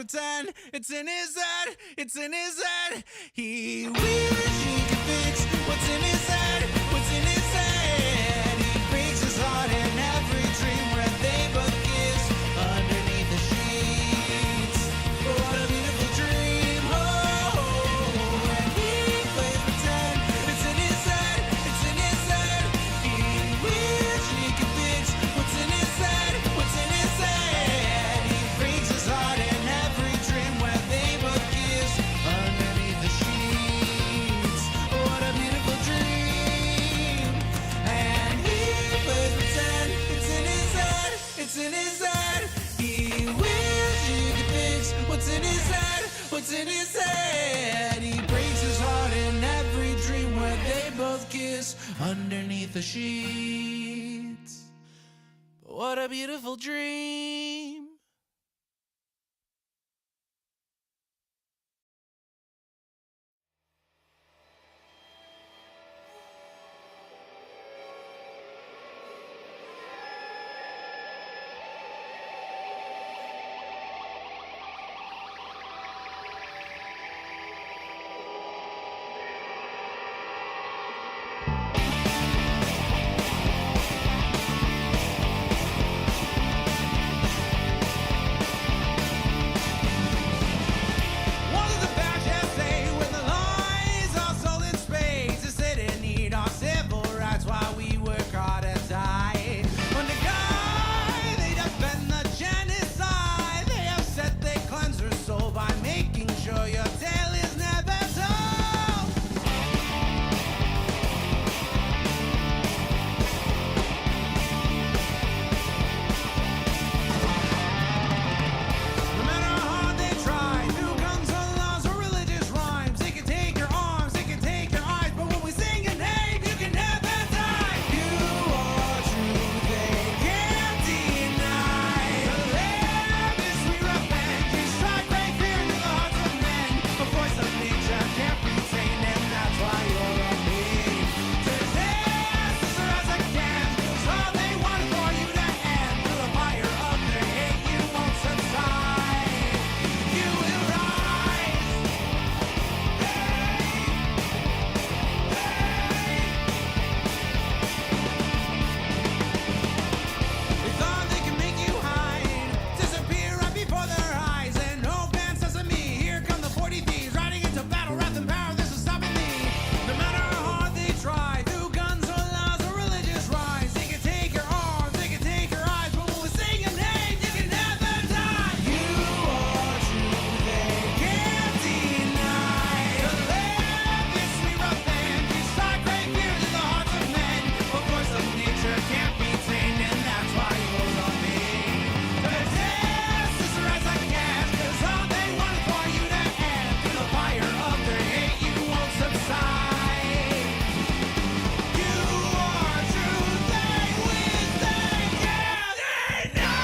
pretend it's in his head, it's in his head. He wishes he could fix what's in his head, what's in his head. He breaks his heart in every dream where they both kiss underneath the sheets. What a beautiful dream, oh, and he plays pretend it's in his head, it's in his head. He wishes he could fix what's in his head, what's in his head. He breaks his heart in every dream where they both kiss underneath the sheets. What a beautiful dream. And he plays pretend it's in his head, it's in his head. He wishes he could fix what's in his head, what's in his head. He breaks his heart in every dream where they both kiss underneath the sheets. What a beautiful dream. What does the fascists say when the lies are sold in space? They say they need our civil rights while we work hard and die. Under God, they defend the genocide. They have said they cleanse your soul by making sure your tale is never told. No matter how hard they try, through guns or laws or religious rhymes, they can take your arms, they can take your eyes, but when we sing your name, you can never die. You are truth they can't deny. To live is sweet revenge. You strike great fear into the hearts of men. A voice of nature can't be tamed, and that's why you're a me. To dance as hard as I can, 'cause all they want is for you to end. Through the fire of their hate, you won't subside. You will rise. They thought they could make you hide, disappear right before their eyes. And no man says to me, here come the 40 thieves, riding into battle, wrath and power, this is stopping me. No matter how hard they try, through guns or laws or religious rise, they can take your arms, they can take your eyes, but when we sing your name, you can never die. You are truth they can't deny. To live is sweet revenge. You strike great fear to the hearts of men. A voice of nature can't be tamed, and that's why you're on me. To dance as hard as I can, 'cause all they want is for you to end. Through the fire of their hate, you won't subside. You are truth they wish they can't deny.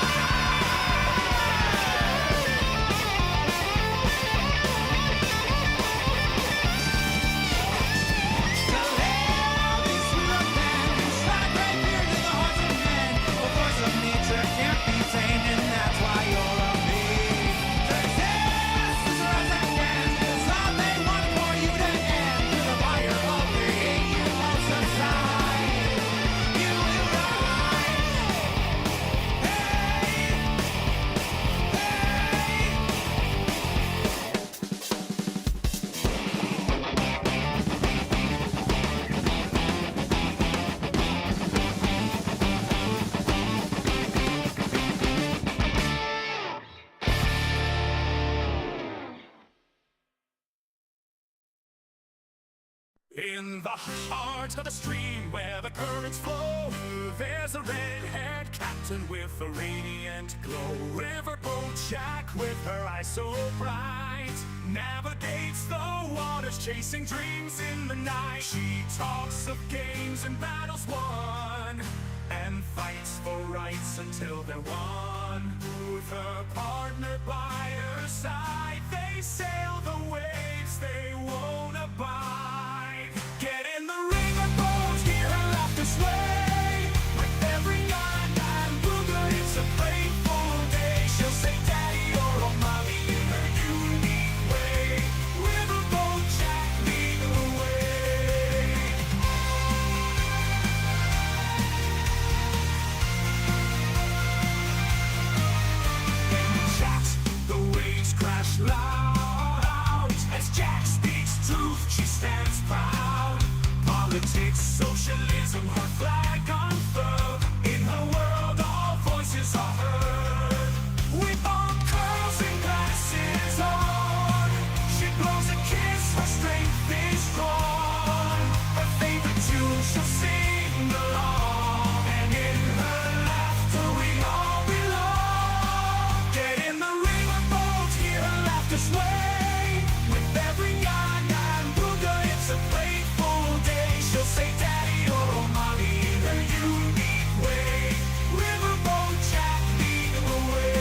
To live is sweet revenge. You strike great fear to the hearts of men. A voice of nature can't be tamed, and that's why you're on me. To dance as hard as I can, 'cause all they want is for you to end. Through the fire of their hate, you won't subside. You will rise. In the heart of the stream where the currents flow, there's a red-haired captain with a radiant glow. Riverboat Jack with her eyes so bright navigates the waters, chasing dreams in the night. She talks of games and battles won, and fights for rights until they're won. With her partner by her side, they sail the waves they won't abide. Get in the riverboat, hear her laughter sway. With every yarn and booger, it's a playful day. She'll say daddy or oh mommy in her loud. As Jack speaks truth, she stands proud. Politics, socialism, her flag unfurled. In her world, all voices are heard. With all curls and glasses on, she blows a kiss, her strength is strong. Her favorite tune she'll sing along, and in her laughter we all belong. Get in the riverboat, hear her laughter sway. With every yawn and booger, it's a playful day. She'll say daddy or oh mommy in her unique way. Riverboat Jack leading the way.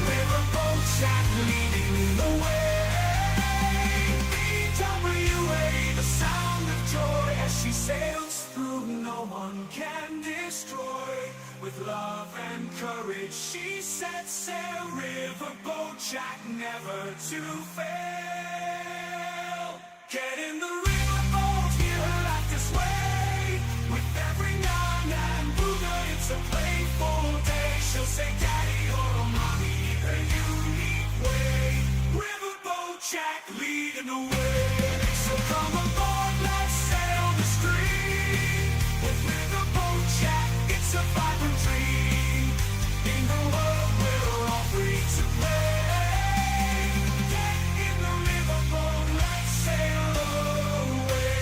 Riverboat Jack leading the way. BWA, the sound of joy as she sails through, no one can destroy. With love and courage she sets sail. Riverboat Jack never to fail. Get in the riverboat, hear her laughter sway. With every yawn and booger, it's a playful day. She'll say daddy or oh mommy in her unique way. Riverboat Jack leading the way. So come aboard, let's sail the stream. With Riverboat Jack, it's a vibrant dream. In the world we're all free to play. Get in the riverboat, let's sail away.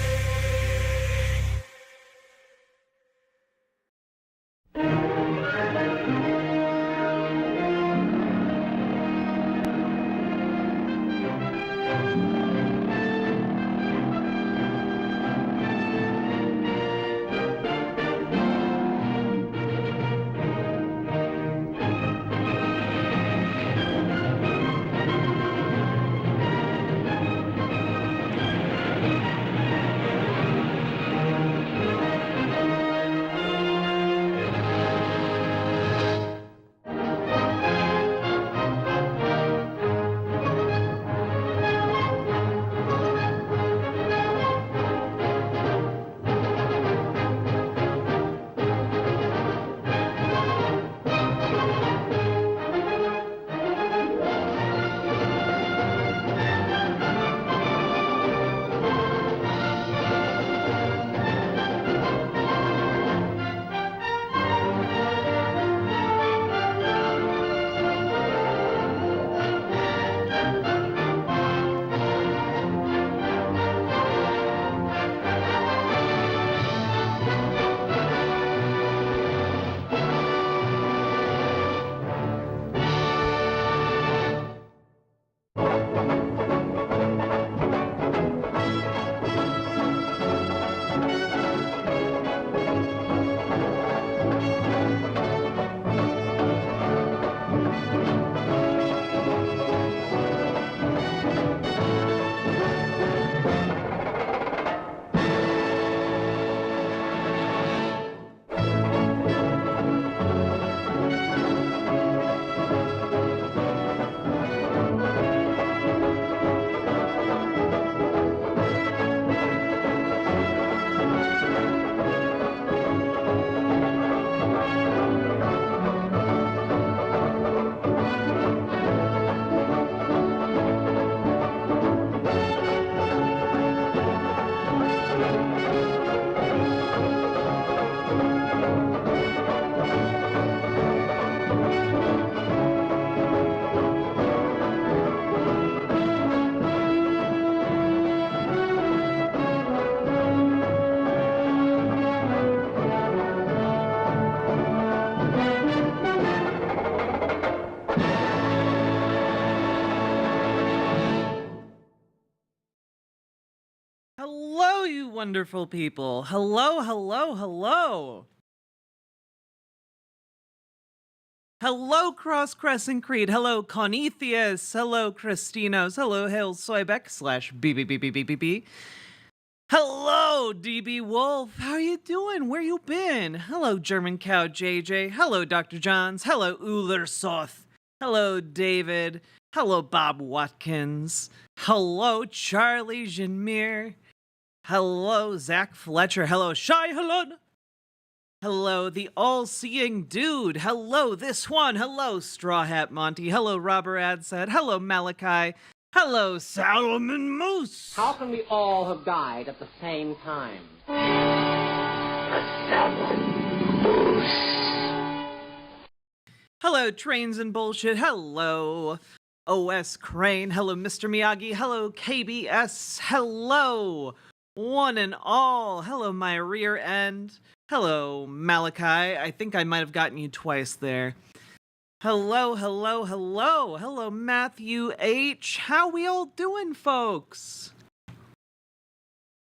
Hello, you wonderful people. Hello, hello, hello. Hello, Cross Crescent Creed. Hello, Conethius. Hello, Christinos. Hello, Hail Soybeck / BBBBBBB. Hello, DB Wolf. How you doing? Where you been? Hello, German Cow JJ. Hello, Dr. Johns. Hello, Uller Soth. Hello, David. Hello, Bob Watkins. Hello, Charlie Janmir. Hello, Zach Fletcher. Hello, Shai Halon. Hello, the all-seeing dude. Hello, this one. Hello, Straw Hat Monty. Hello, Robert Adset. Hello, Malachi. Hello, Salomon Moose. How can we all have died at the same time? Hello, Trains and Bullshit. Hello, OS Crane. Hello, Mr. Miyagi. Hello, KBS. Hello, one and all. Hello, my rear end. Hello, Malachi. I think I might have gotten you twice there. Hello, hello, hello. Hello, Matthew H. How we all doing, folks?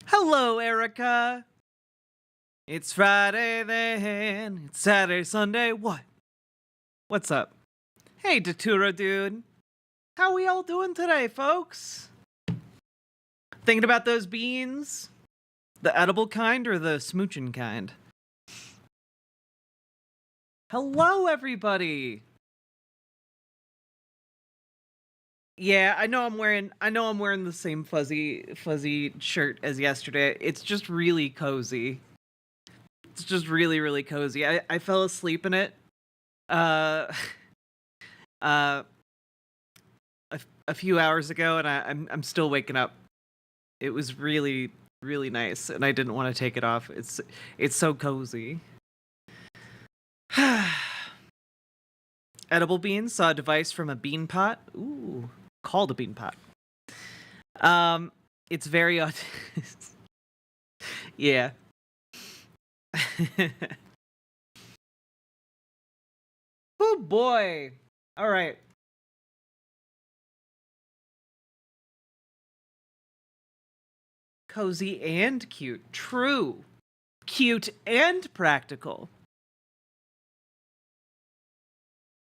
Hello, Erica. It's Friday then. It's Saturday, Sunday. What? What's up? Hey, Daturo dude. How we all doing today, folks? Thinking about those beans? The edible kind or the smooching kind? Hello, everybody. Yeah, I know I'm wearing the same fuzzy shirt as yesterday. It's just really cozy. It's just really, really cozy. I fell asleep in it. A few hours ago, and I'm still waking up. It was really, really nice, and I didn't want to take it off. It's so cozy. Edible beans saw a device from a bean pot. Ooh, called a bean pot. It's very yeah. Oh boy. All right. Cozy and cute. True. Cute and practical.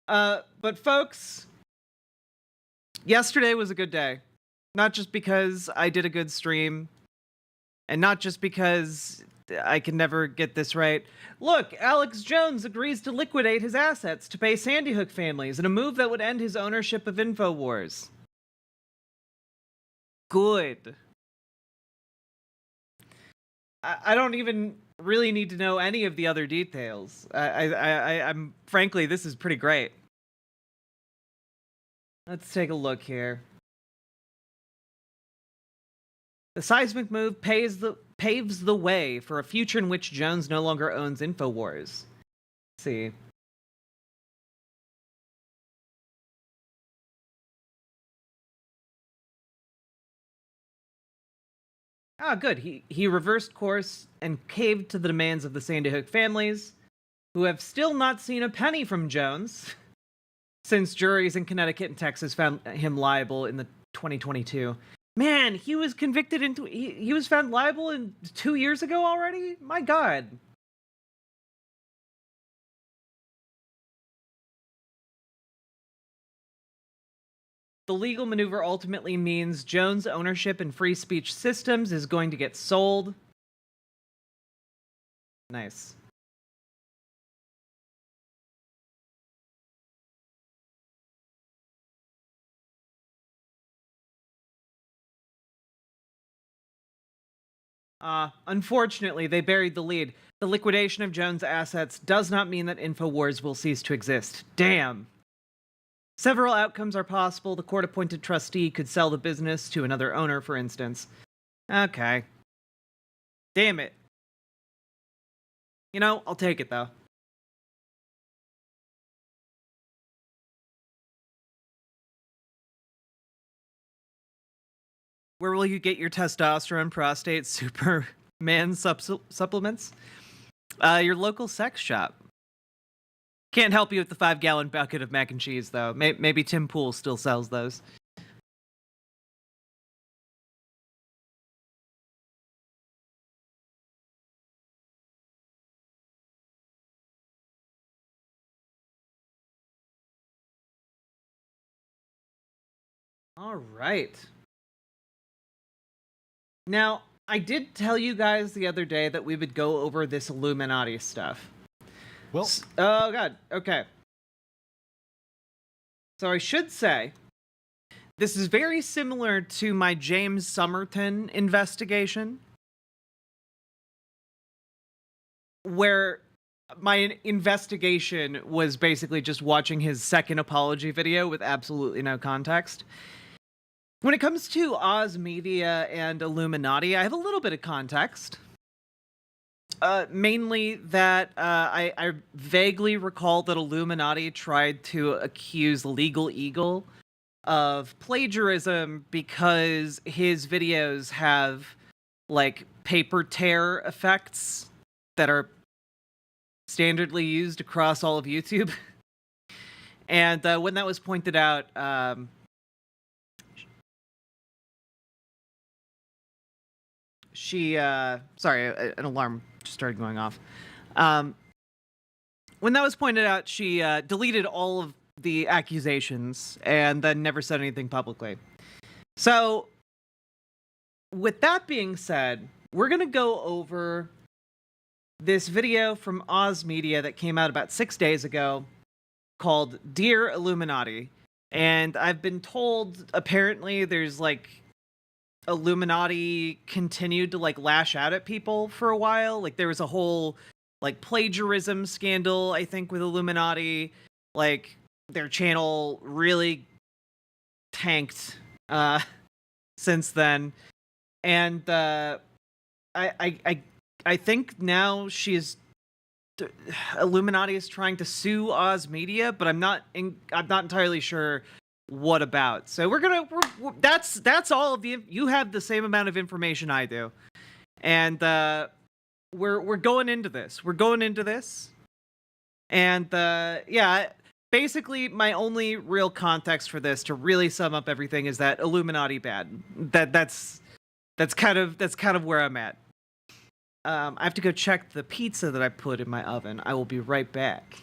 But folks, yesterday was a good day. Not just because I did a good stream, and not just because I can never get this right. Look, Alex Jones agrees to liquidate his assets to pay Sandy Hook families in a move that would end his ownership of InfoWars. Good. I don't even really need to know any of the other details. I'm frankly, this is pretty great. Let's take a look here. The seismic move paves the way for a future in which Jones no longer owns InfoWars. Let's see. Ah, good. He reversed course and caved to the demands of the Sandy Hook families, who have still not seen a penny from Jones since juries in Connecticut and Texas found him liable in the 2022. Man, he was convicted he was found liable 2 years ago already? My God. The legal maneuver ultimately means Jones' ownership in free speech systems is going to get sold. Nice. Unfortunately, they buried the lead. The liquidation of Jones' assets does not mean that InfoWars will cease to exist. Damn. Several outcomes are possible. The court-appointed trustee could sell the business to another owner, for instance. Okay. Damn it. You know, I'll take it, though. Where will you get your testosterone, prostate, Superman supplements? Your local sex shop. Can't help you with the 5-gallon bucket of mac and cheese, though. Maybe Tim Pool still sells those. All right. Now, I did tell you guys the other day that we would go over this Illuminaughti stuff. Well, Oh, God. Okay. So I should say, this is very similar to my James Somerton investigation, where my investigation was basically just watching his second apology video with absolutely no context. When it comes to Oz Media and Illuminaughti, I have a little bit of context. Mainly that I vaguely recall that Illuminaughti tried to accuse Legal Eagle of plagiarism because his videos have, like, paper tear effects that are standardly used across all of YouTube. And when that was pointed out, sorry, an alarm just started going off. When that was pointed out, she deleted all of the accusations and then never said anything publicly. So, with that being said, we're going to go over this video from Oz Media that came out about 6 days ago called Dear Illuminaughti. And I've been told apparently there's, like, Illuminaughti continued to, like, lash out at people for a while. Like, there was a whole, like, plagiarism scandal, I think, with Illuminaughti. Like, their channel really tanked since then. And I think now Illuminaughti is trying to sue Oz Media, but I'm not entirely sure what about. So that's all of you have the same amount of information I do. And we're going into this. And yeah, basically my only real context for this, to really sum up everything, is that Illuminaughti bad. That's kind of where I'm at. I have to go check the pizza that I put in my oven. I will be right back.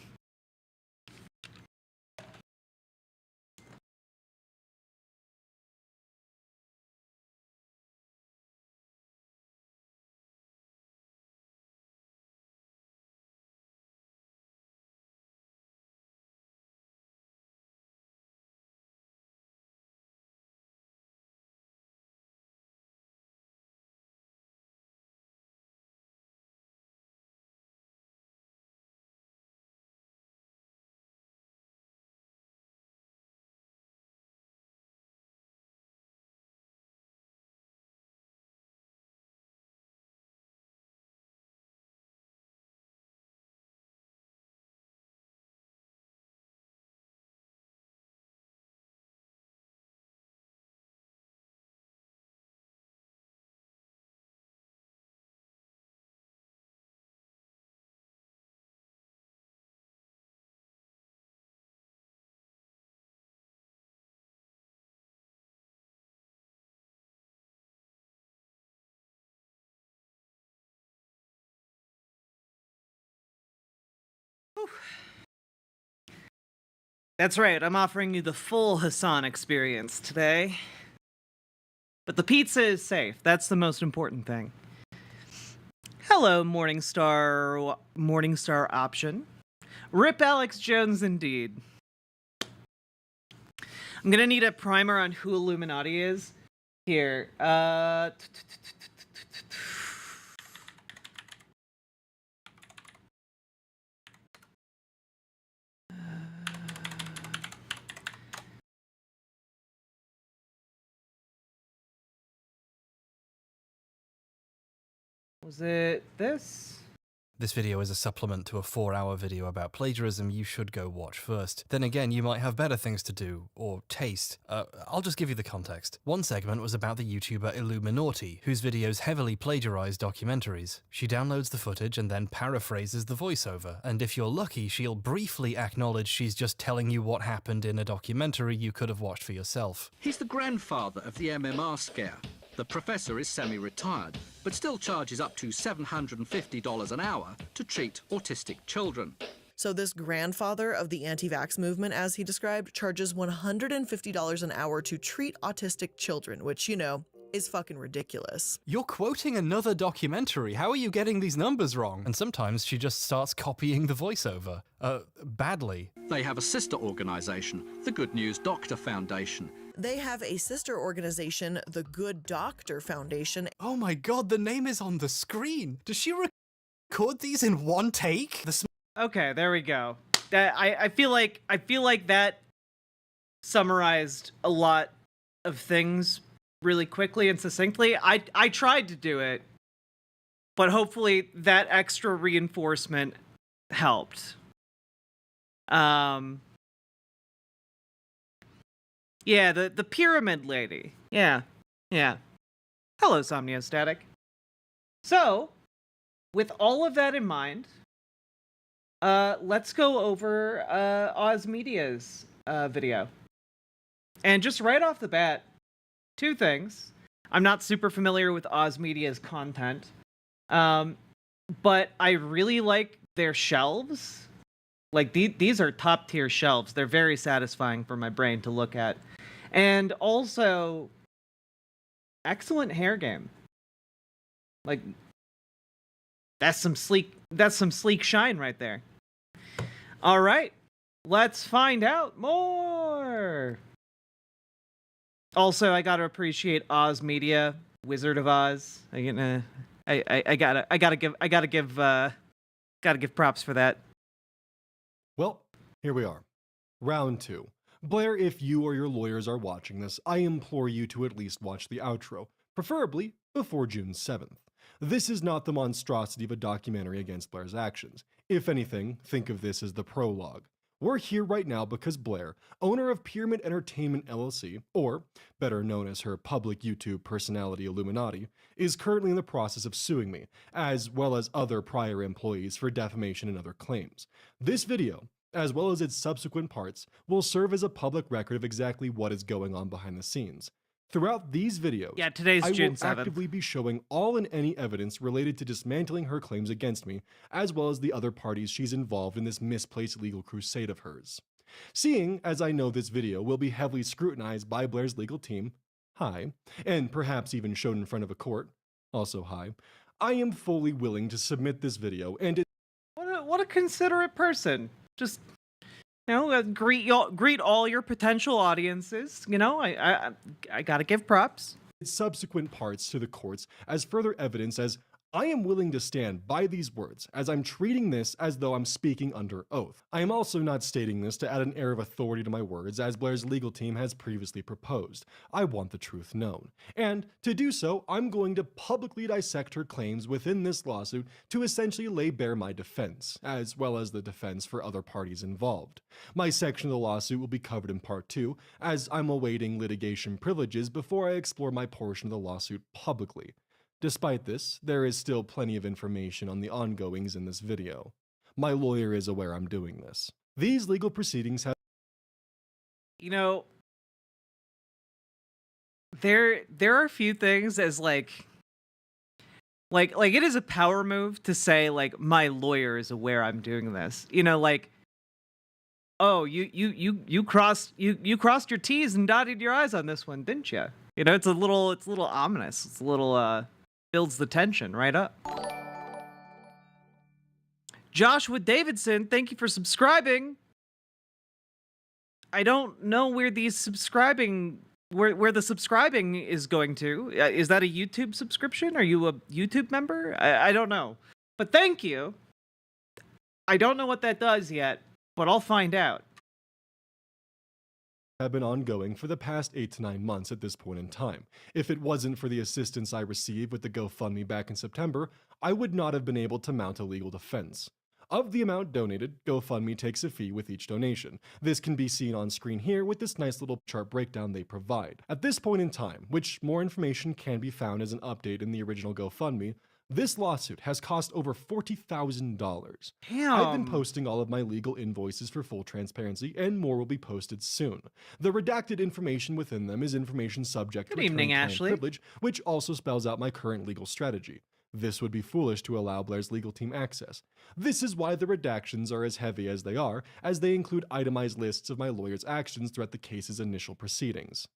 That's right, I'm offering you the full Hassan experience today. But the pizza is safe, that's the most important thing. Hello, Morningstar option. Rip Alex Jones indeed. I'm gonna need a primer on who Illuminaughti is. Here, was it this? This video is a supplement to a 4-hour video about plagiarism you should go watch first. Then again, you might have better things to do, or taste. I'll just give you the context. One segment was about the YouTuber Illuminaughti, whose videos heavily plagiarize documentaries. She downloads the footage and then paraphrases the voiceover, and if you're lucky, she'll briefly acknowledge she's just telling you what happened in a documentary you could have watched for yourself. He's the grandfather of the MMR scare. The professor is semi-retired, but still charges up to $750 an hour to treat autistic children. So this grandfather of the anti-vax movement, as he described, charges $150 an hour to treat autistic children, which, you know, is fucking ridiculous. You're quoting another documentary. How are you getting these numbers wrong? And sometimes she just starts copying the voiceover. Badly. They have a sister organisation, the Good News Doctor Foundation. They have a sister organization, the Good Doctor Foundation. Oh my god, the name is on the screen. Does she record these in one take? Okay, there we go. I feel like that summarized a lot of things really quickly and succinctly. I tried to do it, but hopefully that extra reinforcement helped. Yeah, the pyramid lady. Yeah. Hello, Somniostatic. So, with all of that in mind, let's go over Oz Media's video. And just right off the bat, two things. I'm not super familiar with Oz Media's content, but I really like their shelves. Like, these are top-tier shelves. They're very satisfying for my brain to look at. And also, excellent hair game. Like, that's some sleek shine right there. All right, let's find out more. Also, I gotta appreciate Oz Media, Wizard of Oz. I gotta give props for that. Well, here we are. Round 2. Blair, if you or your lawyers are watching this, I implore you to at least watch the outro, preferably before June 7th. This is not the monstrosity of a documentary against Blair's actions. If anything, think of this as the prologue. We're here right now because Blair, owner of Pyramid Entertainment LLC, or better known as her public YouTube personality Illuminaughti, is currently in the process of suing me, as well as other prior employees for defamation and other claims. This video, as well as its subsequent parts, will serve as a public record of exactly what is going on behind the scenes. Throughout these videos, Yeah, today's I June will 7th. actively be showing all and any evidence related to dismantling her claims against me, as well as the other parties she's involved in this misplaced legal crusade of hers. Seeing as I know this video will be heavily scrutinized by Blair's legal team, hi, and perhaps even shown in front of a court, also hi, I am fully willing to submit this video and What a considerate person. Just, you know, greet all your potential audiences. You know, I gotta give props. its subsequent parts to the courts as further evidence as I am willing to stand by these words, as I'm treating this as though I'm speaking under oath. I am also not stating this to add an air of authority to my words, as Blair's legal team has previously proposed. I want the truth known. And to do so, I'm going to publicly dissect her claims within this lawsuit to essentially lay bare my defense, as well as the defense for other parties involved. My section of the lawsuit will be covered in part 2, as I'm awaiting litigation privileges before I explore my portion of the lawsuit publicly. Despite this, there is still plenty of information on the ongoings in this video. My lawyer is aware I'm doing this. These legal proceedings have You know, there are a few things as like it is a power move to say like my lawyer is aware I'm doing this. You know, like, oh, you crossed your T's and dotted your I's on this one, didn't you? You know, it's a little ominous. It's a little builds the tension right up. Joshua Davidson, thank you for subscribing. I don't know where these subscribing where the subscribing is going to. Is that a YouTube subscription? Are you a YouTube member? I don't know. But thank you. I don't know what that does yet, but I'll find out. have been ongoing for the past 8 to 9 months at this point in time. If it wasn't for the assistance I received with the GoFundMe back in September, I would not have been able to mount a legal defense. Of the amount donated, GoFundMe takes a fee with each donation. This can be seen on screen here with this nice little chart breakdown they provide. At this point in time, which more information can be found as an update in the original GoFundMe, this lawsuit has cost over $40,000. Damn. I've been posting all of my legal invoices for full transparency, and more will be posted soon. The redacted information within them is information subject to Good evening, attorney-client Ashley. privilege, which also spells out my current legal strategy. This would be foolish to allow Blair's legal team access. This is why the redactions are as heavy as they are, as they include itemized lists of my lawyer's actions throughout the case's initial proceedings.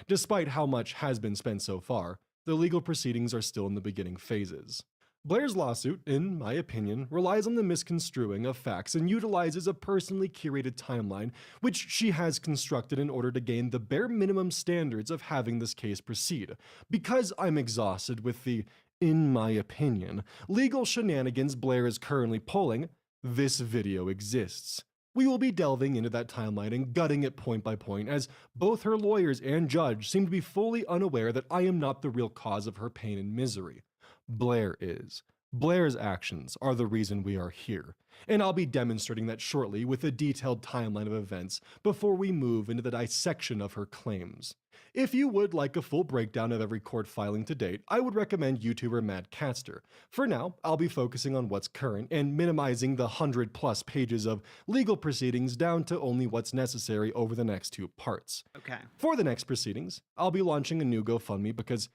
Despite how much has been spent so far, the legal proceedings are still in the beginning phases. Blair's lawsuit, in my opinion, relies on the misconstruing of facts and utilizes a personally curated timeline, which she has constructed in order to gain the bare minimum standards of having this case proceed. Because I'm exhausted with the, in my opinion, legal shenanigans Blair is currently pulling, this video exists. We will be delving into that timeline and gutting it point by point, as both her lawyers and judge seem to be fully unaware that I am not the real cause of her pain and misery. Blair is. Blair's actions are the reason we are here, and I'll be demonstrating that shortly with a detailed timeline of events before we move into the dissection of her claims. If you would like a full breakdown of every court filing to date, I would recommend YouTuber Matt Catster. For now, I'll be focusing on what's current and minimizing the 100+ pages of legal proceedings down to only what's necessary over the next 2 parts. Okay. For the next proceedings, I'll be launching a new GoFundMe because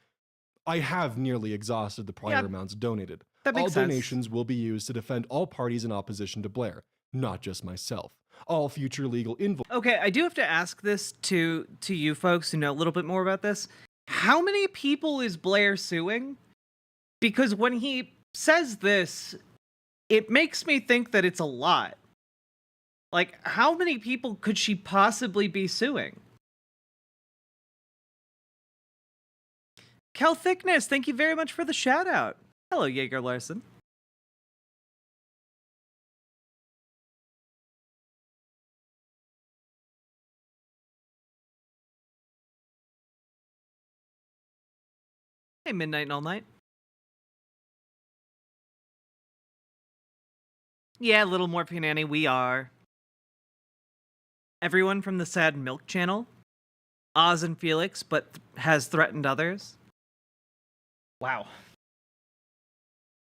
I have nearly exhausted the prior amounts donated. That makes all sense. donations will be used to defend all parties in opposition to Blair, not just myself. All future legal invoices. Okay, I do have to ask this to you folks who know a little bit more about this. How many people is Blair suing? Because when he says this, it makes me think that it's a lot. Like, how many people could she possibly be suing? Cal Thickness, thank you very much for the shout out. Hello, Jaeger Larson. Hey, Midnight and All Night. Yeah, Little Morphine Annie, we are. Everyone from the Sad Milk channel. Oz and Felix, but has threatened others. Wow.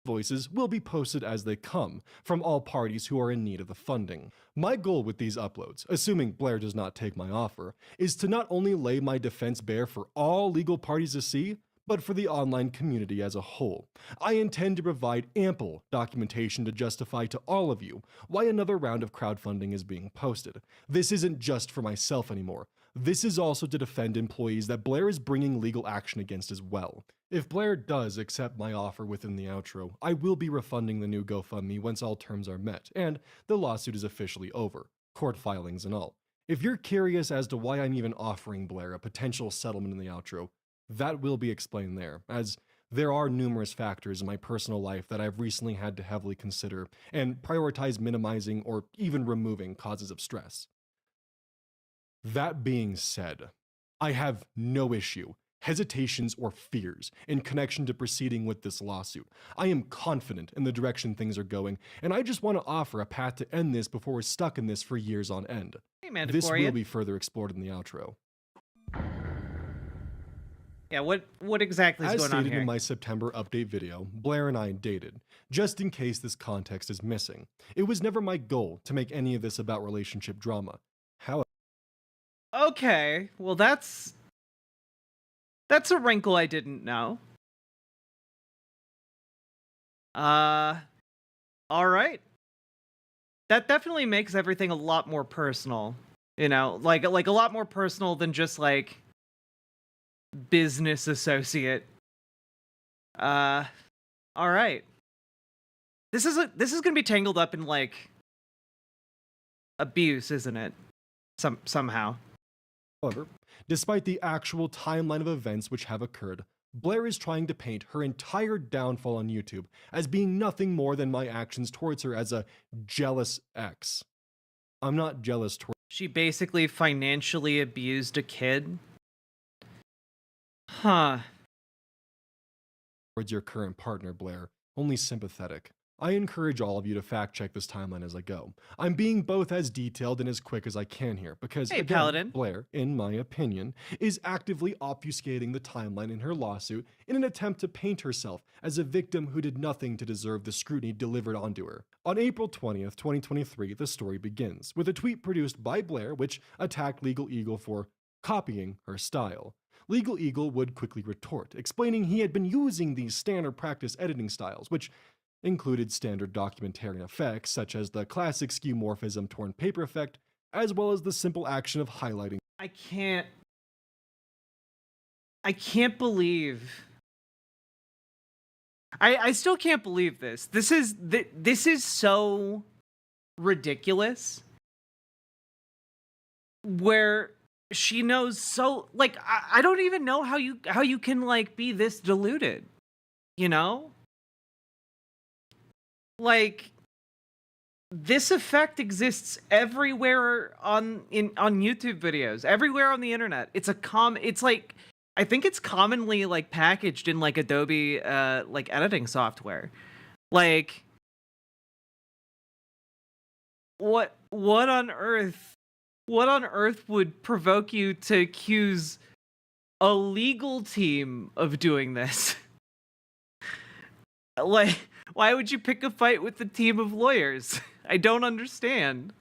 Voices will be posted as they come from all parties who are in need of the funding. My goal with these uploads, assuming Blair does not take my offer, is to not only lay my defense bare for all legal parties to see, but for the online community as a whole. I intend to provide ample documentation to justify to all of you why another round of crowdfunding is being posted. This isn't just for myself anymore. This is also to defend employees that Blair is bringing legal action against as well. If Blair does accept my offer within the outro, I will be refunding the new GoFundMe once all terms are met, and the lawsuit is officially over, court filings and all. If you're curious as to why I'm even offering Blair a potential settlement in the outro, that will be explained there, as there are numerous factors in my personal life that I've recently had to heavily consider and prioritize minimizing or even removing causes of stress. That being said, I have no issue, hesitations, or fears in connection to proceeding with this lawsuit. I am confident in the direction things are going, and I just want to offer a path to end this before we're stuck in this for years on end. Hey, man, This will be further explored in the outro. Yeah, what exactly is As going on stated here? in my September update video, Blair and I dated, just in case this context is missing. It was never my goal to make any of this about relationship drama. However, Okay, well that's a wrinkle I didn't know. All right. That definitely makes everything a lot more personal. You know, like a lot more personal than just like business associate. All right. This is gonna be tangled up in like abuse, isn't it? Somehow. despite the actual timeline of events which have occurred, Blair is trying to paint her entire downfall on YouTube as being nothing more than my actions towards her as a jealous ex. I'm not jealous towards She basically financially abused a kid. Huh. your current partner, Blair, only sympathetic. I encourage all of you to fact check this timeline as I go. I'm being both as detailed and as quick as I can here because Hey, again, Paladin. Blair, in my opinion, is actively obfuscating the timeline in her lawsuit in an attempt to paint herself as a victim who did nothing to deserve the scrutiny delivered onto her. On April 20th, 2023, the story begins with a tweet produced by Blair which attacked Legal Eagle for copying her style. Legal Eagle would quickly retort, explaining he had been using these standard practice editing styles, which included standard documentarian effects such as the classic skeuomorphism torn paper effect, as well as the simple action of highlighting. I can't I can't believe. I still can't believe this. This is so ridiculous. Where she knows so, like, I don't even know how you can, like, be this deluded, you know? Like, this effect exists everywhere on YouTube videos, everywhere on the internet. It's like, I think it's commonly, like, packaged in, like, Adobe like editing software. Like, what on earth would provoke you to accuse a legal team of doing this? Like, why would you pick a fight with a team of lawyers? I don't understand.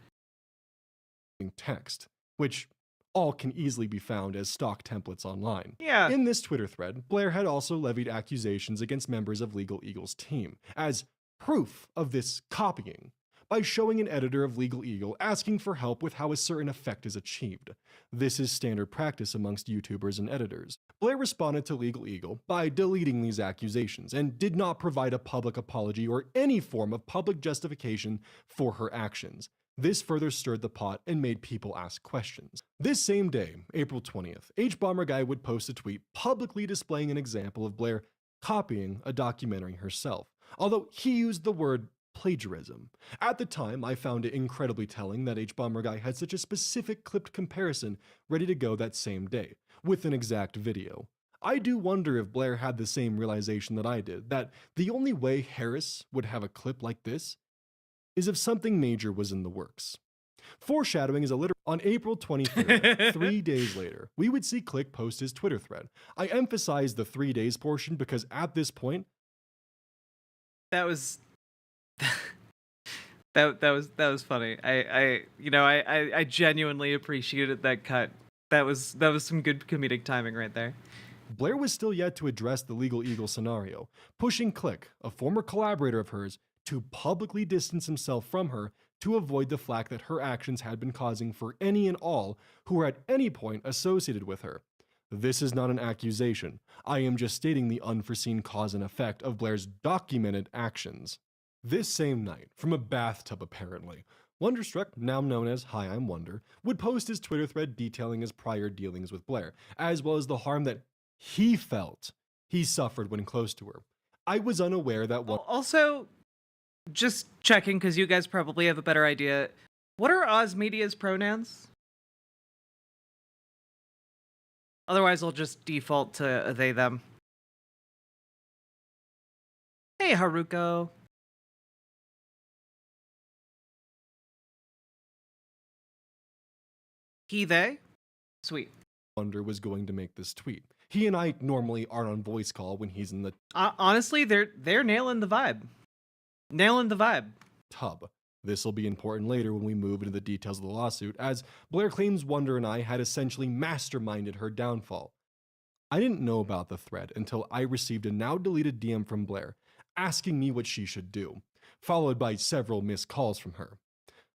Text, which all can easily be found as stock templates online. Yeah. In this Twitter thread, Blair had also levied accusations against members of Legal Eagle's team as proof of this copying by showing an editor of Legal Eagle asking for help with how a certain effect is achieved. This is standard practice amongst YouTubers and editors. Blair responded to Legal Eagle by deleting these accusations and did not provide a public apology or any form of public justification for her actions. This further stirred the pot and made people ask questions. This same day, April 20th, H-Bomber Guy would post a tweet publicly displaying an example of Blair copying a documentary herself, although he used the word plagiarism. At the time, I found it incredibly telling that H-Bomber Guy had such a specific clipped comparison ready to go that same day, with an exact video. I do wonder if Blair had the same realization that I did, that the only way Harris would have a clip like this is if something major was in the works. Foreshadowing is a literal. On April 23rd, 3 days later, we would see Click post his Twitter thread. I emphasize the 3 days portion because at this point, that was funny. I genuinely appreciated that cut. That was some good comedic timing right there. Blair was still yet to address the Legal Eagle scenario, pushing Click, a former collaborator of hers, to publicly distance himself from her to avoid the flack that her actions had been causing for any and all who were at any point associated with her. This is not an accusation. I am just stating the unforeseen cause and effect of Blair's documented actions. This same night, from a bathtub apparently, Wonderstruck, now known as Hi I'm Wonder, would post his Twitter thread detailing his prior dealings with Blair, as well as the harm that he felt he suffered when close to her. I was unaware that one. Also, just checking because you guys probably have a better idea. What are Oz Media's pronouns? Otherwise, I'll just default to they, them. Hey, Haruko. He, they? Sweet. Wonder was going to make this tweet. He and I normally aren't on voice call when he's in the honestly, they're nailing the vibe. Nailing the vibe. Tub. This will be important later when we move into the details of the lawsuit, as Blair claims Wonder and I had essentially masterminded her downfall. I didn't know about the thread until I received a now deleted DM from Blair, asking me what she should do, followed by several missed calls from her.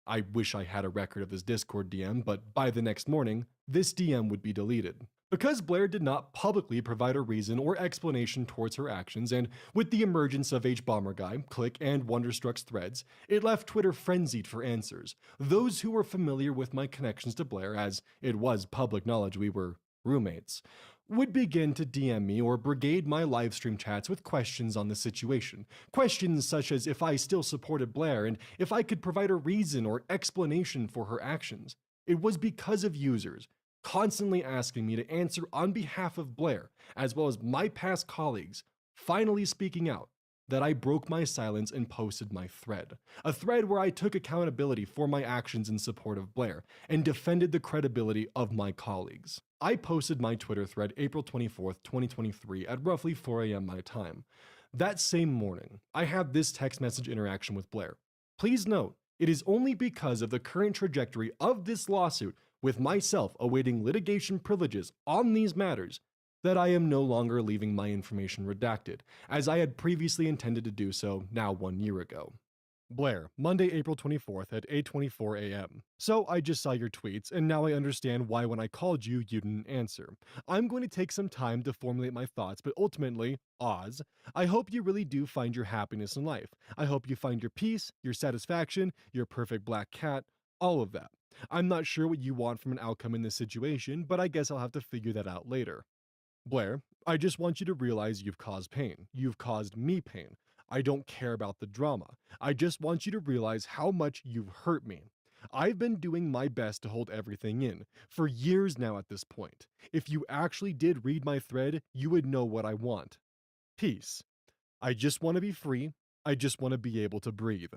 I wish I had a record of this Discord DM, but by the next morning, this DM would be deleted. Because Blair did not publicly provide a reason or explanation towards her actions, and with the emergence of H-Bomber Guy, Click, and Wonderstruck's threads, it left Twitter frenzied for answers. Those who were familiar with my connections to Blair, as it was public knowledge we were roommates, would begin to DM me or brigade my livestream chats with questions on the situation. Questions such as if I still supported Blair and if I could provide a reason or explanation for her actions. It was because of users constantly asking me to answer on behalf of Blair, as well as my past colleagues, finally speaking out, that I broke my silence and posted my thread. A thread where I took accountability for my actions in support of Blair and defended the credibility of my colleagues. I posted my Twitter thread April 24th, 2023 at roughly 4 a.m. my time. That same morning, I had this text message interaction with Blair. Please note, it is only because of the current trajectory of this lawsuit, with myself awaiting litigation privileges on these matters, that I am no longer leaving my information redacted, as I had previously intended to do so now 1 year ago. Blair, Monday, April 24th at 8:24 a.m. So I just saw your tweets, and now I understand why when I called you, you didn't answer. I'm going to take some time to formulate my thoughts, but ultimately, Oz, I hope you really do find your happiness in life. I hope you find your peace, your satisfaction, your perfect black cat, all of that. I'm not sure what you want from an outcome in this situation, but I guess I'll have to figure that out later. Blair, I just want you to realize you've caused pain. You've caused me pain. I don't care about the drama. I just want you to realize how much you've hurt me. I've been doing my best to hold everything in, for years now at this point. If you actually did read my thread, you would know what I want. Peace. I just want to be free. I just want to be able to breathe.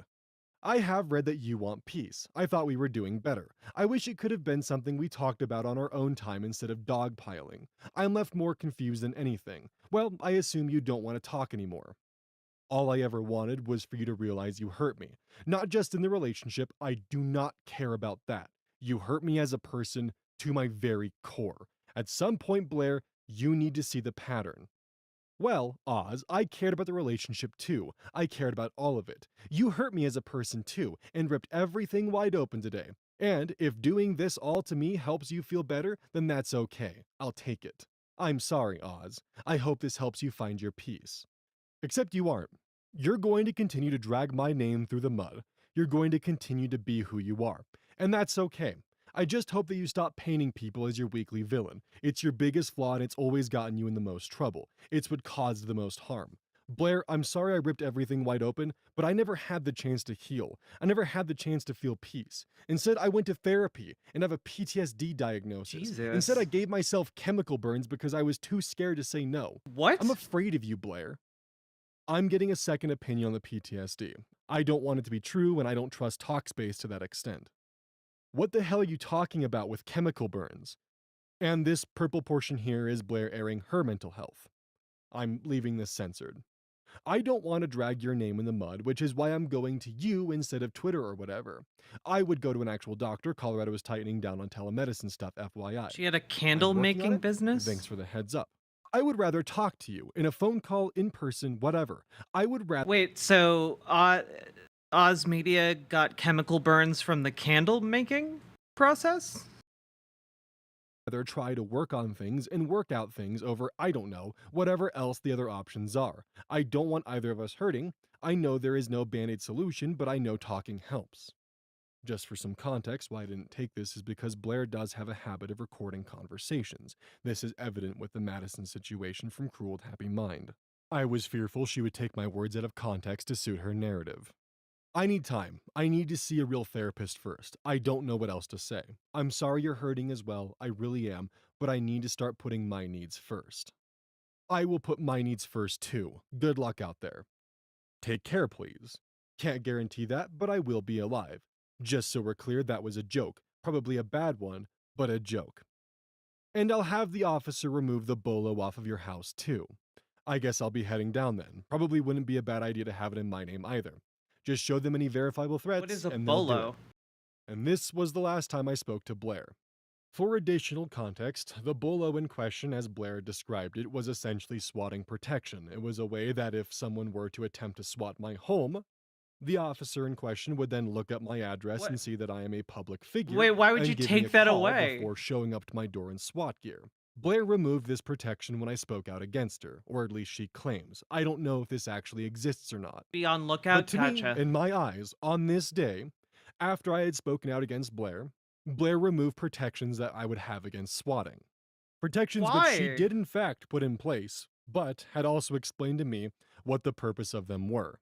I have read that you want peace. I thought we were doing better. I wish it could have been something we talked about on our own time instead of dogpiling. I'm left more confused than anything. Well, I assume you don't want to talk anymore. All I ever wanted was for you to realize you hurt me. Not just in the relationship, I do not care about that. You hurt me as a person to my very core. At some point, Blair, you need to see the pattern. Well, Oz, I cared about the relationship too. I cared about all of it. You hurt me as a person too, and ripped everything wide open today. And if doing this all to me helps you feel better, then that's okay. I'll take it. I'm sorry, Oz. I hope this helps you find your peace. Except you aren't. You're going to continue to drag my name through the mud. You're going to continue to be who you are. And that's okay. I just hope that you stop painting people as your weekly villain. It's your biggest flaw and it's always gotten you in the most trouble. It's what caused the most harm. Blair, I'm sorry I ripped everything wide open, but I never had the chance to heal. I never had the chance to feel peace. Instead, I went to therapy and have a PTSD diagnosis. Jesus. Instead, I gave myself chemical burns because I was too scared to say no. What? I'm afraid of you, Blair. I'm getting a second opinion on the PTSD. I don't want it to be true, and I don't trust Talkspace to that extent. What the hell are you talking about with chemical burns? And this purple portion here is Blair airing her mental health. I'm leaving this censored. I don't want to drag your name in the mud, which is why I'm going to you instead of Twitter or whatever. I would go to an actual doctor. Colorado is tightening down on telemedicine stuff, FYI. She had a I'm candle working on making it. business? Thanks for the heads up. I would rather talk to you in a phone call, in person, whatever. I would rather. Wait, so Oz Media got chemical burns from the candle making process? Try to work on things and work out things over, I don't know, whatever else the other options are. I don't want either of us hurting. I know there is no band-aid solution, but I know talking helps. Just for some context, why I didn't take this is because Blair does have a habit of recording conversations. This is evident with the Madison situation from Cruel Happy Mind. I was fearful she would take my words out of context to suit her narrative. I need time. I need to see a real therapist first. I don't know what else to say. I'm sorry you're hurting as well, I really am, but I need to start putting my needs first. I will put my needs first too. Good luck out there. Take care, please. Can't guarantee that, but I will be alive. Just so we're clear, that was a joke. Probably a bad one, but a joke. And I'll have the officer remove the bolo off of your house too. I guess I'll be heading down then. Probably wouldn't be a bad idea to have it in my name either. Just show them any verifiable threats, What is a and they'll do bolo? it. And this was the last time I spoke to Blair. For additional context, the bolo in question, as Blair described it, was essentially swatting protection. It was a way that if someone were to attempt to swat my home, the officer in question would then look up my address What? and see that I am a public figure. Wait, why would and you give me take a that call away? before showing up to my door in SWAT gear? Blair removed this protection when I spoke out against her, or at least she claims. I don't know if this actually exists or not. Be on But lookout, to me, gotcha. in my eyes, on this day, after I had spoken out against Blair, Blair removed protections that I would have against swatting. Protections that she Why? did in fact put in place, but had also explained to me what the purpose of them were.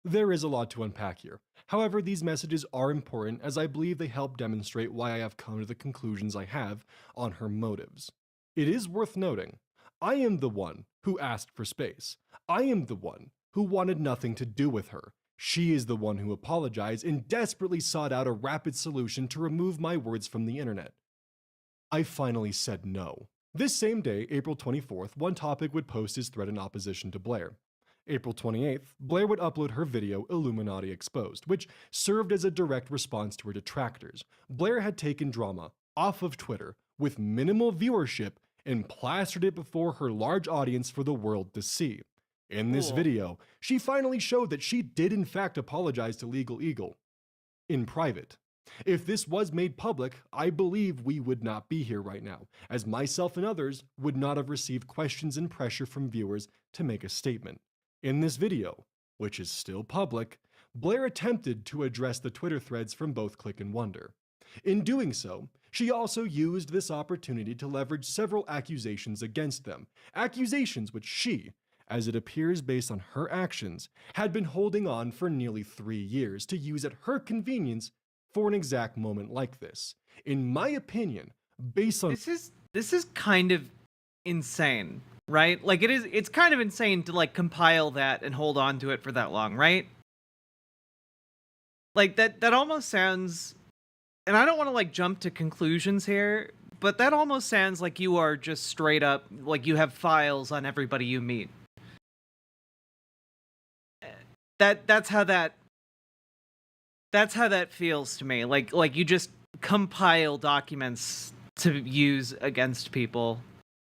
There is a lot to unpack here. However, these messages are important as I believe they help demonstrate why I have come to the conclusions I have on her motives. It is worth noting, I am the one who asked for space. I am the one who wanted nothing to do with her. She is the one who apologized and desperately sought out a rapid solution to remove my words from the internet. I finally said no. This same day, April 24th, One Topic would post his thread in opposition to Blair. April 28th, Blair would upload her video, Illuminaughti Exposed, which served as a direct response to her detractors. Blair had taken drama off of Twitter with minimal viewership and plastered it before her large audience for the world to see. In this Cool. video, she finally showed that she did in fact apologize to Legal Eagle in private. If this was made public, I believe we would not be here right now, as myself and others would not have received questions and pressure from viewers to make a statement. In this video, which is still public, Blair attempted to address the Twitter threads from both Click and Wonder. In doing so, she also used this opportunity to leverage several accusations against them, accusations which she, as it appears based on her actions, had been holding on for nearly 3 years to use at her convenience for an exact moment like this. In my opinion, based on This is kind of insane, right? Like it's kind of insane to like compile that and hold on to it for that long, right? Like that almost sounds, and I don't want to like jump to conclusions here, but that almost sounds like you are just straight up like you have files on everybody you meet. That's how that feels to me. Like you just compile documents to use against people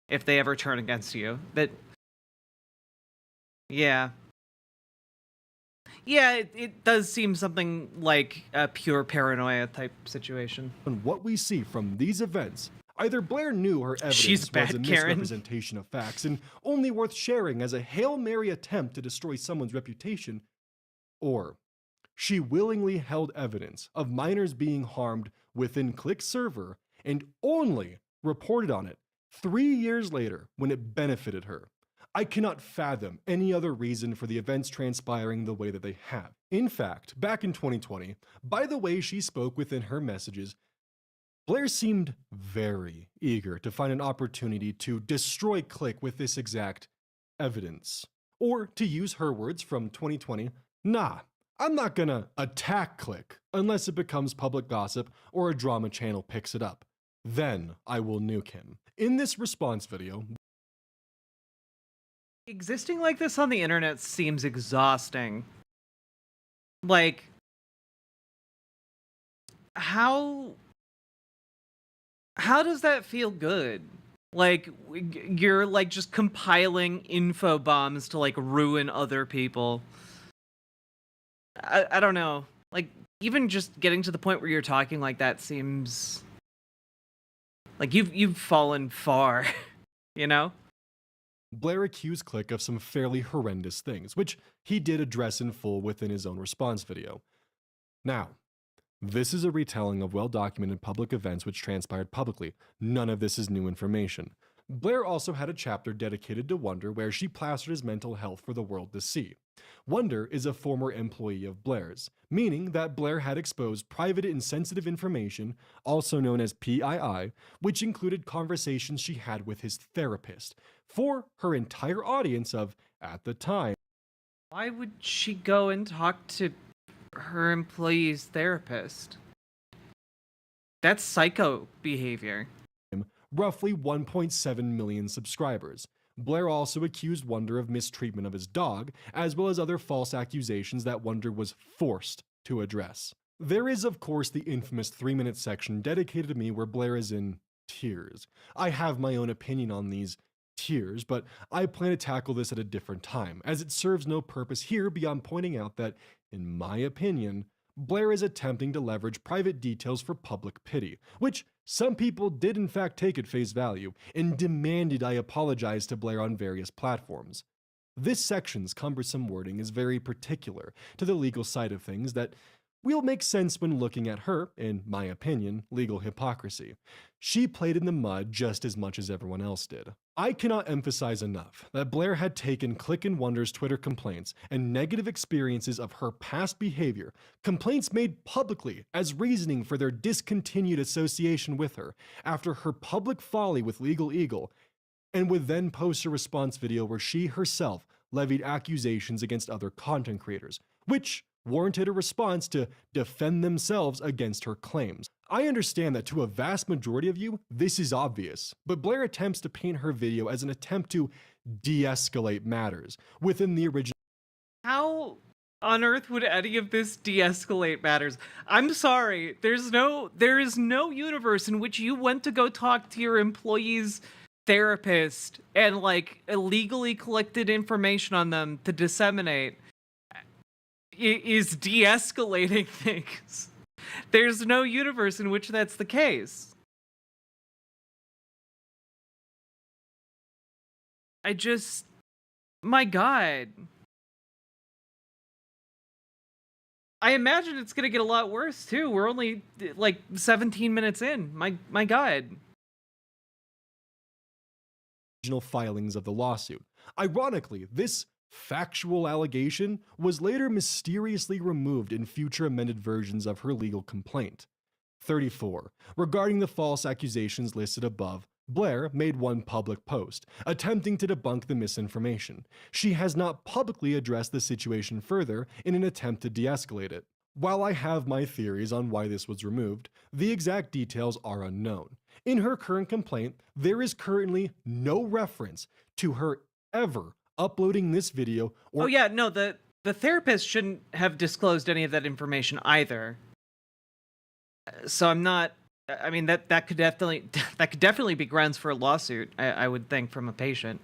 if they ever turn against you. Yeah, it does seem something like a pure paranoia type situation. what we see from these events, either Blair knew her evidence She's was bad, a Karen. misrepresentation of facts and only worth sharing as a Hail Mary attempt to destroy someone's reputation, or she willingly held evidence of minors being harmed within Click's server and only reported on it 3 years later when it benefited her. I cannot fathom any other reason for the events transpiring the way that they have. In fact, back in 2020, by the way she spoke within her messages, Blair seemed very eager to find an opportunity to destroy Click with this exact evidence. Or, to use her words from 2020, nah, I'm not gonna attack Click unless it becomes public gossip or a drama channel picks it up. Then I will nuke him. In this response video, Existing like this on the internet seems exhausting. Like, how does that feel good? Like, you're like just compiling info bombs to like ruin other people. I don't know. Like, even just getting to the point where you're talking like that seems like you've fallen far, you know? Blair accused Click of some fairly horrendous things, which he did address in full within his own response video. Now, this is a retelling of well-documented public events which transpired publicly. None of this is new information. Blair also had a chapter dedicated to Wonder where she plastered his mental health for the world to see. Wonder is a former employee of Blair's, meaning that Blair had exposed private and sensitive information, also known as PII, which included conversations she had with his therapist, for her entire audience of, at the time, Why would she go and talk to her employee's therapist? That's psycho behavior. roughly 1.7 million subscribers. Blair also accused Wonder of mistreatment of his dog, as well as other false accusations that Wonder was forced to address. There is, of course, the infamous 3-minute section dedicated to me where Blair is in tears. I have my own opinion on these tears, but I plan to tackle this at a different time, as it serves no purpose here beyond pointing out that, in my opinion, Blair is attempting to leverage private details for public pity, which some people did in fact take at face value, and demanded I apologize to Blair on various platforms. This section's cumbersome wording is very particular to the legal side of things that will make sense when looking at her, in my opinion, legal hypocrisy. She played in the mud just as much as everyone else did. I cannot emphasize enough that Blair had taken Click and Wonder's Twitter complaints and negative experiences of her past behavior, complaints made publicly as reasoning for their discontinued association with her after her public folly with Legal Eagle, and would then post a response video where she herself levied accusations against other content creators, which warranted a response to defend themselves against her claims. I understand that to a vast majority of you, this is obvious, but Blair attempts to paint her video as an attempt to de-escalate matters within the original. How on earth would any of this de-escalate matters? I'm sorry, there is no universe in which you went to go talk to your employee's therapist and like illegally collected information on them to disseminate is de-escalating things. There's no universe in which that's the case. My God. I imagine it's gonna get a lot worse too. We're only like 17 minutes in. My God. Original filings of the lawsuit. Ironically, this factual allegation was later mysteriously removed in future amended versions of her legal complaint. 34. Regarding the false accusations listed above, Blair made one public post, attempting to debunk the misinformation. She has not publicly addressed the situation further in an attempt to de-escalate it. While I have my theories on why this was removed, the exact details are unknown. In her current complaint, there is currently no reference to her ever uploading this video or— Oh yeah, no, the therapist shouldn't have disclosed any of that information either. So I'm not, I mean, that could definitely be grounds for a lawsuit, I would think, from a patient.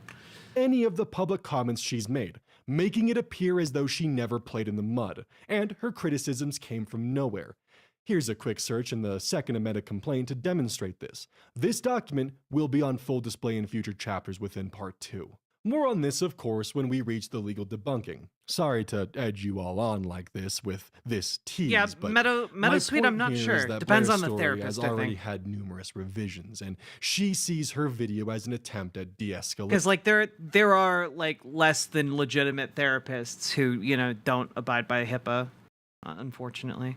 any of the public comments she's made, making it appear as though she never played in the mud, and her criticisms came from nowhere. Here's a quick search in the second amended complaint to demonstrate this. This document will be on full display in future chapters within Part 2. More on this, of course, when we reach the legal debunking. Sorry to edge you all on like this with this tease, Yeah, but Meadowsweet, I'm not sure. Depends on the therapist, has I already think. had numerous revisions, and she sees her video as an attempt at de-escalation. Because like there are like less than legitimate therapists who, you know, don't abide by HIPAA, unfortunately.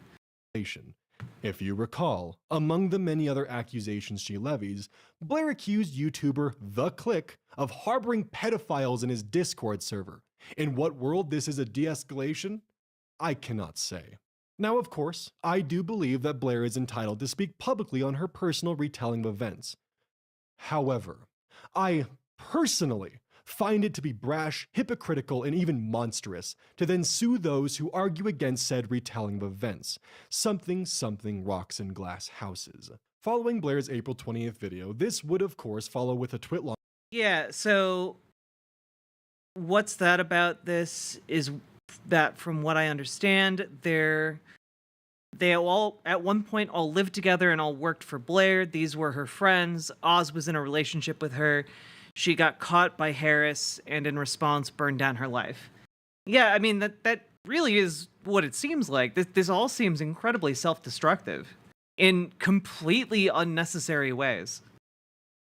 If you recall, among the many other accusations she levies, Blair accused YouTuber The Click of harboring pedophiles in his Discord server. In what world this is a de-escalation? I cannot say. Now, of course, I do believe that Blair is entitled to speak publicly on her personal retelling of events. However, I personally find it to be brash, hypocritical, and even monstrous to then sue those who argue against said retelling of events. Something rocks in glass houses. Following Blair's April 20th video, this would of course follow with a twit long. Yeah, so what's that about this is that from what I understand, they all at one point all lived together and all worked for Blair. These were her friends. Oz was in a relationship with her. She got caught by Harris and in response burned down her life. Yeah, I mean, that really is what it seems like. This all seems incredibly self-destructive in completely unnecessary ways.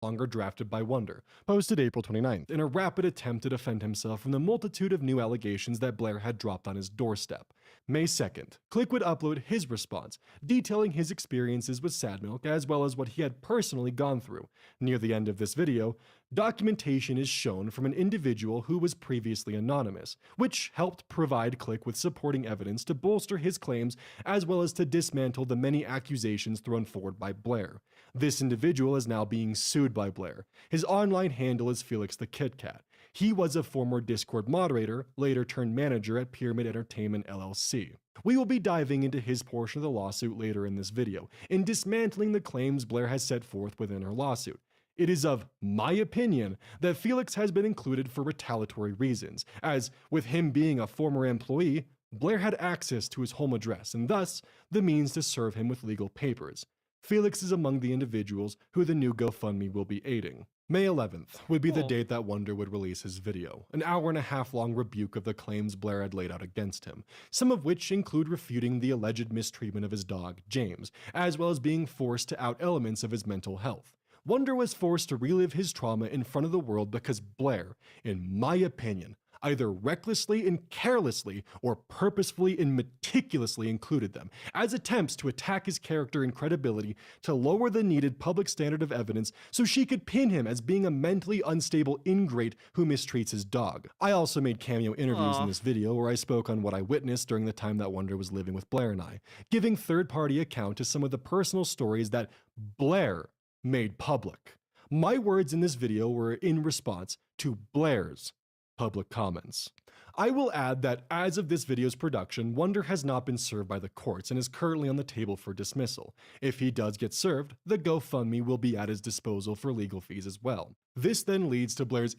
Longer drafted by Wonder, posted April 29th, in a rapid attempt to defend himself from the multitude of new allegations that Blair had dropped on his doorstep. May 2nd, Click would upload his response, detailing his experiences with Sad Milk as well as what he had personally gone through. Near the end of this video, documentation is shown from an individual who was previously anonymous, which helped provide Click with supporting evidence to bolster his claims as well as to dismantle the many accusations thrown forward by Blair. This individual is now being sued by Blair. His online handle is Felix the Kit Kat. He was a former Discord moderator, later turned manager at Pyramid Entertainment LLC. We will be diving into his portion of the lawsuit later in this video, in dismantling the claims Blair has set forth within her lawsuit. It is of my opinion that Felix has been included for retaliatory reasons, as with him being a former employee, Blair had access to his home address and thus the means to serve him with legal papers. Felix is among the individuals who the new GoFundMe will be aiding. May 11th would be the date that Wonder would release his video, an hour-and-a-half long rebuke of the claims Blair had laid out against him, some of which include refuting the alleged mistreatment of his dog, James, as well as being forced to out elements of his mental health. Wonder was forced to relive his trauma in front of the world because Blair, in my opinion, either recklessly and carelessly or purposefully and meticulously included them as attempts to attack his character and credibility to lower the needed public standard of evidence so she could pin him as being a mentally unstable ingrate who mistreats his dog. I also made cameo interviews in this video where I spoke on what I witnessed during the time that Wonder was living with Blair and I, giving third-party account to some of the personal stories that Blair made public. My words in this video were in response to Blair's public comments. I will add that as of this video's production, Wonder has not been served by the courts and is currently on the table for dismissal. If he does get served, the GoFundMe will be at his disposal for legal fees as well. This then leads to Blair's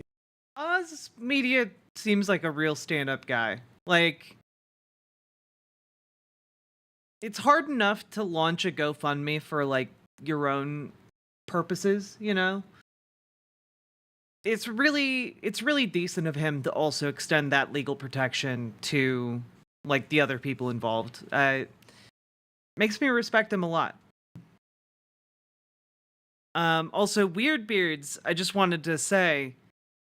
Oz Media seems like a real stand-up guy. Like, it's hard enough to launch a GoFundMe for, like, your own purposes, you know? It's really decent of him to also extend that legal protection to, like, the other people involved. Makes me respect him a lot. Also, Weirdbeards, I just wanted to say,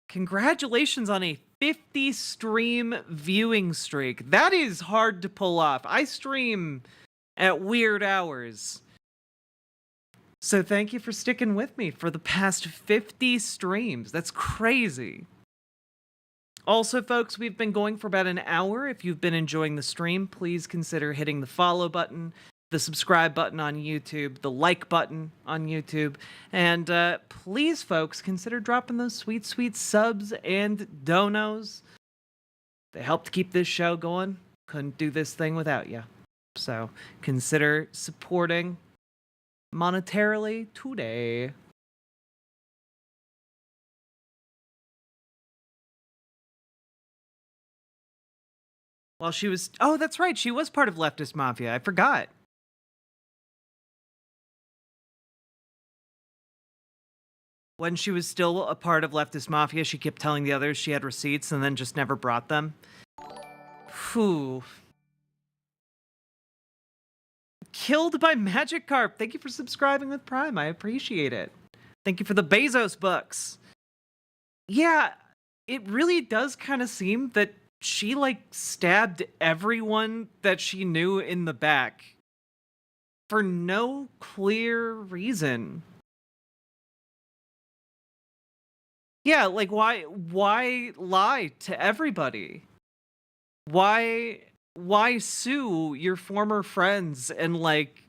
congratulations on a 50 stream viewing streak. That is hard to pull off. I stream at weird hours. So thank you for sticking with me for the past 50 streams. That's crazy. Also, folks, we've been going for about an hour. If you've been enjoying the stream, please consider hitting the follow button, the subscribe button on YouTube, the like button on YouTube, and please, folks, consider dropping those sweet, sweet subs and donos. They help to keep this show going. Couldn't do this thing without you. So consider supporting monetarily today. While she was... Oh, that's right. She was part of Leftist Mafia. I forgot. When she was still a part of Leftist Mafia, she kept telling the others she had receipts and then just never brought them. Whew. Killed by Magikarp. Thank you for subscribing with Prime. I appreciate it. Thank you for the Bezos bucks. Yeah, it really does kind of seem that she, like, stabbed everyone that she knew in the back for no clear reason. Yeah, like, why lie to everybody? Why sue your former friends and, like,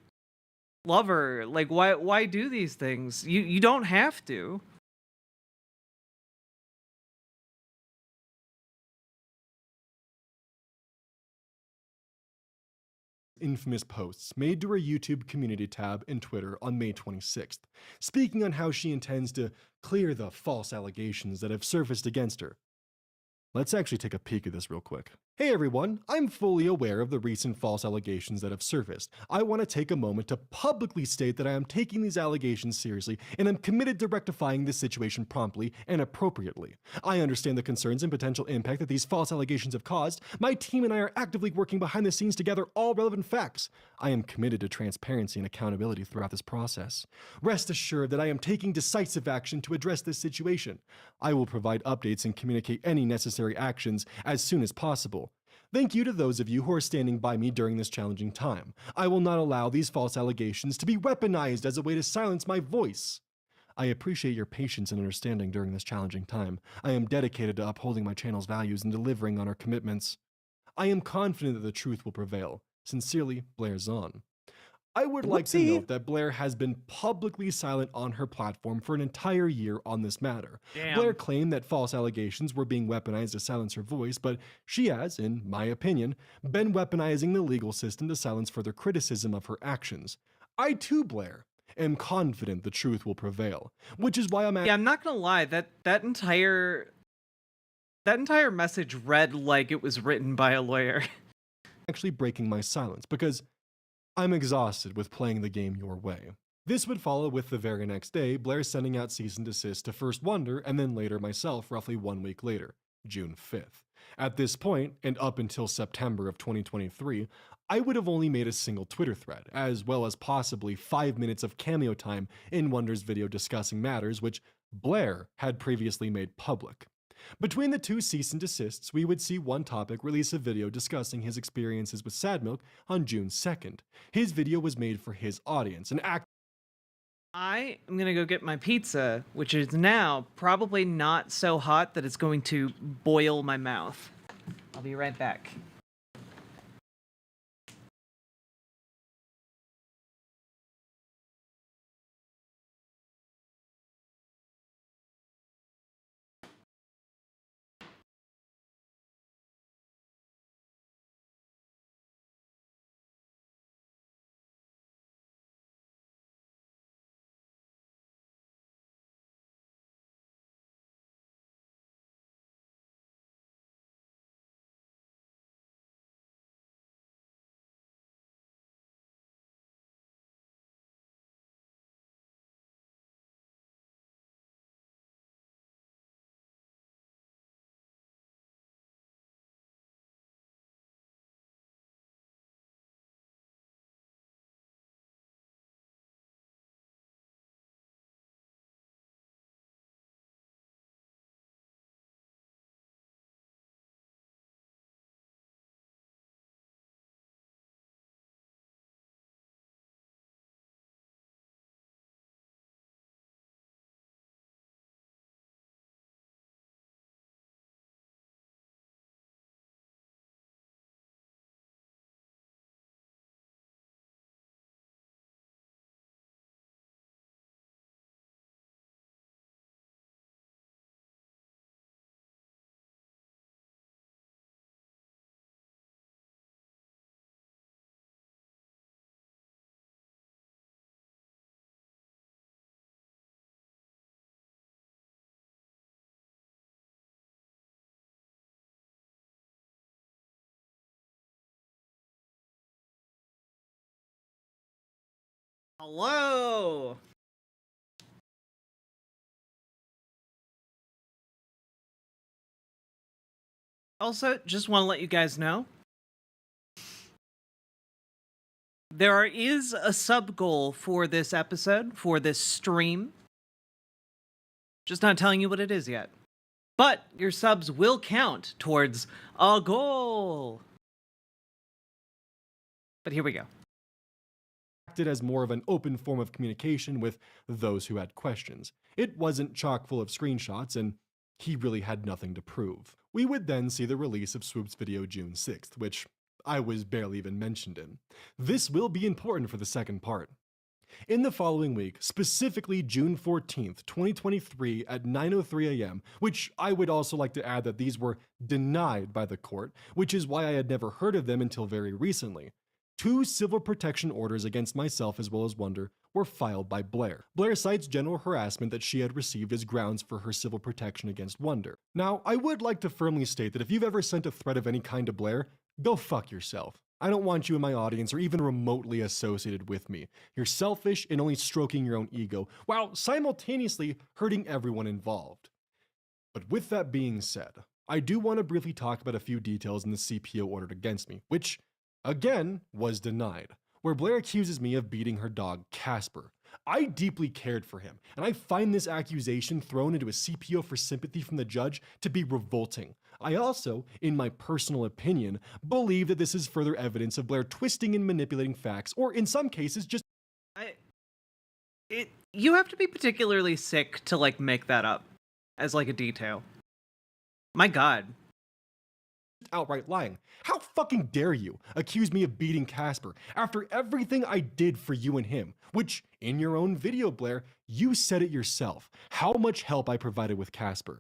lover? Like, why do these things? You don't have to. infamous posts made to her YouTube community tab in Twitter on May 26th, speaking on how she intends to clear the false allegations that have surfaced against her. Let's actually take a peek at this real quick. Hey everyone, I'm fully aware of the recent false allegations that have surfaced. I want to take a moment to publicly state that I am taking these allegations seriously and am committed to rectifying this situation promptly and appropriately. I understand the concerns and potential impact that these false allegations have caused. My team and I are actively working behind the scenes to gather all relevant facts. I am committed to transparency and accountability throughout this process. Rest assured that I am taking decisive action to address this situation. I will provide updates and communicate any necessary actions as soon as possible. Thank you to those of you who are standing by me during this challenging time. I will not allow these false allegations to be weaponized as a way to silence my voice. I appreciate your patience and understanding during this challenging time. I am dedicated to upholding my channel's values and delivering on our commitments. I am confident that the truth will prevail. Sincerely, Blair Zahn. I would like to note that Blair has been publicly silent on her platform for an entire year on this matter. Damn. Blair claimed that false allegations were being weaponized to silence her voice, but she has, in my opinion, been weaponizing the legal system to silence further criticism of her actions. I too, Blair, am confident the truth will prevail, which is why Yeah, I'm not gonna lie, that entire message read like it was written by a lawyer. actually breaking my silence, because I'm exhausted with playing the game your way. This would follow with the very next day, Blair sending out cease and desist to first Wonder and then later myself roughly 1 week later, June 5th. At this point, and up until September of 2023, I would have only made a single Twitter thread, as well as possibly 5 minutes of cameo time in Wonder's video discussing matters which Blair had previously made public. Between the two cease and desists, we would see One Topic release a video discussing his experiences with Sad Milk on June 2nd. His video was made for his audience, and I am gonna go get my pizza, which is now probably not so hot that it's going to boil my mouth. I'll be right back. Hello. Also, just want to let you guys know, there is a sub goal for this episode, for this stream. Just not telling you what it is yet. But your subs will count towards a goal. But here we go. Acted as more of an open form of communication with those who had questions. It wasn't chock full of screenshots, and he really had nothing to prove. We would then see the release of Swoop's video June 6th, which I was barely even mentioned in. This will be important for the second part. In the following week, specifically June 14th, 2023 at 9:03 a.m., which I would also like to add that these were denied by the court, which is why I had never heard of them until very recently. 2 civil protection orders against myself as well as Wonder were filed by Blair. Blair cites general harassment that she had received as grounds for her civil protection against Wonder. Now, I would like to firmly state that if you've ever sent a threat of any kind to Blair, go fuck yourself. I don't want you in my audience or even remotely associated with me. You're selfish and only stroking your own ego, while simultaneously hurting everyone involved. But with that being said, I do want to briefly talk about a few details in the CPO ordered against me, which, again, was denied, where Blair accuses me of beating her dog, Casper. I deeply cared for him, and I find this accusation thrown into a CPO for sympathy from the judge to be revolting. I also, in my personal opinion, believe that this is further evidence of Blair twisting and manipulating facts, or in some cases just You have to be particularly sick to, like, make that up as, like, a detail. My god. outright lying. How fucking dare you accuse me of beating Casper after everything I did for you and him, which, in your own video, Blair, you said it yourself, how much help I provided with Casper.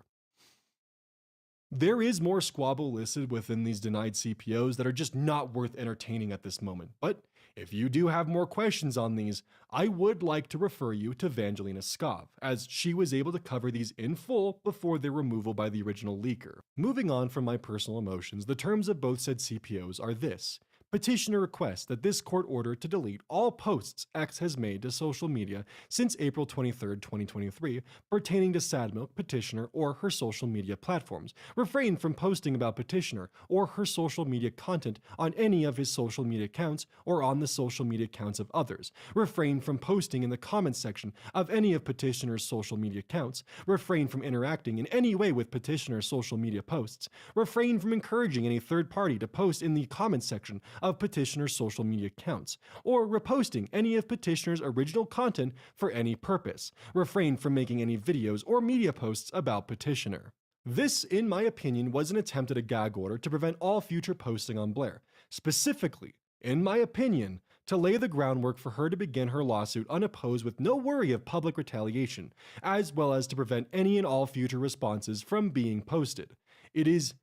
There is more squabble listed within these denied CPOs that are just not worth entertaining at this moment, but if you do have more questions on these, I would like to refer you to Vangelina Skov, as she was able to cover these in full before their removal by the original leaker. Moving on from my personal emotions, the terms of both said CPOs are this. Petitioner requests that this court order to delete all posts X has made to social media since April 23, 2023, pertaining to Sadmilk, Petitioner, or her social media platforms. Refrain from posting about Petitioner or her social media content on any of his social media accounts or on the social media accounts of others. Refrain from posting in the comments section of any of Petitioner's social media accounts. Refrain from interacting in any way with Petitioner's social media posts. Refrain from encouraging any third party to post in the comments section of Petitioner's social media accounts, or reposting any of Petitioner's original content for any purpose. Refrain from making any videos or media posts about Petitioner. This, in my opinion, was an attempt at a gag order to prevent all future posting on Blair. Specifically, in my opinion, to lay the groundwork for her to begin her lawsuit unopposed with no worry of public retaliation, as well as to prevent any and all future responses from being posted. It is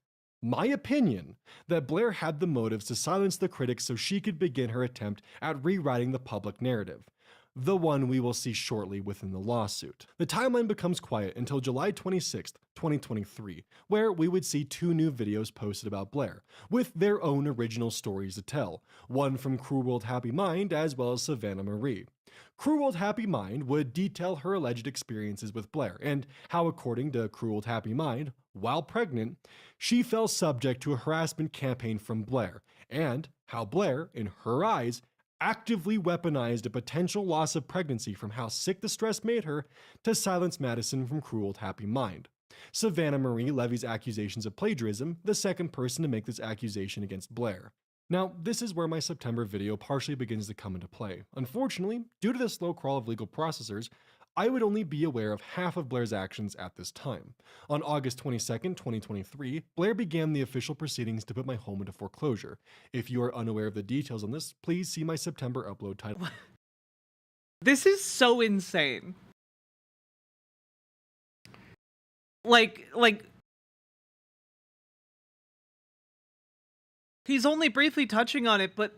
my opinion that Blair had the motives to silence the critics so she could begin her attempt at rewriting the public narrative, the one we will see shortly within the lawsuit. The timeline becomes quiet until July 26th, 2023, where we would see 2 new videos posted about Blair, with their own original stories to tell, one from Cruel World Happy Mind as well as Savannah Marie. Cruel World Happy Mind would detail her alleged experiences with Blair and how, according to Cruel World Happy Mind, while pregnant, she fell subject to a harassment campaign from Blair, and how Blair, in her eyes, actively weaponized a potential loss of pregnancy from how sick the stress made her to silence Madison from Cruel World Happy Mind. Savannah Marie levies accusations of plagiarism, the second person to make this accusation against Blair. Now, this is where my September video partially begins to come into play. Unfortunately, due to the slow crawl of legal processors, I would only be aware of half of Blair's actions at this time. On August 22nd, 2023, Blair began the official proceedings to put my home into foreclosure. If you are unaware of the details on this, please see my September upload title. This is so insane. Like, he's only briefly touching on it, but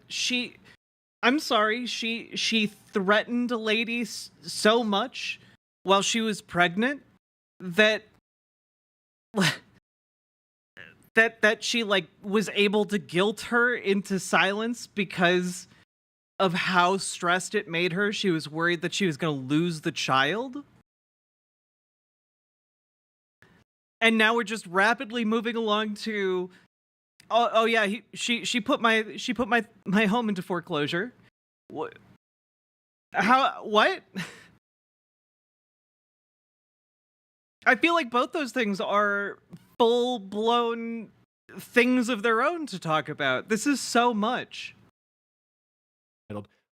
I'm sorry, she threatened a lady so much while she was pregnant that that she, like, was able to guilt her into silence because of how stressed it made her. She was worried that she was going to lose the child. And now we're just rapidly moving along to, oh yeah, she put my home into foreclosure. What? How? What? I feel like both those things are full-blown things of their own to talk about. This is so much.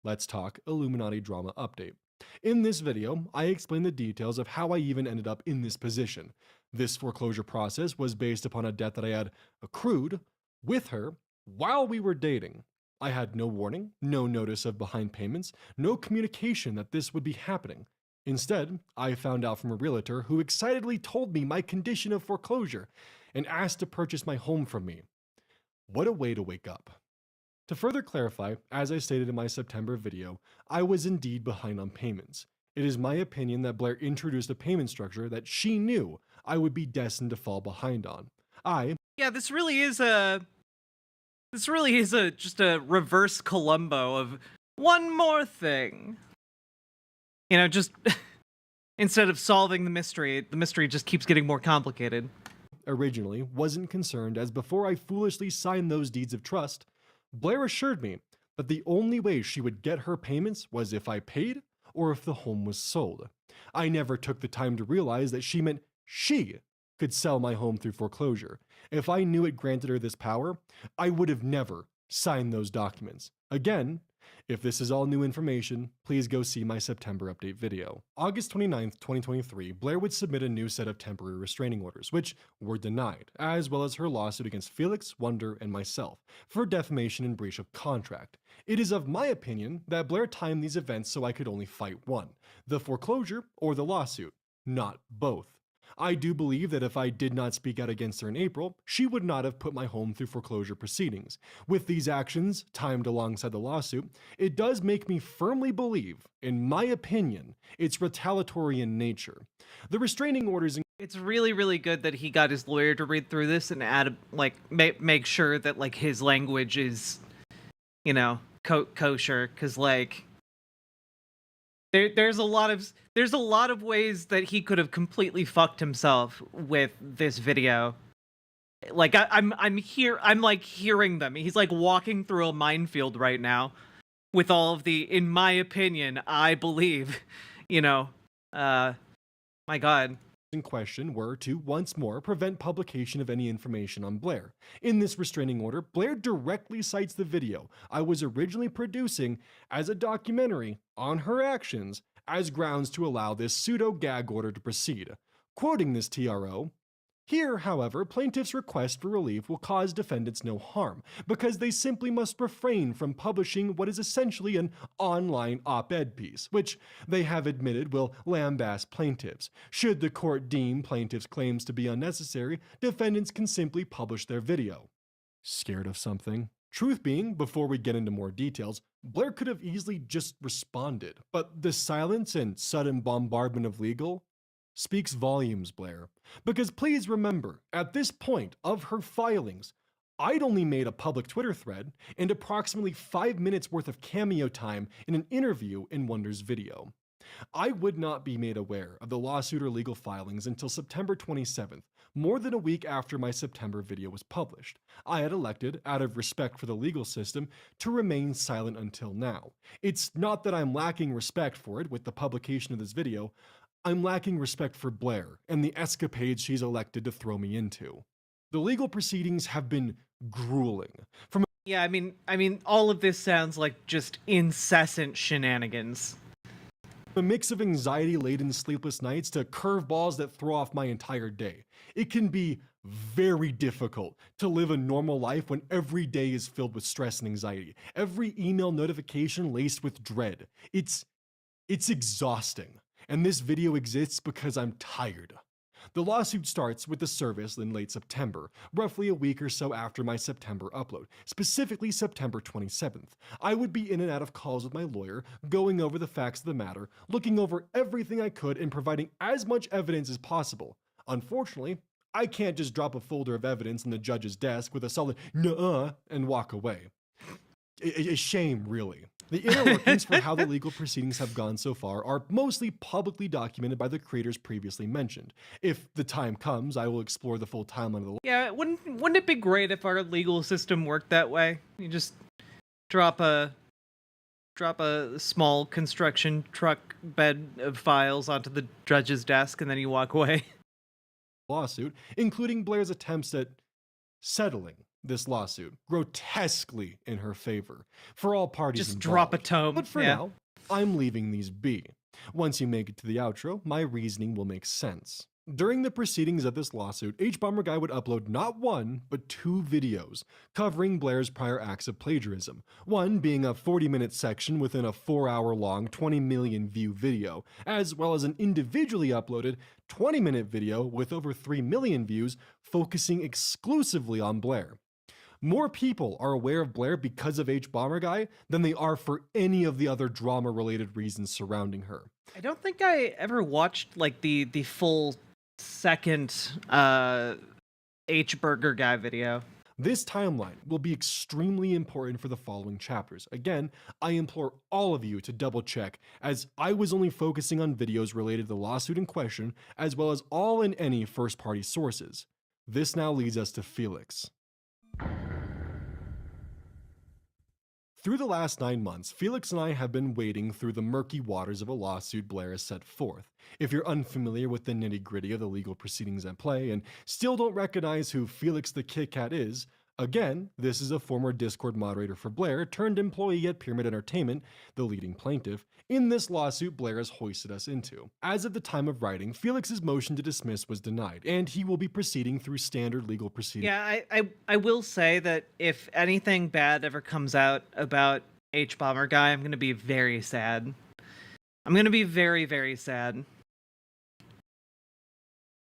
Let's Talk Illuminaughti Drama Update. In this video, I explain the details of how I even ended up in this position. This foreclosure process was based upon a debt that I had accrued with her while we were dating. I had no warning, no notice of behind payments, no communication that this would be happening. Instead, I found out from a realtor who excitedly told me my condition of foreclosure and asked to purchase my home from me. What a way to wake up. To further clarify, as I stated in my September video, I was indeed behind on payments. It is my opinion that Blair introduced a payment structure that she knew I would be destined to fall behind on. Yeah, this really is just a reverse Columbo of one more thing. You know, just instead of solving the mystery just keeps getting more complicated. Originally wasn't concerned, as before I foolishly signed those deeds of trust, Blair assured me that the only way she would get her payments was if I paid or if the home was sold. I never took the time to realize that she meant she could sell my home through foreclosure. If I knew it granted her this power, I would have never signed those documents. Again, if this is all new information, please go see my September update video. August 29th, 2023, Blair would submit a new set of temporary restraining orders, which were denied, as well as her lawsuit against Felix, Wonder, and myself for defamation and breach of contract. It is of my opinion that Blair timed these events so I could only fight one, the foreclosure or the lawsuit, not both. I do believe that if I did not speak out against her in April, she would not have put my home through foreclosure proceedings. With these actions timed alongside the lawsuit, it does make me firmly believe, in my opinion, it's retaliatory in nature. The restraining orders... It's really, really good that he got his lawyer to read through this and add, like, make sure that, like, his language is, you know, kosher, because, like... There's a lot of ways that he could have completely fucked himself with this video. Like I'm like hearing them. He's like walking through a minefield right now with all of the, in my opinion, I believe, you know, my God. In question were to once more prevent publication of any information on Blair. In this restraining order, Blair directly cites the video I was originally producing as a documentary on her actions as grounds to allow this pseudo-gag order to proceed. Quoting this TRO, here, however, plaintiff's request for relief will cause defendants no harm, because they simply must refrain from publishing what is essentially an online op-ed piece, which they have admitted will lambaste plaintiffs. Should the court deem plaintiffs' claims to be unnecessary, defendants can simply publish their video. Scared of something? Truth being, before we get into more details, Blair could have easily just responded, but the silence and sudden bombardment of legal speaks volumes, Blair. Because please remember, at this point of her filings, I'd only made a public Twitter thread and approximately 5 minutes worth of cameo time in an interview in Wonder's video. I would not be made aware of the lawsuit or legal filings until September 27th, more than a week after my September video was published. I had elected, out of respect for the legal system, to remain silent until now. It's not that I'm lacking respect for it with the publication of this video, I'm lacking respect for Blair and the escapades she's elected to throw me into. The legal proceedings have been grueling. Yeah, I mean, all of this sounds like just incessant shenanigans. A mix of anxiety-laden sleepless nights to curveballs that throw off my entire day. It can be very difficult to live a normal life when every day is filled with stress and anxiety. Every email notification laced with dread. It's exhausting. And this video exists because I'm tired. The lawsuit starts with the service in late September, roughly a week or so after my September upload, specifically September 27th. I would be in and out of calls with my lawyer, going over the facts of the matter, looking over everything I could and providing as much evidence as possible. Unfortunately, I can't just drop a folder of evidence on the judge's desk with a solid "nuh-uh" and walk away. A shame, really. The inner workings for how the legal proceedings have gone so far are mostly publicly documented by the creators previously mentioned. If the time comes, I will explore the full timeline of the Yeah, wouldn't it be great if our legal system worked that way? You just drop a small construction truck bed of files onto the judge's desk and then you walk away. lawsuit, including Blair's attempts at settling this lawsuit grotesquely in her favor for all parties Just involved. drop a tome. But for Yeah. now, I'm leaving these be. Once you make it to the outro, my reasoning will make sense. During the proceedings of this lawsuit, H-Bomber Guy would upload not one, but 2 videos covering Blair's prior acts of plagiarism. One being a 40-minute section within a 4-hour-long, 20 million view video, as well as an individually uploaded 20-minute video with over 3 million views focusing exclusively on Blair. More people are aware of Blair because of H-Bomber Guy than they are for any of the other drama-related reasons surrounding her. I don't think I ever watched like the full second H Burger Guy video. This timeline will be extremely important for the following chapters. Again, I implore all of you to double check, as I was only focusing on videos related to the lawsuit in question, as well as all and any first-party sources. This now leads us to Felix. Through the last 9 months, Felix and I have been wading through the murky waters of a lawsuit Blair has set forth. If you're unfamiliar with the nitty-gritty of the legal proceedings at play and still don't recognize who Felix the Kit Kat is, again, this is a former Discord moderator for Blair turned employee at Pyramid Entertainment, the leading plaintiff, in this lawsuit Blair has hoisted us into. As of the time of writing, Felix's motion to dismiss was denied, and he will be proceeding through standard legal proceedings. Yeah, I will say that if anything bad ever comes out about H-Bomber Guy, I'm going to be very sad. I'm going to be very, very sad.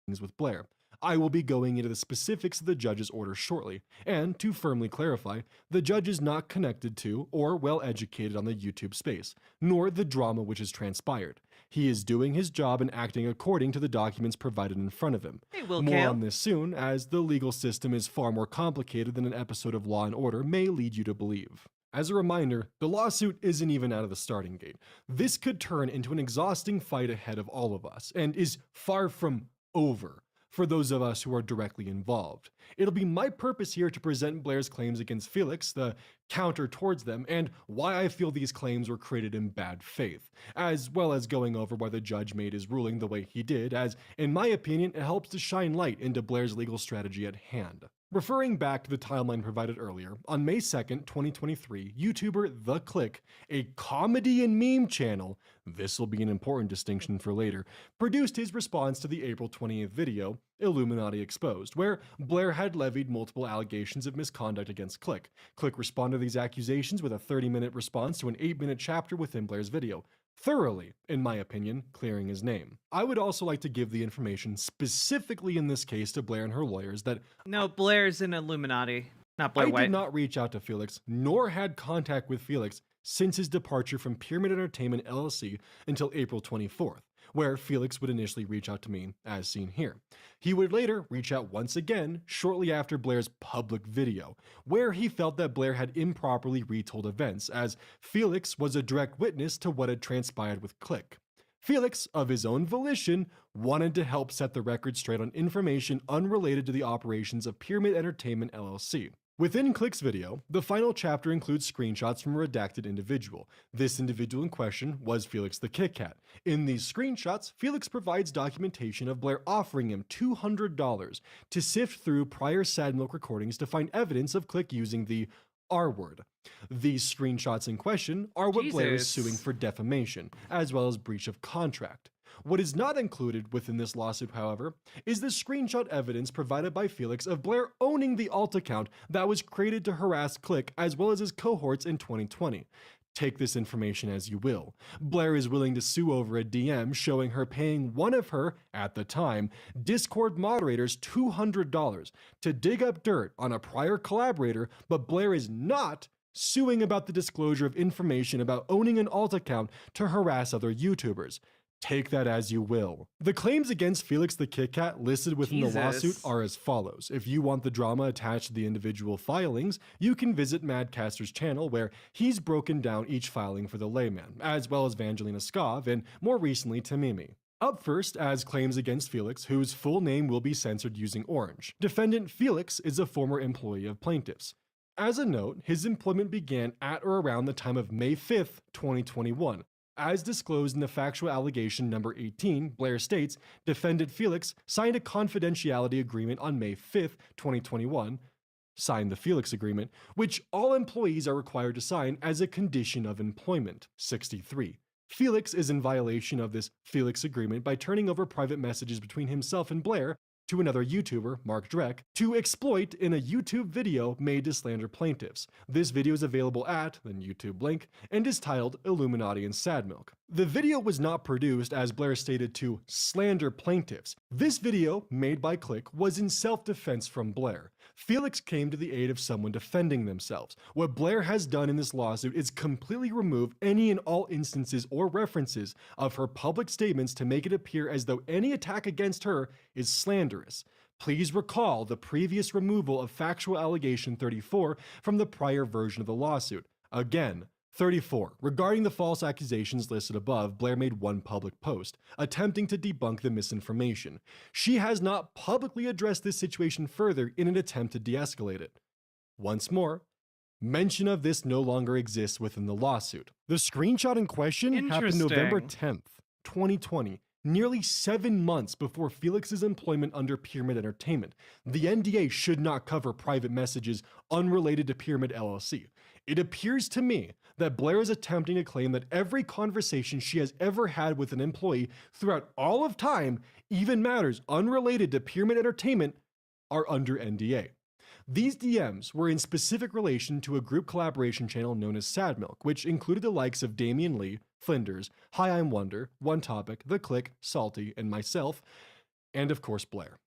With Blair. I will be going into the specifics of the judge's order shortly, and to firmly clarify, the judge is not connected to or well educated on the YouTube space, nor the drama which has transpired. He is doing his job and acting according to the documents provided in front of him. Hey, Will More Kale. on this soon, as the legal system is far more complicated than an episode of Law & Order may lead you to believe. As a reminder, the lawsuit isn't even out of the starting gate. This could turn into an exhausting fight ahead of all of us, and is far from over for those of us who are directly involved. It'll be my purpose here to present Blair's claims against Felix, the counter towards them, and why I feel these claims were created in bad faith, as well as going over why the judge made his ruling the way he did, as, in my opinion, it helps to shine light into Blair's legal strategy at hand. Referring back to the timeline provided earlier, on May 2nd, 2023, YouTuber The Click, a comedy and meme channel, this will be an important distinction for later, produced his response to the April 20th video, Illuminaughti Exposed, where Blair had levied multiple allegations of misconduct against Click. Click responded to these accusations with a 30-minute response to an 8-minute chapter within Blair's video, thoroughly, in my opinion, clearing his name. I would also like to give the information specifically in this case to Blair and her lawyers that No, Blair's in Illuminaughti, not Blair I White. did not reach out to Felix, nor had contact with Felix since his departure from Pyramid Entertainment LLC until April 24th, where Felix would initially reach out to me, as seen here. He would later reach out once again shortly after Blair's public video, where he felt that Blair had improperly retold events, as Felix was a direct witness to what had transpired with Click. Felix, of his own volition, wanted to help set the record straight on information unrelated to the operations of Pyramid Entertainment LLC. Within Click's video, the final chapter includes screenshots from a redacted individual. This individual in question was Felix the Kit Kat. In these screenshots, Felix provides documentation of Blair offering him $200 to sift through prior Sad Milk recordings to find evidence of Click using the R word. These screenshots in question are what Blair is Jesus. suing for defamation, as well as breach of contract. What is not included within this lawsuit, however, is the screenshot evidence provided by Felix of Blair owning the alt account that was created to harass Click as well as his cohorts in 2020. Take this information as you will. Blair is willing to sue over a DM showing her paying one of her, at the time, Discord moderators $200 to dig up dirt on a prior collaborator, but Blair is not suing about the disclosure of information about owning an alt account to harass other YouTubers. Take that as you will. The claims against Felix the Kit Kat listed within the lawsuit are as follows. If you want the drama attached to the individual filings, you can visit Madcaster's channel where he's broken down each filing for the layman, as well as Vangelina Skov and more recently Tamimi. Up first, as claims against Felix, whose full name will be censored using orange. Defendant Felix is a former employee of plaintiffs. As a note, his employment began at or around the time of May 5th, 2021. As disclosed in the factual allegation number 18, Blair states, defendant Felix signed a confidentiality agreement on May 5th, 2021, signed the Felix agreement, which all employees are required to sign as a condition of employment. 63. Felix is in violation of this Felix agreement by turning over private messages between himself and Blair to another YouTuber, Mark Drek, to exploit in a YouTube video made to slander plaintiffs. This video is available at, then YouTube link, and is titled Illuminaughti and Sad Milk. The video was not produced, as Blair stated, to slander plaintiffs. This video, made by Click, was in self-defense from Blair. Felix came to the aid of someone defending themselves. What Blair has done in this lawsuit is completely remove any and all instances or references of her public statements to make it appear as though any attack against her is slanderous. Please recall the previous removal of factual allegation 34 from the prior version of the lawsuit. Again, 34. Regarding the false accusations listed above, Blair made one public post, attempting to debunk the misinformation. She has not publicly addressed this situation further in an attempt to de-escalate it. Once more, mention of this no longer exists within the lawsuit. The screenshot in question happened November 10th, 2020, nearly 7 months before Felix's employment under Pyramid Entertainment. The NDA should not cover private messages unrelated to Pyramid LLC. It appears to me that Blair is attempting to claim that every conversation she has ever had with an employee throughout all of time, even matters unrelated to Pyramid Entertainment, are under NDA. These DMs were in specific relation to a group collaboration channel known as Sad Milk, which included the likes of Damian Lee, Flinders, Hi I'm Wonder, One Topic, The Click, Salty, and myself, and of course Blair.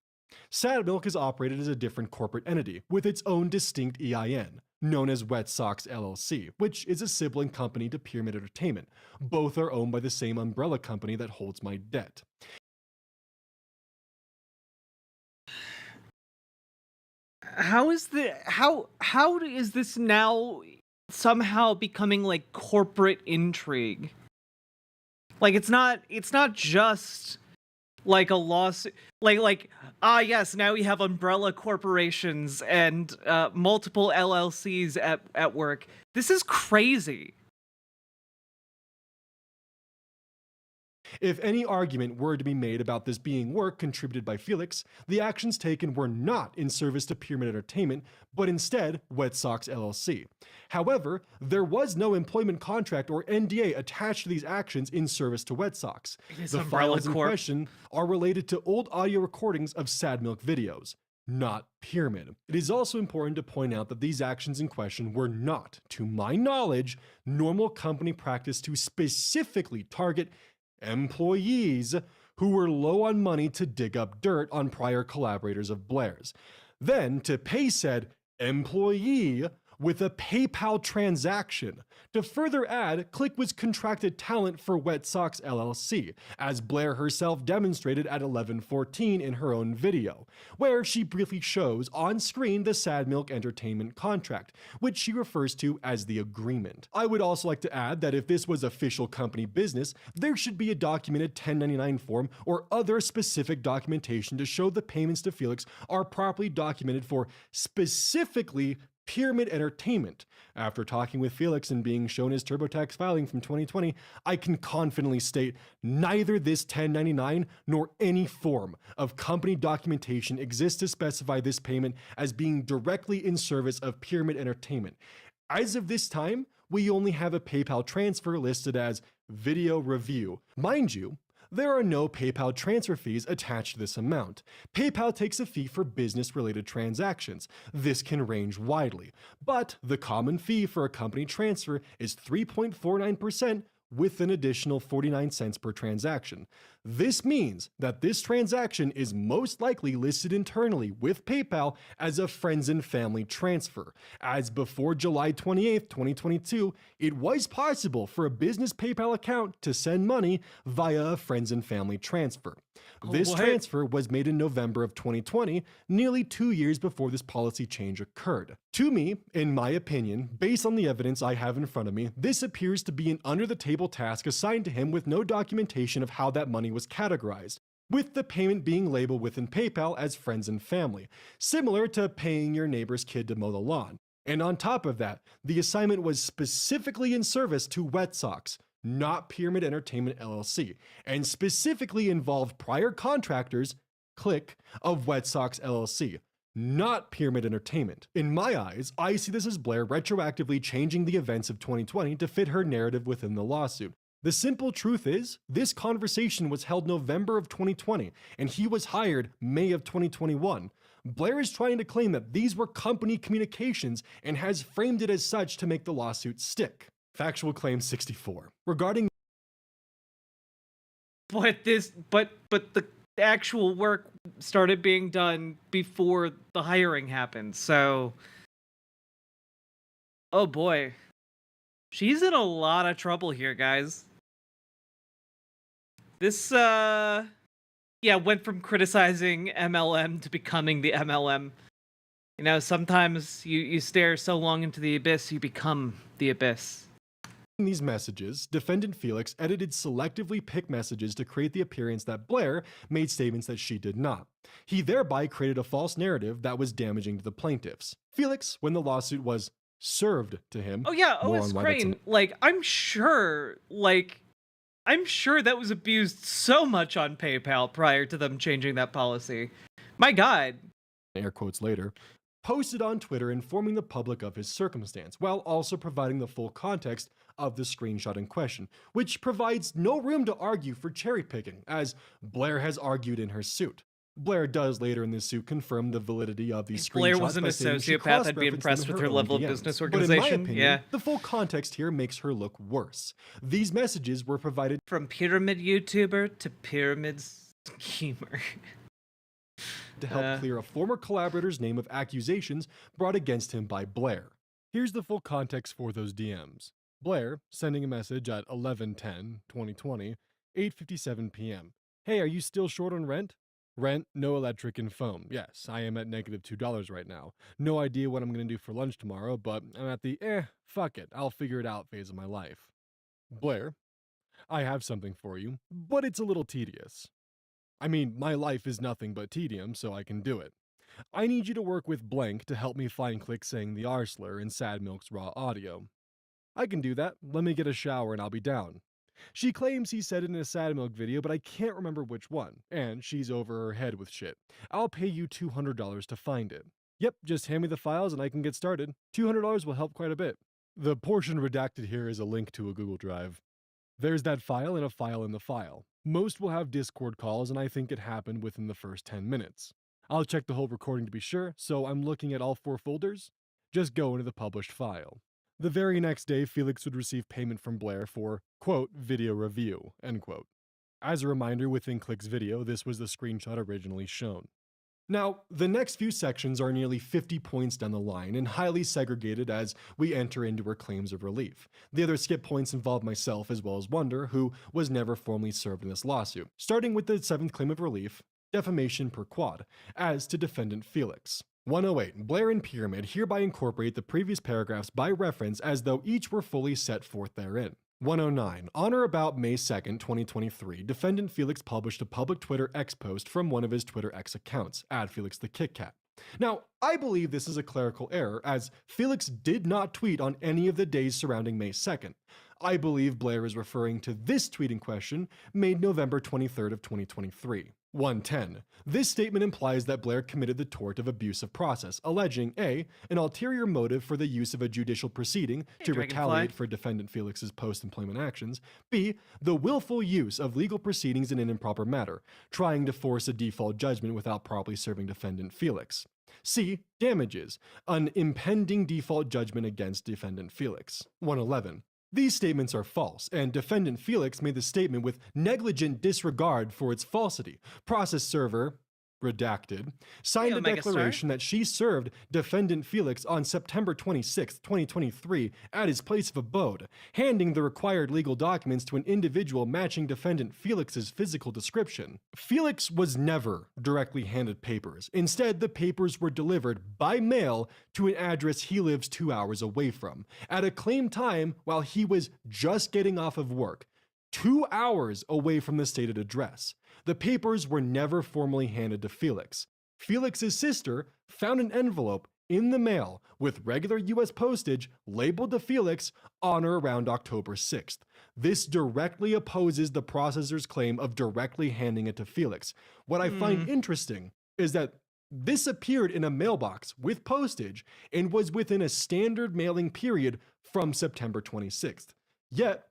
Sad Milk is operated as a different corporate entity with its own distinct EIN, known as Wet Sox LLC, which is a sibling company to Pyramid Entertainment. Both are owned by the same umbrella company that holds my debt. How is this now somehow becoming like corporate intrigue? Like it's not just like a lawsuit, yes, now we have umbrella corporations and multiple LLCs at work. This is crazy. If any argument were to be made about this being work contributed by Felix, the actions taken were not in service to Pyramid Entertainment, but instead Wet Sox LLC. However, there was no employment contract or NDA attached to these actions in service to Wet Sox. The files in question are related to old audio recordings of Sad Milk videos, not Pyramid. It is also important to point out that these actions in question were not, to my knowledge, normal company practice to specifically target employees who were low on money to dig up dirt on prior collaborators of Blair's. Then to pay said employee with a PayPal transaction. To further add, Click was contracted talent for Wet Sox LLC, as Blair herself demonstrated at 11:14 in her own video, where she briefly shows on screen the Sad Milk Entertainment contract, which she refers to as the agreement. I would also like to add that if this was official company business, there should be a documented 1099 form or other specific documentation to show the payments to Felix are properly documented for specifically Pyramid Entertainment. After talking with Felix and being shown his TurboTax filing from 2020, I can confidently state neither this 1099 nor any form of company documentation exists to specify this payment as being directly in service of Pyramid Entertainment. As of this time, we only have a PayPal transfer listed as video review. Mind you, there are no PayPal transfer fees attached to this amount. PayPal takes a fee for business-related transactions. This can range widely, but the common fee for a company transfer is 3.49% with an additional 49 cents per transaction. This means that this transaction is most likely listed internally with PayPal as a friends and family transfer, as before July 28th, 2022, it was possible for a business PayPal account to send money via a friends and family transfer. This transfer was made in November of 2020, nearly 2 years before this policy change occurred. To me, in my opinion, based on the evidence I have in front of me, this appears to be an under-the-table task assigned to him with no documentation of how that money was categorized, with the payment being labeled within PayPal as friends and family, similar to paying your neighbor's kid to mow the lawn. And on top of that, the assignment was specifically in service to Wet Sox, not Pyramid Entertainment LLC, and specifically involved prior contractors, click, of Wet Sox LLC, not Pyramid Entertainment. In my eyes, I see this as Blair retroactively changing the events of 2020 to fit her narrative within the lawsuit. The simple truth is, this conversation was held November of 2020, and he was hired May of 2021. Blair is trying to claim that these were company communications and has framed it as such to make the lawsuit stick. Factual claim 64. Regarding But the actual work started being done before the hiring happened. So, oh boy. She's in a lot of trouble here, guys. This went from criticizing MLM to becoming the MLM. You know, sometimes you stare so long into the abyss, you become the abyss. In these messages, defendant Felix edited selectively picked messages to create the appearance that Blair made statements that she did not. He thereby created a false narrative that was damaging to the plaintiffs. Felix, when the lawsuit was served to him. Oh yeah, more OS on why Crane, that's I'm sure that was abused so much on PayPal prior to them changing that policy. My God. Air quotes later, posted on Twitter informing the public of his circumstance, while also providing the full context of the screenshot in question, which provides no room to argue for cherry picking, as Blair has argued in her suit. Blair does later in this suit confirm the validity of these screenshots. Blair was an by saying she sociopath. I'd be cross-referenced impressed them with in her level of own DMs. business But in organization. my opinion, Yeah. the full context here makes her look worse. These messages were provided From pyramid YouTuber to pyramid schemer. to help clear a former collaborator's name of accusations brought against him by Blair. Here's the full context for those DMs. Blair sending a message at 11/10/2020, 8:57 p.m. Hey, are you still short on rent? Rent, no electric, and phone. Yes, I am at -$2 right now. No idea what I'm going to do for lunch tomorrow, but I'm at the fuck it, I'll figure it out phase of my life. Blair, I have something for you, but it's a little tedious. I mean, my life is nothing but tedium, so I can do it. I need you to work with blank to help me find click saying the R slur in Sad Milk's raw audio. I can do that. Let me get a shower and I'll be down. She claims he said it in a Sad Milk video, but I can't remember which one, and she's over her head with shit. I'll pay you $200 to find it. Yep, just hand me the files and I can get started. $200 will help quite a bit. The portion redacted here is a link to a Google Drive. There's that file and a file in the file. Most will have Discord calls, and I think it happened within the first 10 minutes. I'll check the whole recording to be sure, so I'm looking at all 4 folders. Just go into the published file. The very next day, Felix would receive payment from Blair for, quote, video review, end quote. As a reminder, within Click's video, this was the screenshot originally shown. Now, the next few sections are nearly 50 points down the line and highly segregated as we enter into her claims of relief. The other skip points involve myself as well as Wonder, who was never formally served in this lawsuit. Starting with the 7th claim of relief, defamation per quad, as to defendant Felix. 108. Blair and Pyramid hereby incorporate the previous paragraphs by reference as though each were fully set forth therein. 109. On or about May 2nd, 2023, defendant Felix published a public Twitter X post from one of his Twitter X accounts, @FelixTheKitKat. Now, I believe this is a clerical error, as Felix did not tweet on any of the days surrounding May 2nd. I believe Blair is referring to this tweet in question, made November 23rd of 2023. 110. This statement implies that Blair committed the tort of abuse of process, alleging A, an ulterior motive for the use of a judicial proceeding to retaliate for defendant Felix's post-employment actions, B, the willful use of legal proceedings in an improper matter, trying to force a default judgment without properly serving defendant Felix, C, damages, an impending default judgment against defendant Felix. 111. These statements are false, and defendant Felix made the statement with negligent disregard for its falsity. Process server, redacted, signed Hey, a Omega Star. declaration that she served defendant Felix on September 26, 2023 at his place of abode, handing the required legal documents to an individual matching defendant Felix's physical description. Felix was never directly handed papers. Instead, the papers were delivered by mail to an address he lives 2 hours away from, at a claimed time while he was just getting off of work, 2 hours away from the stated address. The papers were never formally handed to Felix. Felix's sister found an envelope in the mail with regular US postage labeled to Felix on or around October 6th. This directly opposes the processor's claim of directly handing it to Felix. What I find interesting is that this appeared in a mailbox with postage and was within a standard mailing period from September 26th. Yet,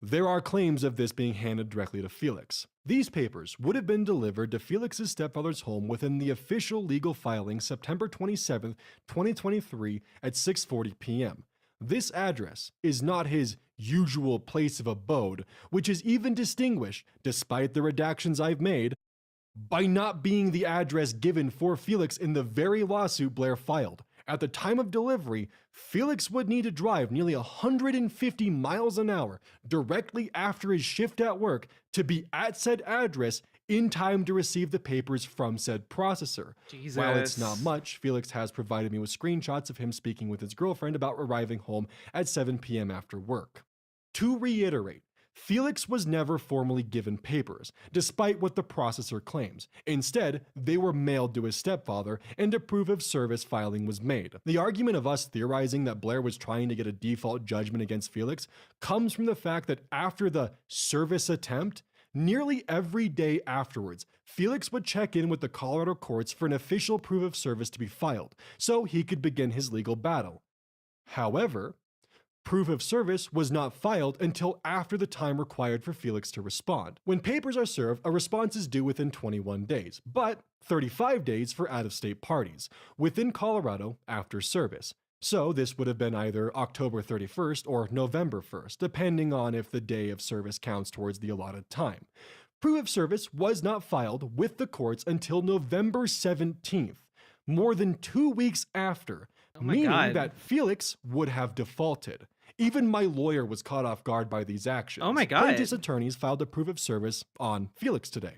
there are claims of this being handed directly to Felix. These papers would have been delivered to Felix's stepfather's home within the official legal filing September 27, 2023 at 6:40 p.m. This address is not his usual place of abode, which is even distinguished, despite the redactions I've made, by not being the address given for Felix in the very lawsuit Blair filed. At the time of delivery, Felix would need to drive nearly 150 miles an hour directly after his shift at work to be at said address in time to receive the papers from said processor. While it's not much, Felix has provided me with screenshots of him speaking with his girlfriend about arriving home at 7 p.m. after work. To reiterate, Felix was never formally given papers, despite what the processor claims. Instead, they were mailed to his stepfather, and a proof of service filing was made. The argument of us theorizing that Blair was trying to get a default judgment against Felix comes from the fact that after the service attempt, nearly every day afterwards, Felix would check in with the Colorado courts for an official proof of service to be filed, so he could begin his legal battle. However, proof of service was not filed until after the time required for Felix to respond. When papers are served, a response is due within 21 days, but 35 days for out-of-state parties, within Colorado after service. So this would have been either October 31st or November 1st, depending on if the day of service counts towards the allotted time. Proof of service was not filed with the courts until November 17th, more than 2 weeks after, meaning that Felix would have defaulted. Even my lawyer was caught off guard by these actions. Oh my God. Plaintiff's attorneys filed a proof of service on Felix today.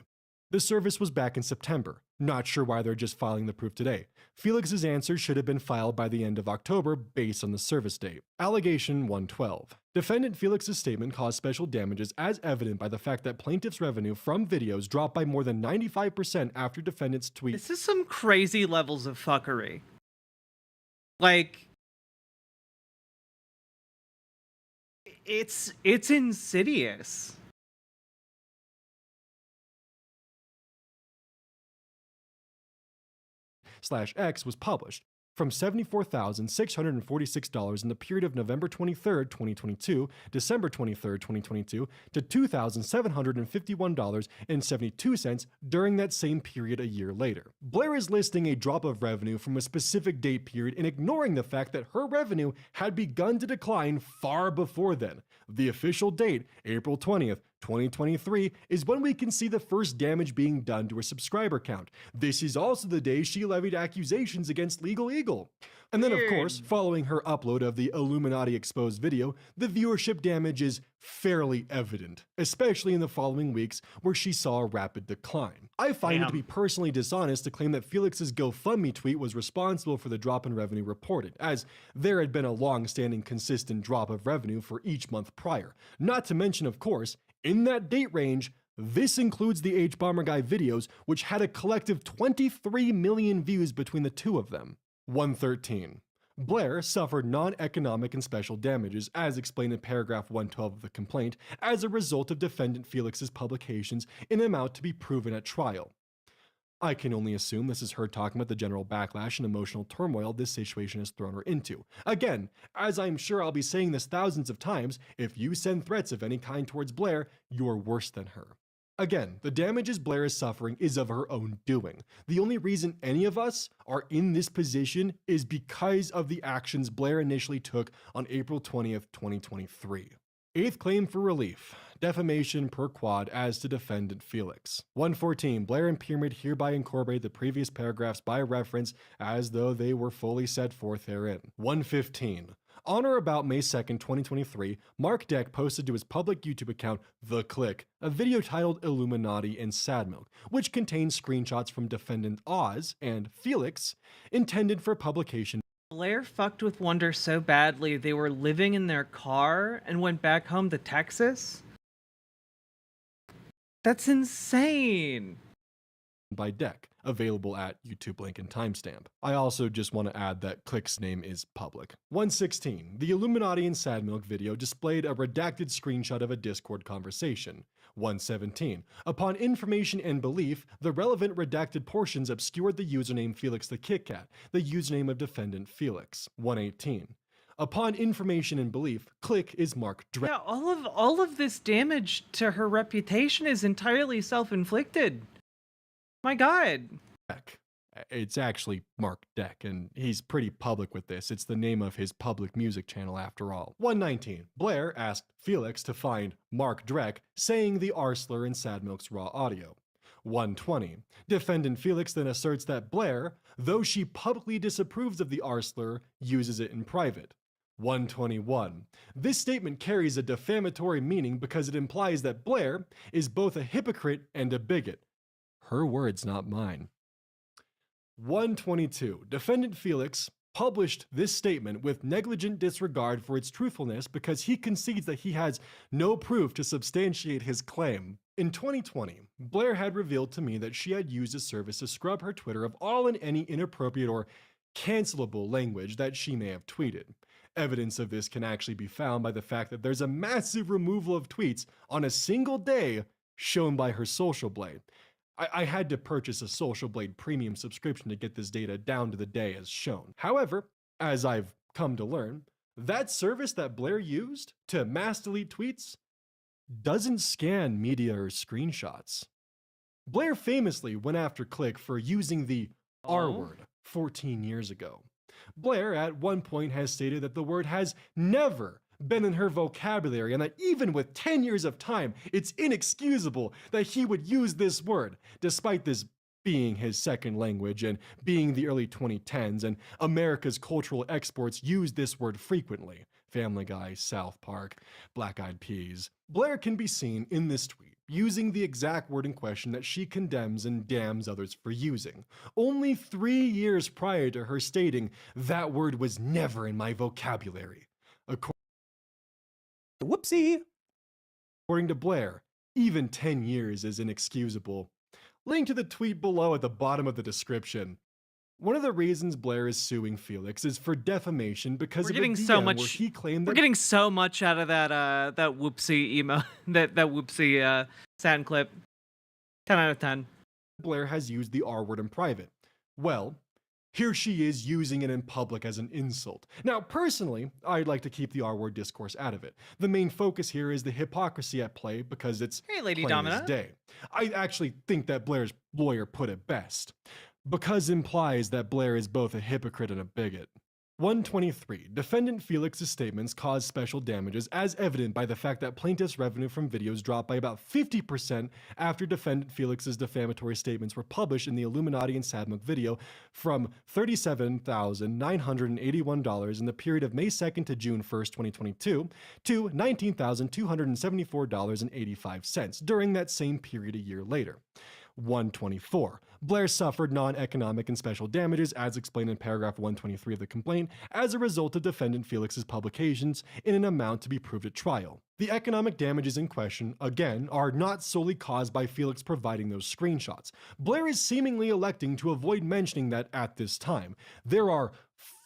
The service was back in September. Not sure why they're just filing the proof today. Felix's answer should have been filed by the end of October based on the service date. Allegation 112. Defendant Felix's statement caused special damages as evident by the fact that plaintiff's revenue from videos dropped by more than 95% after defendant's tweet. This is some crazy levels of fuckery. Like, it's insidious. /X was published from $74,646 in the period of November 23, 2022, December 23, 2022, to $2,751.72 during that same period a year later. Blair is listing a drop of revenue from a specific date period and ignoring the fact that her revenue had begun to decline far before then. The official date, April 20th, 2023, is when we can see the first damage being done to her subscriber count. This is also the day she levied accusations against Legal Eagle. And then, of course, following her upload of the Illuminaughti exposed video, the viewership damage is fairly evident, especially in the following weeks where she saw a rapid decline. I find it to be personally dishonest to claim that Felix's GoFundMe tweet was responsible for the drop in revenue reported, as there had been a long-standing consistent drop of revenue for each month prior. Not to mention, of course, in that date range, this includes the H-Bomber Guy videos, which had a collective 23 million views between the two of them. 113. Blair suffered non-economic and special damages, as explained in paragraph 112 of the complaint, as a result of defendant Felix's publications in an amount to be proven at trial. I can only assume this is her talking about the general backlash and emotional turmoil this situation has thrown her into. Again, as I'm sure I'll be saying this thousands of times, if you send threats of any kind towards Blair, you're worse than her. Again, the damages Blair is suffering is of her own doing. The only reason any of us are in this position is because of the actions Blair initially took on April 20th, 2023. Eighth claim for relief. Defamation per quad as to defendant Felix. 114. Blair and Pyramid hereby incorporate the previous paragraphs by reference as though they were fully set forth therein. 115. On or about May 2nd, 2023, Mark Deck posted to his public YouTube account, The Click, a video titled Illuminaughti and Sad Milk, which contains screenshots from defendant Oz and Felix, intended for publication. Blair fucked with Wonder so badly they were living in their car and went back home to Texas? That's insane. By Deck, available at YouTube link and timestamp. I also just want to add that Click's name is public. 116. The Illuminaughti and Sad Milk video displayed a redacted screenshot of a Discord conversation. 117. Upon information and belief, the relevant redacted portions obscured the username Felix the Kit Kat, the username of defendant Felix. 118. Upon information and belief, Click is Mark Drake. Yeah, all of this damage to her reputation is entirely self-inflicted. My God. It's actually Mark Deck, and he's pretty public with this. It's the name of his public music channel after all. 119. Blair asked Felix to find Mark Drek saying the R slur in Sad Milk's raw audio. 120. Defendant Felix then asserts that Blair, though she publicly disapproves of the R slur, uses it in private. 121. This statement carries a defamatory meaning because it implies that Blair is both a hypocrite and a bigot. Her words, not mine. 122. Defendant Felix published this statement with negligent disregard for its truthfulness because he concedes that he has no proof to substantiate his claim. In 2020, Blair had revealed to me that she had used a service to scrub her Twitter of all and any inappropriate or cancelable language that she may have tweeted. Evidence of this can actually be found by the fact that there's a massive removal of tweets on a single day shown by her Social Blade. I had to purchase a Social Blade premium subscription to get this data down to the day as shown. However, as I've come to learn, that service that Blair used to mass delete tweets doesn't scan media or screenshots. Blair famously went after Click for using the R word 14 years ago. Blair at one point has stated that the word has never been in her vocabulary and that even with 10 years of time, it's inexcusable that he would use this word, despite this being his second language and being the early 2010s, and America's cultural exports use this word frequently. Family Guy, South Park, Black Eyed Peas. Blair can be seen in this tweet using the exact word in question that she condemns and damns others for using, only 3 years prior to her stating that word was never in my vocabulary. Whoopsie. According to Blair, even 10 years is inexcusable. Link to the tweet below at the bottom of the description. One of the reasons Blair is suing Felix is for defamation because of a DM where he claimed that— We're getting so much out of that that whoopsie emo that whoopsie sound clip. 10 out of 10. Blair has used the R word in private. Well, here she is using it in public as an insult. Now, personally, I'd like to keep the R word discourse out of it. The main focus here is the hypocrisy at play because it's Hey, Lady plain as Domina. day. I actually think that Blair's lawyer put it best, because implies that Blair is both a hypocrite and a bigot. 123. Defendant Felix's statements caused special damages as evident by the fact that plaintiff's revenue from videos dropped by about 50% after defendant Felix's defamatory statements were published in the Illuminaughti and Sad Milk video from $37,981 in the period of May 2nd to June 1st, 2022 to $19,274.85 during that same period a year later. 124. Blair suffered non-economic and special damages as explained in paragraph 123 of the complaint as a result of defendant Felix's publications in an amount to be proved at trial. The economic damages in question, again, are not solely caused by Felix providing those screenshots. Blair is seemingly electing to avoid mentioning that at this time. There are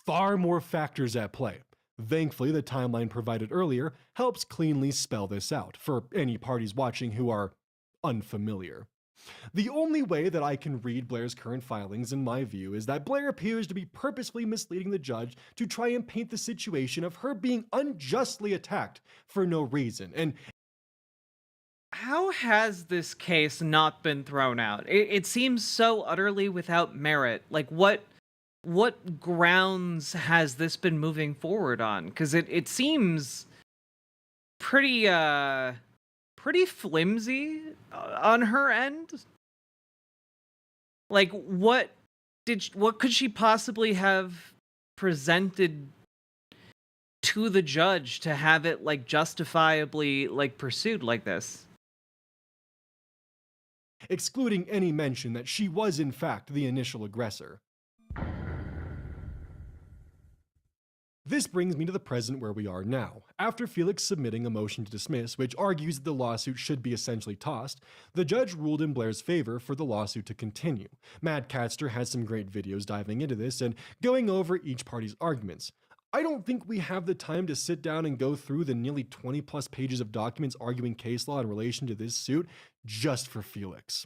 far more factors at play. Thankfully, the timeline provided earlier helps cleanly spell this out for any parties watching who are unfamiliar. The only way that I can read Blair's current filings, in my view, is that Blair appears to be purposefully misleading the judge to try and paint the situation of her being unjustly attacked for no reason, and how has this case not been thrown out? It seems so utterly without merit. Like, what grounds has this been moving forward on? Because it seems pretty pretty flimsy on her end. Like, what could she possibly have presented to the judge to have it like justifiably like pursued like this? Excluding any mention that she was in fact the initial aggressor. This brings me to the present where we are now. After Felix submitting a motion to dismiss, which argues that the lawsuit should be essentially tossed, the judge ruled in Blair's favor for the lawsuit to continue. Matt Katster has some great videos diving into this and going over each party's arguments. I don't think we have the time to sit down and go through the nearly 20 plus pages of documents arguing case law in relation to this suit just for Felix.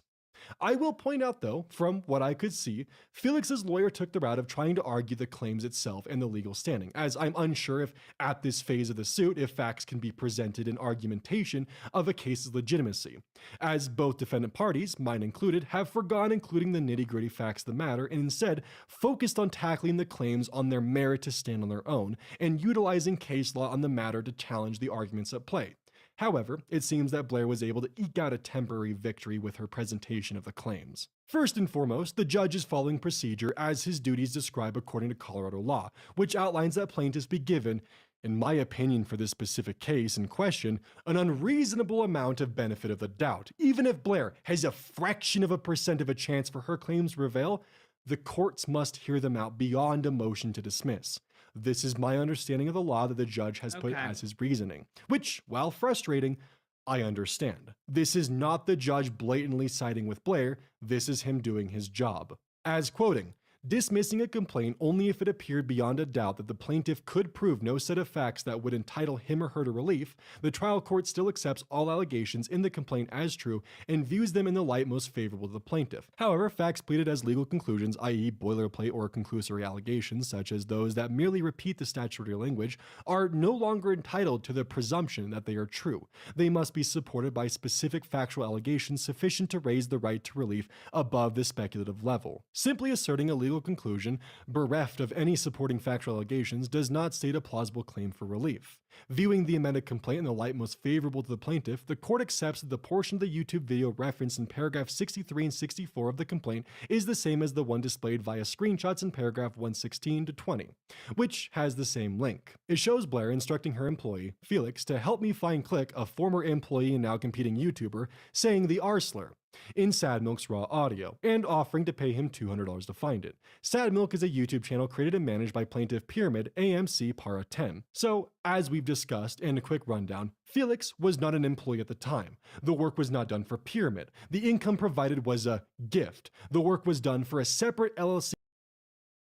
I will point out, though, from what I could see, Felix's lawyer took the route of trying to argue the claims itself and the legal standing, as I'm unsure if, at this phase of the suit, if facts can be presented in argumentation of a case's legitimacy, as both defendant parties, mine included, have forgone including the nitty-gritty facts of the matter and instead focused on tackling the claims on their merit to stand on their own and utilizing case law on the matter to challenge the arguments at play. However, it seems that Blair was able to eke out a temporary victory with her presentation of the claims. First and foremost, the judge is following procedure as his duties describe according to Colorado law, which outlines that plaintiffs be given, in my opinion for this specific case in question, an unreasonable amount of benefit of the doubt. Even if Blair has a fraction of a percent of a chance for her claims to prevail, the courts must hear them out beyond a motion to dismiss. This is my understanding of the law that the judge has put as his reasoning, which, while frustrating, I understand. This is not the judge blatantly siding with Blair, this is him doing his job. As quoting, dismissing a complaint only if it appeared beyond a doubt that the plaintiff could prove no set of facts that would entitle him or her to relief, the trial court still accepts all allegations in the complaint as true and views them in the light most favorable to the plaintiff. However, facts pleaded as legal conclusions, i.e. boilerplate or conclusory allegations, such as those that merely repeat the statutory language, are no longer entitled to the presumption that they are true. They must be supported by specific factual allegations sufficient to raise the right to relief above the speculative level. Simply asserting a legal conclusion, bereft of any supporting factual allegations, does not state a plausible claim for relief. Viewing the amended complaint in the light most favorable to the plaintiff, the court accepts that the portion of the YouTube video referenced in paragraph 63 and 64 of the complaint is the same as the one displayed via screenshots in paragraph 116 to 20, which has the same link. It shows Blair instructing her employee, Felix, to help me find Click, a former employee and now competing YouTuber, saying the R slur in Sad Milk's raw audio, and offering to pay him $200 to find it. Sad Milk is a YouTube channel created and managed by plaintiff Pyramid AMC Para 10. So, as we've discussed in a quick rundown, Felix was not an employee at the time. The work was not done for Pyramid. The income provided was a gift. The work was done for a separate LLC.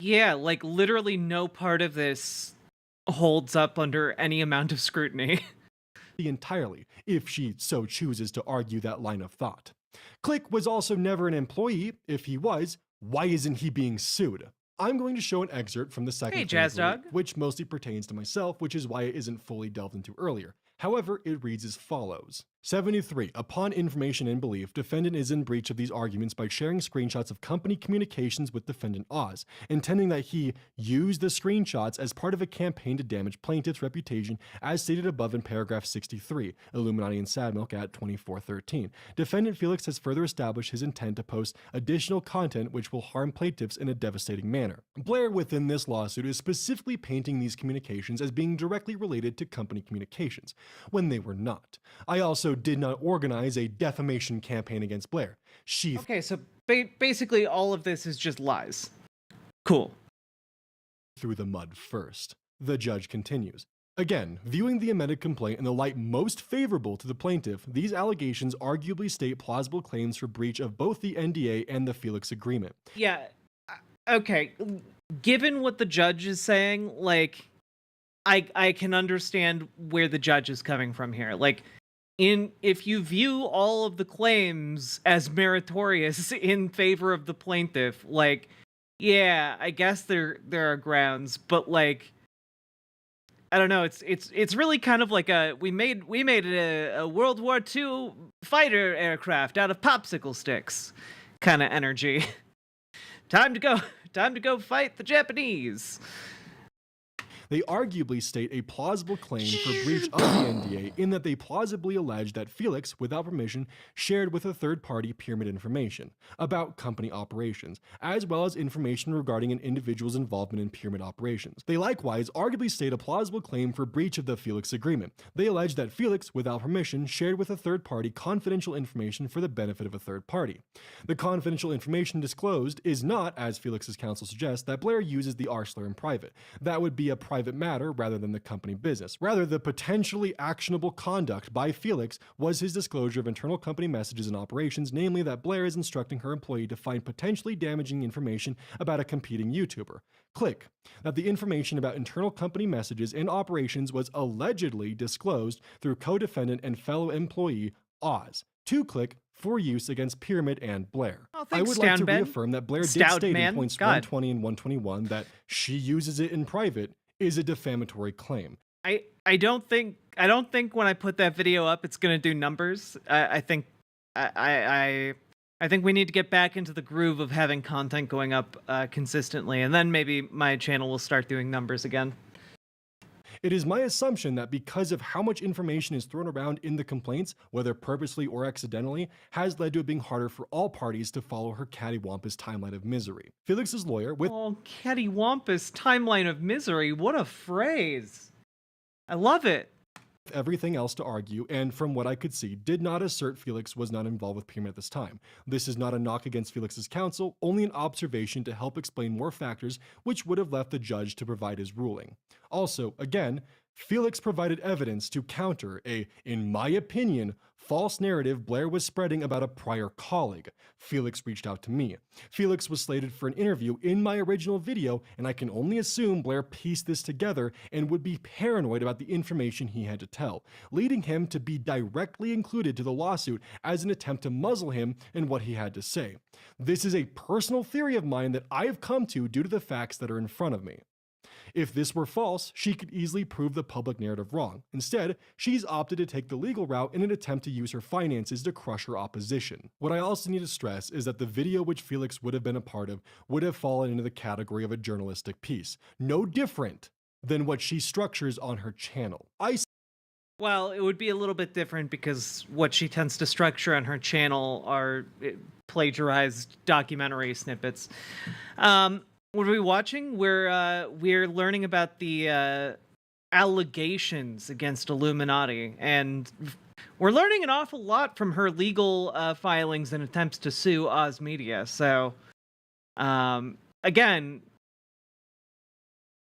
Yeah, like literally no part of this holds up under any amount of scrutiny. Entirely, if she so chooses to argue that line of thought. Click was also never an employee. If he was, why isn't he being sued? I'm going to show an excerpt from the second Hey, Jazz Dog. which mostly pertains to myself, which is why it isn't fully delved into earlier. However, it reads as follows. 73. Upon information and belief, defendant is in breach of these arguments by sharing screenshots of company communications with defendant Oz, intending that he use the screenshots as part of a campaign to damage plaintiff's reputation as stated above in paragraph 63, Illuminaughti and Sad Milk at 2413. Defendant Felix has further established his intent to post additional content which will harm plaintiffs in a devastating manner. Blair within this lawsuit is specifically painting these communications as being directly related to company communications, when they were not. I also did not organize a defamation campaign against Blair. She Okay, so basically all of this is just lies. Cool. threw the mud first. The judge continues. Again, viewing the amended complaint in the light most favorable to the plaintiff, these allegations arguably state plausible claims for breach of both the NDA and the Felix agreement. Yeah, okay. Given what the judge is saying, like, I can understand where the judge is coming from here. Like, if you view all of the claims as meritorious in favor of the plaintiff, like, yeah, I guess there are grounds, but like, I don't know. It's really kind of like we made a World War II fighter aircraft out of popsicle sticks kind of energy. Time to go fight the Japanese. They arguably state a plausible claim for breach of the NDA in that they plausibly allege that Felix, without permission, shared with a third-party pyramid information about company operations, as well as information regarding an individual's involvement in pyramid operations. They likewise arguably state a plausible claim for breach of the Felix agreement. They allege that Felix, without permission, shared with a third party confidential information for the benefit of a third party. The confidential information disclosed is not, as Felix's counsel suggests, that Blair uses the R slur in private. That would be a private matter rather than the company business. Rather, the potentially actionable conduct by Felix was his disclosure of internal company messages and operations, namely that Blair is instructing her employee to find potentially damaging information about a competing YouTuber. Click. That the information about internal company messages and operations was allegedly disclosed through co-defendant and fellow employee Oz. To Click for use against Pyramid and Blair. Oh, I thanks, would like to Stan Ben. reaffirm that Blair did Stout state man. in points God. 120 and 121 that she uses it in private is a defamatory claim. I don't think when I put that video up it's gonna do numbers. I think we need to get back into the groove of having content going up consistently, and then maybe my channel will start doing numbers again. It is my assumption that because of how much information is thrown around in the complaints, whether purposely or accidentally, has led to it being harder for all parties to follow her cattywampus timeline of misery. Felix's lawyer, with Oh, cattywampus timeline of misery. What a phrase. I love it. everything else to argue, and from what I could see, did not assert Felix was not involved with Pyramid at this time. This is not a knock against Felix's counsel, only an observation to help explain more factors which would have left the judge to provide his ruling. Also, again, Felix provided evidence to counter a, in my opinion, false narrative Blair was spreading about a prior colleague. Felix reached out to me. Felix was slated for an interview in my original video, and I can only assume Blair pieced this together and would be paranoid about the information he had to tell, leading him to be directly included to the lawsuit as an attempt to muzzle him in what he had to say. This is a personal theory of mine that I have come to due to the facts that are in front of me. If this were false, she could easily prove the public narrative wrong. Instead, she's opted to take the legal route in an attempt to use her finances to crush her opposition. What I also need to stress is that the video which Felix would have been a part of would have fallen into the category of a journalistic piece, no different than what she structures on her channel. Well, it would be a little bit different because what she tends to structure on her channel are plagiarized documentary snippets. What are we watching? We're learning about the allegations against Illuminaughti, and we're learning an awful lot from her legal filings and attempts to sue Oz Media. So, again,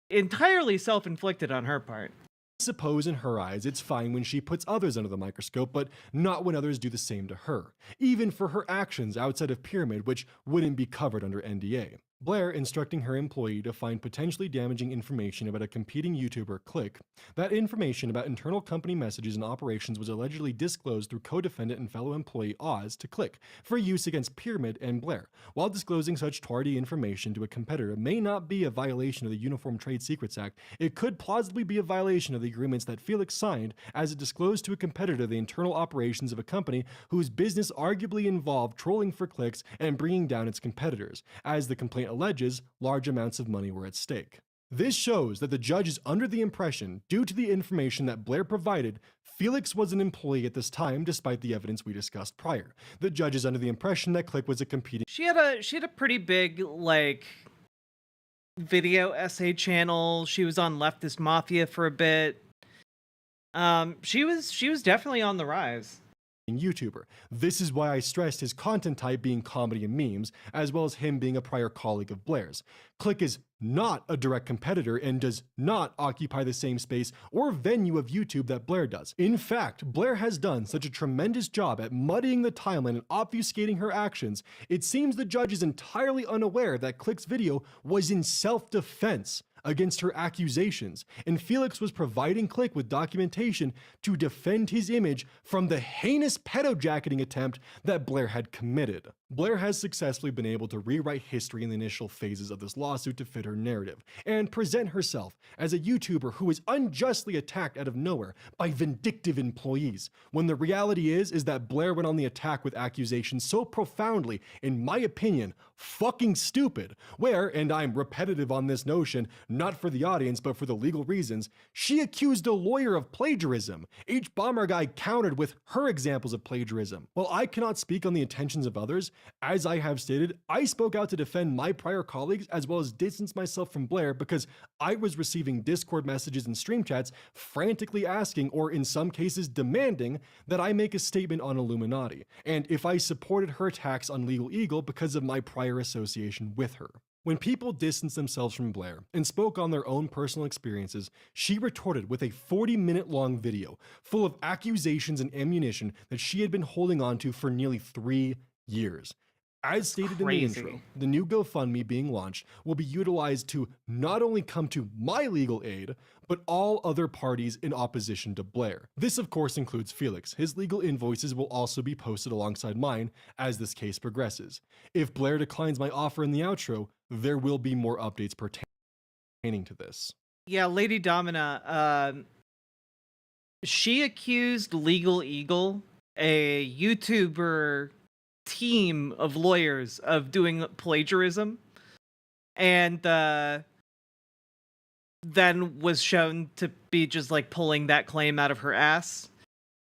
entirely self-inflicted on her part. Suppose in her eyes it's fine when she puts others under the microscope, but not when others do the same to her, even for her actions outside of Pyramid, which wouldn't be covered under NDA. Blair instructing her employee to find potentially damaging information about a competing YouTuber, Click. That information about internal company messages and operations was allegedly disclosed through co-defendant and fellow employee Oz to Click for use against Pyramid and Blair. While disclosing such tardy information to a competitor may not be a violation of the Uniform Trade Secrets Act, it could plausibly be a violation of the agreements that Felix signed as it disclosed to a competitor the internal operations of a company whose business arguably involved trolling for clicks and bringing down its competitors. As the complaint alleges, large amounts of money were at stake. This shows that the judge is under the impression, due to the information that Blair provided, Felix was an employee at this time, despite the evidence we discussed prior. The judge is under the impression that Click was a competing. She had a pretty big video essay channel. She was on Leftist Mafia for a bit. She was definitely on the rise. YouTuber. This is why I stressed his content type being comedy and memes, as well as him being a prior colleague of Blair's. Click is not a direct competitor and does not occupy the same space or venue of YouTube that Blair does. In fact, Blair has done such a tremendous job at muddying the timeline and obfuscating her actions, it seems the judge is entirely unaware that Click's video was in self-defense against her accusations, and Felix was providing Click with documentation to defend his image from the heinous pedojacketing attempt that Blair had committed. Blair has successfully been able to rewrite history in the initial phases of this lawsuit to fit her narrative, and present herself as a YouTuber who is unjustly attacked out of nowhere by vindictive employees, when the reality is that Blair went on the attack with accusations so profoundly, in my opinion, fucking stupid, where, and I'm repetitive on this notion, not for the audience but for the legal reasons, she accused a lawyer of plagiarism. Bomber Guy countered with her examples of plagiarism. While I cannot speak on the intentions of others, as I have stated, I spoke out to defend my prior colleagues as well as distance myself from Blair because I was receiving Discord messages and stream chats frantically asking, or in some cases demanding, that I make a statement on Illuminaughti, and if I supported her attacks on Legal Eagle because of my prior association with her. When people distanced themselves from Blair and spoke on their own personal experiences, she retorted with a 40-minute long video full of accusations and ammunition that she had been holding on to for nearly 3 years. As stated in the intro, the new GoFundMe being launched will be utilized to not only come to my legal aid, but all other parties in opposition to Blair. This of course includes Felix. His legal invoices will also be posted alongside mine as this case progresses. If Blair declines my offer in the outro, there will be more updates pertaining to this. Yeah, Lady Domina, she accused Legal Eagle, a YouTuber team of lawyers, of doing plagiarism, and then was shown to be just like pulling that claim out of her ass.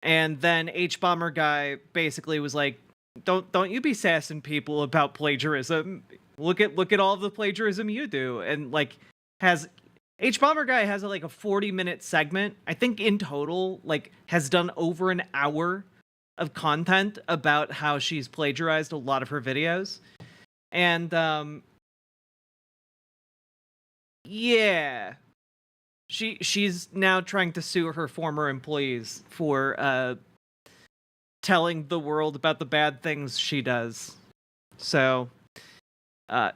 And then Bomber Guy basically was like, don't you be sassing people about plagiarism. Look at all the plagiarism you do. And like Bomber Guy has like a 40-minute segment, I think in total, like has done over an hour of content about how she's plagiarized a lot of her videos. And yeah, she's now trying to sue her former employees for telling the world about the bad things she does. So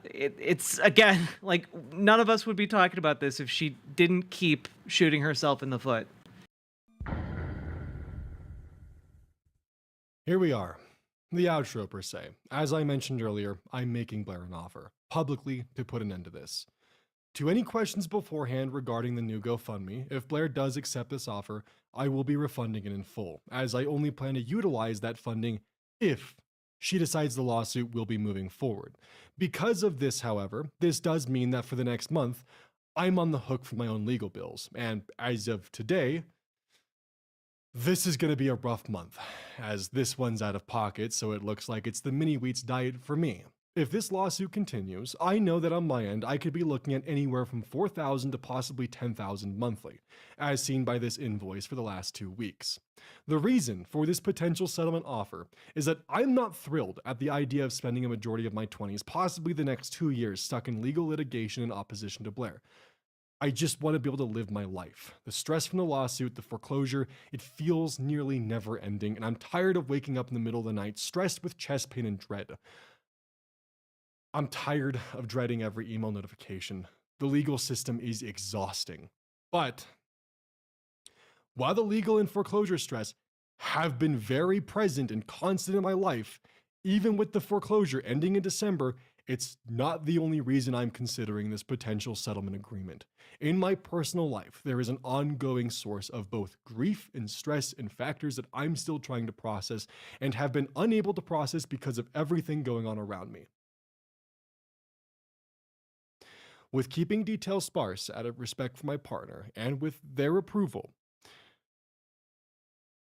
it's again, like, none of us would be talking about this if she didn't keep shooting herself in the foot. Here we are, the outro per se. As I mentioned earlier, I'm making Blair an offer, publicly, to put an end to this. To any questions beforehand regarding the new GoFundMe, if Blair does accept this offer, I will be refunding it in full, as I only plan to utilize that funding if she decides the lawsuit will be moving forward. Because of this, however, this does mean that for the next month, I'm on the hook for my own legal bills, and as of today, this is going to be a rough month, as this one's out of pocket, so it looks like it's the mini-wheats diet for me. If this lawsuit continues, I know that on my end, I could be looking at anywhere from $4,000 to possibly $10,000 monthly, as seen by this invoice for the last 2 weeks. The reason for this potential settlement offer is that I'm not thrilled at the idea of spending a majority of my 20s, possibly the next 2 years, stuck in legal litigation in opposition to Blair. I just want to be able to live my life. The stress from the lawsuit, the foreclosure, it feels nearly never ending, and I'm tired of waking up in the middle of the night, stressed with chest pain and dread. I'm tired of dreading every email notification. The legal system is exhausting. But while the legal and foreclosure stress have been very present and constant in my life, even with the foreclosure ending in December, it's not the only reason I'm considering this potential settlement agreement. In my personal life, there is an ongoing source of both grief and stress and factors that I'm still trying to process and have been unable to process because of everything going on around me. With keeping details sparse out of respect for my partner and with their approval,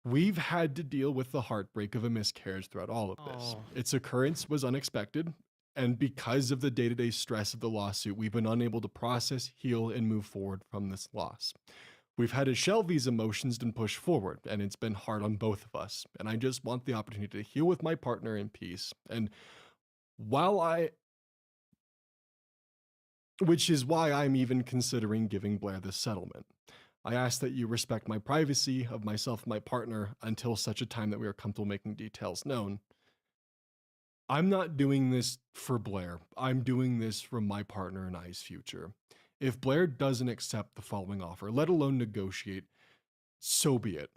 we've had to deal with the heartbreak of a miscarriage throughout all of this. Its occurrence was unexpected, and because of the day-to-day stress of the lawsuit, we've been unable to process, heal, and move forward from this loss. We've had to shelve these emotions and push forward, and it's been hard on both of us, and I just want the opportunity to heal with my partner in peace. And which is why I'm even considering giving Blair this settlement. I ask that you respect my privacy of myself and my partner until such a time that we are comfortable making details known. I'm not doing this for Blair. I'm doing this for my partner and I's future. If Blair doesn't accept the following offer, let alone negotiate, so be it.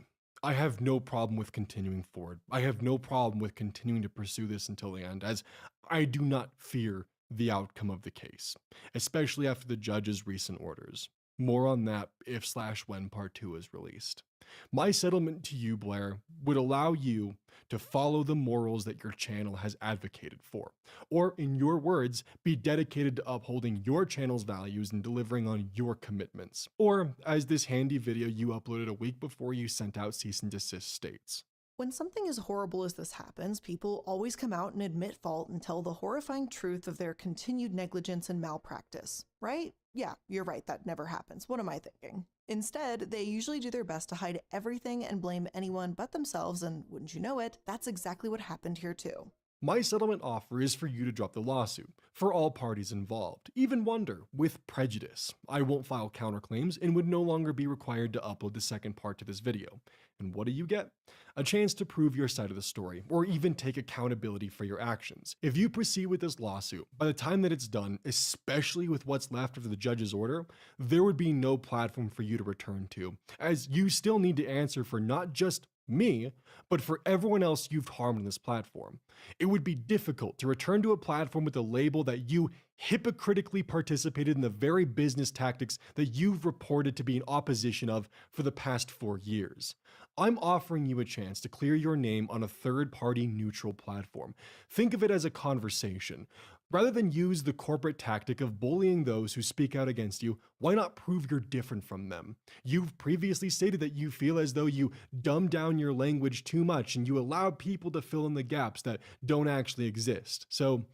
I have no problem with continuing forward. I have no problem with continuing to pursue this until the end, as I do not fear the outcome of the case, especially after the judge's recent orders. More on that if/when part 2 is released. My settlement to you, Blair, would allow you to follow the morals that your channel has advocated for, or in your words, be dedicated to upholding your channel's values and delivering on your commitments. Or, as this handy video you uploaded a week before you sent out cease and desist states. When something as horrible as this happens, people always come out and admit fault and tell the horrifying truth of their continued negligence and malpractice, right? Yeah, you're right, that never happens. What am I thinking? Instead, they usually do their best to hide everything and blame anyone but themselves, and wouldn't you know it, that's exactly what happened here too. My settlement offer is for you to drop the lawsuit, for all parties involved. Even Wonder, with prejudice. I won't file counterclaims and would no longer be required to upload the second part to this video. And what do you get? A chance to prove your side of the story, or even take accountability for your actions. If you proceed with this lawsuit, by the time that it's done, especially with what's left of the judge's order, there would be no platform for you to return to, as you still need to answer for not just me, but for everyone else you've harmed on this platform. It would be difficult to return to a platform with a label that you hypocritically participated in the very business tactics that you've reported to be in opposition of for the past 4 years. I'm offering you a chance to clear your name on a third-party neutral platform. Think of it as a conversation. Rather than use the corporate tactic of bullying those who speak out against you, why not prove you're different from them? You've previously stated that you feel as though you dumb down your language too much and you allow people to fill in the gaps that don't actually exist. So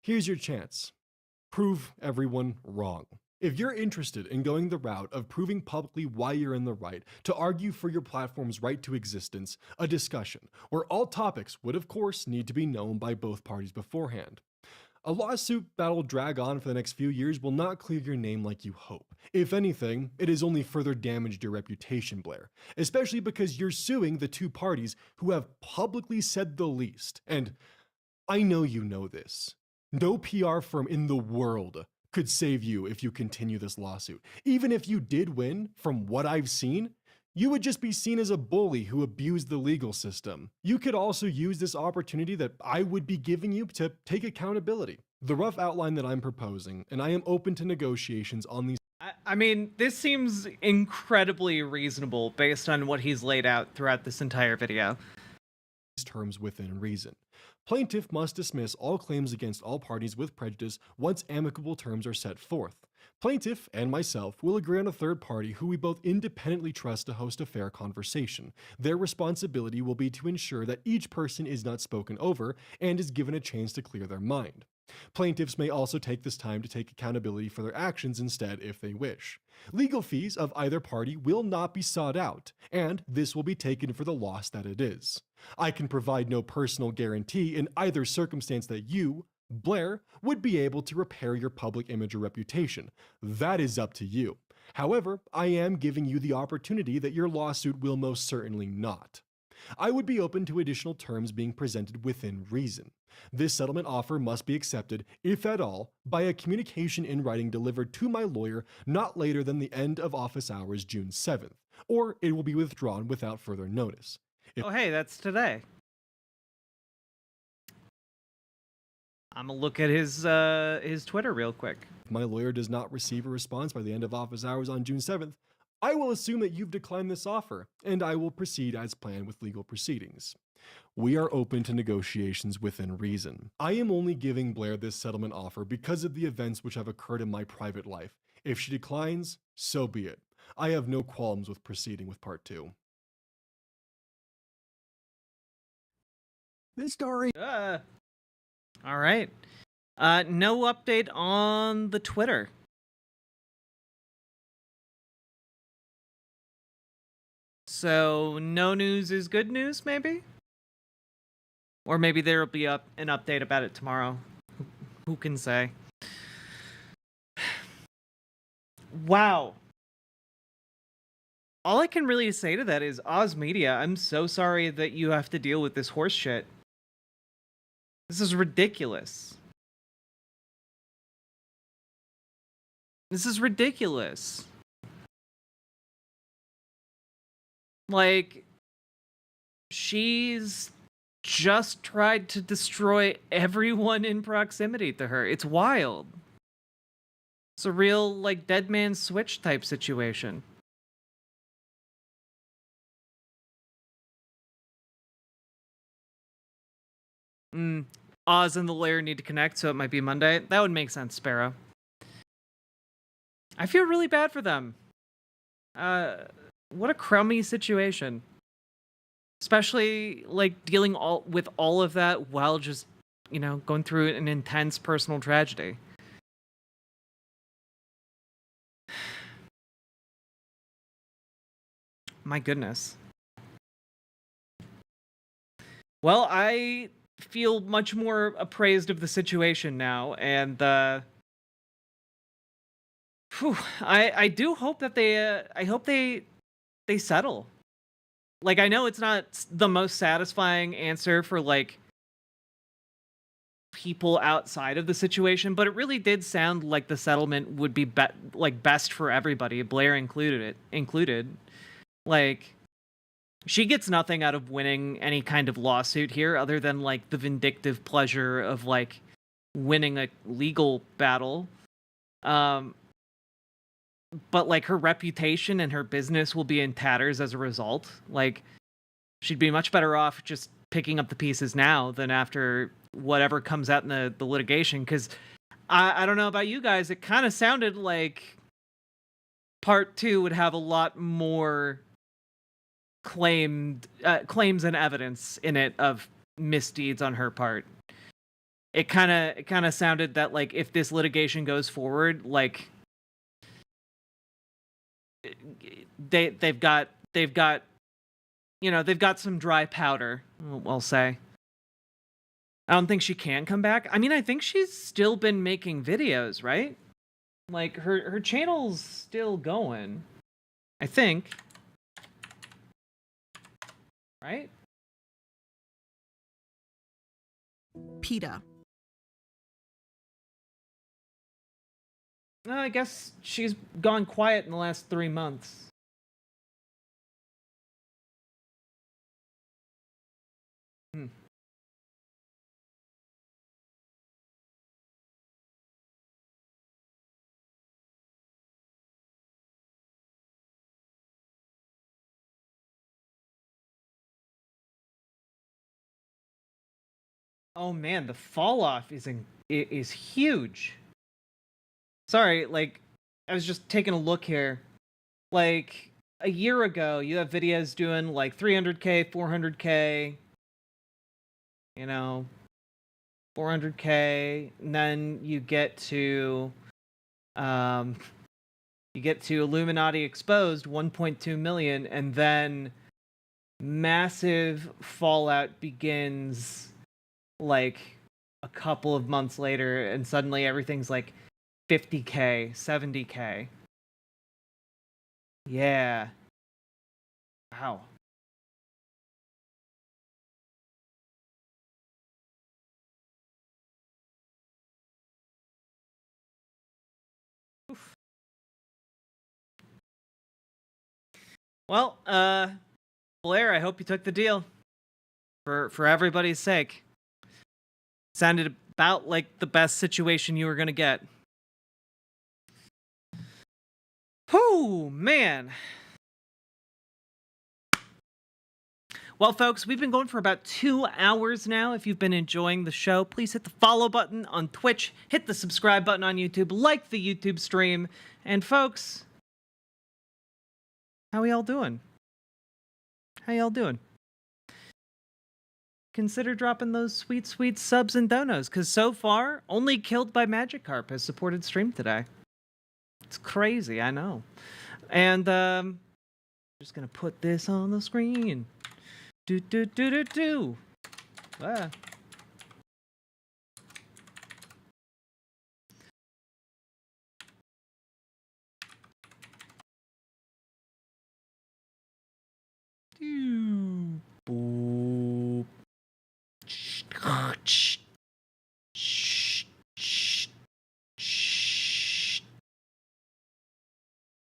here's your chance. Prove everyone wrong. If you're interested in going the route of proving publicly why you're in the right, to argue for your platform's right to existence, a discussion where all topics would of course need to be known by both parties beforehand. A lawsuit that'll drag on for the next few years will not clear your name like you hope. If anything, it has only further damaged your reputation, Blair, especially because you're suing the two parties who have publicly said the least. And I know you know this. No PR firm in the world could save you if you continue this lawsuit. Even if you did win, from what I've seen, you would just be seen as a bully who abused the legal system. You could also use this opportunity that I would be giving you to take accountability. The rough outline that I'm proposing, and I am open to negotiations on these. I mean, this seems incredibly reasonable based on what he's laid out throughout this entire video. Terms within reason. Plaintiff must dismiss all claims against all parties with prejudice once amicable terms are set forth. Plaintiff and myself will agree on a third party who we both independently trust to host a fair conversation. Their responsibility will be to ensure that each person is not spoken over and is given a chance to clear their mind. Plaintiffs may also take this time to take accountability for their actions instead if they wish. Legal fees of either party will not be sought out, and this will be taken for the loss that it is. I can provide no personal guarantee in either circumstance that you, Blair, would be able to repair your public image or reputation. That is up to you. However, I am giving you the opportunity that your lawsuit will most certainly not. I would be open to additional terms being presented within reason. This settlement offer must be accepted, if at all, by a communication in writing delivered to my lawyer not later than the end of office hours June 7th, or it will be withdrawn without further notice. Oh, hey, that's today. I'm gonna look at his Twitter real quick. If my lawyer does not receive a response by the end of office hours on June 7th, I will assume that you've declined this offer, and I will proceed as planned with legal proceedings. We are open to negotiations within reason. I am only giving Blair this settlement offer because of the events which have occurred in my private life. If she declines, so be it. I have no qualms with proceeding with part 2. This story. All right. No update on the Twitter. So no news is good news, maybe? Or maybe there'll be an update about it tomorrow. Who can say? Wow. All I can really say to that is, Oz Media, I'm so sorry that you have to deal with this horse shit. This is ridiculous. This is ridiculous. Like, she's just tried to destroy everyone in proximity to her. It's wild. It's a real, like, dead man's switch type situation. Oz and the Lair need to connect, so it might be Monday. That would make sense, Sparrow. I feel really bad for them. What a crummy situation. Especially, like, dealing with all of that while just, going through an intense personal tragedy. My goodness. Well, I feel much more appraised of the situation now, and I do hope that they settle. Like, I know it's not the most satisfying answer for, like, people outside of the situation, but it really did sound like the settlement would be best for everybody, Blair included. Like, she gets nothing out of winning any kind of lawsuit here other than, like, the vindictive pleasure of, like, winning a legal battle. But, like, her reputation and her business will be in tatters as a result. Like, she'd be much better off just picking up the pieces now than after whatever comes out in the litigation. Because I don't know about you guys, it kind of sounded like part 2 would have a lot more claims and evidence in it of misdeeds on her part. It kind of sounded that, like, if this litigation goes forward, like, they've got some dry powder, we'll say. I don't think she can come back. I mean, I think she's still been making videos, right? Like, her channel's still going, I think. Right? PETA. I guess she's gone quiet in the last 3 months. Oh man, the fall off is huge. Sorry, like, I was just taking a look here. Like, a year ago, you have videos doing like 300k, 400k, 400k, and then you get to Illuminaughti Exposed, 1.2 million, and then massive fallout begins like a couple of months later, and suddenly everything's like 50k, 70k. Yeah. Wow. Oof. Well, Blair, I hope you took the deal. For everybody's sake. Sounded about like the best situation you were gonna get. Whew, man. Well, folks, we've been going for about 2 hours now. If you've been enjoying the show, please hit the follow button on Twitch, hit the subscribe button on YouTube, like the YouTube stream. And folks, how y'all doing? How y'all doing? Consider dropping those sweet, sweet subs and donos, because so far, only Killed by Magikarp has supported stream today. It's crazy, I know. And, just gonna put this on the screen. Do. Ah. Boop.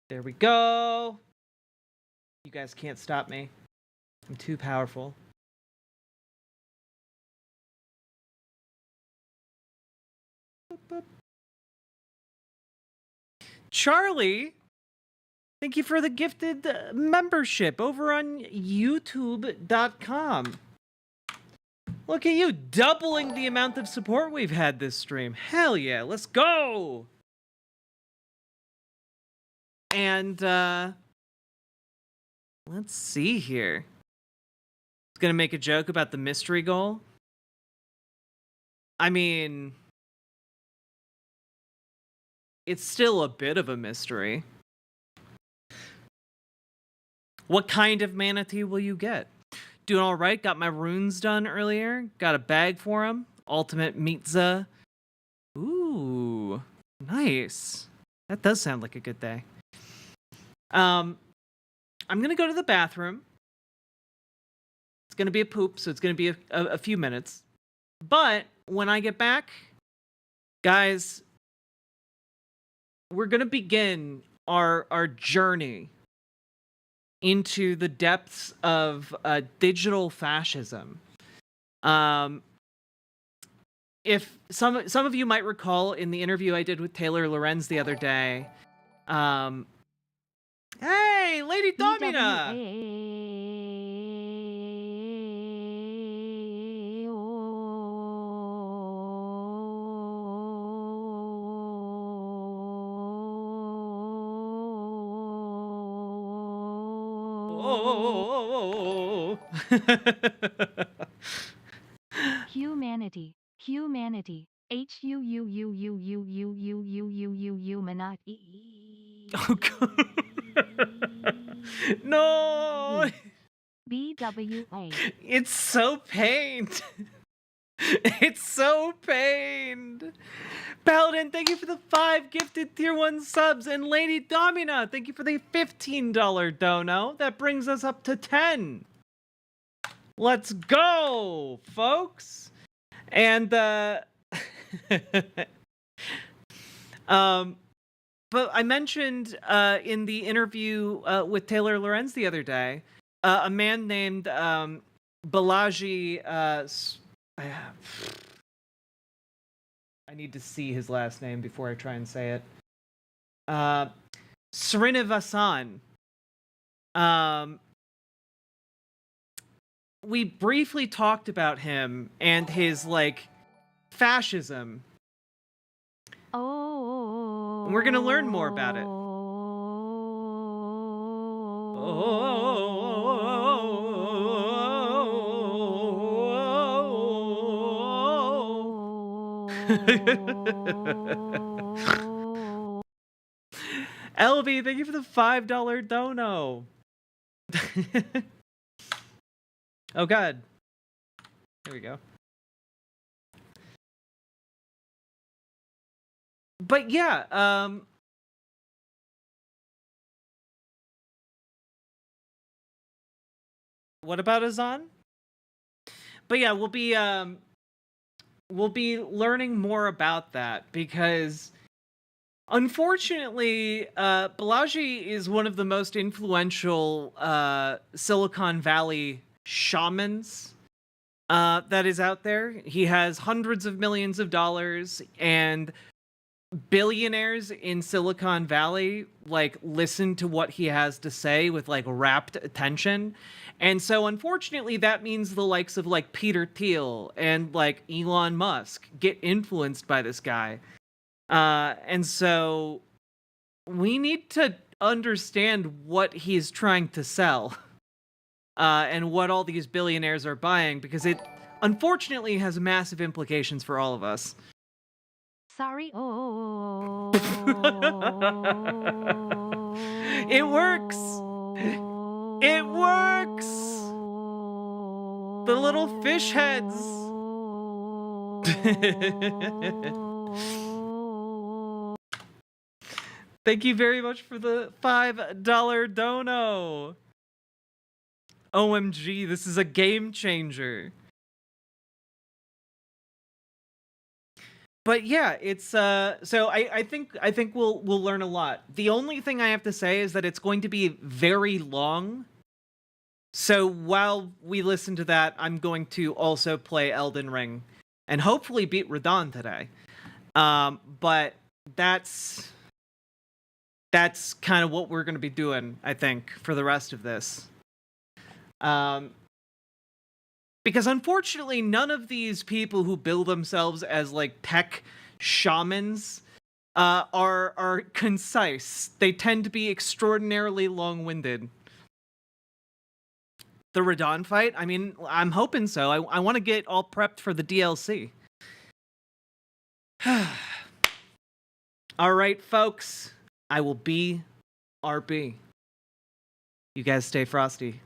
There we go. You guys can't stop me. I'm too powerful. Charlie, thank you for the gifted membership over on youtube.com. Look at you, doubling the amount of support we've had this stream. Hell yeah, let's go! And, let's see here. I was gonna make a joke about the mystery goal. I mean, it's still a bit of a mystery. What kind of manatee will you get? Doing all right. Got my runes done earlier. Got a bag for him. Ultimate Mitza. Ooh, nice. That does sound like a good day. I'm gonna go to the bathroom. It's gonna be a poop, so it's gonna be a few minutes. But when I get back, guys, we're gonna begin our journey into the depths of digital fascism. If some of you might recall in the interview I did with Taylor Lorenz the other day, hey, Lady Domina! Oh. Humanity. Illuminaughti. Oh god. No. BWA. It's so pained. It's so pained. Paladin, thank you for the 5 gifted tier 1 subs. And Lady Domina, thank you for the $15 dono. That brings us up to 10. Let's go, folks. And, but I mentioned in the interview with Taylor Lorenz the other day, a man named Bology. I need to see his last name before I try and say it. Srinivasan. We briefly talked about him and his, like, fascism. Oh. And we're gonna learn more about it. LV, thank you for the $5 dono. Oh god. Here we go. But yeah, what about Azan? But yeah, we'll be learning more about that because unfortunately, Bology is one of the most influential Silicon Valley shamans that is out there. He has hundreds of millions of dollars, and billionaires in Silicon Valley like listen to what he has to say with like rapt attention. And so unfortunately that means the likes of like Peter Thiel and like Elon Musk get influenced by this guy. And so we need to understand what he's trying to sell and what all these billionaires are buying, because it unfortunately has massive implications for all of us. Sorry. Oh. It works. It works. The little fish heads. Thank you very much for the $5 dono. OMG, this is a game changer. But yeah, it's so I think we'll learn a lot. The only thing I have to say is that it's going to be very long. So while we listen to that, I'm going to also play Elden Ring and hopefully beat Radon today. But that's kind of what we're going to be doing, I think, for the rest of this. Because unfortunately, none of these people who bill themselves as like tech shamans are concise. They tend to be extraordinarily long-winded. The Radon fight? I mean, I'm hoping so. I want to get all prepped for the DLC. All right, folks. I will be RB. You guys stay frosty.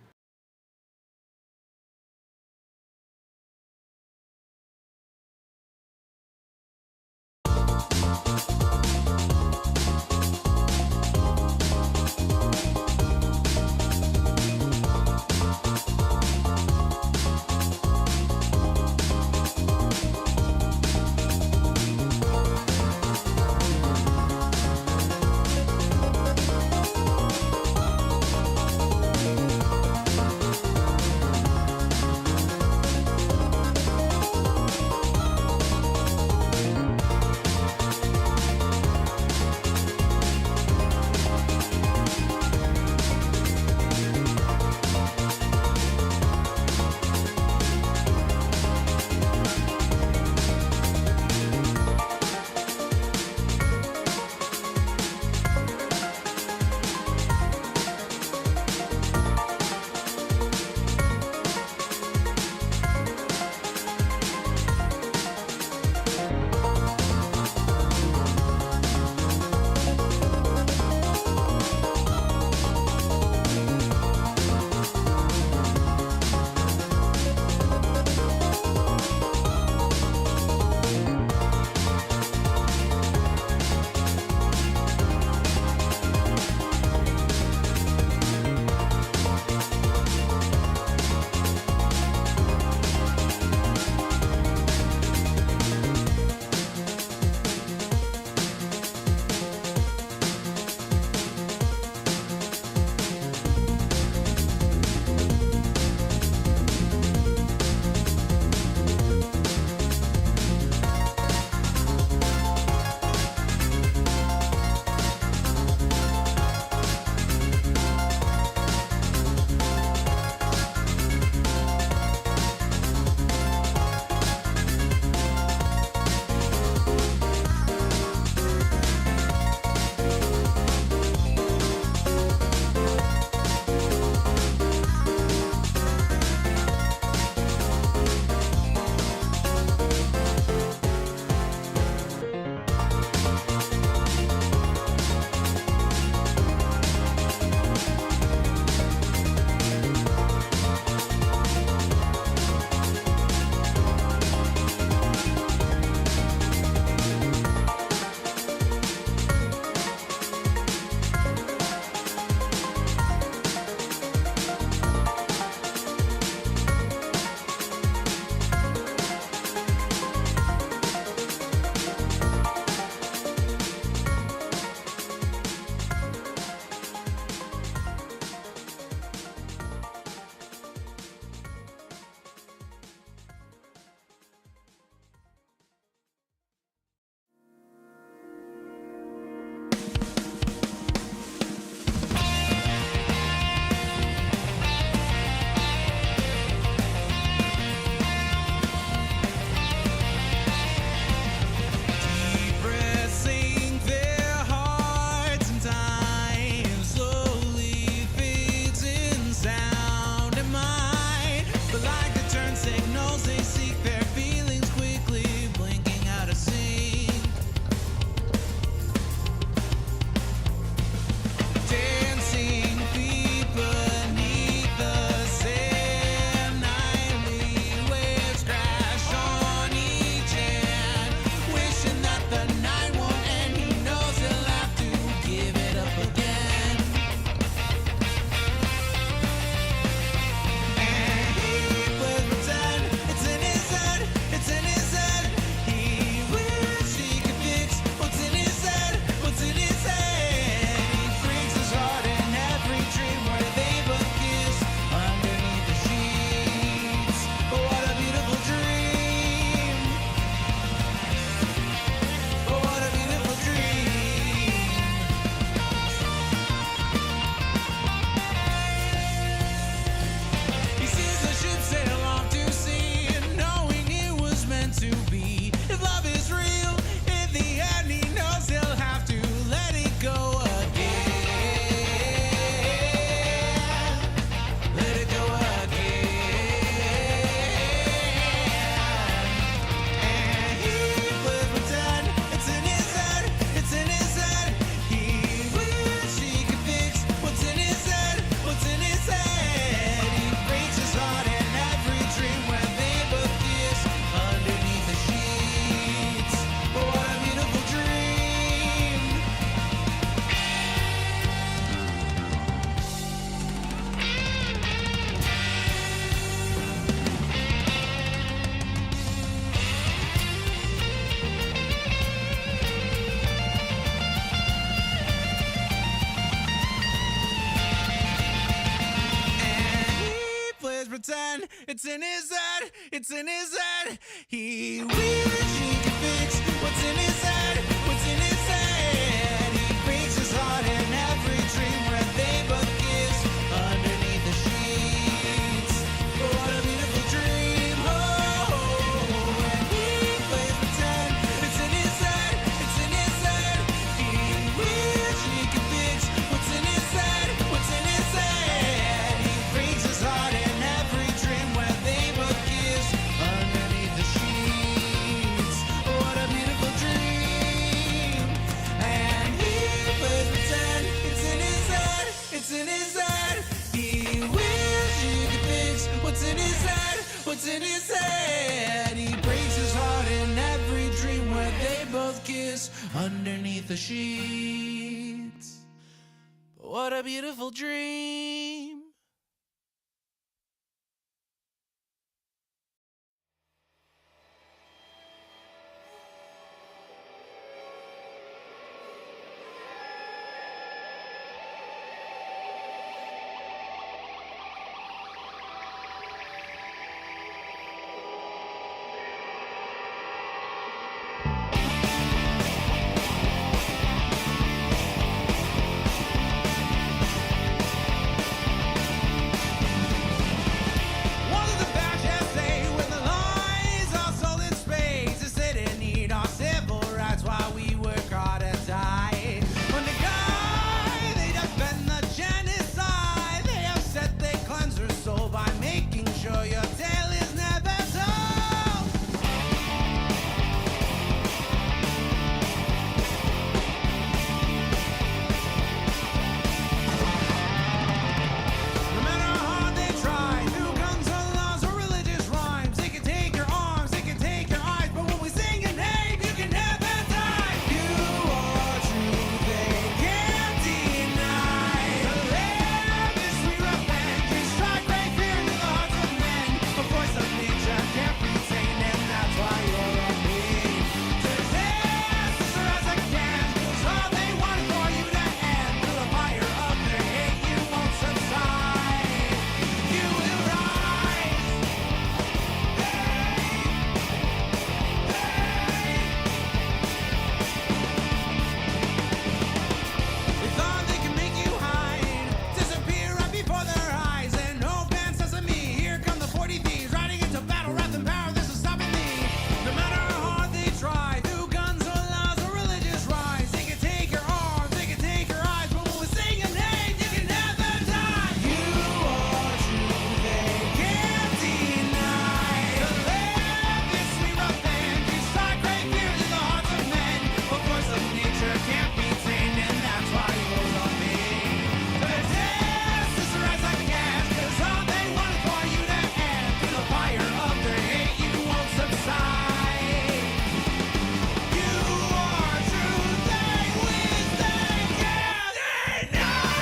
head, it's in his head, it's in his head. He wishes he could fix what's in his head, what's in his head. He breaks his heart in every dream where they both kiss underneath the sheets. What a beautiful dream, oh, and he plays pretend. It's in his head, it's in his head. He wishes he could fix what's in his head, what's in his head. He breaks his heart in every dream where they both kiss underneath the sheets. What a beautiful dream. And he plays pretend. It's in his head, it's in his head. He wishes he could fix what's in his head, what's in his head. He breaks his heart in every dream where they both kiss underneath the sheets. What a beautiful dream. One of the back say with the lies all sold in space. They said in need our civil rights while we work hard and die. When the guy they defend the genocide, they have said they cleanse her soul by making sure your tale is never told. No matter how hard they try, through guns or laws or religious rhymes, they can take your arms, they can take your eyes, but when we sing your name, you can never die. You are truth they can't deny. To live is sweet revenge, you strike great fear into the hearts of men. A voice of nature can't be tamed, and that's why you're a being. To resist is rise again, 'cause all they want is for you to end. Through the fire of their hate, you won't subside. You will rise. They thought they could make you hide, disappear right before their eyes, and no ban sesame. Here come the 40 thieves, riding into battle, wrath and power. This is stopping me. No matter how hard they try, through guns or laws or religious rise, they can take your arms, they can take your eyes, but when we sing your name, you can never die. You are truth they can't deny. To live is sweet revenge, you strike great fear in the hearts of men. A voice of nature can't be tamed, and that's why you're on me. To resist is to rise again, 'cause all they want is for you to end. Through the fire of their hate, you won't subside. You are truth they wish they can't deny.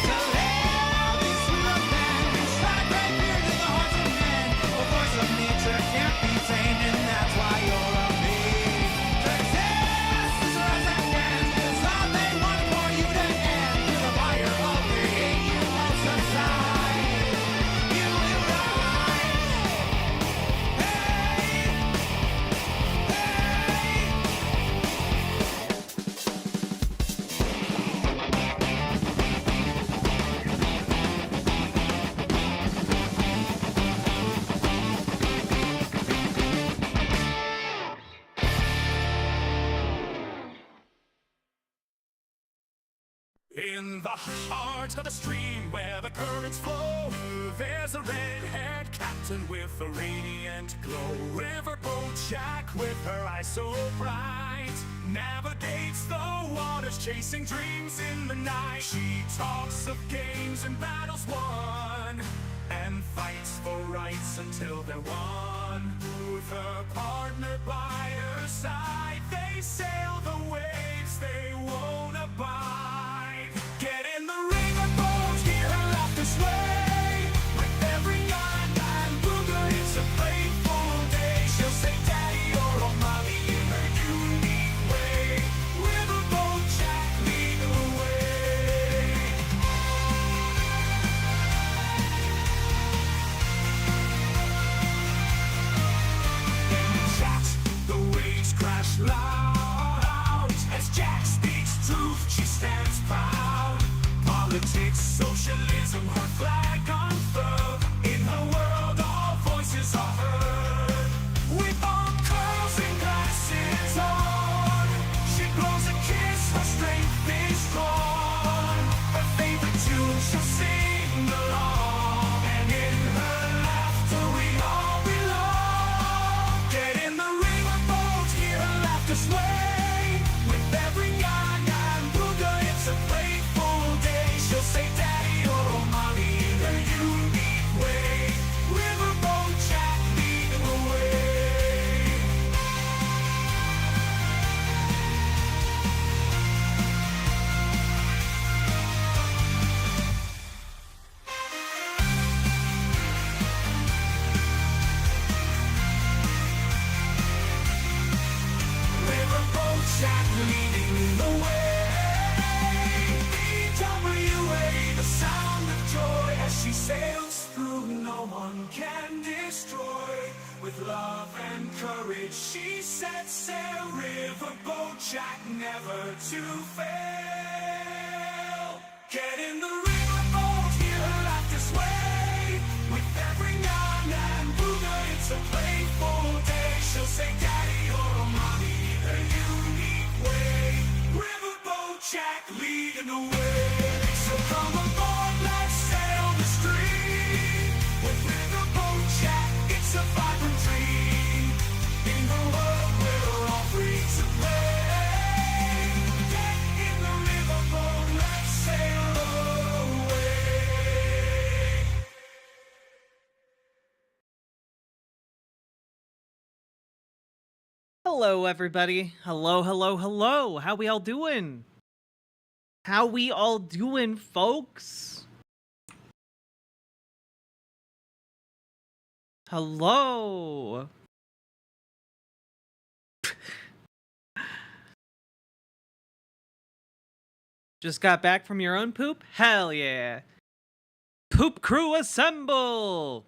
To live is sweet revenge, you strike great fear to the hearts of men. A voice of nature can't be tamed, and that's why you're a being. To resist is to rise again, 'cause all they want is for you to end. Through the fire of their hate, you won't subside. You will rise. In the heart of the stream where the currents flow, there's a red-haired captain with a radiant glow. Riverboat Jack with her eyes so bright navigates the waters, chasing dreams in the night. She talks of games and battles won, and fights for rights until they're won. With her partner by her side, they sail the waves they won't abide. Get in the riverboat, hear her laughter sway. With every yarn and booger, it's a playful day. She'll say daddy or oh mommy in her unique way. With can destroy. With love and courage, she sets sail. Riverboat Jack, never to fail. Get in the riverboat, hear her laughter sway. With every yarn and booger, it's a playful day. She'll say daddy or mommy, the unique way. Riverboat Jack leading the way. So come aboard, let's sail the stream. With Riverboat Jack, it's a vibrant dream. In the world we're all free to play. Get in the riverboat, let's sail away. Hello, everybody. Hello, hello, hello. How we all doing? How we all doing, folks? Hello. Just got back from your own poop? Hell yeah. Poop crew assemble!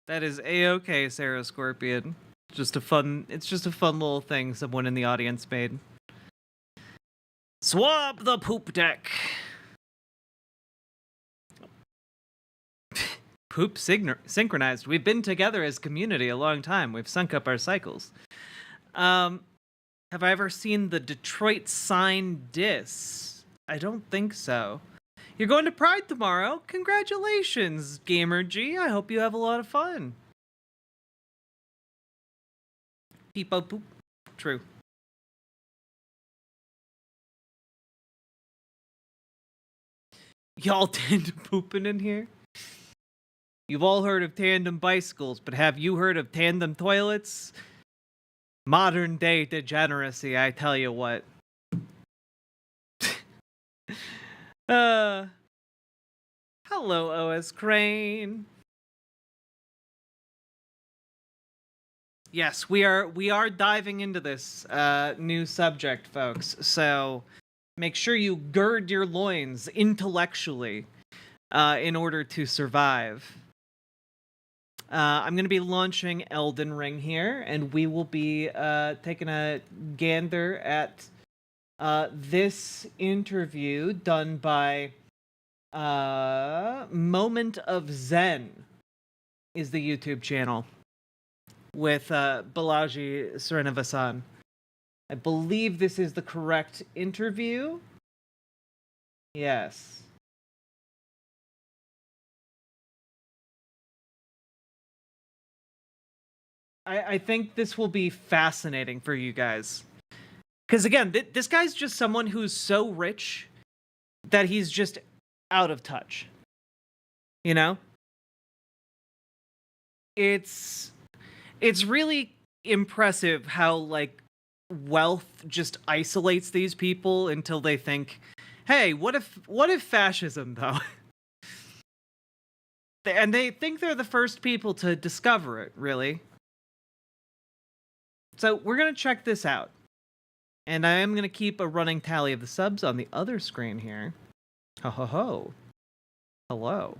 That is a-okay, Sarah Scorpion. It's just a fun little thing someone in the audience made. Swab the poop deck. Poop synchronized. We've been together as community a long time. We've sunk up our cycles. Have I ever seen the Detroit sign diss? I don't think so. You're going to Pride tomorrow. Congratulations, Gamer G. I hope you have a lot of fun. Peepo poop. True. Y'all tandem pooping in here? You've all heard of tandem bicycles, but have you heard of tandem toilets? Modern day degeneracy, I tell you what. Hello, OS Crane. Yes, we are diving into this new subject, folks. So make sure you gird your loins intellectually in order to survive. I'm going to be launching Elden Ring here, and we will be taking a gander at this interview done by Moment of Zen is the YouTube channel with Bology Srinivasan. I believe this is the correct interview. Yes. I think this will be fascinating for you guys. Because again, this guy's just someone who's so rich that he's just out of touch. You know? It's really impressive how, like, wealth just isolates these people until they think, hey, what if fascism, though? And they think they're the first people to discover it, really. So we're going to check this out. And I am going to keep a running tally of the subs on the other screen here. Ho ho ho. Hello.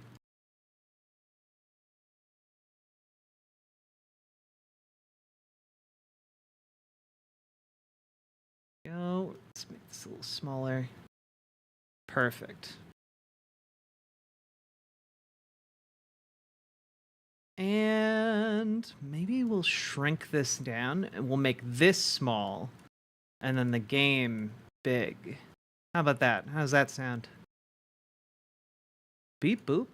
Go. Let's make this a little smaller. Perfect. And maybe we'll shrink this down and we'll make this small and then the game big. How about that? How does that sound? Beep boop.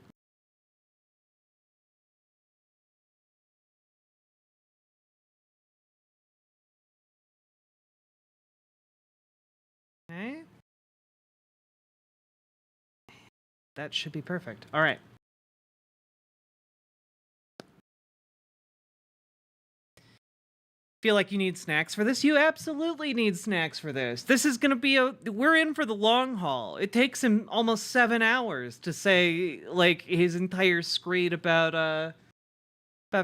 Okay. That should be perfect. All right. Feel like you need snacks for this? You absolutely need snacks for this. This is gonna be we're in for the long haul. It takes him almost 7 hours to say, like, his entire screed about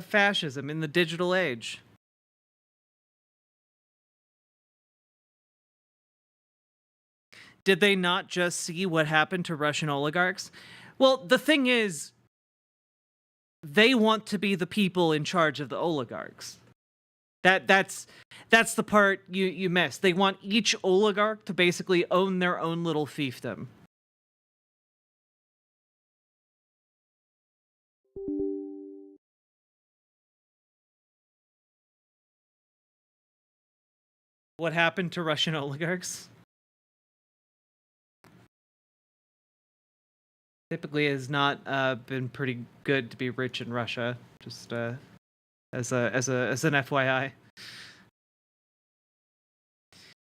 fascism in the digital age. Did they not just see what happened to Russian oligarchs? Well, the thing is, they want to be the people in charge of the oligarchs. That's the part you miss. They want each oligarch to basically own their own little fiefdom. What happened to Russian oligarchs? Typically has not been pretty good to be rich in Russia. Just as an FYI.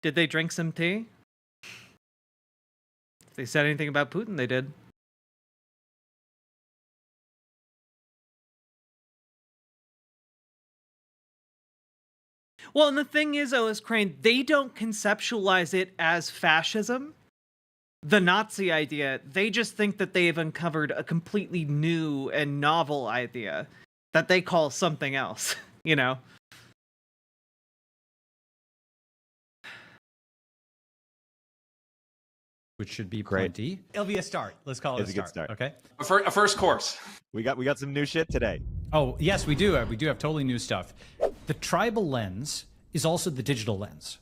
Did they drink some tea? If they said anything about Putin, they did. Well, and the thing is, OS Crane, they don't conceptualize it as fascism, the Nazi idea. They just think that they have uncovered a completely new and novel idea that they call something else, you know? Which should be Great. plenty. It'll be a start. Let's call it It's a good start. Okay. A first course. We got some new shit today. Oh, yes, we do. We do have totally new stuff. The tribal lens is also the digital lens.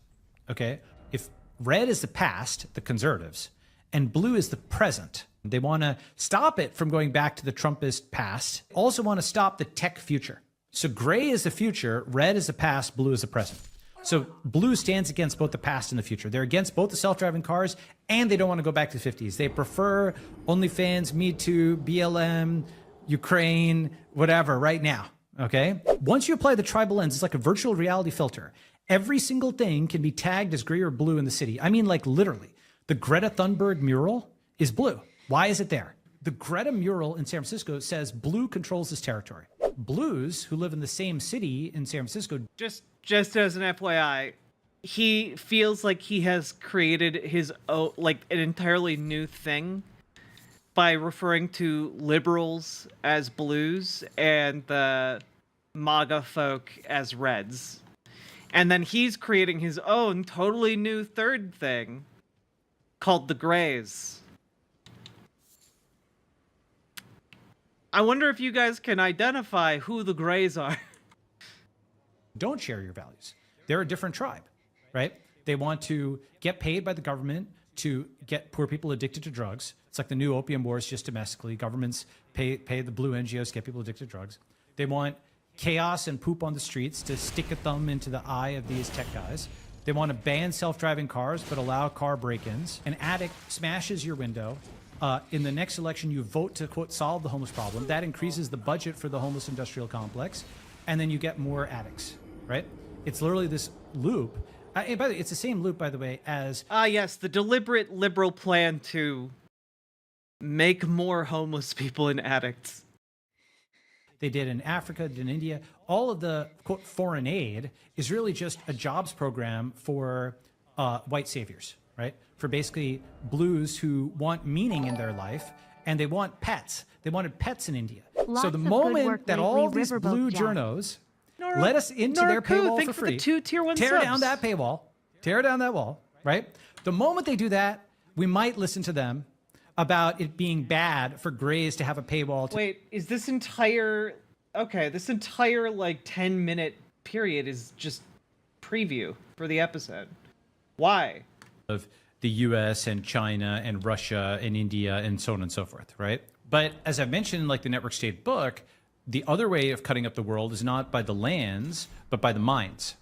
Okay? If red is the past, the conservatives, and blue is the present, they want to stop it from going back to the Trumpist past. Also want to stop the tech future. So gray is the future, red is the past, blue is the present. So blue stands against both the past and the future. They're against both the self-driving cars, and they don't want to go back to the 50s. They prefer OnlyFans, Me Too, BLM, Ukraine, whatever, right now, okay? Once you apply the tribal lens, it's like a virtual reality filter. Every single thing can be tagged as gray or blue in the city. I mean, like literally. The Greta Thunberg mural is blue. Why is it there? The Greta mural in San Francisco says blue controls this territory. Blues who live in the same city in San Francisco. Just as an FYI, he feels like he has created his own, like an entirely new thing by referring to liberals as blues and the MAGA folk as reds. And then he's creating his own totally new third thing called the Greys. I wonder if you guys can identify who the Greys are. Don't share your values. They're a different tribe, right? They want to get paid by the government to get poor people addicted to drugs. It's like the new opium wars just domestically. Governments pay the blue NGOs to get people addicted to drugs. They want chaos and poop on the streets to stick a thumb into the eye of these tech guys. They want to ban self-driving cars but allow car break-ins. An addict smashes your window. In the next election, you vote to, quote, solve the homeless problem. That increases the budget for the homeless industrial complex. And then you get more addicts, right? It's literally this loop. And by the way, it's the same loop, by the way, as... yes, the deliberate liberal plan to make more homeless people and addicts. They did in Africa, did in India. All of the, quote, foreign aid is really just a jobs program for white saviors, right? For basically blues who want meaning in their life, and they want pets. They wanted pets in India. So the moment that all these blue journos let us into their paywall for free, the 2 tier 1 tear subs. down that paywall, tear down that wall, right? The moment they do that, we might listen to them about it being bad for Greys to have a paywall. Wait, is this entire... Okay, this entire, like, 10-minute period is just preview for the episode. Why? Of the US and China and Russia and India and so on and so forth, right? But as I mentioned in like the Network State book, the other way of cutting up the world is not by the lands, but by the minds,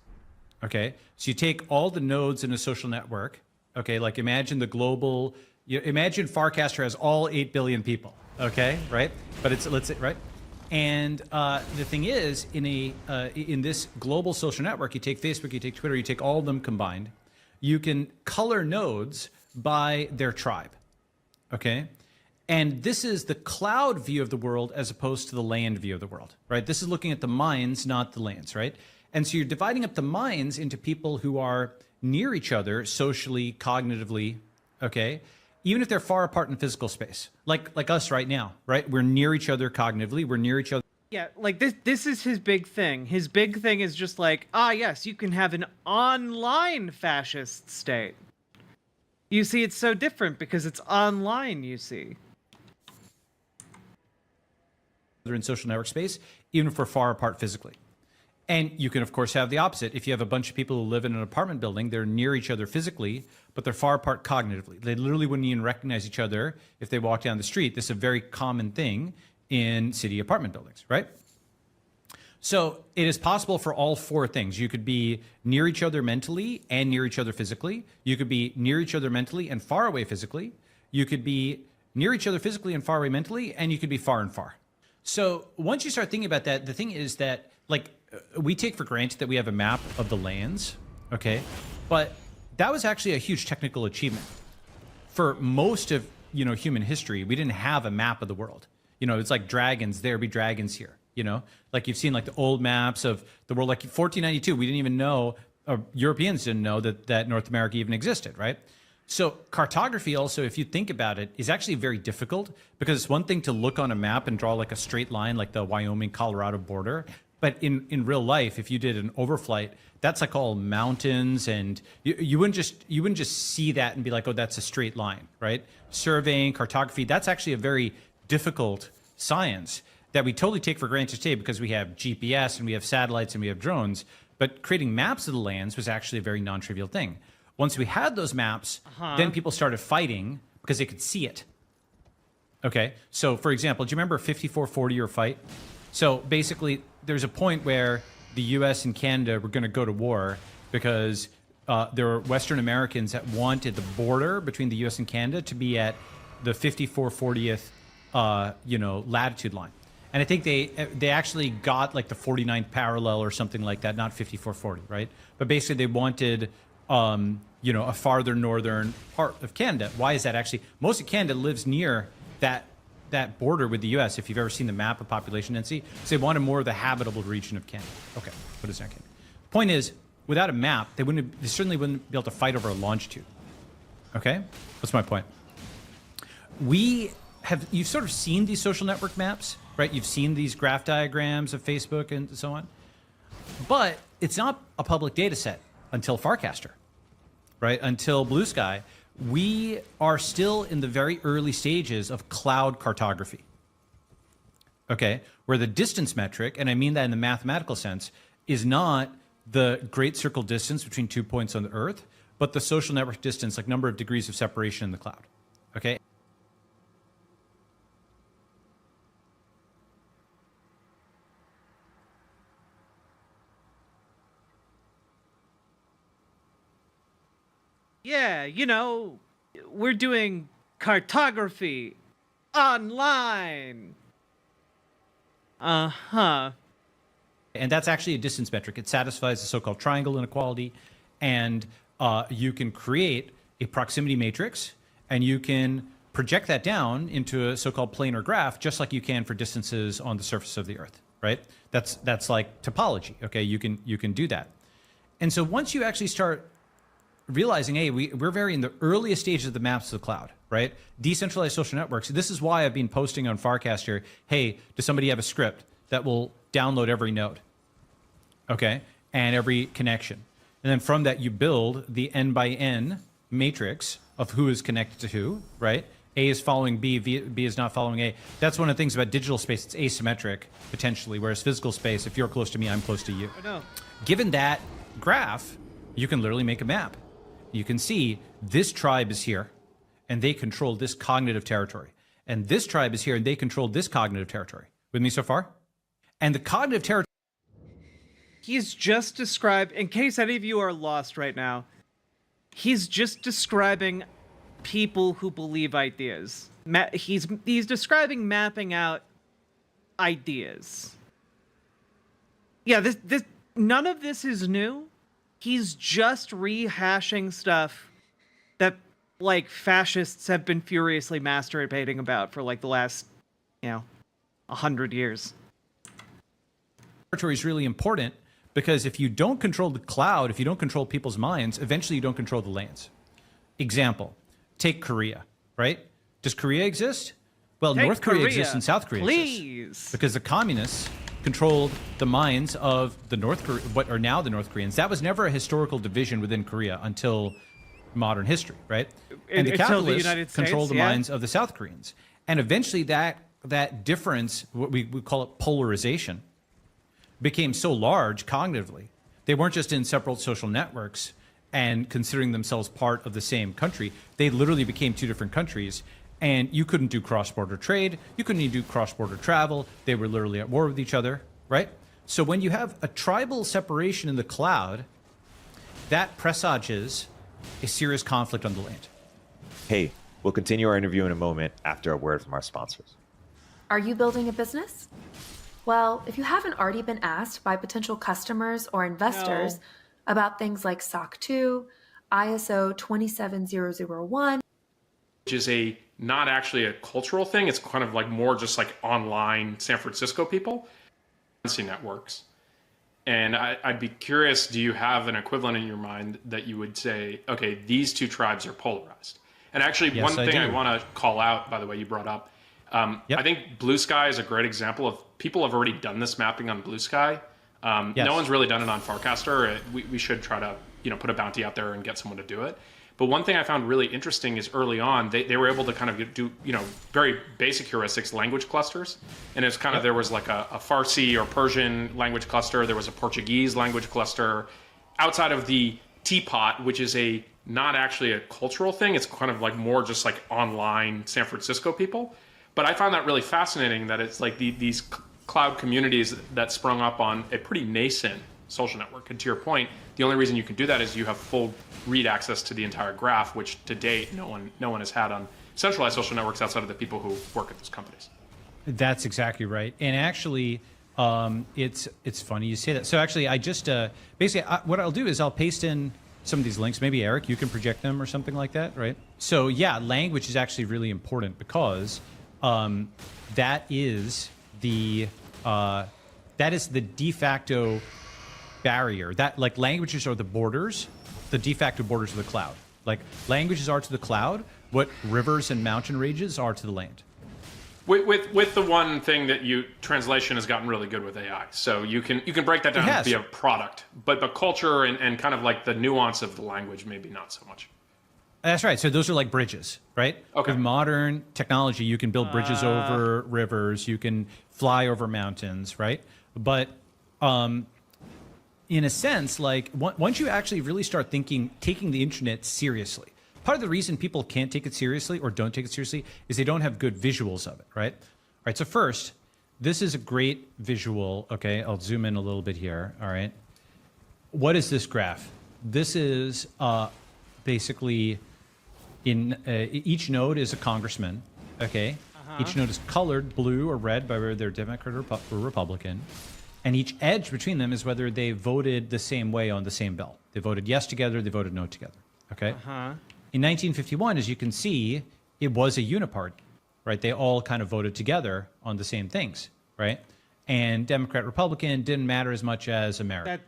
okay? So you take all the nodes in a social network, okay? Like imagine the global, imagine Farcaster has all 8 billion people, okay, right? But it's, let's say, right? And the thing is, in this global social network, you take Facebook, you take Twitter, you take all of them combined, you can color nodes by their tribe, okay? And this is the cloud view of the world as opposed to the land view of the world, right? This is looking at the minds, not the lands, right? And so you're dividing up the minds into people who are near each other socially, cognitively, okay? Even if they're far apart in physical space, like us right now, right? We're near each other cognitively, we're near each other. Yeah, like this is his big thing. His big thing is just like, yes, you can have an online fascist state. You see, it's so different because it's online, you see. in social network space, even if we're far apart physically. And you can, of course, have the opposite. If you have a bunch of people who live in an apartment building, they're near each other physically, but they're far apart cognitively. They literally wouldn't even recognize each other if they walked down the street. This is a very common thing in city apartment buildings, right? So it is possible for all four things. You could be near each other mentally and near each other physically. You could be near each other mentally and far away physically. You could be near each other physically and far away mentally, and you could be far and far. So once you start thinking about that, the thing is that, like, we take for granted that we have a map of the lands, okay? But that was actually a huge technical achievement. For most of, human history, we didn't have a map of the world. It's like dragons, there be dragons here, Like you've seen like the old maps of the world, like 1492, we didn't even know, Europeans didn't know that North America even existed, right? So cartography also, if you think about it, is actually very difficult because it's one thing to look on a map and draw like a straight line, like the Wyoming-Colorado border. But in real life, if you did an overflight, that's like all mountains, and you wouldn't just see that and be like, oh, that's a straight line, right? Surveying, cartography, that's actually a very difficult science that we totally take for granted today because we have GPS and we have satellites and we have drones. But creating maps of the lands was actually a very non-trivial thing. Once we had those maps, then people started fighting because they could see it. Okay, so for example, do you remember 5440 or fight? So basically, there's a point where the U.S. and Canada were going to go to war because there were Western Americans that wanted the border between the U.S. and Canada to be at the 5440th, latitude line. And I think they actually got like the 49th parallel or something like that, not 5440, right? But basically, they wanted a farther northern part of Canada. Why is that? Actually, most of Canada lives near that border with the U.S. If you've ever seen the map of population density, so they wanted more of the habitable region of Canada. Okay, what is that? Point is, without a map, they certainly wouldn't be able to fight over a longitude. Okay, what's my point? You've sort of seen these social network maps, right? You've seen these graph diagrams of Facebook and so on, but it's not a public data set until Farcaster, right? Until Blue Sky. We are still in the very early stages of cloud cartography, okay? Where the distance metric, and I mean that in the mathematical sense, is not the great circle distance between 2 points on the Earth, but the social network distance, like number of degrees of separation in the cloud, okay? Yeah, we're doing cartography online. Uh-huh. And that's actually a distance metric. It satisfies the so-called triangle inequality, and you can create a proximity matrix, and you can project that down into a so-called planar graph, just like you can for distances on the surface of the Earth, right? That's like topology, okay? You can do that. And so once you actually start realizing, hey, we're very in the earliest stages of the maps of the cloud, right? Decentralized social networks. This is why I've been posting on Farcaster, hey, does somebody have a script that will download every node, okay, and every connection? And then from that, you build the N by N matrix of who is connected to who, right? A is following B, B is not following A. That's one of the things about digital space. It's asymmetric, potentially, whereas physical space, if you're close to me, I'm close to you. Oh, no. Given that graph, you can literally make a map. You can see this tribe is here, and they control this cognitive territory. And this tribe is here, and they control this cognitive territory. With me so far? And the cognitive territory... He's just described, in case any of you are lost right now, he's just describing people who believe ideas. He's describing mapping out ideas. Yeah, this none of this is new. He's just rehashing stuff that, like, fascists have been furiously masturbating about for, like, the last, 100 years. Territory is really important because if you don't control the cloud, if you don't control people's minds, eventually you don't control the lands. Example, take Korea, right? Does Korea exist? Well, Take North Korea Korea, exists and South Korea please. exists. Because the communists controlled the minds of the what are now the North Koreans. That was never a historical division within Korea until modern history, right? And the Until the capitalists United controlled States, the minds of the South Koreans. And eventually that that difference, what we call it polarization, became so large cognitively. They weren't just in separate social networks and considering themselves part of the same country. They literally became two different countries, and you couldn't do cross-border trade. You couldn't even do cross-border travel. They were literally at war with each other, right? So when you have a tribal separation in the cloud, that presages a serious conflict on the land. Hey, we'll continue our interview in a moment after a word from our sponsors. Are you building a business? Well, if you haven't already been asked by potential customers or investors about things like SOC 2, ISO 27001, which is not actually a cultural thing. It's kind of like more just like online San Francisco people, networks. And I'd be curious, do you have an equivalent in your mind that you would say, okay, these two tribes are polarized? And actually, Yes, one thing I do. want to call out, by the way, you brought up, I think Blue Sky is a great example of people have already done this mapping on Blue Sky. Yes. No one's really done it on Farcaster. We should try to put a bounty out there and get someone to do it. But one thing I found really interesting is early on, they were able to kind of do, very basic heuristics, language clusters. And it's kind of, there was like a Farsi or Persian language cluster. There was a Portuguese language cluster. Outside of the teapot, which is not actually a cultural thing. It's kind of like more just like online San Francisco people. But I found that really fascinating that it's like these cloud communities that sprung up on a pretty nascent social network. And to your point, the only reason you can do that is you have full read access to the entire graph, which to date no one has had on centralized social networks outside of the people who work at those companies. That's exactly right. And actually, it's funny you say that. So actually, I just basically what I'll do is I'll paste in some of these links. Maybe Eric, you can project them or something like that, right? So yeah, language is actually really important because that is the de facto barrier. That, like, languages are the borders, the de facto borders of the cloud. Like, languages are to the cloud what rivers and mountain ranges are to the land. With the one thing that translation has gotten really good with AI. So you can break that down to be a product, but the culture and kind of like the nuance of the language, maybe not so much. That's right. So those are like bridges, right? Okay. With modern technology, you can build bridges over rivers. You can fly over mountains, right? But in a sense, like once you actually really start taking the internet seriously, part of the reason people can't take it seriously or don't take it seriously is they don't have good visuals of it, right? All right. So first, this is a great visual. Okay, I'll zoom in a little bit here. All right. What is this graph? This is basically in each node is a congressman. Okay. Each node is colored blue or red by whether they're Democrat or Republican. And each edge between them is whether they voted the same way on the same bill. They voted yes together, they voted no together. Okay? In 1951, as you can see, it was a uniparty, right? They all kind of voted together on the same things, right? And Democrat, Republican didn't matter as much as America.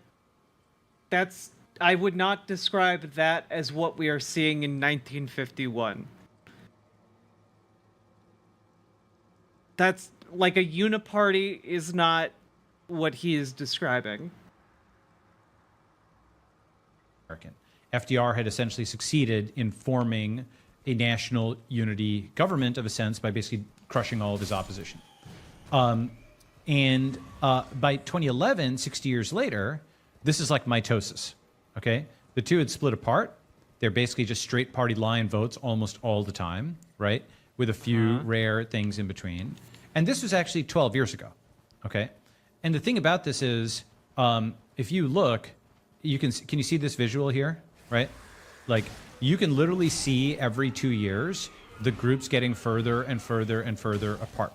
I would not describe that as what we are seeing in 1951. That's like a uniparty is not what he is describing. FDR had essentially succeeded in forming a national unity government of a sense by basically crushing all of his opposition. And by 2011, 60 years later, this is like mitosis, okay? The two had split apart. They're basically just straight party line votes almost all the time, right? With a few rare things in between. And this was actually 12 years ago, okay? And the thing about this is, if you look, can you see this visual here, right? Like, you can literally see every 2 years, the groups getting further and further and further apart.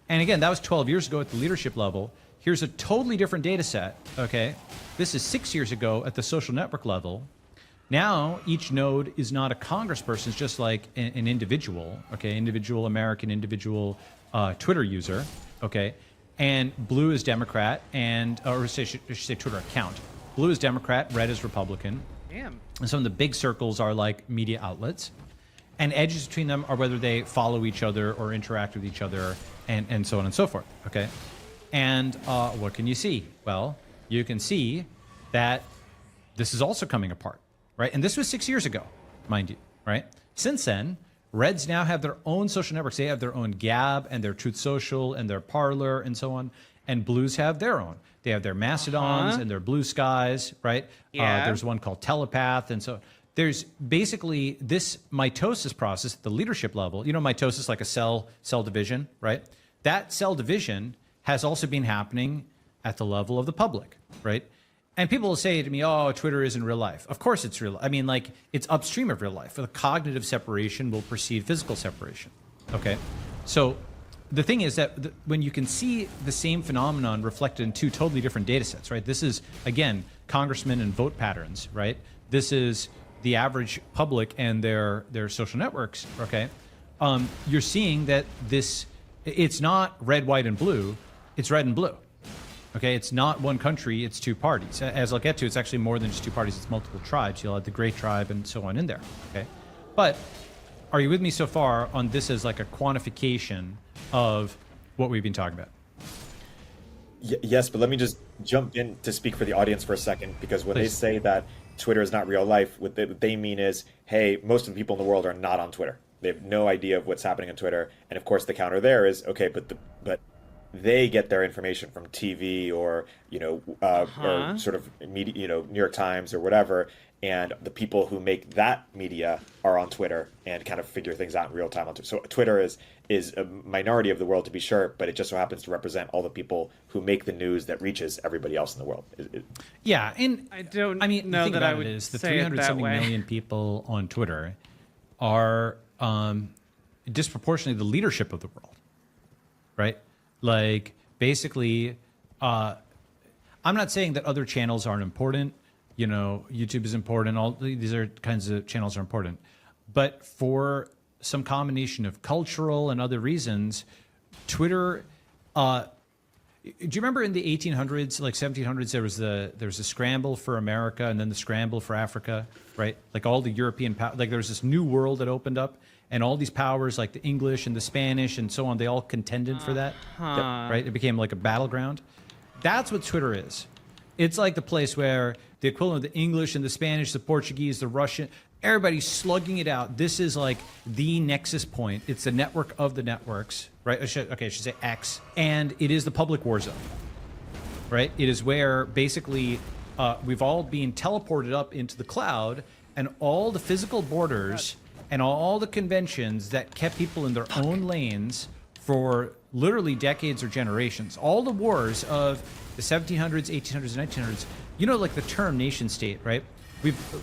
And again, that was 12 years ago at the leadership level. Here's a totally different data set, okay? This is 6 years ago at the social network level. Now, each node is not a congressperson, it's just like an individual, okay? Individual American, individual Twitter user, okay? And blue is Democrat, and, or I should say Twitter account. Blue is Democrat, red is Republican. Damn. And some of the big circles are like media outlets. And edges between them are whether they follow each other or interact with each other, and so on and so forth, okay? And what can you see? Well, you can see that this is also coming apart, right? And this was 6 years ago, mind you, right? Since then, Reds now have their own social networks. They have their own Gab and their Truth Social and their Parler and so on. And Blues have their own. They have their Mastodons and their Blue Skies, right? Yeah. There's one called Telepath. And so there's basically this mitosis process at the leadership level. You know, mitosis, like a cell division, right? That cell division has also been happening at the level of the public, right? And people will say to me, oh, Twitter isn't real life. Of course it's real. I mean, like, it's upstream of real life. The cognitive separation will precede physical separation, okay? So the thing is that when you can see the same phenomenon reflected in two totally different data sets, right? This is, again, congressmen and vote patterns, right? This is the average public and their social networks, okay? You're seeing that it's not red, white, and blue. It's red and blue. Okay, it's not one country, it's two parties. As I'll get to, it's actually more than just two parties, it's multiple tribes. You'll have the Great Tribe and so on in there, okay? But are you with me so far on this as like a quantification of what we've been talking about? Yes, but let me just jump in to speak for the audience for a second, because when they say that Twitter is not real life, what they mean is, hey, most of the people in the world are not on Twitter. They have no idea of what's happening on Twitter. And of course, the counter there is, okay, but they get their information from TV or, or sort of media, New York Times or whatever. And the people who make that media are on Twitter and kind of figure things out in real time on Twitter. So Twitter is a minority of the world, to be sure, but it just so happens to represent all the people who make the news that reaches everybody else in the world. Yeah, and I mean, know that I would is the say it that 300-something way. million people on Twitter are disproportionately the leadership of the world, right? Like, basically, I'm not saying that other channels aren't important. You know, YouTube is important. All these are kinds of channels are important. But for some combination of cultural and other reasons, Twitter, do you remember in the 1800s, like 1700s, there was a scramble for America and then the scramble for Africa, right? Like all the European, like there was this new world that opened up. And all these powers, like the English and the Spanish and so on, they all contended for that, right? It became like a battleground. That's what Twitter is. It's like the place where the equivalent of the English and the Spanish, the Portuguese, the Russian, everybody's slugging it out. This is like the nexus point. It's the network of the networks, right? I should say X. And it is the public war zone, right? It is where basically we've all been teleported up into the cloud, and all the physical borders and all the conventions that kept people in their own lanes for literally decades or generations. All the wars of the 1700s, 1800s, and 1900s, like the term nation state, right?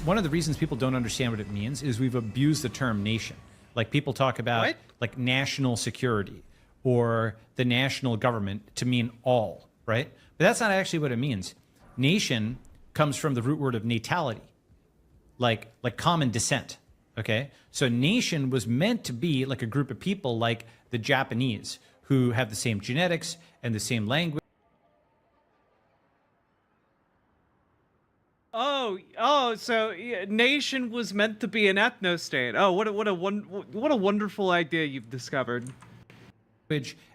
One of the reasons people don't understand what it means is we've abused the term nation. Like people talk about like national security or the national government to mean all, right? But that's not actually what it means. Nation comes from the root word of natality, like common descent. Okay, so nation was meant to be like a group of people like the Japanese who have the same genetics and the same language. So nation was meant to be an ethno-state. Oh, what a wonderful idea you've discovered.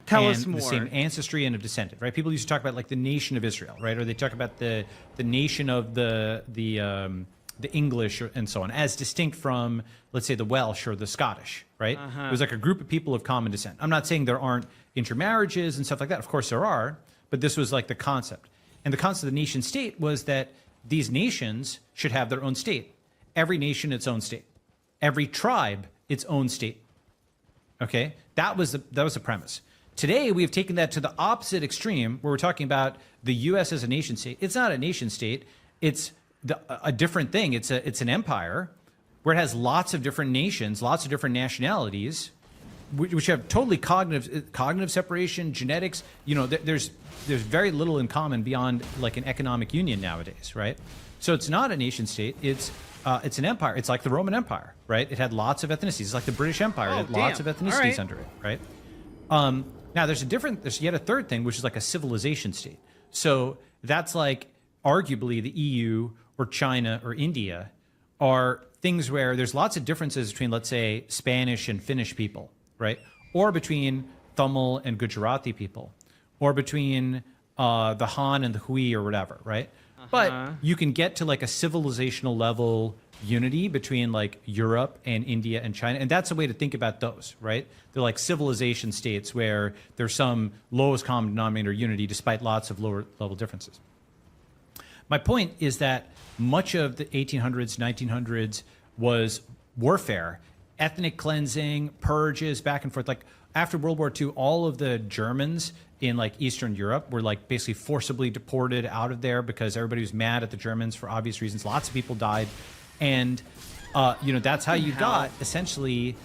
Tell us more. The same ancestry and of descendant, right? People used to talk about like the nation of Israel, right? Or they talk about the nation of the English and so on, as distinct from, let's say, the Welsh or the Scottish, right? It was like a group of people of common descent. I'm not saying there aren't intermarriages and stuff like that. Of course there are, but this was like the concept. And the concept of the nation state was that these nations should have their own state. Every nation its own state. Every tribe its own state. Okay? That was the premise. Today, we have taken that to the opposite extreme, where we're talking about the U.S. as a nation state. It's not a nation state. It's a different thing. It's an empire where it has lots of different nations, lots of different nationalities, which have totally cognitive separation, genetics. There's very little in common beyond like an economic union nowadays, right? So it's not a nation state. It's an empire. It's like the Roman Empire, right? It had lots of ethnicities. It's like the British Empire. It had lots of ethnicities under it, right? Now there's yet a third thing, which is like a civilization state. So that's like arguably the EU or China or India are things where there's lots of differences between, let's say, Spanish and Finnish people, right? Or between Tamil and Gujarati people, or between the Han and the Hui or whatever, right? But you can get to like a civilizational level unity between like Europe and India and China. And that's a way to think about those, right? They're like civilization states where there's some lowest common denominator unity despite lots of lower level differences. My point is that much of the 1800s, 1900s was warfare, ethnic cleansing, purges, back and forth. Like after World War II, all of the Germans in like Eastern Europe were like basically forcibly deported out of there because everybody was mad at the Germans for obvious reasons. Lots of people died. And, you know, that's how you got essentially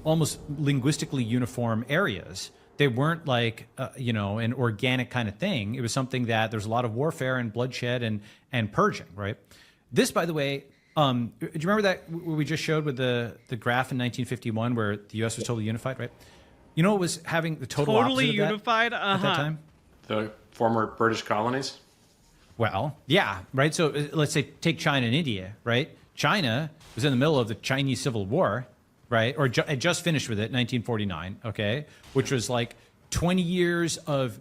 almost linguistically uniform areas. They weren't like, you know, an organic kind of thing. It was something that there's a lot of warfare and bloodshed and purging, right? This, by the way, do you remember that we just showed with the graph in 1951 where the U.S. was totally unified, right? You know, it was having the total totally opposite of that unified at that time. The former British colonies. Well, yeah, right. So let's say take China and India, right? China was in the middle of the Chinese Civil War, right? Or had just finished with it, 1949, okay? Which was like 20 years of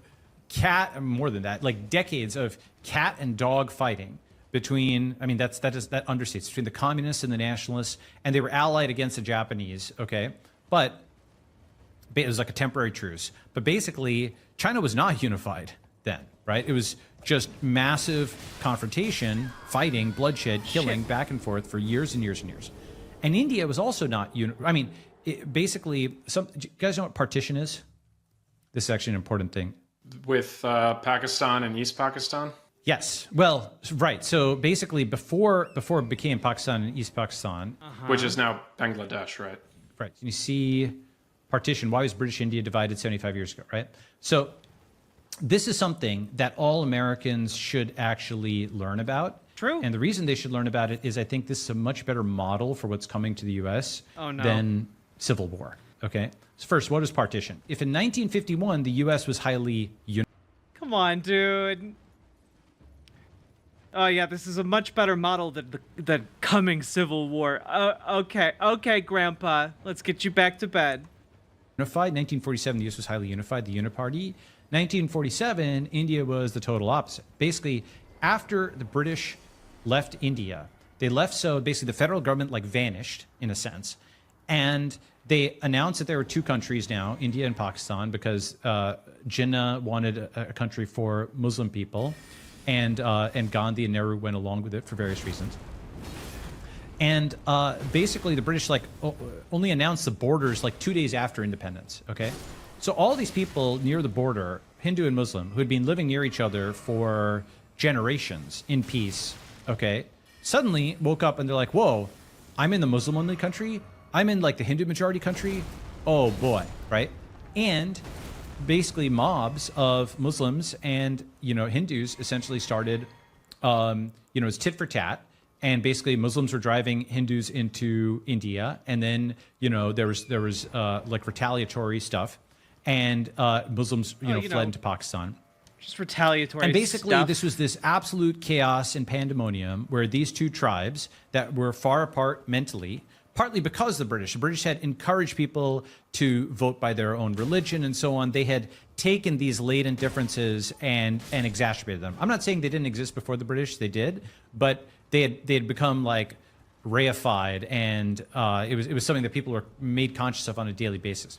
more than that, like decades of cat and dog fighting between, I mean, that understates, between the communists and the nationalists, and they were allied against the Japanese, okay? But it was like a temporary truce. But basically, China was not unified then, right? It was just massive confrontation, fighting, bloodshed, killing, back and forth for years and years and years. And India was also not, I mean, basically, do you guys know what partition is? This is actually an important thing. With Pakistan and East Pakistan? Yes. Well, right. So basically, before it became Pakistan and East Pakistan, which is now Bangladesh, right? Right. You see partition. Why was British India divided 75 years ago, right? So this is something that all Americans should actually learn about. True. And the reason they should learn about it is I think this is a much better model for what's coming to the U.S. Than civil war. Okay. So first, what is partition? If in 1951 the U.S. was highly Come on, dude. Oh yeah, this is a much better model than the coming Civil War. Okay, Grandpa, let's get you back to bed. unified, 1947 the U.S. was highly unified, the Uniparty. 1947, India was the total opposite. Basically, after the British left India, they left, so basically the federal government like vanished in a sense, and they announced that there were two countries now, India and Pakistan, because Jinnah wanted a country for Muslim people, and Gandhi and Nehru went along with it for various reasons. And basically the British like only announced the borders like 2 days after independence, okay? So all these people near the border, Hindu and Muslim, who had been living near each other for generations in peace, okay, suddenly woke up and they're like, whoa, I'm in the Muslim-only country? I'm in like the Hindu majority country? Oh boy, right? And basically mobs of Muslims and, you know, Hindus essentially started, you know, it's tit for tat. And basically Muslims were driving Hindus into India. And then, you know, there was like retaliatory stuff. And Muslims, fled into Pakistan. Just retaliatory And basically stuff. this was this absolute chaos and pandemonium where these two tribes that were far apart mentally, partly because the British had encouraged people to vote by their own religion and so on. They had taken these latent differences and exacerbated them. I'm not saying they didn't exist before the British, they did, but they had become like reified, and it was something that people were made conscious of on a daily basis.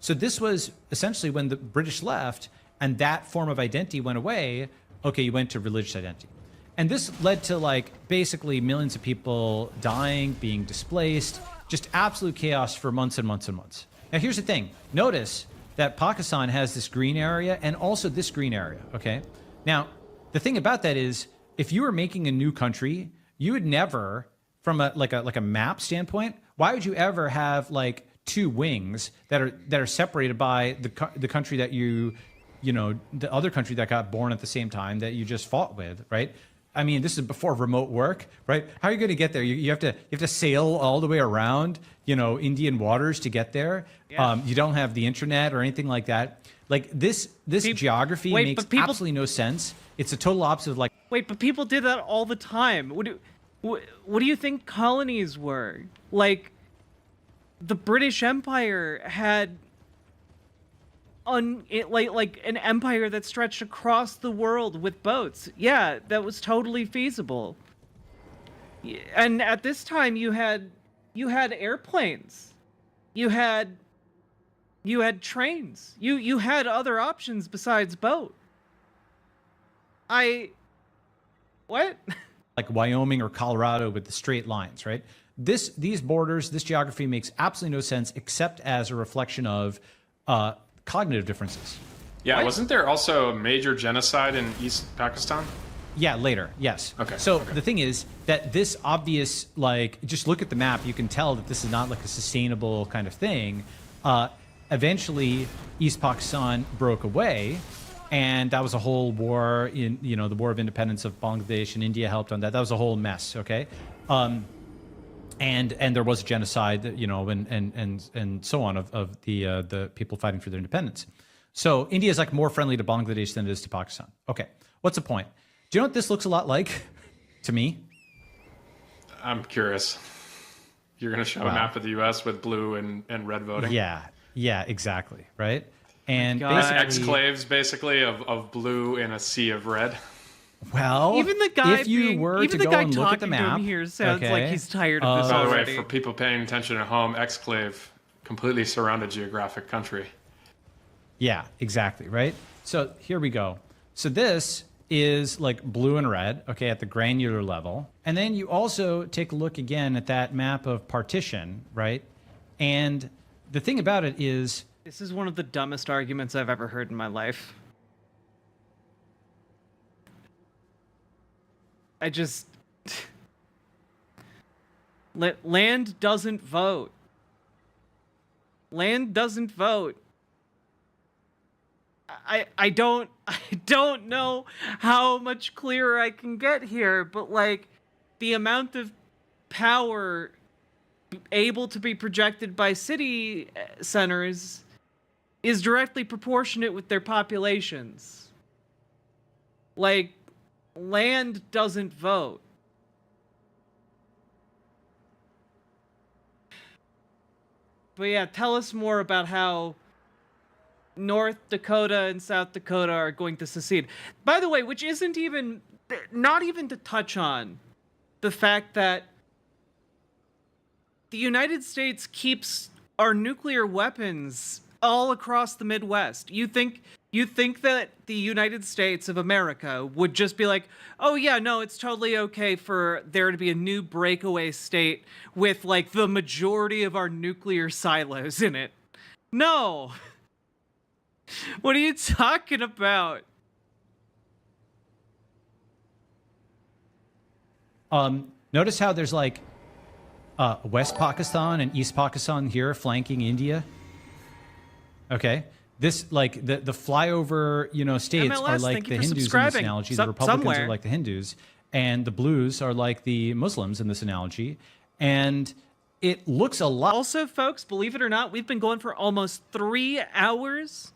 So this was essentially when the British left and that form of identity went away, okay, you went to religious identity. And this led to like basically millions of people dying, being displaced, just absolute chaos for months and months and months. Now here's the thing, notice that Pakistan has this green area and also this green area, okay? Now, the thing about that is, if you were making a new country, you would never, from a map standpoint, why would you ever have like two wings that are separated by the country that the other country that got born at the same time that you just fought with, right? I mean, this is before remote work, right? How are you going to get there? You have to sail all the way around, Indian waters to get there. Yeah. You don't have the internet or anything like that. Like this geography makes absolutely no sense. It's a total opposite of like. Wait, but people did that all the time. What do you think colonies were? Like, the British Empire had like an empire that stretched across the world with boats. Yeah, that was totally feasible. And at this time, you had airplanes, you had trains, you had other options besides boat. What? Like Wyoming or Colorado with the straight lines, right? These borders, this geography makes absolutely no sense except as a reflection of cognitive differences. Yeah, What? wasn't there also a major genocide in East Pakistan? Yeah, later, yes. Okay. So the thing is that this obvious, like, just look at the map, you can tell that this is not like a sustainable kind of thing. Eventually, East Pakistan broke away, and that was a whole war in, you know, the War of Independence of Bangladesh, and India helped on that. That was a whole mess, okay? And there was a genocide, you know, and so on of the people fighting for their independence. So India is like more friendly to Bangladesh than it is to Pakistan. Okay, what's the point? Do you know what this looks a lot like to me? I'm curious. You're going to show a map of the U.S. with blue and red voting? Yeah, exactly, right? And exclaves, basically, of blue in a sea of red. Well, Even the guy if you were to go and look at the map, here sounds like he's tired of this By the way, already. for people paying attention at home, exclave, completely surrounded geographic country. Yeah, exactly, right? So here we go. So this is like blue and red, okay, at the granular level. And then you also take a look again at that map of partition, right? And the thing about it is... This is one of the dumbest arguments I've ever heard in my life. I just... Land doesn't vote. Land doesn't vote. I don't know how much clearer I can get here, but like the amount of power able to be projected by city centers is directly proportionate with their populations. Like, land doesn't vote. But yeah, tell us more about how North Dakota and South Dakota are going to secede. By the way, which isn't even, not even to touch on the fact that the United States keeps our nuclear weapons all across the Midwest. You think that the United States of America would just be like, oh yeah, no, it's totally okay for there to be a new breakaway state with like the majority of our nuclear silos in it? No. What are you talking about? Notice how there's like West Pakistan and East Pakistan here flanking India. Okay, this like the flyover, you know, states MLS, are like the Hindus in this analogy. The Republicans are like the Hindus, and the Blues are like the Muslims in this analogy, and it looks a lot. Also, folks, believe it or not, we've been going for almost 3 hours.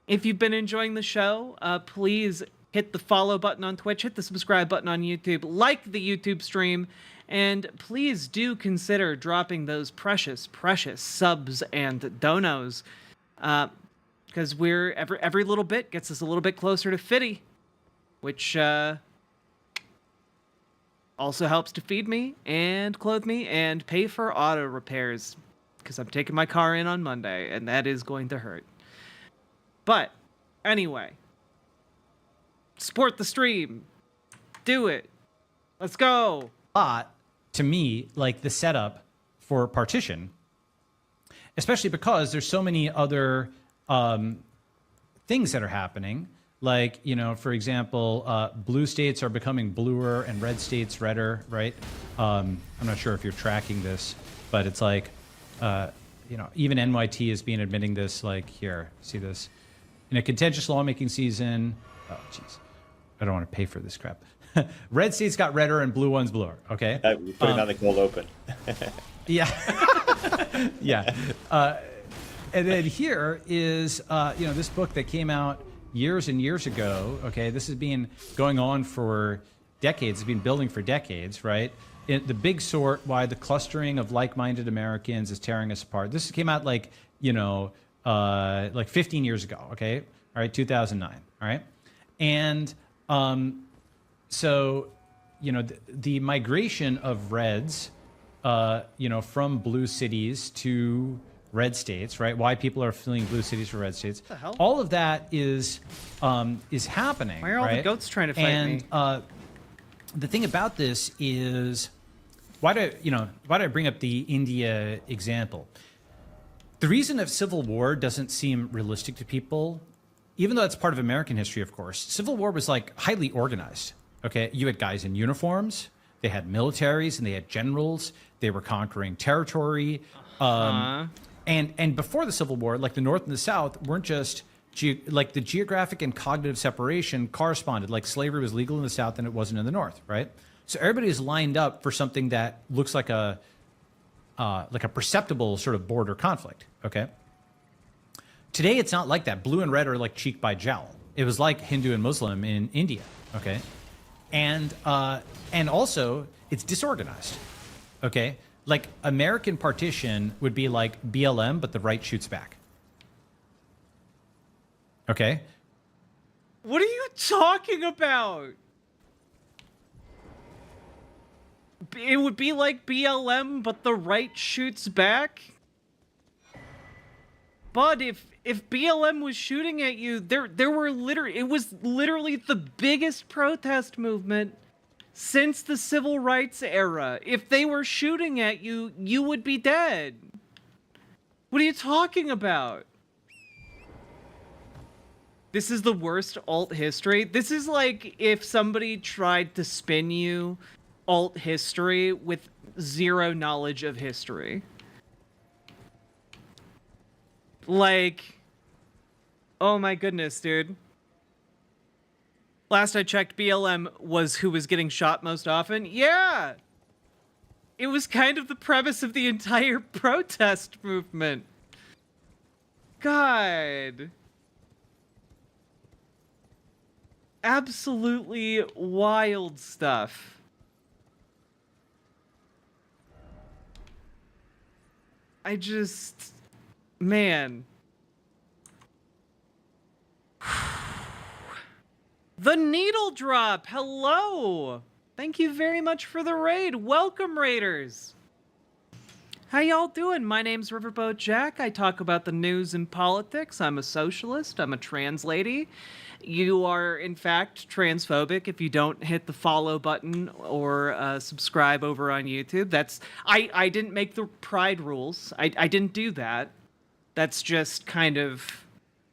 If you've been enjoying the show, please hit the follow button on Twitch, hit the subscribe button on YouTube, like the YouTube stream, and please do consider dropping those precious, precious subs and donos, because we're every little bit gets us a little bit closer to 50, which also helps to feed me and clothe me and pay for auto repairs, because I'm taking my car in on Monday, and that is going to hurt. But anyway, support the stream. Do it. Let's go. To me, like the setup for partition, especially because there's so many other things that are happening. Like, you know, for example, blue states are becoming bluer and red states redder, right? I'm not sure if you're tracking this, but it's like, you know, even NYT is being admitting this, like here, see this? In a contentious lawmaking season, oh, jeez, I don't want to pay for this crap. Red states got redder and blue ones bluer, okay? Putting on the cold open. Yeah. Yeah. And then here is, you know, this book that came out years and years ago, okay? This has been going on for decades. It's been building for decades, right? The big sort, why the clustering of like-minded Americans is tearing us apart. This came out like, you know, like 15 years ago. Okay, all right, 2009. All right, and so the migration of reds, from blue cities to red states, right? Why people are fleeing blue cities for red states. What the hell? All of that is happening. Why are all the right? goats trying to fight me? And the thing about this is, why do I bring up the India example? The reason of civil war doesn't seem realistic to people, even though that's part of American history, of course. Civil war was like highly organized. Okay, you had guys in uniforms, they had militaries, and they had generals. They were conquering territory. And before the Civil War, like the North and the South weren't just like the geographic and cognitive separation corresponded. Like slavery was legal in the South and it wasn't in the North, right? So everybody is lined up for something that looks like a perceptible sort of border conflict. Okay. Today it's not like that. Blue and red are like cheek by jowl. It was like Hindu and Muslim in India. Okay, and also it's disorganized. Okay. Like American partition would be like BLM, but the right shoots back. Okay. What are you talking about? It would be like BLM, but the right shoots back? But if BLM was shooting at you, it was literally the biggest protest movement since the civil rights era. If they were shooting at you, you would be dead. What are you talking about? This is the worst alt history. This is like if somebody tried to spin you alt history with zero knowledge of history. Like, oh my goodness, dude. Last I checked, BLM was who was getting shot most often. Yeah! It was kind of the premise of the entire protest movement. God. Absolutely wild stuff. Man. The Needle Drop, hello! Thank you very much for the raid. Welcome, raiders! How y'all doing? My name's Riverboat Jack. I talk about the news and politics. I'm a socialist. I'm a trans lady. You are, in fact, transphobic if you don't hit the follow button or subscribe over on YouTube. I didn't make the Pride rules. I didn't do that. That's just kind of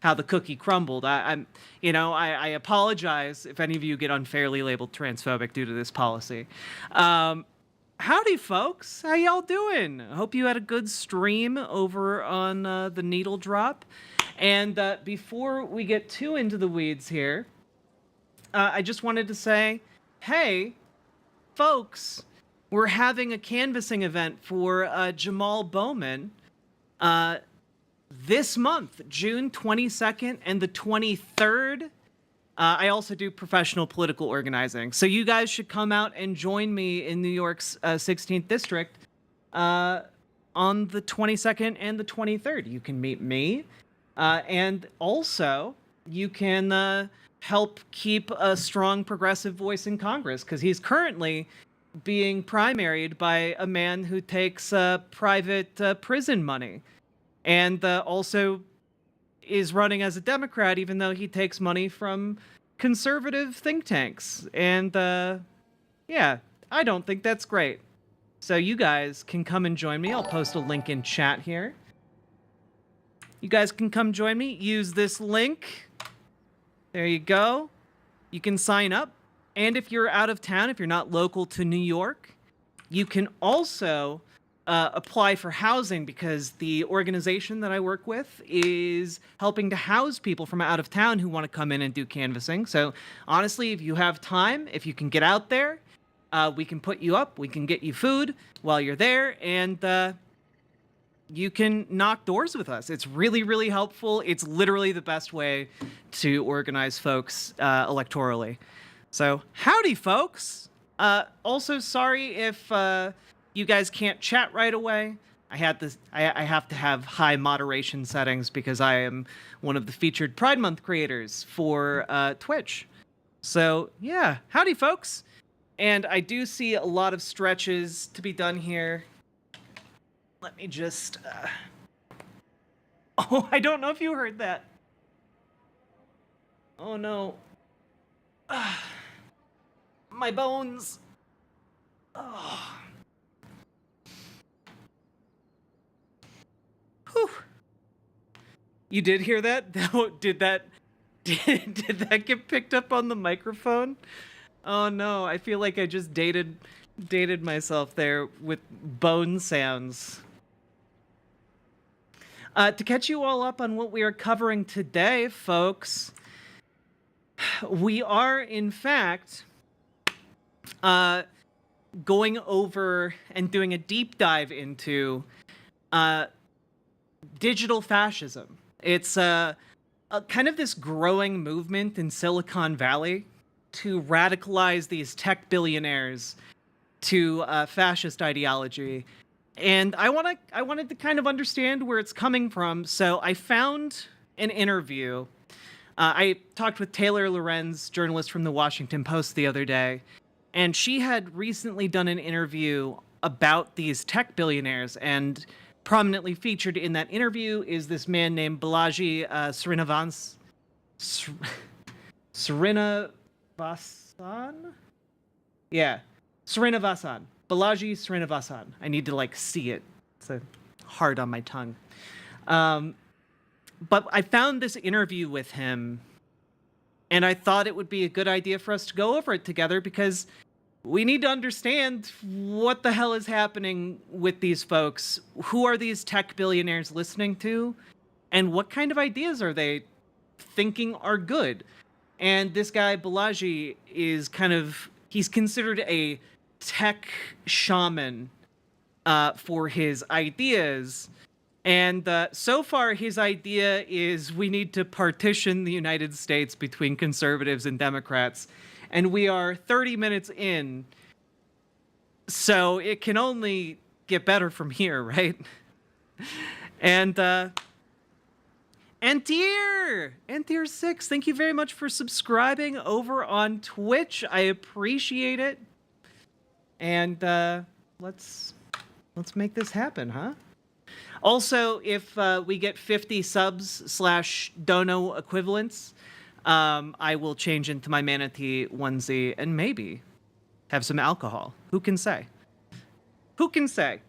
how the cookie crumbled. I apologize if any of you get unfairly labeled transphobic due to this policy. Howdy, folks. How y'all doing? I hope you had a good stream over on the Needle Drop. And before we get too into the weeds here, I just wanted to say, hey, folks, we're having a canvassing event for Jamal Bowman this month, June 22nd and the 23rd. I also do professional political organizing. So you guys should come out and join me in New York's 16th District on the 22nd and the 23rd. You can meet me. And also, you can help keep a strong progressive voice in Congress, because he's currently being primaried by a man who takes private prison money. And also is running as a Democrat, even though he takes money from conservative think tanks. And yeah, I don't think that's great. So you guys can come and join me. I'll post a link in chat here. You guys can come join me. Use this link. There you go. You can sign up. And if you're out of town, if you're not local to New York, you can also apply for housing, because the organization that I work with is helping to house people from out of town who want to come in and do canvassing. So honestly, if you have time, if you can get out there, we can put you up. We can get you food while you're there. And you can knock doors with us. It's really, really helpful. It's literally the best way to organize folks electorally. So, howdy, folks. Also, sorry if you guys can't chat right away. I had this. I have to have high moderation settings because I am one of the featured Pride Month creators for Twitch. So yeah, howdy, folks. And I do see a lot of stretches to be done here. Let me just. Oh, I don't know if you heard that. Oh no. My bones. Oh. Whew. You did hear that? Did that get picked up on the microphone? Oh no, I feel like I just dated myself there with bone sounds. To catch you all up on what we are covering today, folks, we are in fact going over and doing a deep dive into digital fascism. It's a kind of this growing movement in Silicon Valley to radicalize these tech billionaires to fascist ideology. And I wanted to kind of understand where it's coming from. So I found an interview. I talked with Taylor Lorenz, journalist from the Washington Post, the other day, and she had recently done an interview about these tech billionaires, and prominently featured in that interview is this man named Bology Srinivasan? Yeah, Srinivasan. Bology Srinivasan. I need to see it. It's hard on my tongue. But I found this interview with him, and I thought it would be a good idea for us to go over it together because we need to understand what the hell is happening with these folks. Who are these tech billionaires listening to? And what kind of ideas are they thinking are good? And this guy, Bology, is he's considered a tech shaman for his ideas. And so far, his idea is we need to partition the United States between conservatives and Democrats. And we are 30 minutes in, so it can only get better from here, right? And Antier6, thank you very much for subscribing over on Twitch. I appreciate it. And let's make this happen, huh? Also, if we get 50 subs / dono equivalents, I will change into my manatee onesie and maybe have some alcohol. Who can say? Who can say?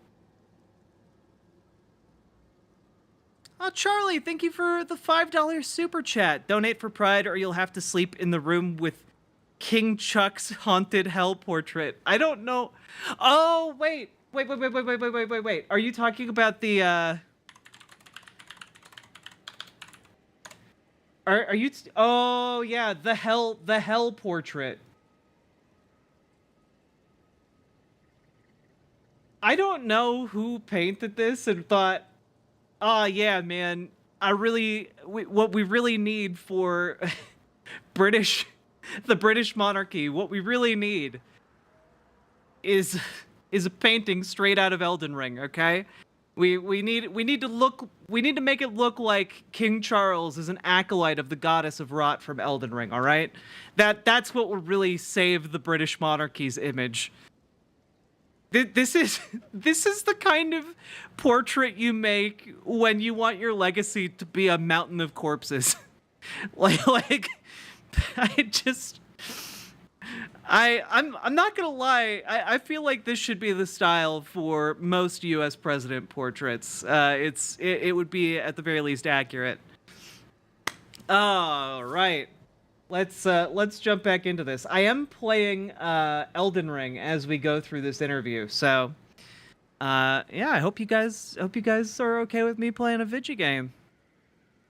Oh, Charlie, thank you for the $5 super chat. Donate for Pride or you'll have to sleep in the room with King Chuck's haunted hell portrait. I don't know. Oh, wait. Wait. Are you talking about the, Are you... Oh, yeah, the hell portrait. I don't know who painted this and thought, oh, yeah, man, what we really need for the British monarchy, what we really need is a painting straight out of Elden Ring, okay? We need to make it look like King Charles is an acolyte of the goddess of rot from Elden Ring, all right? That's what will really save the British monarchy's image. This is the kind of portrait you make when you want your legacy to be a mountain of corpses. like I'm not gonna lie. I feel like this should be the style for most U.S. president portraits. It would be at the very least accurate. All right, let's jump back into this. I am playing Elden Ring as we go through this interview, so yeah. I hope you guys are okay with me playing a video game.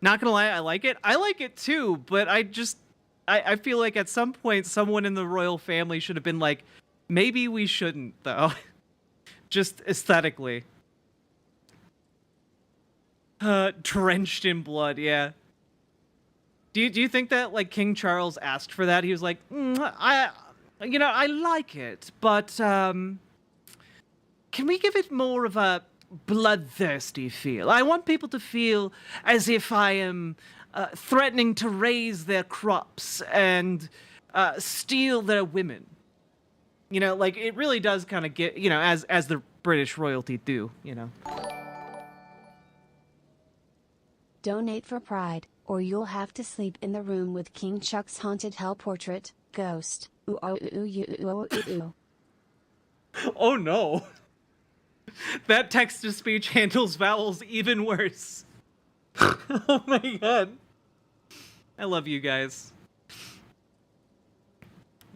Not gonna lie, I like it. I like it too, but I feel like at some point someone in the royal family should have been like, maybe we shouldn't, though. Just aesthetically. Drenched in blood, yeah. Do you think that like King Charles asked for that? He was like, I like it, but can we give it more of a bloodthirsty feel. I want people to feel as if I am threatening to raise their crops and steal their women. You know, like, it really does kind of get, you know, as the British royalty do, you know. Donate for Pride, or you'll have to sleep in the room with King Chuck's haunted hell portrait, Ghost. Ooh, oh, ooh, ooh, ooh, ooh. Oh no. That text-to-speech handles vowels even worse. Oh my god. I love you guys.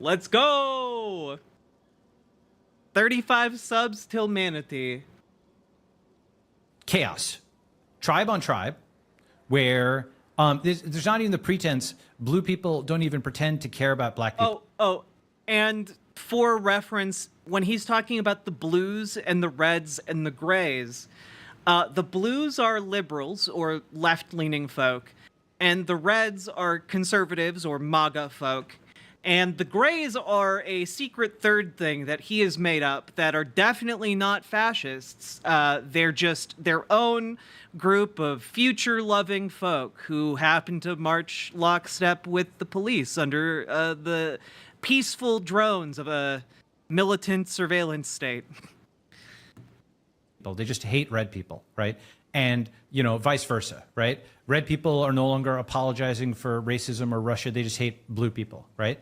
Let's go! 35 subs till Manatee. Chaos. Tribe on tribe, where there's not even the pretense. Blue people don't even pretend to care about black people. Oh, and for reference, when he's talking about the blues and the reds and the grays, the blues are liberals or left-leaning folk, and the reds are conservatives or MAGA folk, and the grays are a secret third thing that he has made up that are definitely not fascists. They're just their own group of future-loving folk who happen to march lockstep with the police under the peaceful drones of a militant surveillance state. They just hate red people, right? And, you know, vice versa, right? Red people are no longer apologizing for racism or Russia. They just hate blue people, right?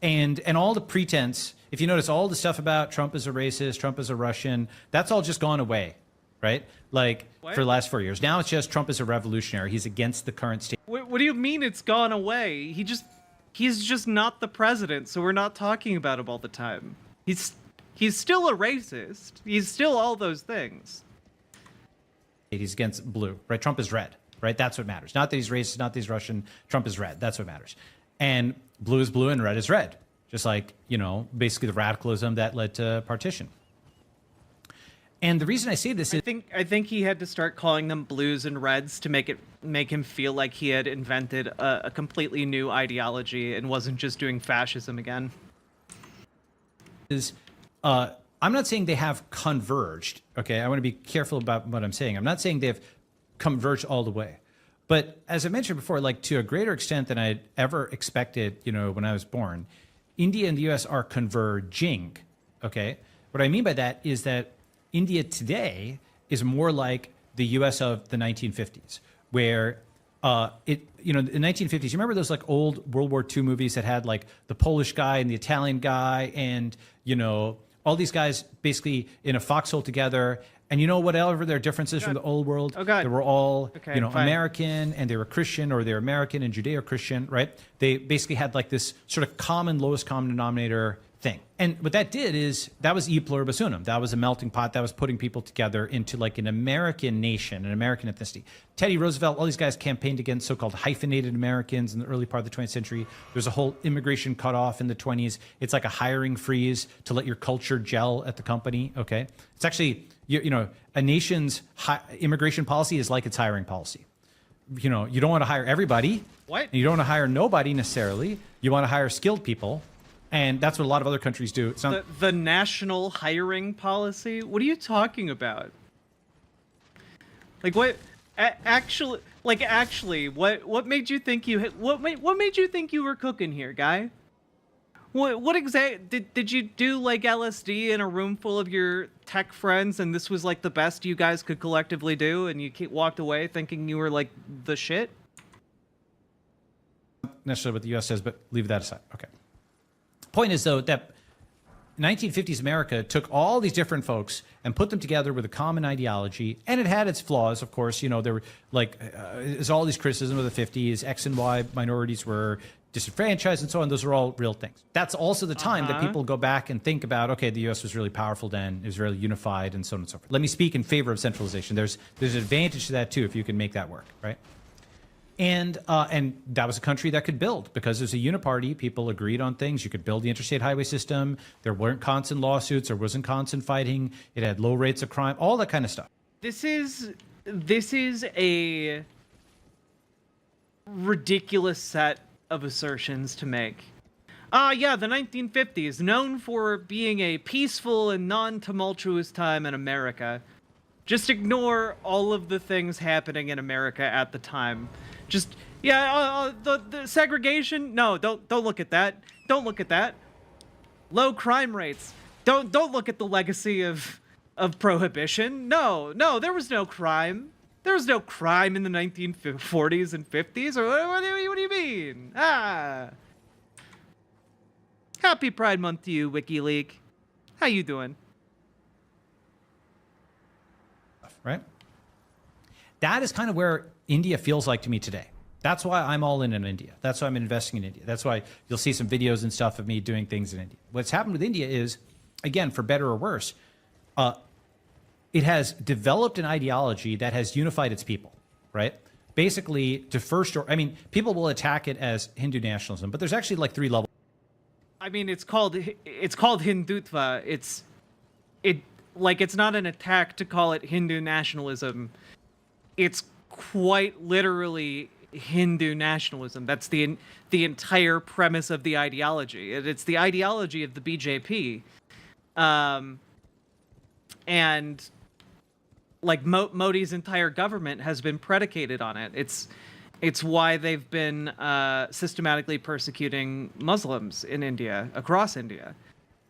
And all the pretense, if you notice all the stuff about Trump is a racist, Trump is a Russian, that's all just gone away, right? Like, for the last 4 years. Now it's just Trump is a revolutionary. He's against the current state. What do you mean it's gone away? He's just not the president, so we're not talking about him all the time. He's still a racist. He's still all those things. He's against blue, right? Trump is red, right? That's what matters. Not that he's racist, not that he's Russian. Trump is red. That's what matters. And blue is blue and red is red. Just like, you know, basically the radicalism that led to partition. And the reason I say this is I think he had to start calling them blues and reds to make him feel like he had invented a completely new ideology and wasn't just doing fascism again. I'm not saying they have converged, okay? I want to be careful about what I'm saying. I'm not saying they've converged all the way. But as I mentioned before, like to a greater extent than I'd ever expected, you know, when I was born, India and the US are converging, okay? What I mean by that is that India today is more like the US of the 1950s, where you know, in the 1950s, you remember those like old World War II movies that had like the Polish guy and the Italian guy and, you know, all these guys basically in a foxhole together. And you know, whatever their differences from the old world, they were all, you know, American, and they were Christian, or they were American and Judeo-Christian, right? They basically had like this sort of common, lowest common denominator thing. And what that did is that was e pluribus unum. That was a melting pot that was putting people together into like an American nation, an American ethnicity. Teddy Roosevelt, all these guys campaigned against so-called hyphenated Americans in the early part of the 20th century. There's a whole immigration cutoff in the 20s. It's like a hiring freeze to let your culture gel at the company, okay? It's actually, you know, a nation's immigration policy is like its hiring policy. You know, you don't want to hire everybody. What? You don't want to hire nobody necessarily. You want to hire skilled people. And that's what a lot of other countries do. It's not the national hiring policy? What are you talking about? Like what? Actually, what made you think what made you think you were cooking here, guy? What exact did you do like LSD in a room full of your tech friends, and this was like the best you guys could collectively do, and you walked away thinking you were like the shit? Necessarily what the U.S. says, but leave that aside. Okay. Point is, though, that 1950s America took all these different folks and put them together with a common ideology, and it had its flaws, of course. You know, there were like, there's all these criticisms of the 50s. X and Y minorities were disenfranchised and so on. Those are all real things. That's also the time that people go back and think about, okay, the U.S. was really powerful then. It was really unified and so on and so forth. Let me speak in favor of centralization. There's an advantage to that, too, if you can make that work, right? And that was a country that could build because there's a uniparty. People agreed on things. You could build the interstate highway system. There weren't constant lawsuits. There wasn't constant fighting. It had low rates of crime, all that kind of stuff. This is a ridiculous set of assertions to make. Yeah, the 1950s, known for being a peaceful and non-tumultuous time in America. Just ignore all of the things happening in America at the time. Just the segregation. No, don't look at that. Don't look at that. Low crime rates. Don't look at the legacy of prohibition. No, there was no crime. There was no crime in the 1940s and 50s. Or what do you mean? Happy Pride Month to you, WikiLeaks. How you doing? Right? That is kind of where India feels like to me today. That's why I'm all in India. That's why I'm investing in India. That's why you'll see some videos and stuff of me doing things in India. What's happened with India is, again, for better or worse, it has developed an ideology that has unified its people, right? Basically, people will attack it as Hindu nationalism, but there's actually like 3 levels. I mean, it's called Hindutva. It's not an attack to call it Hindu nationalism. It's quite literally Hindu nationalism. That's the entire premise of the ideology. It's the ideology of the BJP, and like Modi's entire government has been predicated on it. It's why they've been systematically persecuting Muslims in India, across India.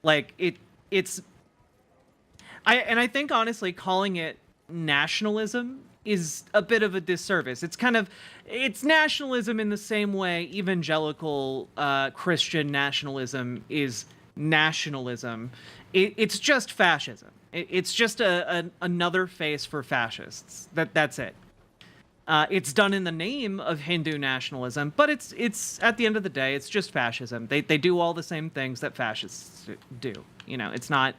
Like I think honestly calling it nationalism is a bit of a disservice. It's nationalism in the same way evangelical Christian nationalism is nationalism. It's just fascism. It's just another face for fascists. That's it. It's done in the name of Hindu nationalism, but it's at the end of the day, it's just fascism. They do all the same things that fascists do. You know, it's not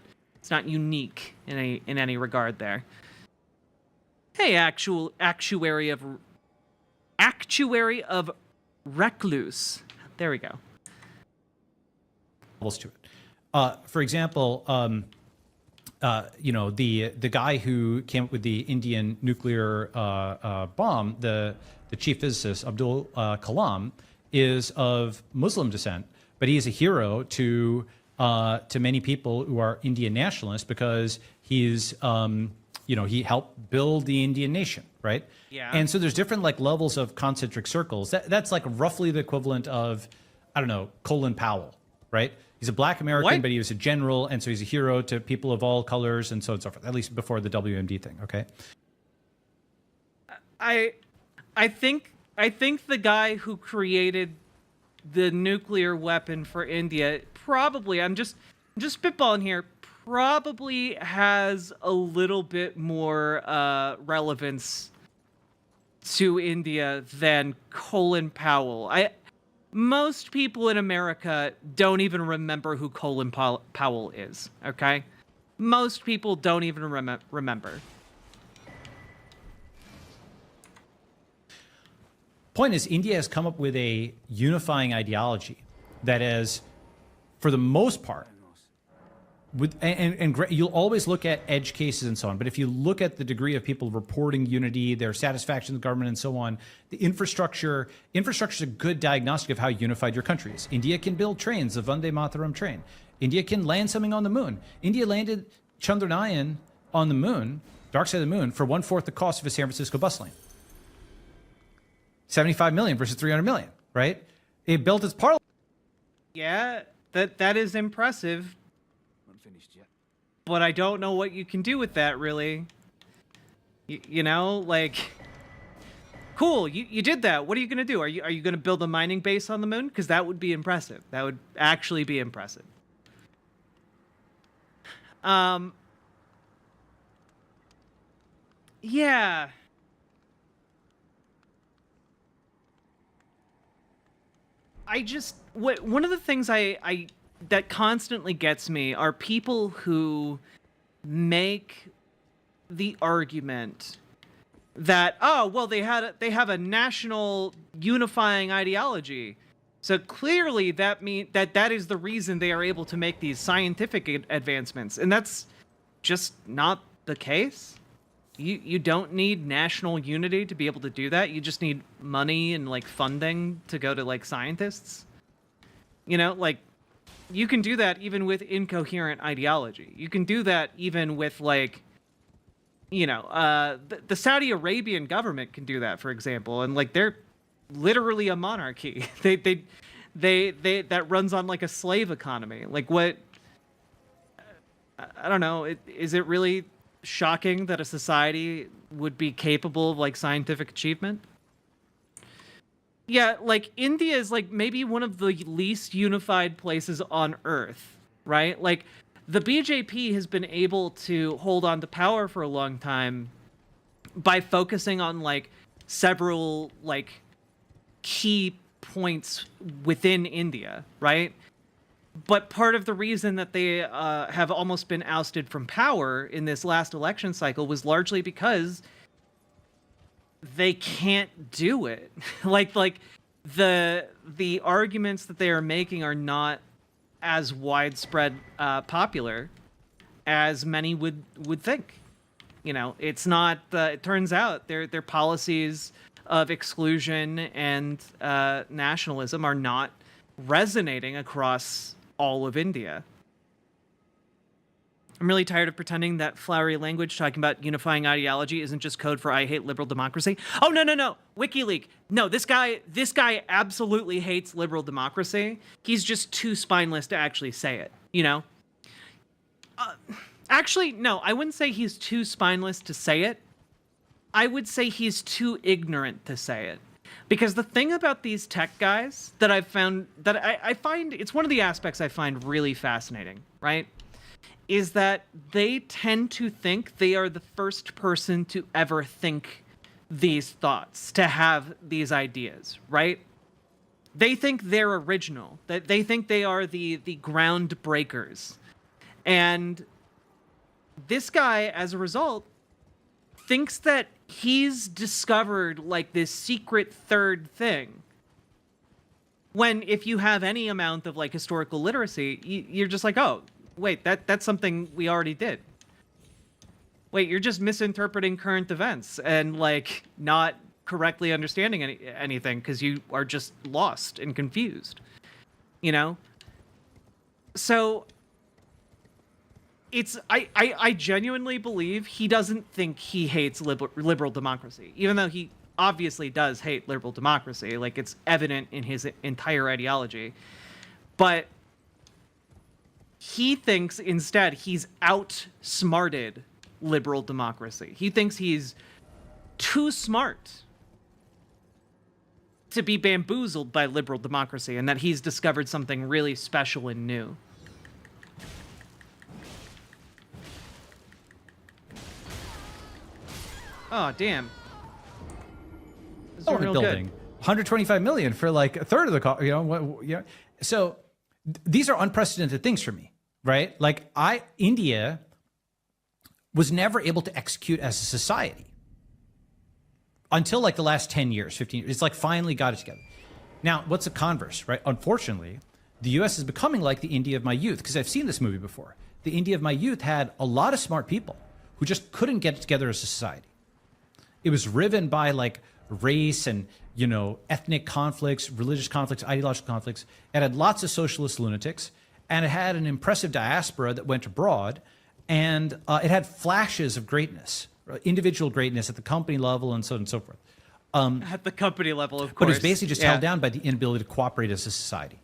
unique in any regard there. Hey, actuary of recluse. There we go. To it. For example, the guy who came up with the Indian nuclear bomb, the chief physicist Abdul Kalam, is of Muslim descent, but he is a hero to many people who are Indian nationalists because he's he helped build the Indian nation, right? Yeah. And so there's different like levels of concentric circles. That's like roughly the equivalent of, I don't know, Colin Powell, right? He's a black American, but he was a general, and so he's a hero to people of all colors, and so on and so forth. At least before the WMD thing, okay? I think the guy who created the nuclear weapon for India probably, I'm just spitballing here, probably has a little bit more relevance to India than Colin Powell. Most people in America don't even remember who Colin Powell is, okay? Most people don't even remember. Point is, India has come up with a unifying ideology that is, for the most part, and you'll always look at edge cases and so on, but if you look at the degree of people reporting unity, their satisfaction with the government and so on, the infrastructure is a good diagnostic of how unified your country is. India can build trains, the Vande Mataram train. India can land something on the moon. India landed Chandrayaan on the moon, dark side of the moon, for 1/4 the cost of a San Francisco bus lane. 75 million versus 300 million, right? It built its parliament. Yeah, that is impressive. But I don't know what you can do with that, really. You know, like, cool, you did that. What are you going to do? Are you going to build a mining base on the moon? Because that would be impressive. That would actually be impressive. Yeah. One of the things that constantly gets me are people who make the argument that, oh, well, they have a national unifying ideology. So clearly that is the reason they are able to make these scientific advancements. And that's just not the case. You don't need national unity to be able to do that. You just need money and like funding to go to like scientists. You know, like, you can do that even with incoherent ideology. You can do that even with like the Saudi Arabian government can do that, for example, and like they're literally a monarchy. They that runs on like a slave economy. Like what? I don't know. Is it really shocking that a society would be capable of like scientific achievement? Yeah, like India is like maybe one of the least unified places on earth, right? Like the BJP has been able to hold on to power for a long time by focusing on like several like key points within India, right? But part of the reason that they have almost been ousted from power in this last election cycle was largely because they can't do it. like the arguments that they are making are not as widespread popular as many would think. It's not. It turns out their policies of exclusion and nationalism are not resonating across all of India. I'm really tired of pretending that flowery language talking about unifying ideology isn't just code for I hate liberal democracy. Oh, no. WikiLeaks. No, this guy absolutely hates liberal democracy. He's just too spineless to actually say it, Actually, no, I wouldn't say he's too spineless to say it. I would say he's too ignorant to say it. Because the thing about these tech guys that I've found, that I find, it's one of the aspects I find really fascinating, right? Is that they tend to think they are the first person to ever think these thoughts, to have these ideas, right? They think they're original, that they think they are the groundbreakers. And this guy, as a result, thinks that he's discovered like this secret third thing. When if you have any amount of like historical literacy, you're just like, oh, wait, that's something we already did. Wait, you're just misinterpreting current events and like not correctly understanding anything because you are just lost and confused, So I genuinely believe he doesn't think he hates liberal democracy, even though he obviously does hate liberal democracy. Like it's evident in his entire ideology. But he thinks instead he's outsmarted liberal democracy. He thinks he's too smart to be bamboozled by liberal democracy and that he's discovered something really special and new. Oh, damn. This is real building. Good. 125 million for like a third of the cost, So these are unprecedented things for me, right? Like India was never able to execute as a society until like the last 10 years, 15 years. It's like finally got it together. Now, what's the converse, right? Unfortunately, the US is becoming like the India of my youth, because I've seen this movie before. The India of my youth had a lot of smart people who just couldn't get it together as a society. It was riven by like race and, ethnic conflicts, religious conflicts, ideological conflicts. It had lots of socialist lunatics, and it had an impressive diaspora that went abroad, and it had flashes of greatness, individual greatness at the company level and so on and so forth. At the company level, of course. But it was basically just held down by the inability to cooperate as a society.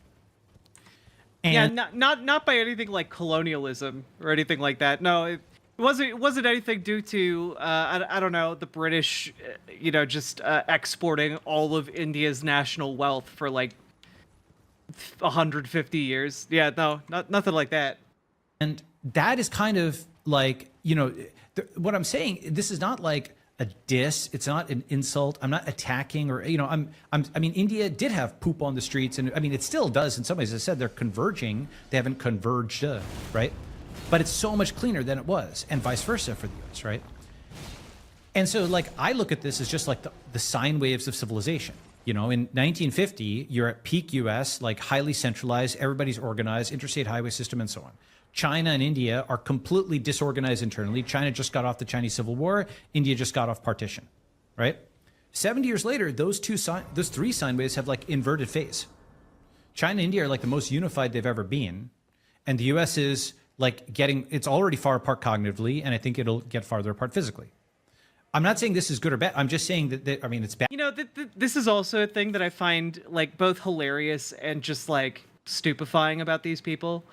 And not by anything like colonialism or anything like that. No, it wasn't anything due to I don't know, the British, just exporting all of India's national wealth for like 150 years. Yeah, no, nothing like that. And that is kind of like, what I'm saying. This is not like a diss. It's not an insult. I'm not attacking or, I mean, India did have poop on the streets, and I mean, it still does in some ways. As I said, they're converging. They haven't converged, right? But it's so much cleaner than it was, and vice versa for the US, right? And so, like, I look at this as just like the sine waves of civilization. In 1950, you're at peak US, like highly centralized, everybody's organized, interstate highway system, and so on. China and India are completely disorganized internally. China just got off the Chinese Civil War. India just got off partition, right? 70 years later, those three sine waves have like inverted phase. China and India are like the most unified they've ever been, and the US is like it's already far apart cognitively, and I think it'll get farther apart physically. I'm not saying this is good or bad. I'm just saying that I mean, it's bad. You know, this is also a thing that I find like both hilarious and just like stupefying about these people.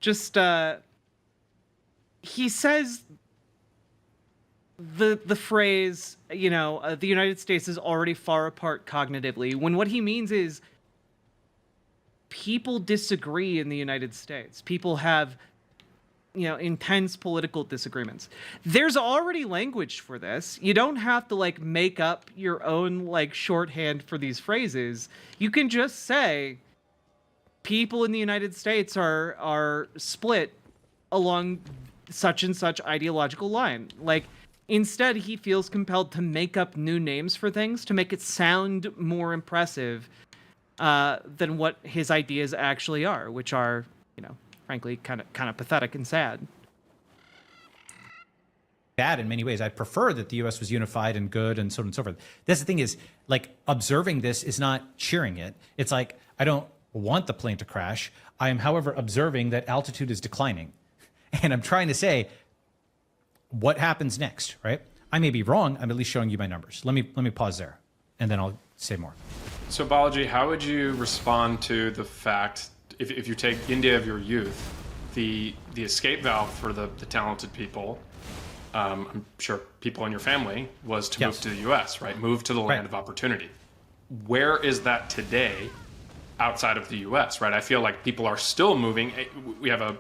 Just he says the phrase, you know, the United States is already far apart cognitively, when what he means is people disagree in the United States. People have, you know, intense political disagreements. There's already language for this. You don't have to like make up your own like shorthand for these phrases. You can just say people in the United States are split along such and such ideological line. Like, instead he feels compelled to make up new names for things to make it sound more impressive than what his ideas actually are, which are, you know, frankly, kind of pathetic and sad. Bad in many ways. I prefer that the U.S. was unified and good and so on and so forth. That's the thing is, like, observing this is not cheering it. It's like, I don't want the plane to crash. I am, however, observing that altitude is declining. And I'm trying to say, what happens next, right? I may be wrong. I'm at least showing you my numbers. Let me pause there, and then I'll say more. So, Bology, how would you respond to the fact, if you take India of your youth, the escape valve for the talented people, I'm sure people in your family, was to move to the U.S., right? Move to the land of opportunity. Where is that today outside of the U.S., right? I feel like people are still moving. We have a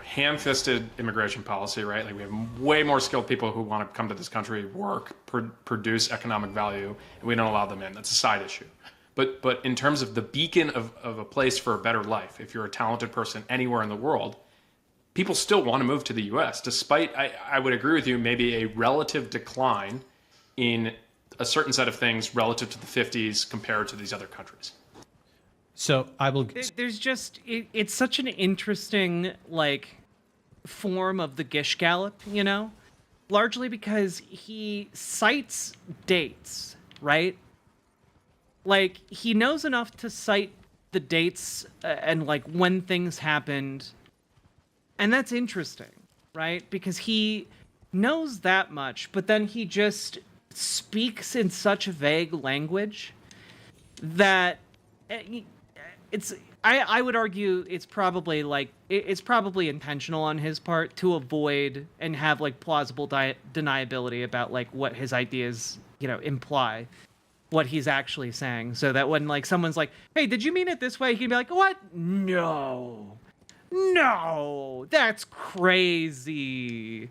ham-fisted immigration policy, right? Like, we have way more skilled people who want to come to this country, work, produce economic value, and we don't allow them in. That's a side issue. But in terms of the beacon of a place for a better life, if you're a talented person anywhere in the world, people still want to move to the U.S., despite, I would agree with you, maybe a relative decline in a certain set of things relative to the 50s compared to these other countries. So I will. There's just it's such an interesting like form of the Gish Gallop, you know, largely because he cites dates, right? Like, he knows enough to cite the dates and like when things happened, and that's interesting, right? Because he knows that much, but then he just speaks in such vague language that I would argue it's probably like it's probably intentional on his part to avoid and have like plausible deniability about like what his ideas, you know, imply, what he's actually saying, so that when like someone's like, "Hey, did you mean it this way?" he can be like, "What? No, that's crazy."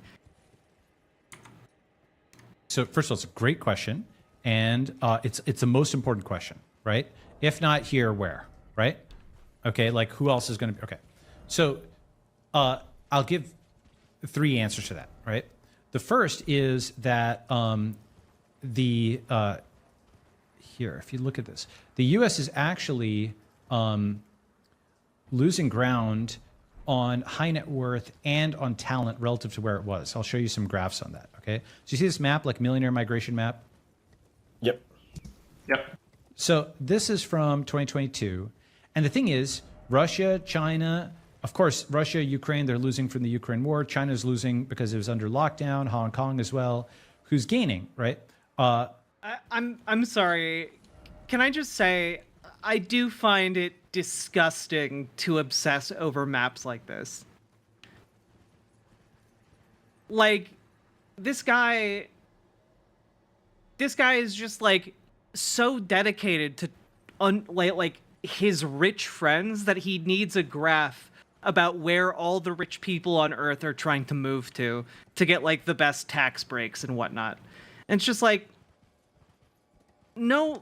So first of all, it's a great question, and it's the most important question, right? If not here, where? Right? Okay, like, who else is going to be? Okay. So I'll give 3 answers to that, right? The first is that here, if you look at this, the U.S. is actually losing ground on high net worth and on talent relative to where it was. I'll show you some graphs on that, okay? So you see this map, like millionaire migration map? Yep. So this is from 2022. And the thing is, Russia, China, of course, Russia, Ukraine, they're losing from the Ukraine war. China's losing because it was under lockdown, Hong Kong as well. Who's gaining, right? I'm sorry. Can I just say, I do find it disgusting to obsess over maps like this. Like, this guy is just like so dedicated to like his rich friends that he needs a graph about where all the rich people on Earth are trying to move to get like the best tax breaks and whatnot. And it's just like, no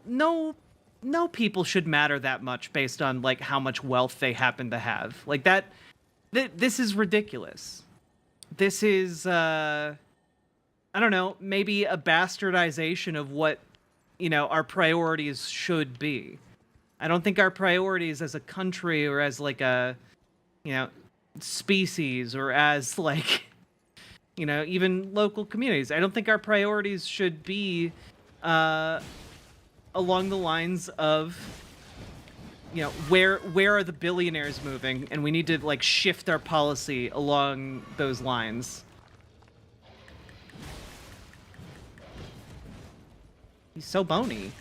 people should matter that much based on like how much wealth they happen to have. Like that, this is ridiculous. This is, I don't know, maybe a bastardization of what, you know, our priorities should be. I don't think our priorities as a country or as like a, you know, species or as like, you know, even local communities, I don't think our priorities should be along the lines of you know, where are the billionaires moving, and we need to like shift our policy along those lines. He's so bony.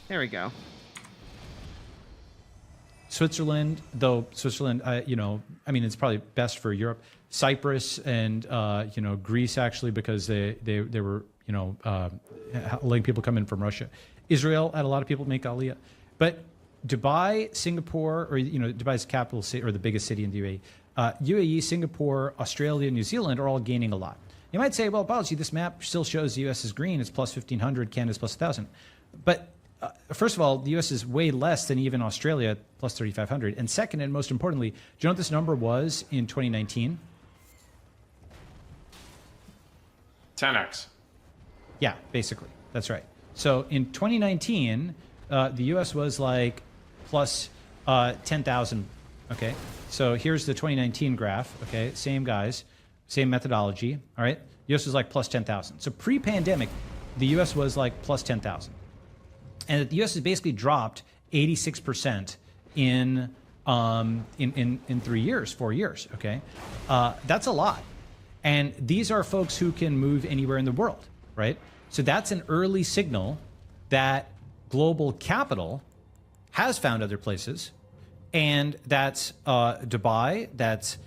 There we go. Switzerland, though, you know, I mean, it's probably best for Europe. Cyprus and, you know, Greece, actually, because they were, you know, letting people come in from Russia. Israel had a lot of people make Aliyah. But Dubai, Singapore, or, you know, Dubai's capital city, or the biggest city in the UAE, UAE, Singapore, Australia, New Zealand are all gaining a lot. You might say, well, Bology, this map still shows the U.S. is green. It's plus 1,500, Canada's plus 1,000. But first of all, the U.S. is way less than even Australia, plus 3,500. And second, and most importantly, do you know what this number was in 2019? 10x. Yeah, basically. That's right. So in 2019, the U.S. was like plus 10,000. Okay. So here's the 2019 graph. Okay. Same guys, same methodology. All right. U.S. was like plus 10,000. So pre-pandemic, the U.S. was like plus 10,000. And the U.S. has basically dropped 86% in 3 years, 4 years. Okay. That's a lot. And these are folks who can move anywhere in the world, right? So that's an early signal that global capital has found other places. And that's Dubai, that's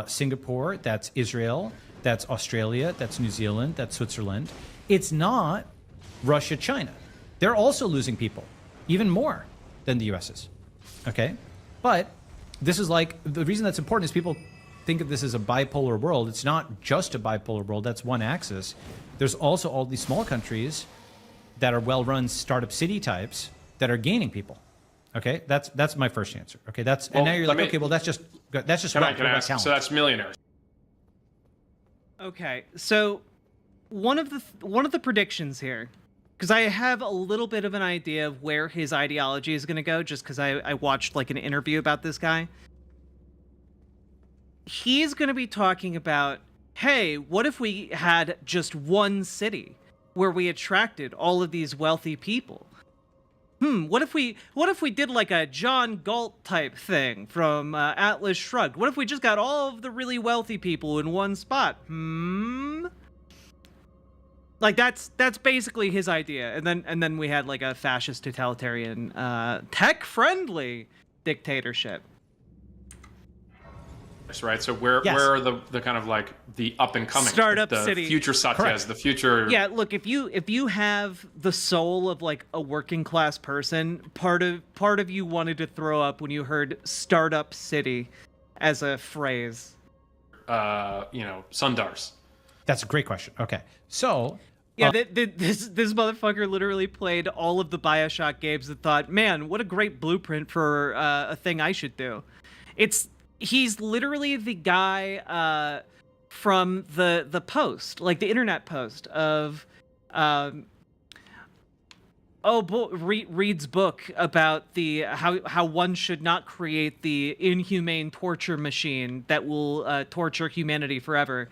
Singapore, that's Israel, that's Australia, that's New Zealand, that's Switzerland. It's not Russia, China. They're also losing people, even more than the US is, okay? But this is like, the reason that's important is people think of this as a bipolar world. It's not just a bipolar world, that's one axis. There's also all these small countries that are well-run startup city types that are gaining people. Okay, that's my first answer. Okay, and now you're like, okay, well that's just Can I ask? So that's millionaires. Okay, so one of the predictions here, because I have a little bit of an idea of where his ideology is going to go, just because I watched like an interview about this guy. He's going to be talking about, hey, what if we had just one city where we attracted all of these wealthy people? What if we did like a John Galt type thing from Atlas Shrugged? What if we just got all of the really wealthy people in one spot? Like that's basically his idea. And then we had like a fascist totalitarian tech-friendly dictatorship. Right. So where are the kind of like the up and coming startup the city future Satyas, Correct. the future? Yeah, look, if you have the soul of like a working class person, part of you wanted to throw up when you heard startup city as a phrase. You know, Sundars. That's a great question. Okay, so yeah, this motherfucker literally played all of the BioShock games and thought, man, what a great blueprint for a thing I should do. He's literally the guy from the post, like the internet post of Reed's book about the how one should not create the inhumane torture machine that will torture humanity forever.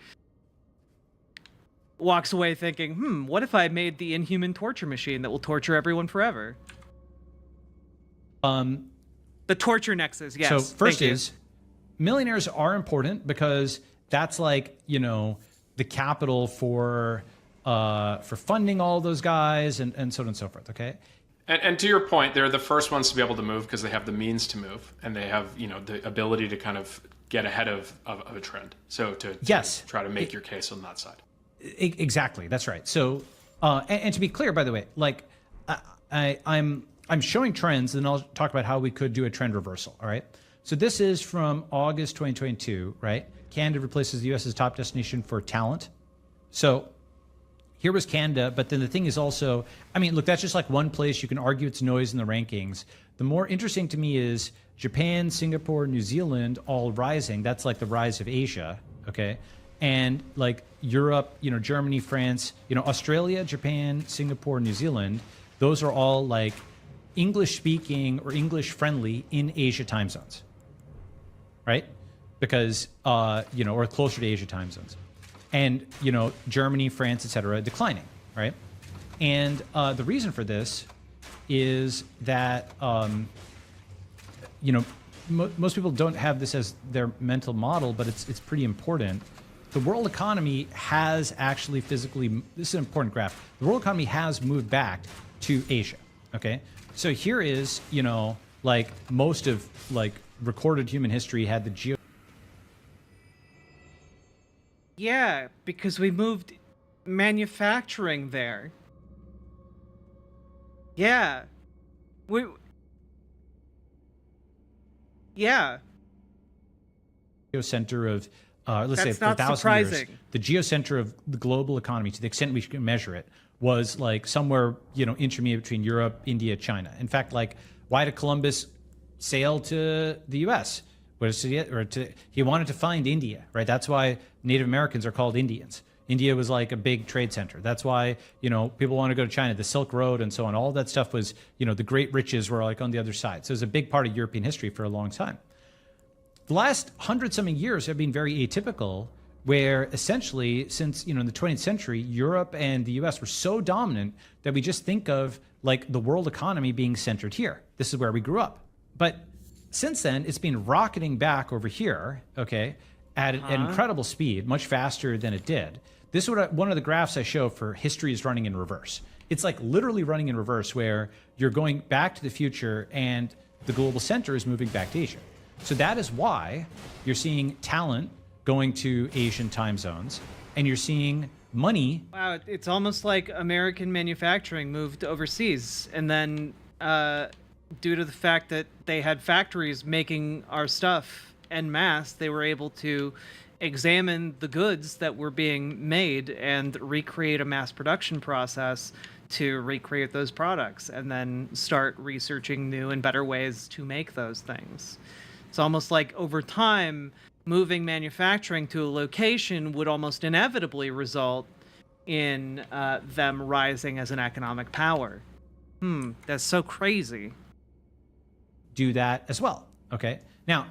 Walks away thinking, what if I made the inhuman torture machine that will torture everyone forever? The torture nexus, yes. So first is, millionaires are important because that's like, you know, the capital for funding all those guys and so on and so forth. Okay. And to your point, they're the first ones to be able to move because they have the means to move and they have, you know, the ability to kind of get ahead of a trend. So to try to make your case on that side. Exactly. That's right. So, and to be clear, by the way, like I'm showing trends and I'll talk about how we could do a trend reversal. All right. So this is from August 2022, right? Canada replaces the U.S. as top destination for talent. So here was Canada, but then the thing is also, I mean, look, that's just like one place you can argue it's noise in the rankings. The more interesting to me is Japan, Singapore, New Zealand all rising. That's like the rise of Asia, okay? And like Europe, you know, Germany, France, you know, Australia, Japan, Singapore, New Zealand, those are all like English speaking or English friendly in Asia time zones. Right? Because, you know, or closer to Asia time zones. And, you know, Germany, France, et cetera, declining, right? And the reason for this is that most people don't have this as their mental model, but it's pretty important. The world economy has actually physically, this is an important graph, the world economy has moved back to Asia, okay? So here is, like most of like recorded human history had the geo. Yeah, because we moved manufacturing there. Yeah. Yeah. Center of, let's say, That's for 1,000 years, surprising. the geocenter of the global economy, to the extent we can measure it, was like somewhere, intermediate between Europe, India, China. In fact, like, why did Columbus sail to the U.S.? He wanted to find India, right? That's why Native Americans are called Indians. India was like a big trade center. That's why, people want to go to China, the Silk Road and so on. All that stuff was, the great riches were like on the other side. So it was a big part of European history for a long time. The last 100-something years have been very atypical, where essentially since, in the 20th century, Europe and the US were so dominant that we just think of like the world economy being centered here. This is where we grew up. But since then, it's been rocketing back over here, okay, at an incredible speed, much faster than it did. This is one of the graphs I show for history is running in reverse. It's like literally running in reverse, where you're going back to the future and the global center is moving back to Asia. So that is why you're seeing talent going to Asian time zones, and you're seeing money. Wow, it's almost like American manufacturing moved overseas, and then due to the fact that they had factories making our stuff en masse, they were able to examine the goods that were being made and recreate a mass production process to recreate those products, and then start researching new and better ways to make those things. It's almost like over time, moving manufacturing to a location would almost inevitably result in them rising as an economic power. That's so crazy. Do that as well, okay? Now,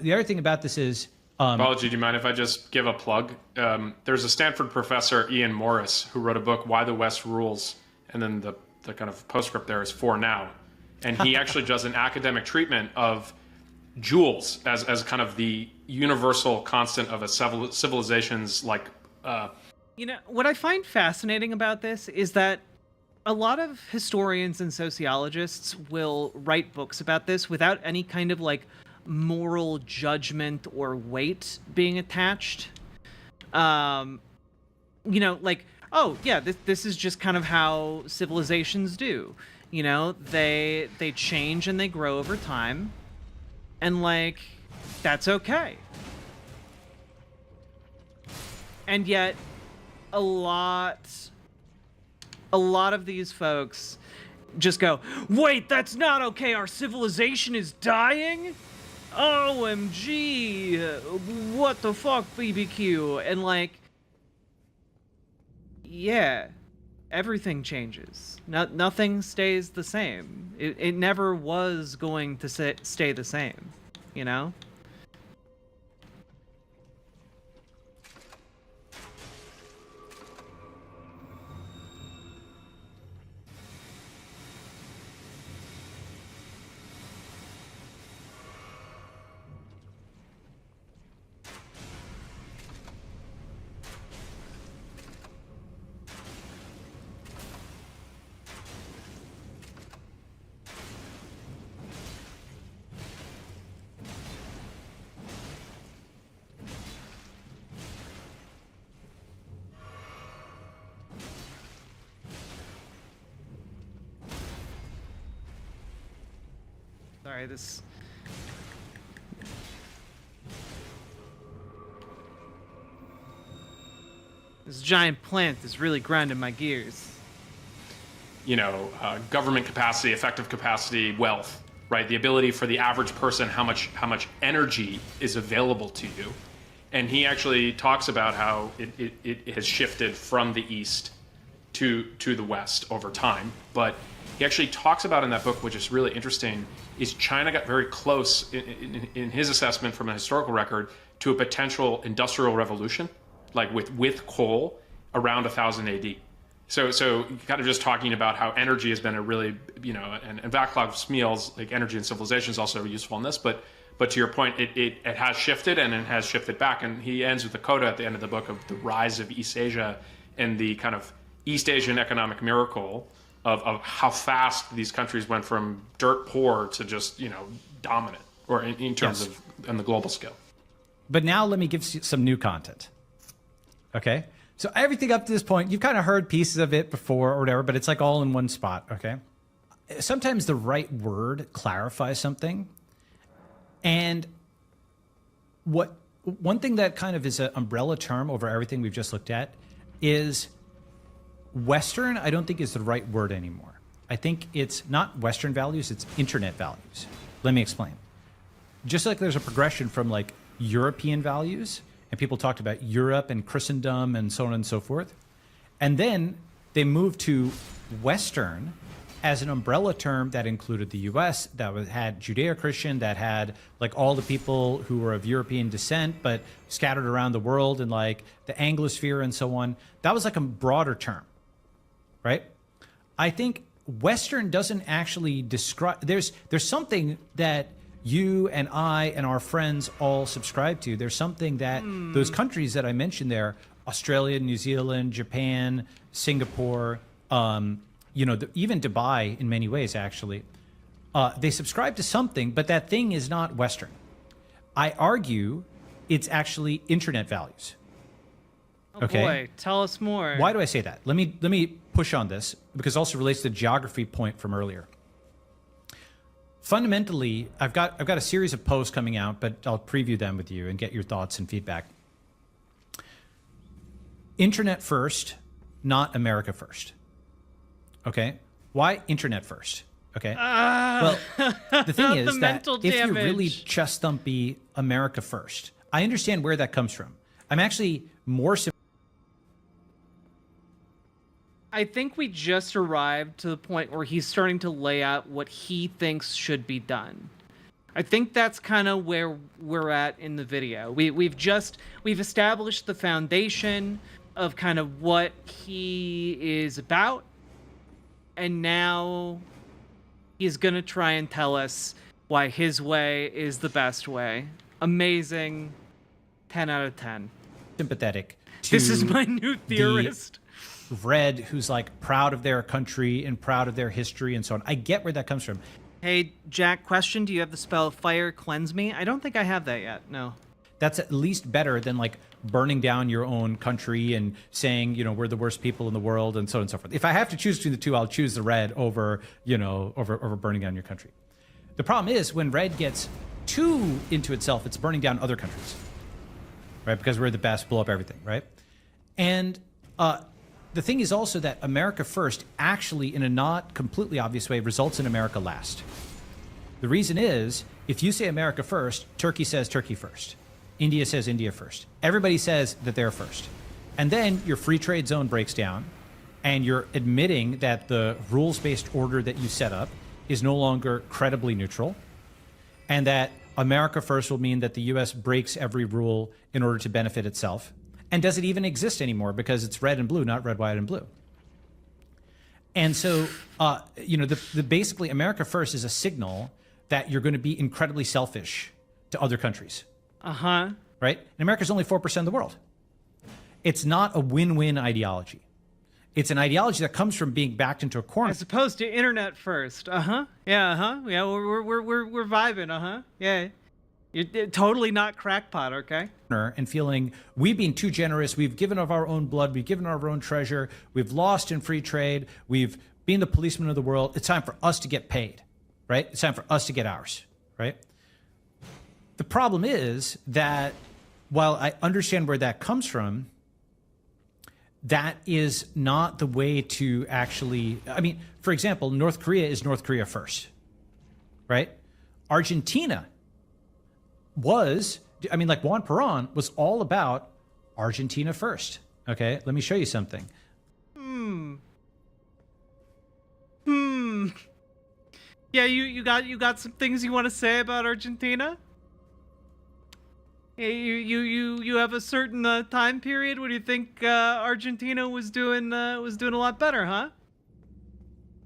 the other thing about this is... Bology, do you mind if I just give a plug? There's a Stanford professor, Ian Morris, who wrote a book, Why the West Rules, and then the kind of postscript there is For Now. And he actually does an academic treatment of joules as kind of the universal constant of a civilization's like what I find fascinating about this is that a lot of historians and sociologists will write books about this without any kind of like moral judgment or weight being attached. Like, oh yeah, this is just kind of how civilizations do. They change and they grow over time. And like, that's okay. And yet, a lot of these folks just go, wait, that's not okay. Our civilization is dying? OMG, what the fuck, BBQ? And like, yeah, everything changes. Nothing stays the same. It never was going to stay the same, Sorry, this giant plant is really grinding my gears. Government capacity, effective capacity, wealth, right? The ability for the average person, how much energy is available to you. And he actually talks about how it has shifted from the East to the West over time. But he actually talks about in that book, which is really interesting, is China got very close in his assessment from a historical record to a potential industrial revolution, like with coal around 1000 AD. So kind of just talking about how energy has been a really, and Vaclav Smil's like energy and civilization is also useful in this, but to your point, it has shifted and it has shifted back. And he ends with a coda at the end of the book of the rise of East Asia and the kind of East Asian economic miracle of how fast these countries went from dirt poor to just, dominant, or in terms of on the global scale. But now let me give you some new content. Okay? So everything up to this point, you've kind of heard pieces of it before or whatever, but it's like all in one spot, okay? Sometimes the right word clarifies something. And one thing that kind of is an umbrella term over everything we've just looked at is Western, I don't think is the right word anymore. I think it's not Western values, it's internet values. Let me explain. Just like there's a progression from like European values, and people talked about Europe and Christendom and so on and so forth. And then they moved to Western as an umbrella term that included the US, that had Judeo-Christian, that had like all the people who were of European descent, but scattered around the world in like the Anglosphere and so on. That was like a broader term, right? I think Western doesn't actually describe, there's something that you and I and our friends all subscribe to. There's something that those countries that I mentioned there, Australia, New Zealand, Japan, Singapore, even Dubai in many ways, actually, they subscribe to something, but that thing is not Western. I argue it's actually internet values. Oh boy, tell us more. Why do I say that? Let me push on this because it also relates to the geography point from earlier. Fundamentally, I've got a series of posts coming out, but I'll preview them with you and get your thoughts and feedback. Internet first, not America first. Okay? Why internet first? Okay? Well, the thing is that if you're really chest thumpy America first, I understand where that comes from. I'm actually more I think we just arrived to the point where he's starting to lay out what he thinks should be done. I think that's kind of where we're at in the video. We've established the foundation of kind of what he is about, and now he's gonna try and tell us why his way is the best way. Amazing. 10 out of 10. sympathetic to This is my new theorist. Red, who's like proud of their country and proud of their history and so on. I get where that comes from. Hey, Jack, question, do you have the spell Fire Cleanse Me? I don't think I have that yet, no. That's at least better than like burning down your own country and saying, we're the worst people in the world and so on and so forth. If I have to choose between the two, I'll choose the red over, over burning down your country. The problem is when red gets too into itself, it's burning down other countries, right? Because we're the best, blow up everything, right? And the thing is also that America first actually, in a not completely obvious way, results in America last. The reason is, if you say America first, Turkey says Turkey first. India says India first. Everybody says that they're first. And then your free trade zone breaks down, and you're admitting that the rules-based order that you set up is no longer credibly neutral, and that America first will mean that the US breaks every rule in order to benefit itself. And does it even exist anymore because it's red and blue, not red, white, and blue? And so, basically America first is a signal that you're going to be incredibly selfish to other countries. Uh-huh. Right? And America's only 4% of the world. It's not a win-win ideology. It's an ideology that comes from being backed into a corner. As opposed to internet first. Uh-huh. Yeah, uh-huh. Yeah, we're vibing, uh-huh. Yeah. You're totally not crackpot, okay? And feeling we've been too generous, we've given of our own blood, we've given our own treasure, we've lost in free trade, we've been the policemen of the world. It's time for us to get paid, right? It's time for us to get ours, right? The problem is that while I understand where that comes from, that is not the way to actually, for example, North Korea is North Korea first, right? Argentina was, like Juan Perón was all about Argentina first. Okay, let me show you something. Yeah, you got some things you want to say about Argentina? You have a certain time period when you think Argentina was doing a lot better, huh?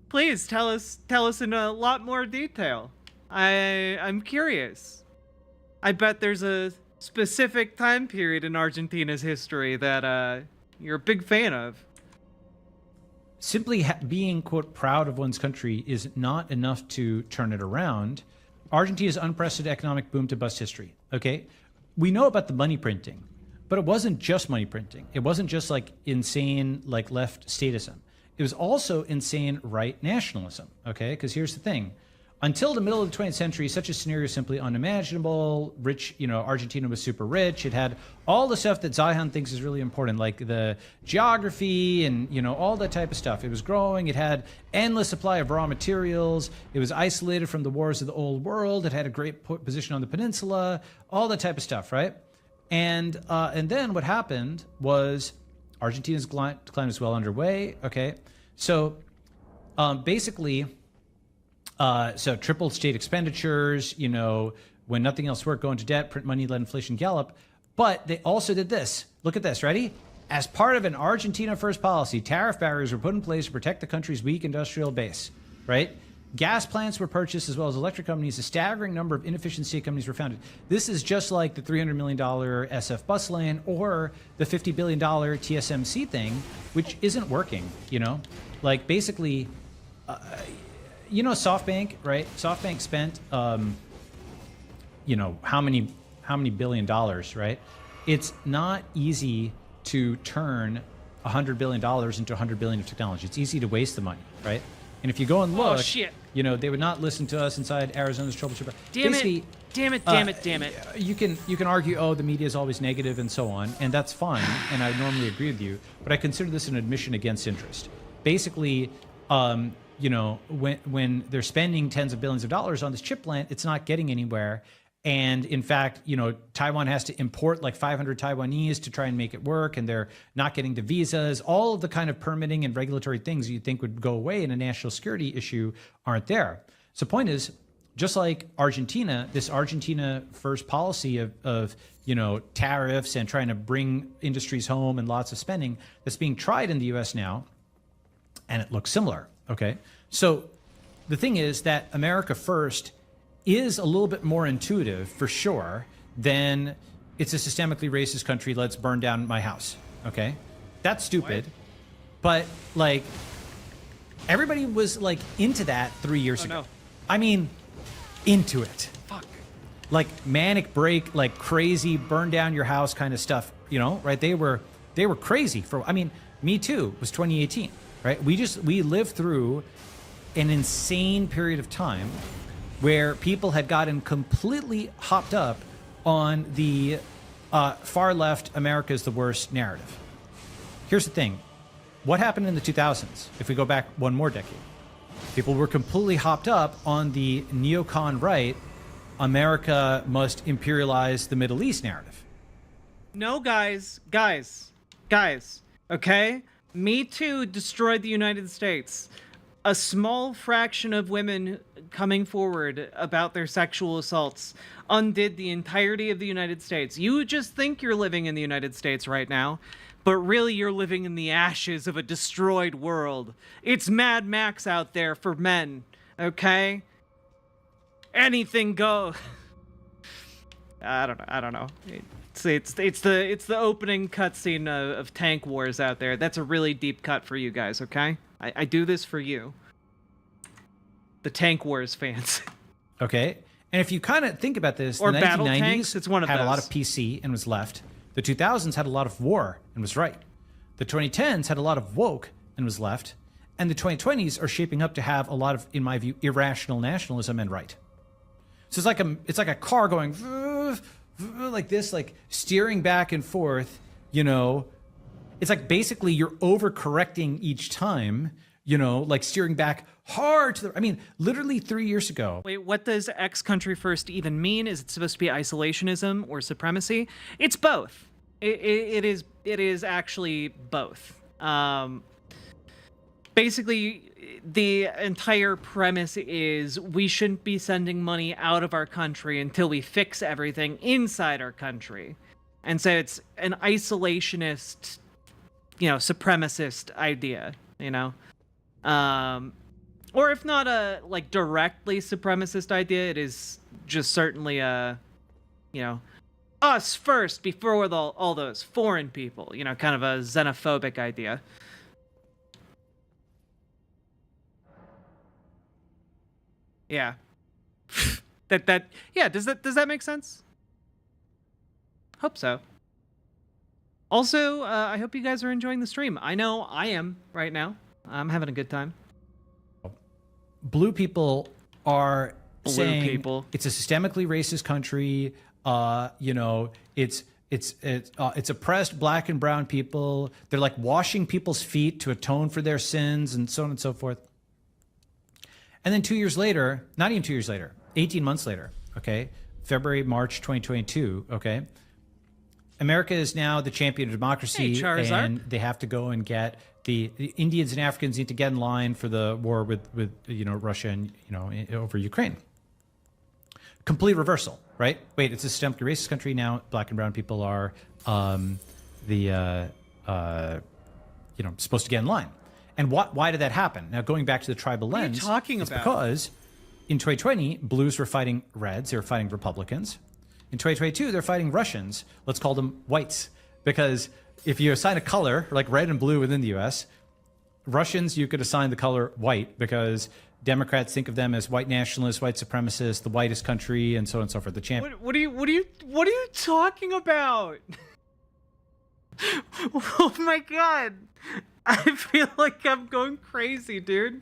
Please tell us in a lot more detail. I'm curious. I bet there's a specific time period in Argentina's history that you're a big fan of. Simply being, quote, proud of one's country is not enough to turn it around. Argentina's unprecedented economic boom to bust history, okay? We know about the money printing, but it wasn't just money printing. It wasn't just like insane, like left statism. It was also insane right nationalism, okay? Because here's the thing. Until the middle of the 20th century, such a scenario is simply unimaginable. Rich, Argentina was super rich. It had all the stuff that Zion thinks is really important, like the geography and, all that type of stuff. It was growing. It had endless supply of raw materials. It was isolated from the wars of the old world. It had a great position on the peninsula, all that type of stuff, right? And then what happened was Argentina's decline was well underway, okay? So basically... So tripled state expenditures, when nothing else worked, go into debt, print money, let inflation gallop. But they also did this. Look at this. Ready? As part of an Argentina first policy, tariff barriers were put in place to protect the country's weak industrial base, right? Gas plants were purchased as well as electric companies. A staggering number of inefficient state companies were founded. This is just like the $300 million SF bus lane or the $50 billion TSMC thing, which isn't working, Like basically... SoftBank, right? SoftBank spent, how many billion dollars, right? It's not easy to turn $100 billion into $100 billion of technology. It's easy to waste the money, right? And if you go and look, they would not listen to us inside Arizona's troubleshooter. Damn it. You can argue, the media is always negative and so on, and that's fine, and I normally agree with you, but I consider this an admission against interest. Basically, when they're spending tens of billions of dollars on this chip plant, it's not getting anywhere. And in fact, Taiwan has to import like 500 Taiwanese to try and make it work, and they're not getting the visas. All of the kind of permitting and regulatory things you'd think would go away in a national security issue aren't there. So the point is, just like Argentina, this Argentina first policy of tariffs and trying to bring industries home and lots of spending that's being tried in the US now, and it looks similar. Okay, so the thing is that America First is a little bit more intuitive, for sure, than it's a systemically racist country, let's burn down my house. Okay, that's stupid. But like, everybody was like into that 3 years ago. No. I mean, into it. Fuck. Like manic break, like crazy, burn down your house kind of stuff. Right? They were crazy for. I mean, Me Too was 2018. Right? We lived through an insane period of time where people had gotten completely hopped up on the far left, America's the worst narrative. Here's the thing. What happened in the 2000s? If we go back one more decade, people were completely hopped up on the neocon right, America must imperialize the Middle East narrative. No, guys, okay? Me Too destroyed the United States. A small fraction of women coming forward about their sexual assaults undid the entirety of the United States. You just think you're living in the United States right now, but really you're living in the ashes of a destroyed world. It's Mad Max out there for men, okay? Anything goes. I don't know. It's the opening cutscene of Tank Wars out there. That's a really deep cut for you guys, okay? I do this for you. The Tank Wars fans. Okay. And if you kind of think about this, or the 1990s tanks, it's one of had those. A lot of PC and was left. The 2000s had a lot of war and was right. The 2010s had a lot of woke and was left. And the 2020s are shaping up to have a lot of, in my view, irrational nationalism and right. So it's like a car going like this, like steering back and forth, It's like basically you're overcorrecting each time, like steering back hard to the... I mean, literally 3 years ago. Wait, what does X country first even mean? Is it supposed to be isolationism or supremacy? It's both. It is actually both. basically the entire premise is we shouldn't be sending money out of our country until we fix everything inside our country. And so it's an isolationist, supremacist idea, or if not a like directly supremacist idea, it is just certainly a, us first before all those foreign people, kind of a xenophobic idea. Yeah. Yeah, does that make sense? Hope so. Also, I hope you guys are enjoying the stream. I know I am right now. I'm having a good time. Blue people are saying people. It's a systemically racist country. It's oppressed black and brown people. They're like washing people's feet to atone for their sins and so on and so forth. And then 2 years later, not even 2 years later, 18 months later, okay, March 2022, okay, America is now the champion of democracy, and they have to go and get the Indians and Africans need to get in line for the war with Russia and over Ukraine. Complete reversal, right? Wait, it's a systemically racist country now. Black and brown people are supposed to get in line. And why did that happen? Now, going back to the tribal lens, what are you talking about? Because in 2020, blues were fighting reds, they were fighting Republicans. In 2022, they're fighting Russians. Let's call them whites. Because if you assign a color, like red and blue within the US, Russians, you could assign the color white because Democrats think of them as white nationalists, white supremacists, the whitest country, and so on and so forth. The champ. What are you talking about? Oh my god. I feel like I'm going crazy, dude.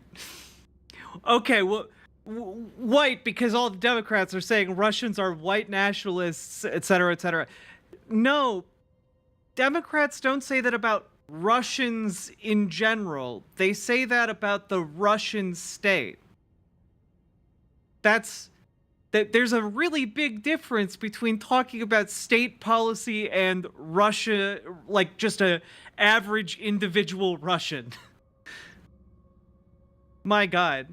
Okay, well, white, because all the Democrats are saying Russians are white nationalists, etc., etc. No, Democrats don't say that about Russians in general. They say that about the Russian state. There's a really big difference between talking about state policy and Russia, like just a average individual Russian. My God.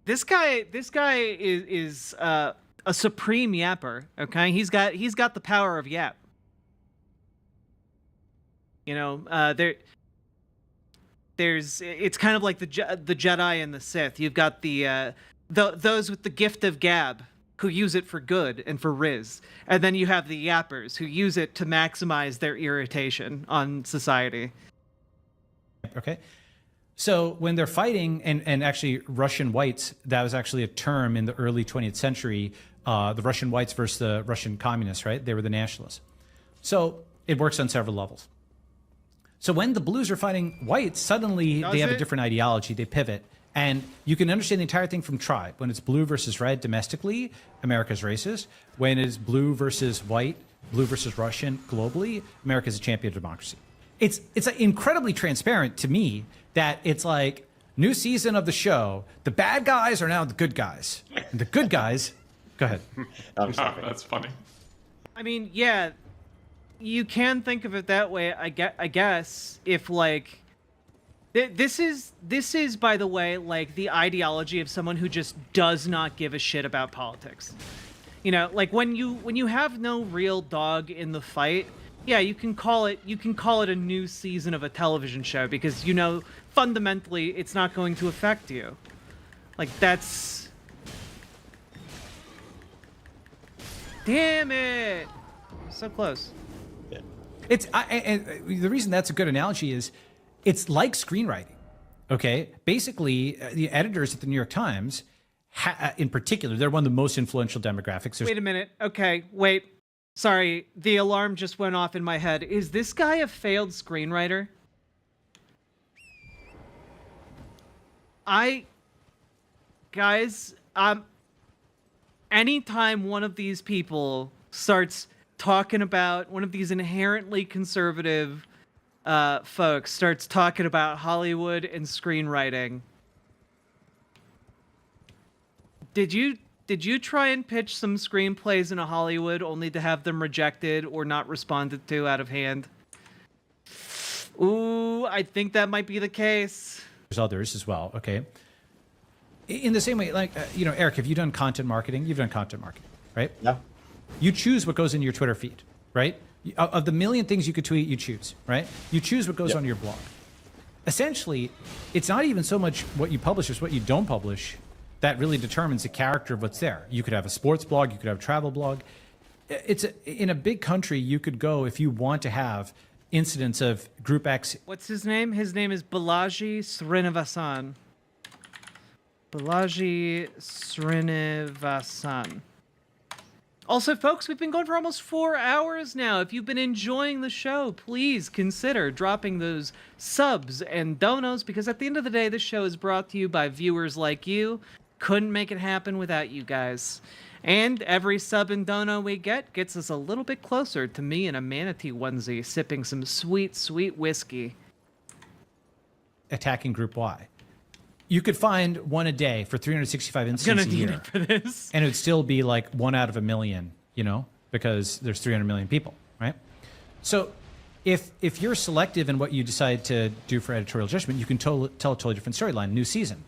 This guy is a supreme yapper. Okay, he's got the power of yap. It's kind of like the Jedi and the Sith. You've got those with the gift of gab who use it for good and for riz, and then you have the yappers who use it to maximize their irritation on society. Okay. So when they're fighting, and actually Russian whites, that was actually a term in the early 20th century, the Russian whites versus the Russian communists, right? They were the nationalists. So it works on several levels. So when the blues are fighting whites, suddenly they have a different ideology. They pivot. And you can understand the entire thing from tribe. When it's blue versus red domestically, America's racist. When it's blue versus white, blue versus Russian globally, America's a champion of democracy. It's incredibly transparent to me that it's like, new season of the show, the bad guys are now the good guys. And the good guys, go ahead. That's funny. I mean, yeah, you can think of it that way, I guess, if like this is by the way like the ideology of someone who just does not give a shit about politics. Like when you have no real dog in the fight, yeah, you can call it a new season of a television show because fundamentally it's not going to affect you. Like that's damn it. So close. And the reason that's a good analogy is it's like screenwriting. Okay, basically, the editors at the New York Times, in particular, they're one of the most influential demographics. Wait a minute. Okay, wait. Sorry, the alarm just went off in my head. Is this guy a failed screenwriter? Guys, anytime one of these people starts talking about, one of these inherently conservative folks starts talking about Hollywood and screenwriting, did you try and pitch some screenplays in Hollywood only to have them rejected or not responded to out of hand? Ooh, I think that might be the case. There's others as well, okay? In the same way, like, you know, Eric, have you done content marketing? You've done content marketing, right? Yeah. You choose what goes into your Twitter feed, right? Of the million things you could tweet, you choose, right? You choose what goes on your blog. Essentially, it's not even so much what you publish as what you don't publish that really determines the character of what's there. You could have a sports blog, you could have a travel blog. In a big country, you could go, if you want to have incidents of Group X. What's his name? His name is Bology Srinivasan. Bology Srinivasan. Also, folks, we've been going for almost 4 hours now. If you've been enjoying the show, please consider dropping those subs and donos, because at the end of the day, this show is brought to you by viewers like you. Couldn't make it happen without you guys. And every sub and dono we get gets us a little bit closer to me in a manatee onesie, sipping some sweet, sweet whiskey. Attacking Group Y. You could find one a day for 365 instances a year. For this. And it would still be like 1 out of a million, you know, because there's 300 million people, right? So if you're selective in what you decide to do for editorial judgment, you can tell a totally different storyline, new season.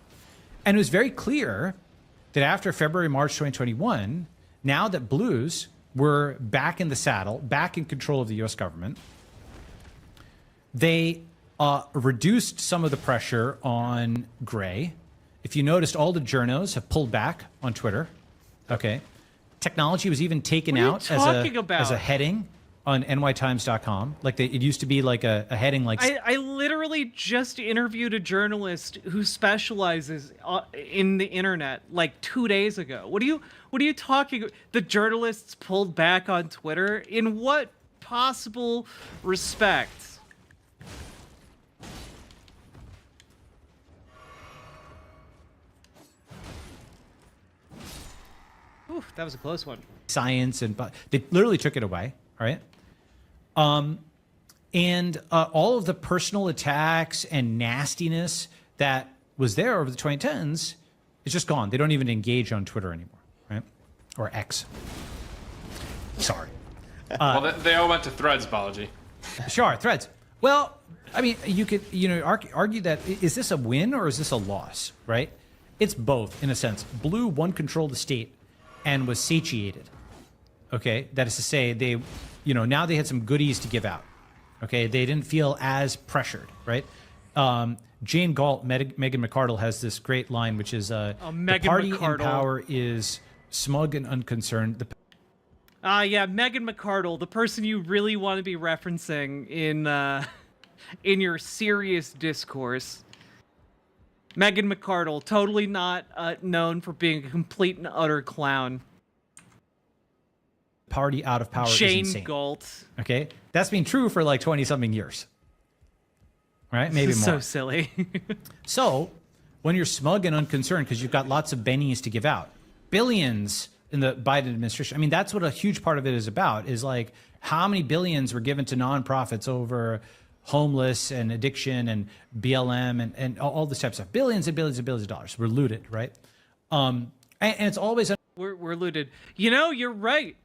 And it was very clear that after February, March 2021, now that blues were back in the saddle, back in control of the US government, they reduced some of the pressure on gray. If you noticed, all the journos have pulled back on Twitter. Okay. Technology was even taken out as a heading on nytimes.com. Like it used to be like a heading like... I literally just interviewed a journalist who specializes in the internet like 2 days ago. What are you talking? The journalists pulled back on Twitter? In what possible respect? Ooh, that was a close one. Science but they literally took it away. All right. And all of the personal attacks and nastiness that was there over the 2010s is just gone. They don't even engage on Twitter anymore, right? Or X. Sorry. Well, they all went to Threads, Bology. Sure, Threads. Well, I mean, you could, you know, argue that, is this a win or is this a loss, right? It's both, in a sense. Blue won control of the state and was satiated. Okay, that is to say, they, you know, now they had some goodies to give out. Okay, they didn't feel as pressured, right? Jane Galt, Megan McArdle, has this great line, which is, the party in power is smug and unconcerned. Yeah, Megan McArdle, the person you really want to be referencing in your serious discourse. Megan McArdle, totally not known for being a complete and utter clown. Party out of power is insane. Jane Galt. Okay, that's been true for like 20-something years. Right? Maybe more. So silly. So, when you're smug and unconcerned because you've got lots of bennies to give out, billions in the Biden administration, I mean, that's what a huge part of it is about, is like how many billions were given to nonprofits over homeless and addiction and BLM and all this type of stuff. Billions and billions and billions of dollars were looted, right? And it's always... We're looted. You know, you're right.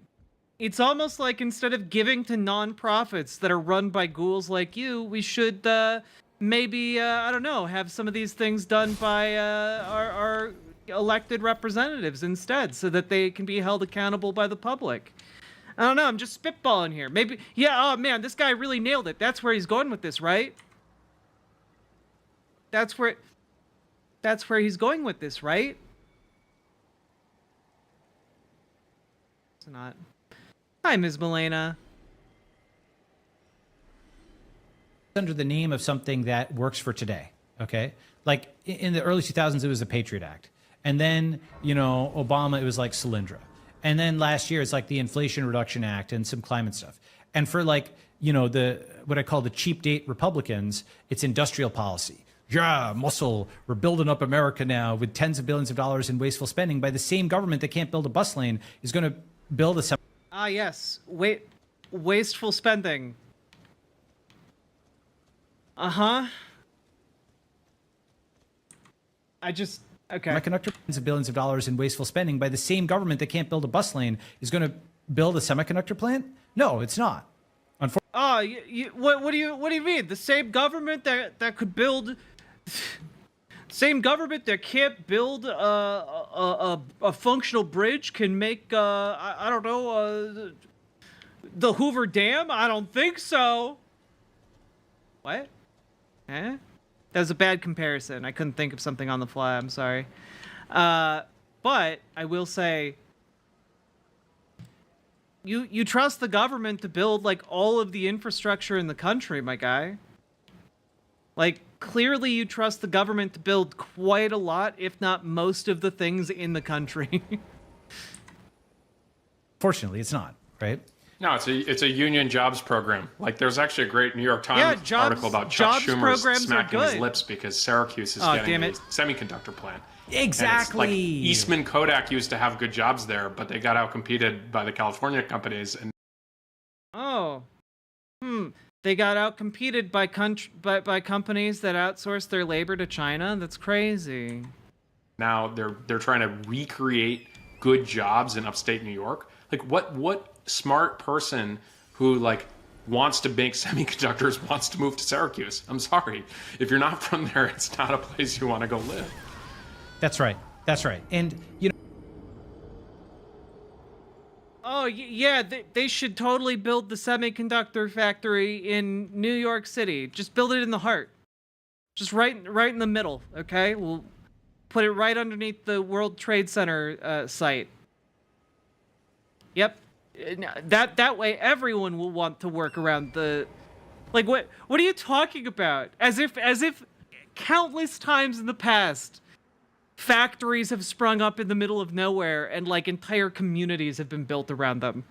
It's almost like instead of giving to nonprofits that are run by ghouls like you, we should maybe, I don't know, have some of these things done by our elected representatives instead, so that they can be held accountable by the public. I don't know, I'm just spitballing here. Maybe, yeah, oh man, this guy really nailed it. That's where he's going with this, right? That's where he's going with this, right? It's not. Hi, Ms. Milena. Under the name of something that works for today, okay? Like in the early 2000s, it was the Patriot Act. And then, you know, Obama, it was like Solyndra. And then last year, it's like the Inflation Reduction Act and some climate stuff. And for like, you know, what I call the cheap date Republicans, it's industrial policy. Yeah, muscle, we're building up America now with tens of billions of dollars in wasteful spending by the same government that can't build a bus lane is going to build a... Ah, yes. Wasteful spending. Uh-huh. Okay. Semiconductor billions of billions of dollars in wasteful spending by the same government that can't build a bus lane is going to build a semiconductor plant? No, it's not. Oh, what do you mean? The same government that could build, same government that can't build a functional bridge can make I don't know the Hoover Dam? I don't think so. What? Eh? That was a bad comparison. I couldn't think of something on the fly. I'm sorry. But I will say, you trust the government to build like all of the infrastructure in the country, my guy. Like, clearly you trust the government to build quite a lot, if not most of the things in the country. Fortunately, it's not, right? No, it's a union jobs program. Like, there's actually a great New York Times article about Chuck Schumer smacking his lips because Syracuse is getting a semiconductor plant. Exactly. Like Eastman Kodak used to have good jobs there, but they got outcompeted by the California companies. And they got outcompeted by companies that outsource their labor to China. That's crazy. Now they're trying to recreate good jobs in upstate New York. Like, what smart person who like wants to make semiconductors wants to move to Syracuse? I'm sorry, if you're not from there, it's not a place you want to go live. That's right. That's right. And, you know... Oh, yeah, they should totally build the semiconductor factory in New York City. Just build it in the heart. Just right in the middle, okay? We'll put it right underneath the World Trade Center site. Yep. That way everyone will want to work around the... Like, what are you talking about? As if countless times in the past... factories have sprung up in the middle of nowhere and like entire communities have been built around them.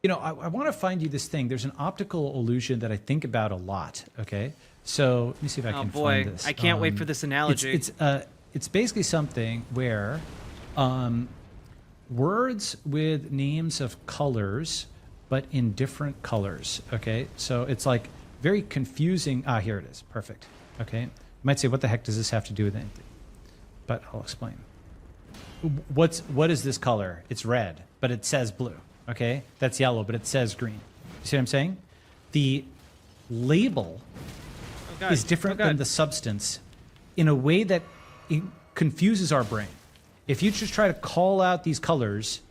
You know, I want to find you this thing. There's an optical illusion that I think about a lot. Okay, so let me see if I can find this. I can't wait for this analogy. It's basically something where words with names of colors, but in different colors. Okay, so it's like very confusing. Ah, here it is. Perfect. Okay, you might say, what the heck does this have to do with anything? But I'll explain. What is this color? It's red, but it says blue. Okay, that's yellow, but it says green. You see what I'm saying? The label is different than the substance in a way that it confuses our brain. If you just try to call out these colors,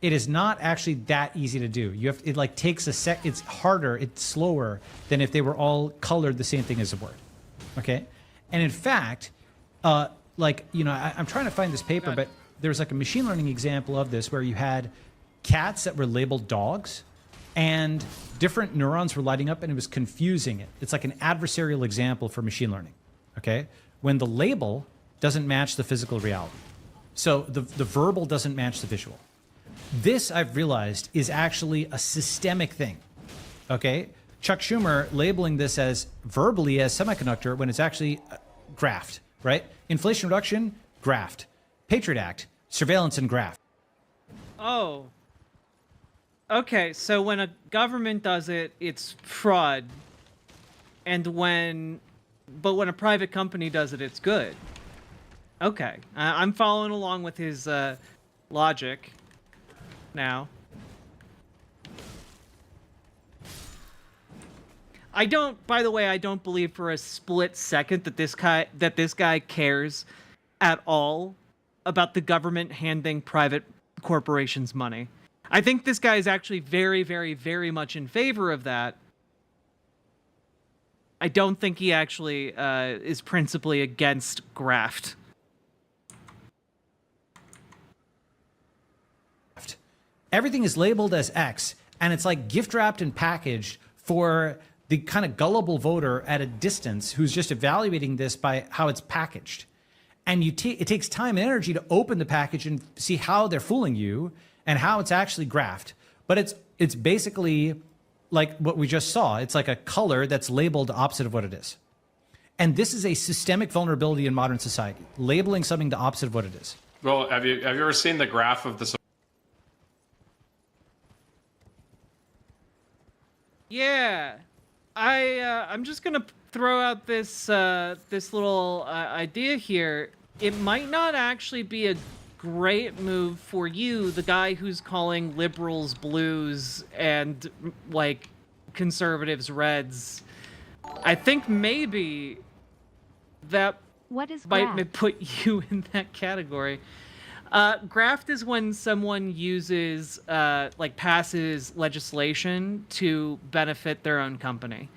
it is not actually that easy to do. It like takes a sec. It's harder. It's slower than if they were all colored the same thing as a word. Okay, and in fact. Like, you know, I'm trying to find this paper, but there's like a machine learning example of this where you had cats that were labeled dogs and different neurons were lighting up and it was confusing it. It's like an adversarial example for machine learning, okay? When the label doesn't match the physical reality. So the verbal doesn't match the visual. This, I've realized, is actually a systemic thing, okay? Chuck Schumer labeling this as verbally as semiconductor when it's actually graft. Right? Inflation Reduction, graft. Patriot Act, surveillance and graft. Oh. Okay, so when a government does it, it's fraud. And when a private company does it, it's good. Okay. I'm following along with his logic now. By the way, I don't believe for a split second that this guy cares at all about the government handing private corporations money. I think this guy is actually very, very, very much in favor of that. I don't think he actually is principally against graft. Everything is labeled as X, and it's like gift wrapped and packaged for the kind of gullible voter at a distance who's just evaluating this by how it's packaged. And it takes time and energy to open the package and see how they're fooling you and how it's actually graphed. But it's basically like what we just saw. It's like a color that's labeled opposite of what it is. And this is a systemic vulnerability in modern society, labeling something the opposite of what it is. Well, have you ever seen the graph of the... Yeah. I'm just gonna throw out this this little idea here. It might not actually be a great move for you, the guy who's calling liberals blues and like conservatives, Reds. I think maybe that What is might graft? put you in that category. Graft is when someone uses, like, passes legislation to benefit their own company.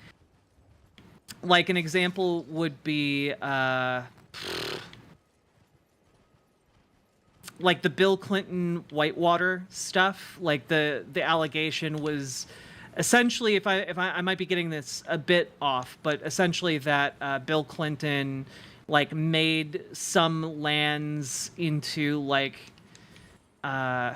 Like, an example would be, like the Bill Clinton Whitewater stuff. Like, the allegation was essentially, if I might be getting this a bit off, but essentially that Bill Clinton, like, made some lands into, like, how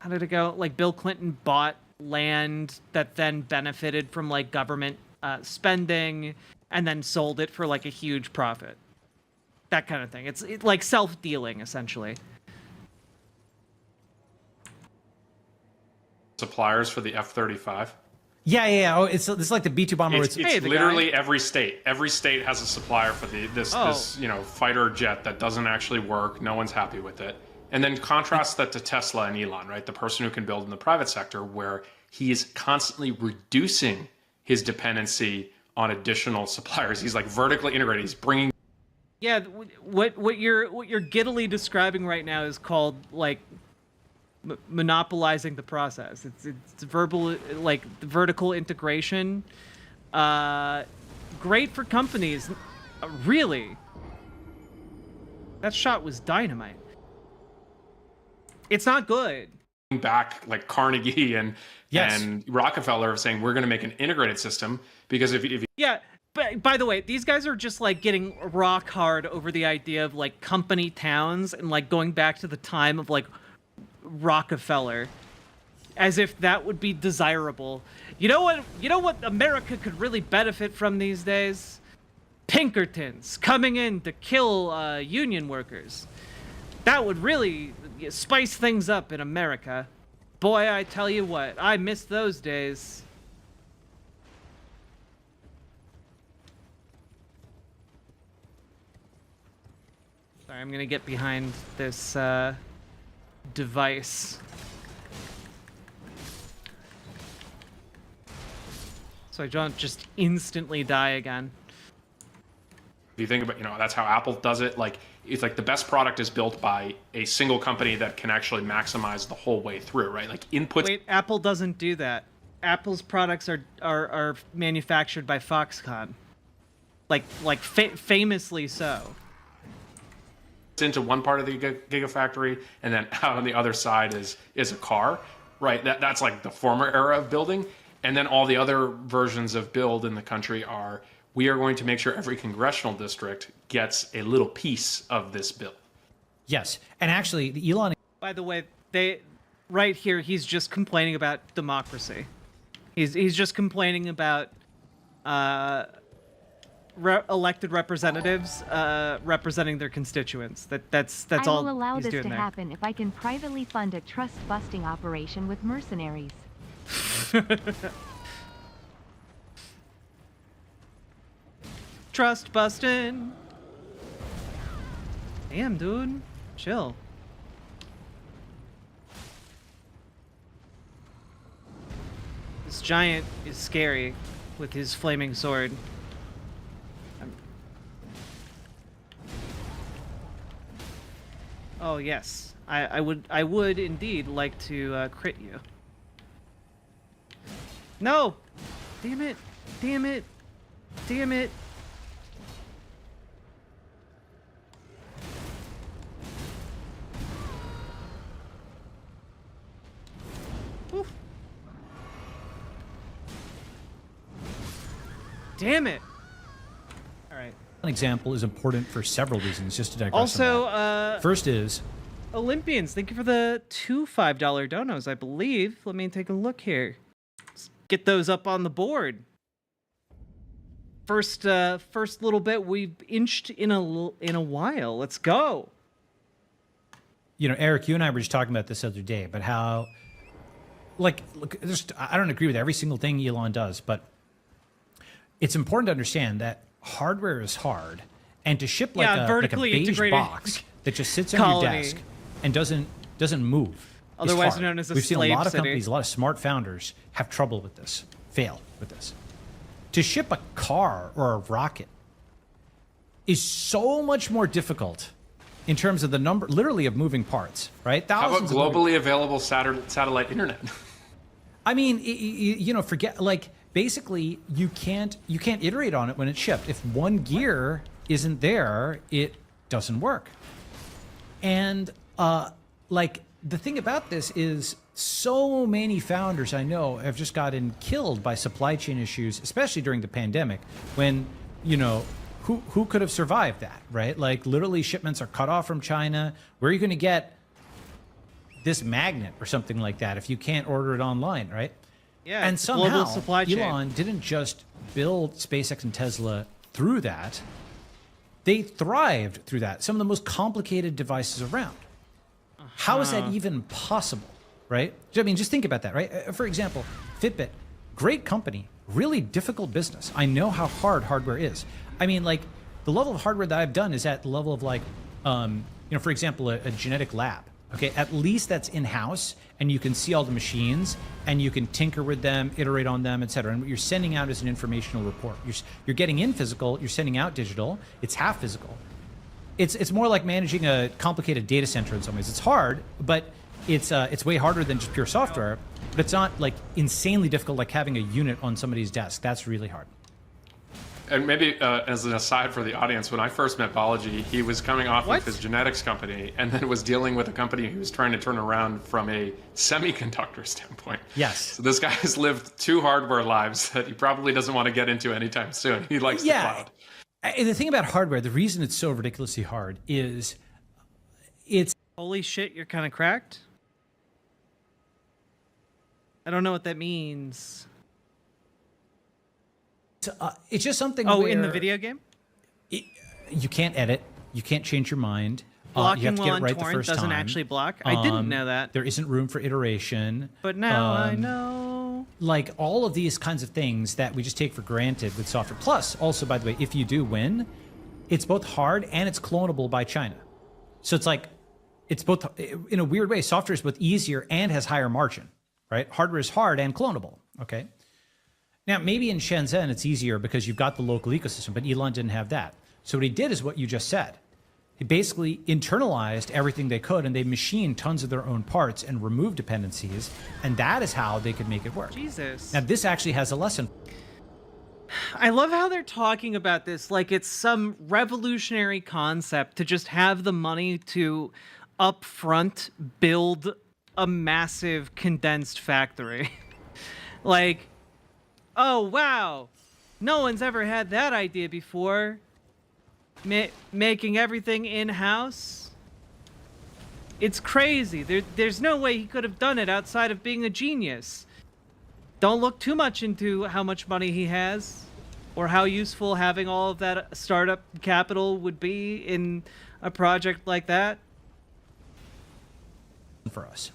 did it go? Like, Bill Clinton bought land that then benefited from, like, government spending, and then sold it for, like, a huge profit. That kind of thing. It's like self-dealing, essentially. Suppliers for the F-35. Yeah. Oh, it's like the B-2 bomber. It's literally every state. Every state has a supplier for this fighter jet that doesn't actually work. No one's happy with it. And then contrast that to Tesla and Elon, right? The person who can build in the private sector, where he is constantly reducing his dependency on additional suppliers. He's like vertically integrated. He's bringing. Yeah, what you're giddily describing right now is called, like, monopolizing the process. It's verbal, like, vertical integration. Great for companies. Really. That shot was dynamite. It's not good. Back, like, Carnegie and Rockefeller saying we're going to make an integrated system, because if you yeah. But by the way, these guys are just, like, getting rock hard over the idea of, like, company towns and, like, going back to the time of, like, Rockefeller, as if that would be desirable. You know what America could really benefit from these days? Pinkertons coming in to kill union workers. That would really spice things up in America. Boy, I tell you what, I miss those days. Sorry, I'm gonna get behind this device. So I don't just instantly die again. If you think about, that's how Apple does it. Like, it's like the best product is built by a single company that can actually maximize the whole way through, right? Like inputs. Wait, Apple doesn't do that. Apple's products are manufactured by Foxconn. Like famously so. Into one part of the gigafactory, and then out on the other side is a car, right? That's like the former era of building. And then all the other versions of build in the country are, we are going to make sure every congressional district gets a little piece of this bill. Yes, and actually, the Elon. By the way, right here, he's just complaining about democracy. He's just complaining about elected representatives representing their constituents. That's all he's doing there. I will allow this to happen if I can privately fund a trust-busting operation with mercenaries. Trust busting. Damn, dude. Chill. This giant is scary with his flaming sword. Oh yes, I would indeed like to crit you. No! Damn it! Damn it! Damn it! Oof. Damn it! All right. An example is important for several reasons, just to digress. Also, first is Olympians. Thank you for the 2 $5 donos, I believe. Let me take a look here. Let's get those up on the board. First little bit we've inched in a while. Let's go. Eric, you and I were just talking about this the other day, but how, look, I don't agree with every single thing Elon does, but it's important to understand that hardware is hard, and to ship like a beige box that just sits on your desk and doesn't move. Otherwise hard. known as a We've seen a slave lot of city. companies, a lot of smart founders have trouble with this, fail with this. To ship a car or a rocket is so much more difficult in terms of the number, literally, of moving parts, right? How about Thousands of moving- globally available satellite internet? I mean, you know, forget, like, basically you can't iterate on it when it's shipped. If one gear isn't there, it doesn't work. And like, the thing about this is so many founders I know have just gotten killed by supply chain issues, especially during the pandemic, when, you know, who could have survived that, right? Like, literally shipments are cut off from China. Where are you going to get this magnet or something like that if you can't order it online, right? Yeah, And it's a global somehow supply chain. Elon didn't just build SpaceX and Tesla through that. They thrived through that. Some of the most complicated devices around. How is that even possible, right? I mean, just think about that, right? For example, Fitbit, great company, really difficult business. I know how hard hardware is. I mean, like, the level of hardware that I've done is at the level of, like, you know, for example, a genetic lab. Okay, at least that's in-house, and you can see all the machines, and you can tinker with them, iterate on them, etc. And what you're sending out is an informational report. You're getting in physical, you're sending out digital. It's half physical. It's more like managing a complicated data center in some ways. It's hard, but it's way harder than just pure software. But it's not like insanely difficult, like having a unit on somebody's desk. That's really hard. And maybe as an aside for the audience, when I first met Bology, he was coming off of his genetics company and then was dealing with a company he was trying to turn around from a semiconductor standpoint. Yes. So this guy has lived two hardware lives that he probably doesn't want to get into anytime soon. He likes the cloud. And the thing about hardware, the reason it's so ridiculously hard is it's... Holy shit, you're kind of cracked? I don't know what that means. It's just something Oh, where in the video game? You can't edit. You can't change your mind. Blocking you have to while get it on right the torrent first doesn't time. actually block? I didn't know that. There isn't room for iteration. But now I know. Like, all of these kinds of things that we just take for granted with software. Plus, also, by the way, if you do win, it's both hard and it's clonable by China. So it's like, it's both, in a weird way, software is both easier and has higher margin, right? Hardware is hard and clonable, okay? Now, maybe in Shenzhen, it's easier because you've got the local ecosystem, but Elon didn't have that. So what he did is what you just said. He basically internalized everything they could, and they machined tons of their own parts and removed dependencies, and that is how they could make it work. Jesus. Now, this actually has a lesson. I love how they're talking about this like it's some revolutionary concept to just have the money to upfront build a massive condensed factory. Like, oh, wow. No one's ever had that idea before. Making everything in-house. It's crazy. There's no way he could have done it outside of being a genius. Don't look too much into how much money he has or how useful having all of that startup capital would be in a project like that. For us.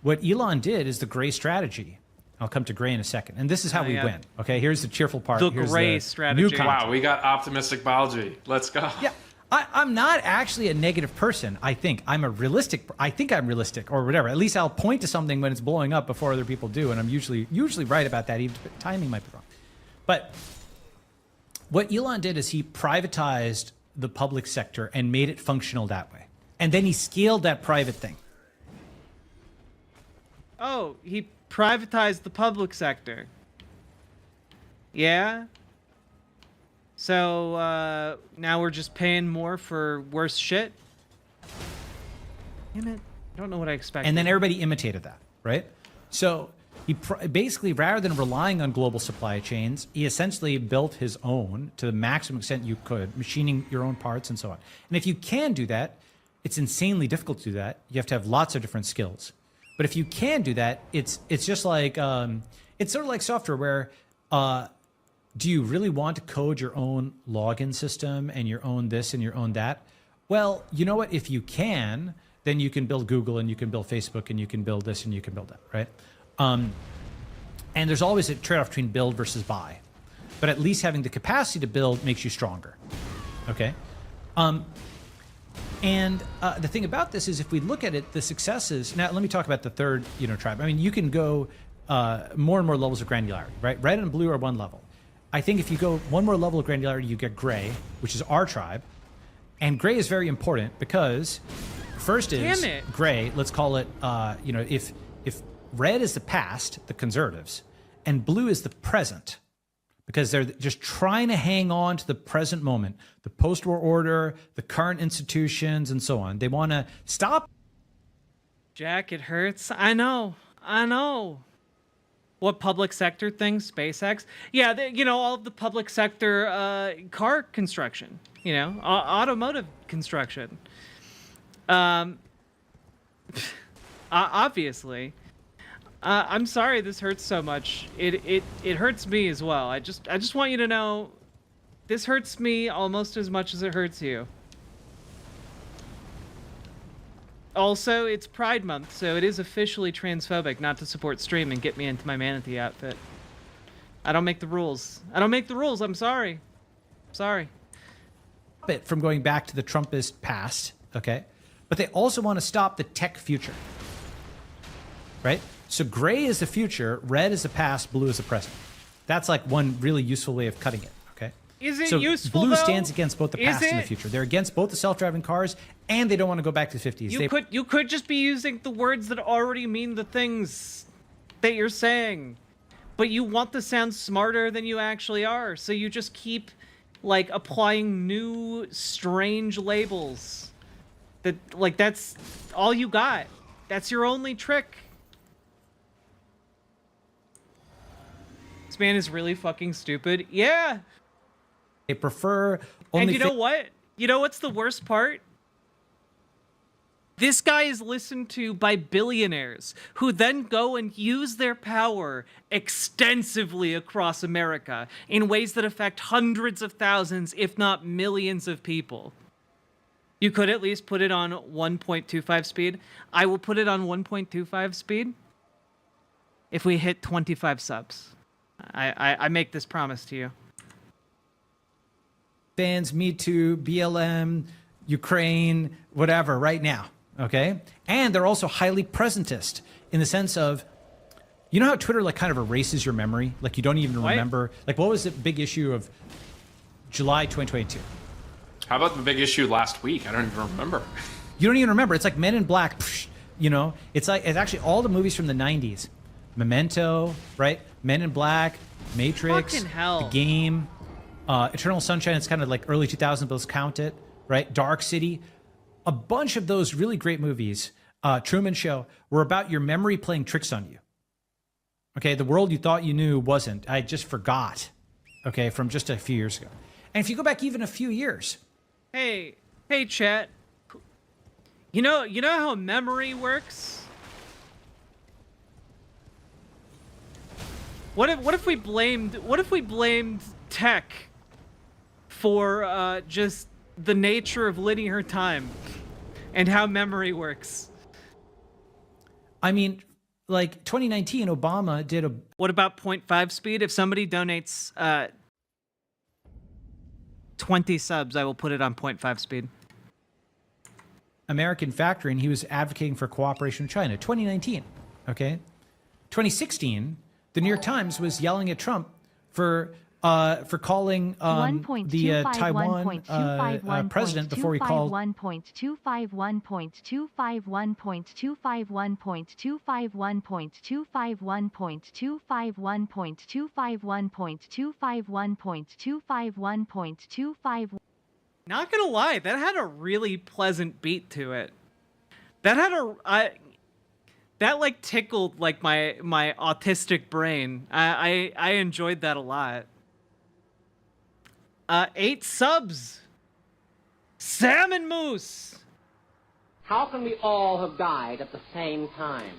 What Elon did is the gray strategy. I'll come to gray in a second. And this is how we win. Okay, here's the cheerful part. The Here's gray the strategy. new content. Wow, we got optimistic Bology. Let's go. Yeah, I'm not actually a negative person. I think I'm realistic, or whatever. At least I'll point to something when it's blowing up before other people do, and I'm usually right about that. Even timing might be wrong. But what Elon did is he privatized the public sector and made it functional that way. And then he scaled that private thing. Oh, he privatized the public sector. Yeah? So, now we're just paying more for worse shit? Damn it. I don't know what I expected. And then everybody imitated that, right? So he basically, rather than relying on global supply chains, he essentially built his own to the maximum extent you could, machining your own parts and so on. And if you can do that, it's insanely difficult to do that. You have to have lots of different skills. But if you can do that, it's just like, it's sort of like software where, do you really want to code your own login system and your own this and your own that? Well, you know what? If you can, then you can build Google and you can build Facebook and you can build this and you can build that, right? And there's always a trade-off between build versus buy. But at least having the capacity to build makes you stronger, okay? And the thing about this is, if we look at it, the successes. Now, let me talk about the third, tribe. I mean, you can go more and more levels of granularity, right? Red and blue are one level. I think if you go one more level of granularity, you get gray, which is our tribe. And gray is very important because first is gray. Let's call it, if red is the past, the conservatives, and blue is the present, because they're just trying to hang on to the present moment, the post-war order, the current institutions, and so on. They want to stop. Jack, it hurts. I know. What public sector things? SpaceX? Yeah, all of the public sector car construction, automotive construction. Obviously. I'm sorry this hurts so much. It hurts me as well. I just want you to know this hurts me almost as much as it hurts you. Also, it's Pride Month, so it is officially transphobic not to support stream and get me into my manatee outfit. I don't make the rules. I'm sorry. Sorry. It from going back to the Trumpist past, okay? But they also want to stop the tech future, right? So gray is the future, red is the past, blue is the present. That's like one really useful way of cutting it, okay? Is it so useful, blue though? stands against both the past and the future. They're against both the self-driving cars, and they don't want to go back to the 50s. You could just be using the words that already mean the things that you're saying, but you want to sound smarter than you actually are, so you just keep applying new strange labels. That's all you got. That's your only trick. This man is really fucking stupid. Yeah. They prefer only. And you know what? You know what's the worst part? This guy is listened to by billionaires who then go and use their power extensively across America in ways that affect hundreds of thousands, if not millions of people. You could at least put it on 1.25 speed. I will put it on 1.25 speed if we hit 25 subs. I make this promise to you. Fans, Me Too, BLM, Ukraine, whatever, right now, okay? And they're also highly presentist in the sense of, you know how Twitter kind of erases your memory? You don't even remember. What was the big issue of July 2022? How about the big issue last week? I don't even remember. You don't even remember. It's like Men in Black, it's actually all the movies from the 90s. Memento, right? Men in Black, Matrix, Fucking hell. The Game, Eternal Sunshine, it's kind of like early 2000s, but let's count it, right? Dark City. A bunch of those really great movies, Truman Show, were about your memory playing tricks on you. Okay, the world you thought you knew wasn't. I just forgot, okay, from just a few years ago. And if you go back even a few years. Hey, chat. You know how memory works? What if we blamed tech for just the nature of linear time and how memory works? I mean, 2019, Obama did a. What about 0.5 speed? If somebody donates 20 subs, I will put it on 0.5 speed. American factory, and he was advocating for cooperation with China. 2019, okay? 2016, the New York Times was yelling at Trump for calling the Taiwan president before he called 1.251.251.251.251.251.251.251.251. Not gonna lie, that had a really pleasant beat to it. That had that tickled my autistic brain. I enjoyed that a lot. 8 subs. Salmon Moose. How can we all have died at the same time?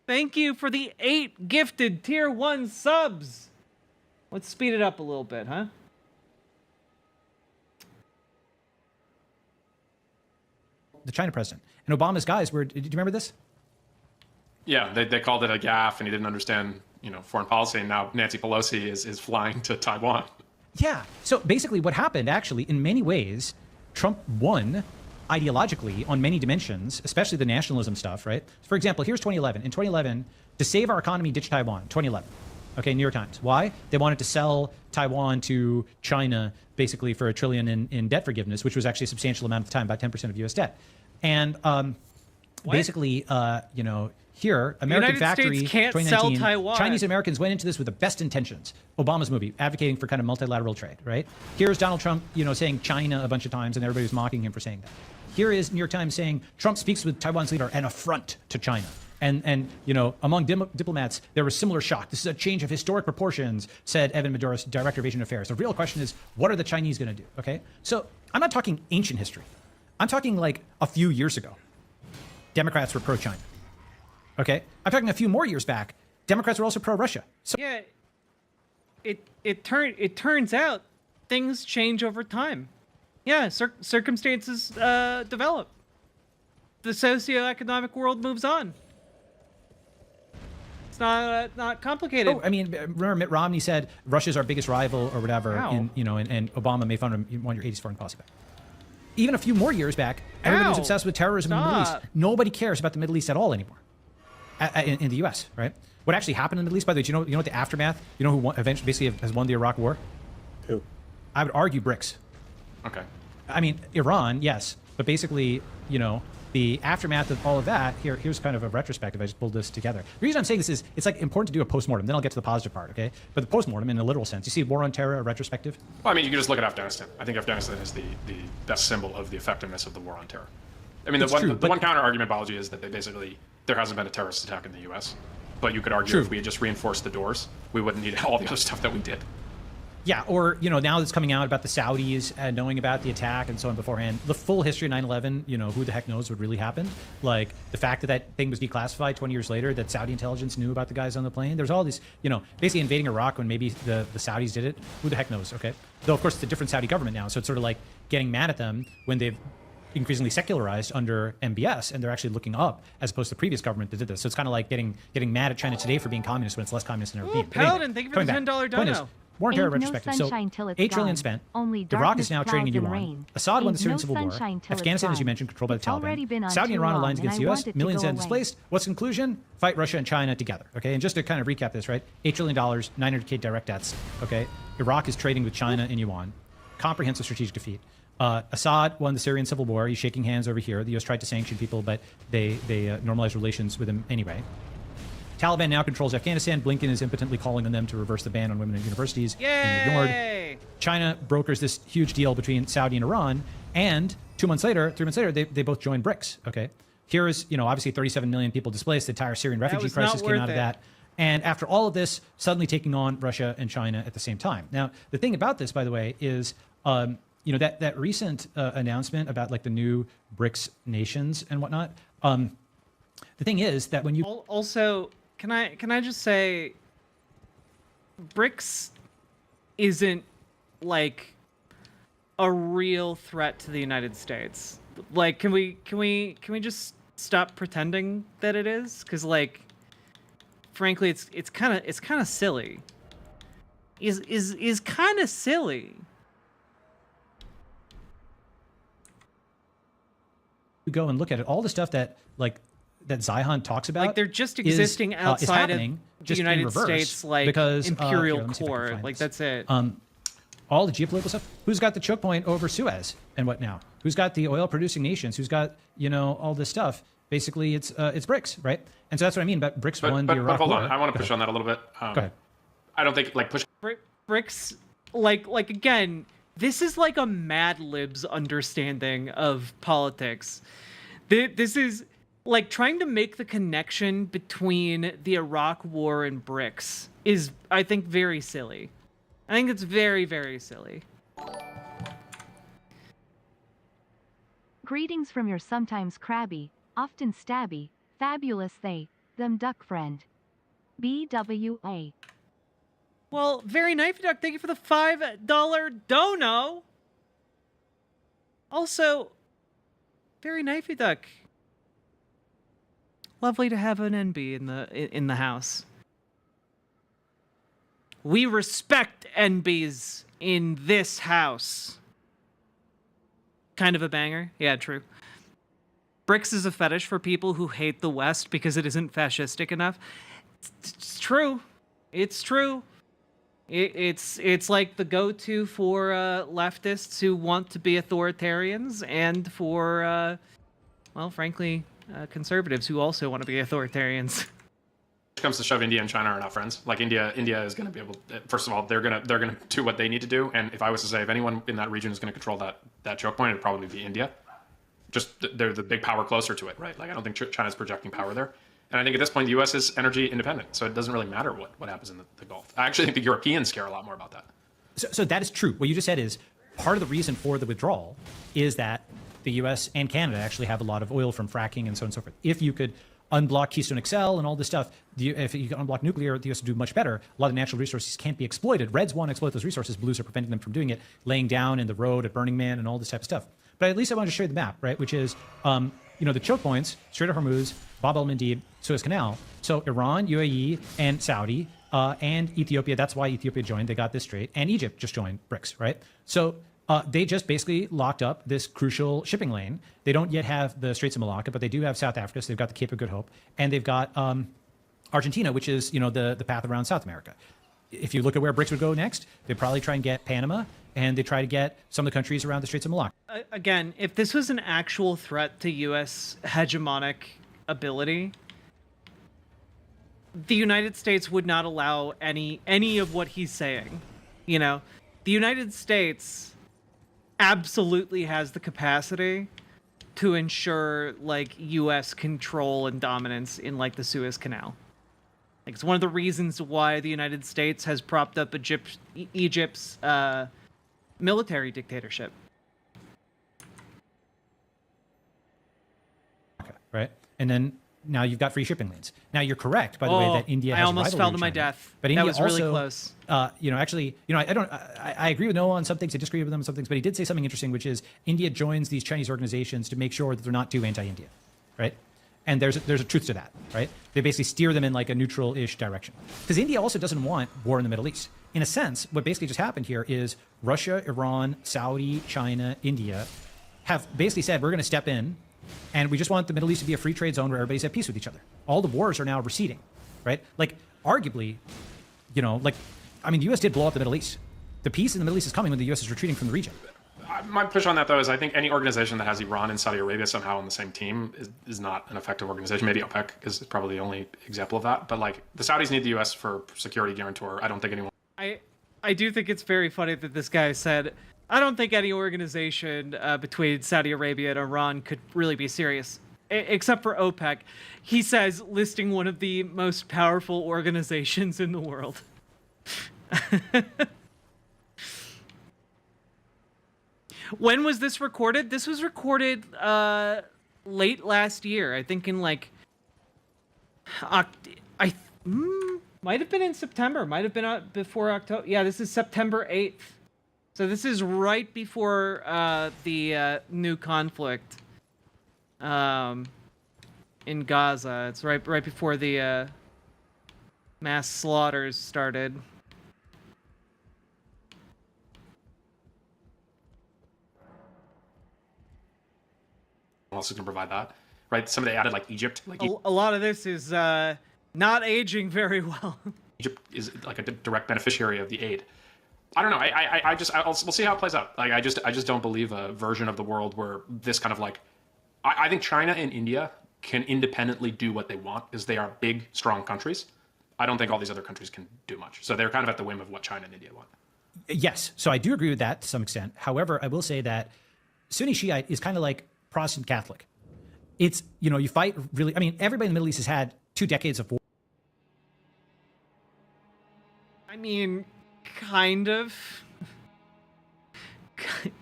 Thank you for the 8 gifted tier 1 subs. Let's speed it up a little bit, huh? the China president. And Obama's guys were, did you remember this? Yeah, they called it a gaffe, and he didn't understand foreign policy, and now Nancy Pelosi is flying to Taiwan. Yeah. So basically what happened, actually, in many ways, Trump won ideologically on many dimensions, especially the nationalism stuff, right? For example, here's 2011. In 2011, to save our economy, ditch Taiwan, 2011. Okay, New York Times. Why? They wanted to sell Taiwan to China basically for $1 trillion in debt forgiveness, which was actually a substantial amount at the time, about 10% of U.S. debt. And basically, here, American United Factory, States can't sell 2019, Taiwan. Chinese Americans went into this with the best intentions. Obama's movie, advocating for kind of multilateral trade, right? Here's Donald Trump, saying China a bunch of times, and everybody's mocking him for saying that. Here is New York Times saying Trump speaks with Taiwan's leader an affront to China. And among diplomats, there was similar shock. This is a change of historic proportions, said Evan Maduris, Director of Asian Affairs. The real question is, what are the Chinese going to do? Okay, so I'm not talking ancient history. I'm talking like a few years ago. Democrats were pro-China. Okay, I'm talking a few more years back. Democrats were also pro-Russia. So Yeah, it turns out things change over time. Yeah, circumstances develop. The socioeconomic world moves on. It's not complicated. Oh, I mean, remember Mitt Romney said Russia's our biggest rival or whatever, Ow. and Obama made fun of him. You want your 80s foreign policy back. Even a few more years back, everybody was Ow. obsessed with terrorism in the Middle East. Stop. Nobody cares about the Middle East at all anymore. In the U.S., right? What actually happened in the Middle East, by the way, do you know what the aftermath? You know who eventually basically has won the Iraq War? Who? I would argue BRICS. Okay. I mean, Iran, yes, but basically, the aftermath of all of that. Here's kind of a retrospective. I just pulled this together. The reason I'm saying this is it's like important to do a postmortem. Then I'll get to the positive part, okay? But the postmortem, in a literal sense, you see War on Terror, a retrospective. Well, I mean, you can just look at Afghanistan. I think Afghanistan is the best symbol of the effectiveness of the war on terror. I mean, the one counter argument, Bology, is that there hasn't been a terrorist attack in the U.S. But you could argue if we had just reinforced the doors, we wouldn't need all the other stuff that we did. Yeah, or, now it's coming out about the Saudis knowing about the attack and so on beforehand. The full history of 9/11, who the heck knows what really happened? Like, the fact that thing was declassified 20 years later, that Saudi intelligence knew about the guys on the plane. There's all these, basically invading Iraq when maybe the Saudis did it. Who the heck knows, okay? Though, of course, it's a different Saudi government now, so it's sort of like getting mad at them when they've increasingly secularized under MBS, and they're actually looking up as opposed to the previous government that did this. So it's kind of like getting mad at China today for being communist when it's less communist than ever been. Paladin, thank you for the $10 dono. War on Terror Ain't no retrospective. So sunshine till it's $8 trillion gone. spent. Only Iraq is now darkness, trading in clouds, and yuan. rain. Assad won the Ain't Syrian no civil war. sunshine till it's Afghanistan, as you gone. mentioned, controlled by the It's already been Taliban. on Saudi too and Iran long, aligned and against I the US. want it to Millions go dead away. displaced. What's the conclusion? Fight Russia and China together. Okay, and just to kind of recap this, right? $8 trillion, 900K direct debts. Okay, Iraq is trading with China in yuan. Comprehensive strategic defeat. Assad won the Syrian civil war. He's shaking hands over here. The U.S. tried to sanction people, but they normalized relations with him anyway. Taliban now controls Afghanistan. Blinken is impotently calling on them to reverse the ban on women in universities. Being ignored. China brokers this huge deal between Saudi and Iran, and 3 months later, they both joined BRICS. Okay, here is obviously 37 million people displaced. The entire Syrian refugee crisis came out of that. And after all of this, suddenly taking on Russia and China at the same time. Now, the thing about this, by the way, is that recent announcement about like the new BRICS nations and whatnot. The thing is that when you also can I just say BRICS isn't like a real threat to the United States. Like, can we just stop pretending that it is? Because like, frankly, it's kind of silly. Is kind of silly. You go and look at it, all the stuff that Zion talks about, like they're just existing outside of the United States, like because, imperial let me see if I can core. find Like this. that's it. All the geopolitical stuff. Who's got the choke point over Suez and what now? Who's got the oil producing nations? Who's got all this stuff? Basically, it's BRICS, right? And so that's what I mean. But BRICS won the Iraq hold war. on, I want to push on that a little bit. Go ahead. I don't think like push. BRICS, like again, this is like a Mad Libs understanding of politics. This is like trying to make the connection between the Iraq War and BRICS is, I think, very silly. I think it's very, very silly. Greetings from your sometimes crabby, often stabby, fabulous them duck friend. BWA. Well, very knifey duck, thank you for the $5 dono. Also, very knifey duck. Lovely to have an NB in the house. We respect NBs in this house. Kind of a banger. Yeah, true. BRICS is a fetish for people who hate the West because it isn't fascistic enough. It's true. It's true. It's like the go-to for leftists who want to be authoritarians, and for, well, frankly, conservatives who also want to be authoritarians. When it comes to shove, India and China are not friends. Like India is going to be able. First of all, they're gonna do what they need to do. And if I was to say, if anyone in that region is going to control that choke point, it'd probably be India. Just they're the big power closer to it, right? Like I don't think China's projecting power there. And I think at this point, the U.S. is energy independent, so it doesn't really matter what happens in the Gulf. I actually think the Europeans care a lot more about that. So that is true. What you just said is part of the reason for the withdrawal is that the U.S. and Canada actually have a lot of oil from fracking and so on and so forth. If you could unblock Keystone XL and all this stuff, if you can unblock nuclear, the U.S. would do much better. A lot of natural resources can't be exploited. Reds want to exploit those resources. Blues are preventing them from doing it, laying down in the road at Burning Man and all this type of stuff. But at least I wanted to show you the map, right? Which is, the choke points, Strait of Hormuz, Bab el-Mandeb, Suez Canal. So Iran, UAE, and Saudi, and Ethiopia. That's why Ethiopia joined. They got this strait. And Egypt just joined BRICS, right? So they just basically locked up this crucial shipping lane. They don't yet have the Straits of Malacca, but they do have South Africa. So they've got the Cape of Good Hope. And they've got Argentina, which is, the path around South America. If you look at where BRICS would go next, they'd probably try and get Panama, and they try to get some of the countries around the Straits of Malacca. Again, if this was an actual threat to U.S. hegemonic ability, the United States would not allow any of what he's saying. The United States absolutely has the capacity to ensure U.S. control and dominance in the Suez Canal. It's one of the reasons why the United States has propped up Egypt's military dictatorship. Okay, right? And then now you've got free shipping lanes. Now you're correct, by the way, that India has I almost rivalry fell to with my China. death. But India that was also, really close. I agree with Noah on some things. I disagree with him on some things. But he did say something interesting, which is India joins these Chinese organizations to make sure that they're not too anti-India, right? And there's a truth to that, right? They basically steer them in a neutral-ish direction. Because India also doesn't want war in the Middle East. In a sense, what basically just happened here is Russia, Iran, Saudi, China, India have basically said, we're going to step in, and we just want the Middle East to be a free trade zone where everybody's at peace with each other. All the wars are now receding, right? Arguably, the U.S. did blow up the Middle East. The peace in the Middle East is coming when the U.S. is retreating from the region. My push on that, though, is I think any organization that has Iran and Saudi Arabia somehow on the same team is not an effective organization. Maybe OPEC is probably the only example of that. But the Saudis need the U.S. for security guarantor. I don't think anyone. I do think it's very funny that this guy said, I don't think any organization between Saudi Arabia and Iran could really be serious, except for OPEC. He says, listing one of the most powerful organizations in the world. When was this recorded? This was recorded late last year. I think in might have been in September. Might have been before October. Yeah, this is September 8th. So this is right before the new conflict in Gaza. It's right before the mass slaughters started. Else is going to provide that, right? Somebody added Egypt. A lot of this is not aging very well. Egypt is a direct beneficiary of the aid. I don't know. We'll see how it plays out. I just don't believe a version of the world where this kind of I think China and India can independently do what they want, as they are big, strong countries. I don't think all these other countries can do much. So they're kind of at the whim of what China and India want. Yes. So I do agree with that to some extent. However, I will say that Sunni Shiite is kind of like Protestant Catholic. It's, you fight really, everybody in the Middle East has had 2 decades of war. Kind of.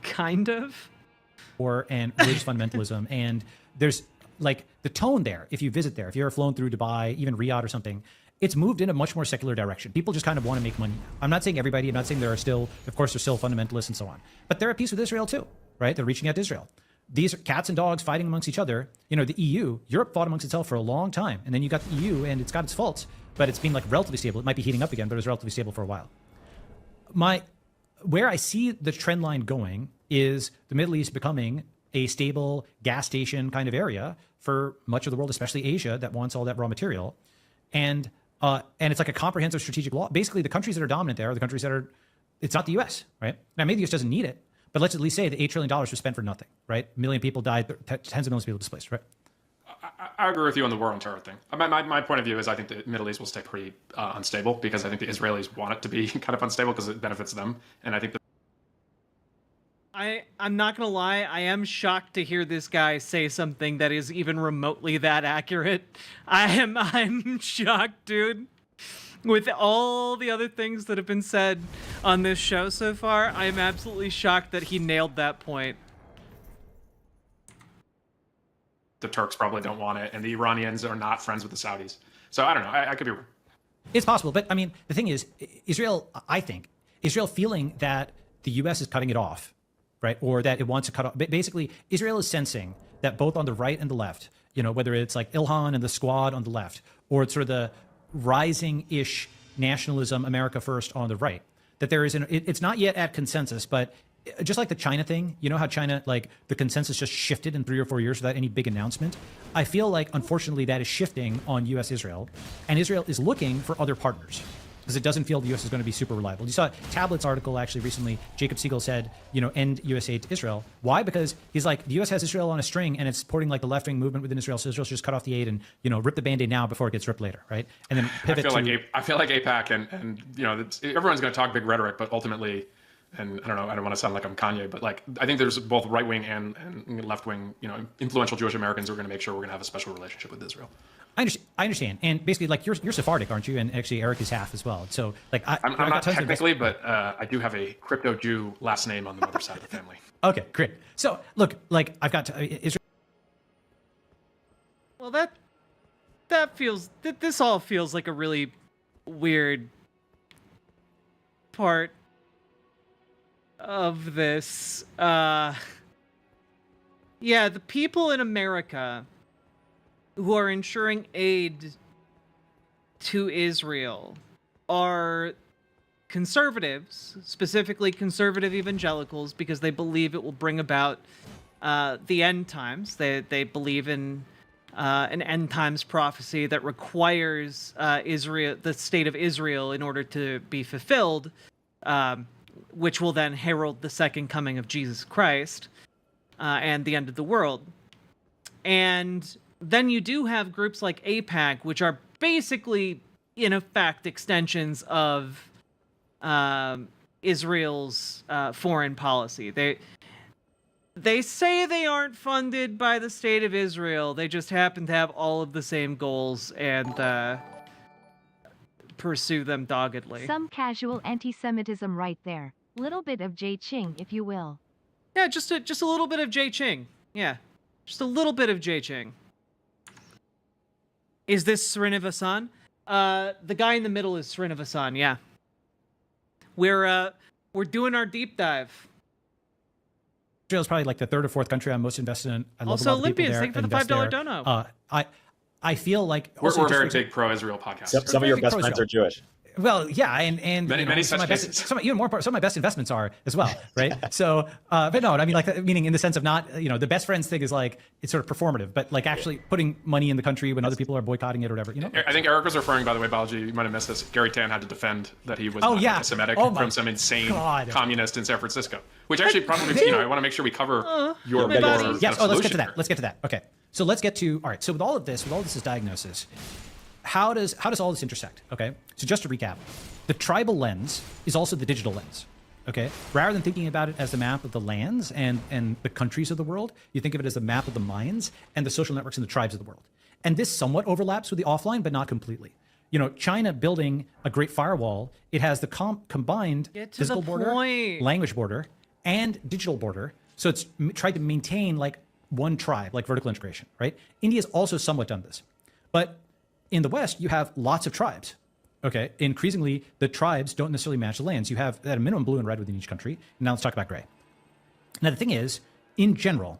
Kind of. War and religious fundamentalism. And there's the tone there, if you visit there, if you're flown through Dubai, even Riyadh or something, it's moved in a much more secular direction. People just kind of want to make money. I'm not saying everybody, I'm not saying there are still, of course, there's still fundamentalists and so on. But they're at peace with Israel too, right? They're reaching out to Israel. these are cats and dogs fighting amongst each other. You know, the EU, Europe fought amongst itself for a long time. And then you got the EU, and it's got its faults, but it's been like relatively stable. It might be heating up again, but it was relatively stable for a while. Where I see the trend line going is the Middle East becoming a stable gas station kind of area for much of the world, especially Asia, that wants all that raw material. And it's like a comprehensive strategic law. Basically, the countries that are dominant there are the countries that are, it's not the US, right? Now, maybe the US doesn't need it, but let's at least say that $8 trillion was spent for nothing, right? A million people died, tens of millions of people displaced, right? I agree with you on the war on terror thing. My point of view is I think the Middle East will stay pretty unstable because I think the Israelis want it to be kind of unstable because it benefits them. And I think that I'm not gonna lie, I am shocked to hear this guy say something that is even remotely that accurate. I'm shocked, dude. With all the other things that have been said on this show so far, I am absolutely shocked that he nailed that point. the Turks probably don't want it, and the Iranians are not friends with the Saudis. So I don't know. I could be wrong. It's possible, but I mean, the thing is, Israel, I think, Israel feeling that the U.S. is cutting it off, right, or that it wants to cut off. Basically, Israel is sensing that both on the right and the left, you know, whether it's like Ilhan and the squad on the left, or it's sort of the rising-ish nationalism, America first on the right, that there is it's not yet at consensus, but just like the China thing, you know how China, like the consensus just shifted in 3 or 4 years without any big announcement? I feel like, unfortunately, that is shifting on U.S.-Israel, and Israel is looking for other partners because it doesn't feel the U.S. is going to be super reliable. You saw Tablet's article actually recently. Jacob Siegel said, you know, end U.S. aid to Israel. Why? Because he's like, the U.S. has Israel on a string and it's supporting like the left-wing movement within Israel, so Israel should just cut off the aid and, you know, rip the Band-Aid now before it gets ripped later, right? And then pivot I feel like AIPAC and you know, everyone's going to talk big rhetoric, but ultimately, and I don't know, I don't want to sound like I'm Kanye, but like, I think there's both right-wing and left-wing, you know, influential Jewish Americans who are going to make sure we're going to have a special relationship with Israel. I understand. And basically, like, you're Sephardic, aren't you? And actually, Eric is half as as well. So, like, I'm not technically, but I do have a crypto Jew last name on the mother side of the family. Okay, great. So, look, like, I've got Israel. Well, this all feels like a really weird part of this. Yeah, the people in America who are ensuring aid to Israel are conservatives, specifically conservative evangelicals, because they believe it will bring about the end times. They believe in an end times prophecy that requires Israel, the state of Israel, in order to be fulfilled, which will then herald the second coming of Jesus Christ and the end of the world. And then you do have groups like AIPAC, which are basically, in effect, extensions of Israel's foreign policy. They say they aren't funded by the state of Israel. They just happen to have all of the same goals and pursue them doggedly. Some casual anti-Semitism right there. Little bit of Jay Ching, if you will. Yeah, just a little bit of Jay Ching. Yeah, just a little bit of Jay Ching. Is this Srinivasan? The guy in the middle is Srinivasan, yeah. We're doing our deep dive. Israel is probably like the third or fourth country I'm most invested in. I love also, a lot of people Olympians, there. thank you for the $5 dono. I feel like We're very big pro-Israel podcast. Some of your best friends are Jewish. Well, yeah, and many such cases. Some of my best investments are as well, right? So, but no, I mean, like, meaning in the sense of not, you know, the best friends thing is like, it's sort of performative, but like actually putting money in the country when other people are boycotting it or whatever, you know? I think Eric was referring, by the way, Bology, you might have missed this. Gary Tan had to defend that he was anti-Semitic from some insane communist in San Francisco, which actually probably, you know, I want to make sure we cover your yes. Oh, let's get to that. Let's get to that. Okay. So let's get to, all right. So with all this is diagnosis, how does all this intersect? Okay. So just to recap, the tribal lens is also the digital lens. Okay. Rather than thinking about it as the map of the lands and the countries of the world, you think of it as the map of the minds and the social networks and the tribes of the world. And this somewhat overlaps with the offline, but not completely. You know, China building a great firewall, it has the combined physical border, language border, and digital border. So it's tried to maintain like one tribe, like vertical integration, right? India's also somewhat done this. But in the West, you have lots of tribes. Okay, increasingly, the tribes don't necessarily match the lands. You have, at a minimum, blue and red within each country. And now let's talk about gray. Now, the thing is, in general,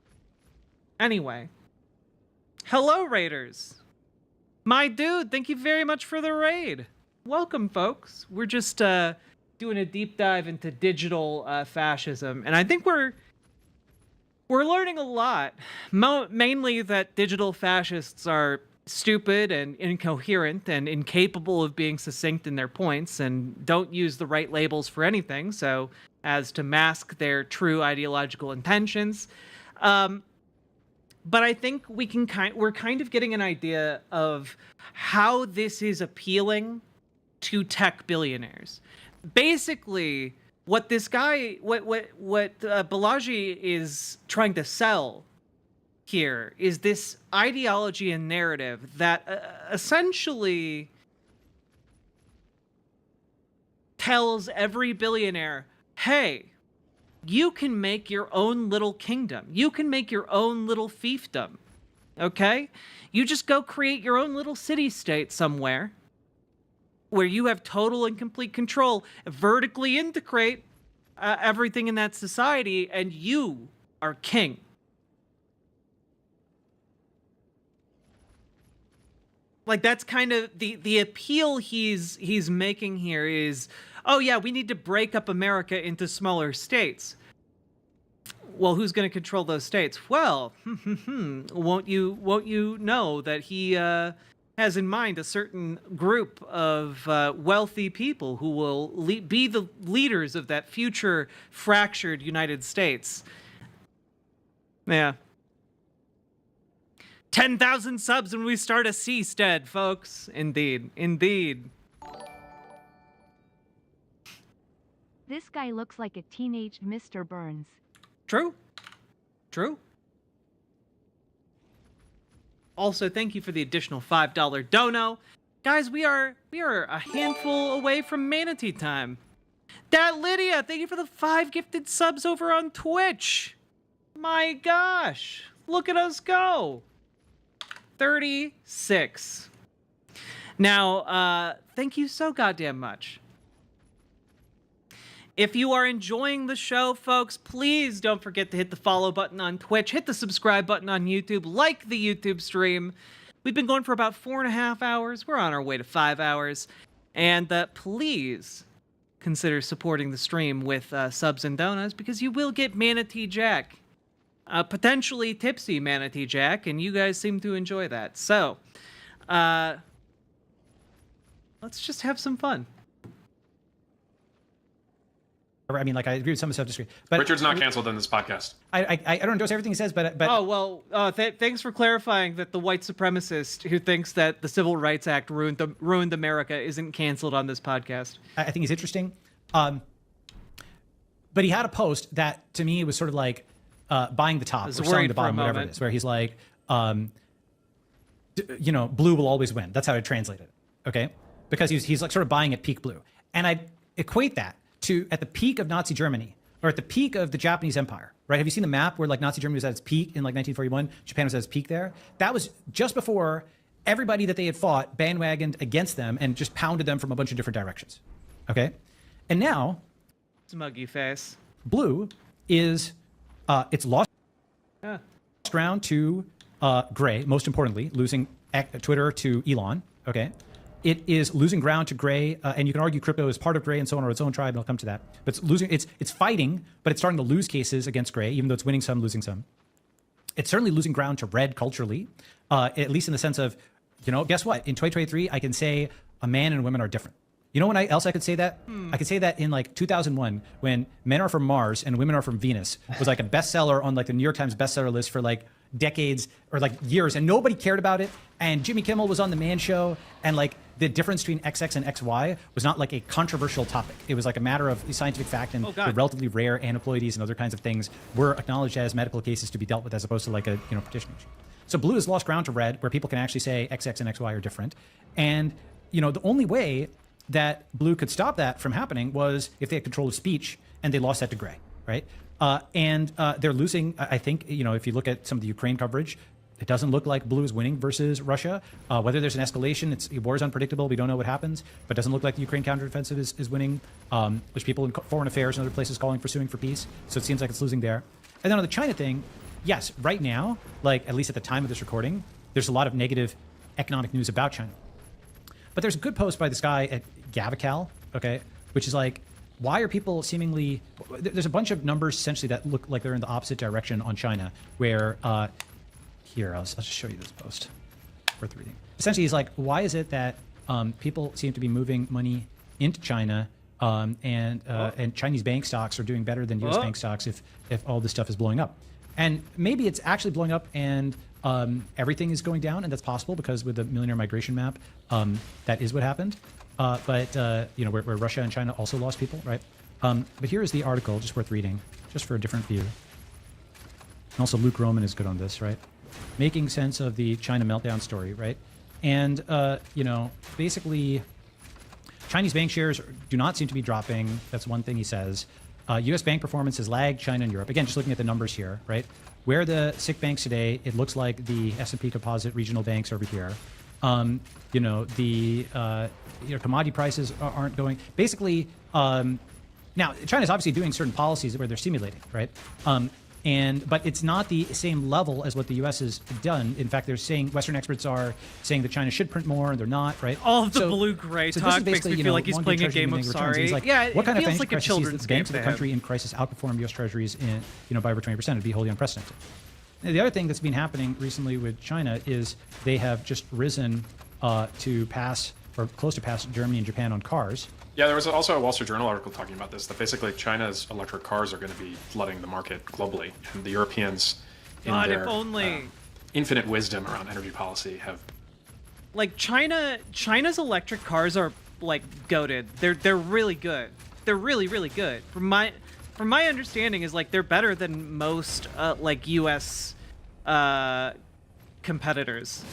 Anyway. Hello, Raiders. My dude, thank you very much for the raid. Welcome, folks. We're just doing a deep dive into digital fascism, and I think we're learning a lot. Mainly that digital fascists are stupid and incoherent and incapable of being succinct in their points and don't use the right labels for anything, so as to mask their true ideological intentions. But I think we're kind of getting an idea of how this is appealing to tech billionaires. Basically, what this guy, what Bology is trying to sell here is this ideology and narrative that essentially tells every billionaire, hey, you can make your own little kingdom. You can make your own little fiefdom, okay? You just go create your own little city-state somewhere where you have total and complete control, vertically integrate everything in that society, and you are king. Like, that's kind of the appeal he's making here is, oh yeah, we need to break up America into smaller states. Well, who's going to control those states? Well, won't you know that he has in mind a certain group of wealthy people who will be the leaders of that future fractured United States. Yeah. 10,000 subs when we start a seastead, folks. Indeed. Indeed. This guy looks like a teenage Mr. Burns. True. True. Also, thank you for the additional $5 dono. Guys, we are a handful away from manatee time. That Lydia, thank you for the 5 gifted subs over on Twitch. My gosh, look at us go. 36. Now, thank you so goddamn much. If you are enjoying the show, folks, please don't forget to hit the follow button on Twitch, hit the subscribe button on YouTube, like the YouTube stream. We've been going for about 4.5 hours. We're on our way to 5 hours. And please consider supporting the stream with subs and donuts, because you will get Manatee Jack. Potentially tipsy Manatee Jack, and you guys seem to enjoy that. So, let's just have some fun. I mean, like, I agree with some of the stuff, disagree. But Richard's not canceled in this podcast. I don't endorse everything he says, but oh well, thanks for clarifying that the white supremacist who thinks that the Civil Rights Act ruined America isn't canceled on this podcast. I think he's interesting. But he had a post that to me was sort of like buying the top or selling the bottom, whatever it is, where he's like, you know, blue will always win. That's how I translate it. Okay, because he's like sort of buying at peak blue, and I equate that to at the peak of Nazi Germany or at the peak of the Japanese Empire, right? Have you seen the map where like Nazi Germany was at its peak in like 1941? Japan was at its peak there. That was just before everybody that they had fought bandwagoned against them and just pounded them from a bunch of different directions. Okay, and now, smuggy face. Blue is it's lost ground to gray. Most importantly, losing Twitter to Elon. Okay. It is losing ground to gray, and you can argue crypto is part of gray and so on, or its own tribe, and I'll come to that. But it's losing, it's fighting, but it's starting to lose cases against gray, even though it's winning some, losing some. It's certainly losing ground to red culturally, at least in the sense of, you know, guess what? In 2023, I can say a man and women are different. You know when else I could say that? I could say that in like 2001, when Men Are From Mars and Women Are From Venus was like a bestseller on like the New York Times bestseller list for like decades or like years, and nobody cared about it. And Jimmy Kimmel was on the Man Show, and like the difference between XX and XY was not like a controversial topic. It was like a matter of scientific fact, and the relatively rare aneuploidies and other kinds of things were acknowledged as medical cases to be dealt with, as opposed to like a petition issue. So blue has lost ground to red, where people can actually say XX and XY are different. And the only way that blue could stop that from happening was if they had control of speech, and they lost that to gray, right? And they're losing, I think, if you look at some of the Ukraine coverage, it doesn't look like blue is winning versus Russia. Whether there's an escalation, war is unpredictable. We don't know what happens, but it doesn't look like the Ukraine counteroffensive is winning. There's people in foreign affairs and other places calling for suing for peace. So it seems like it's losing there. And then on the China thing, yes, right now, like at least at the time of this recording, there's a lot of negative economic news about China. But there's a good post by this guy at Gavical, okay, which is like, why are people seemingly, there's a bunch of numbers essentially that look like they're in the opposite direction on China, where, here, I'll just show you this post, worth reading. Essentially, he's like, why is it that people seem to be moving money into China and Chinese bank stocks are doing better than US bank stocks if all this stuff is blowing up? And maybe it's actually blowing up and everything is going down, and that's possible because with the millionaire migration map, that is what happened. But you know, where Russia and China also lost people, right? But here is the article, just worth reading, just for a different view. And also Luke Roman is good on this, right? Making sense of the China meltdown story, right? And you know, basically, Chinese bank shares do not seem to be dropping. That's one thing he says. U.S. bank performance has lagged China and Europe. Again, just looking at the numbers here, right? Where are the SIC banks today? It looks like the S&P Composite regional banks over here. You know, the commodity prices aren't going. Basically, now China's obviously doing certain policies where they're stimulating, right? But it's not the same level as what the U.S. has done. In fact, they're saying, Western experts are saying that China should print more, and they're not, right? All of the blue-gray talk makes me feel like he's playing a game of sorry. Like, yeah, what kind of feels financial like a crisis children's the game banks of the country in crisis outperform U.S. Treasuries in, by over 20%? It'd be wholly unprecedented. And the other thing that's been happening recently with China is they have just risen to pass, or close to pass, Germany and Japan on cars. Yeah, there was also a Wall Street Journal article talking about this, that basically China's electric cars are going to be flooding the market globally. And the Europeans, in their infinite wisdom around energy policy, have... Like, China's electric cars are, like, goated. They're really good. They're really, really good. From my understanding is, like, they're better than most, like, U.S. competitors.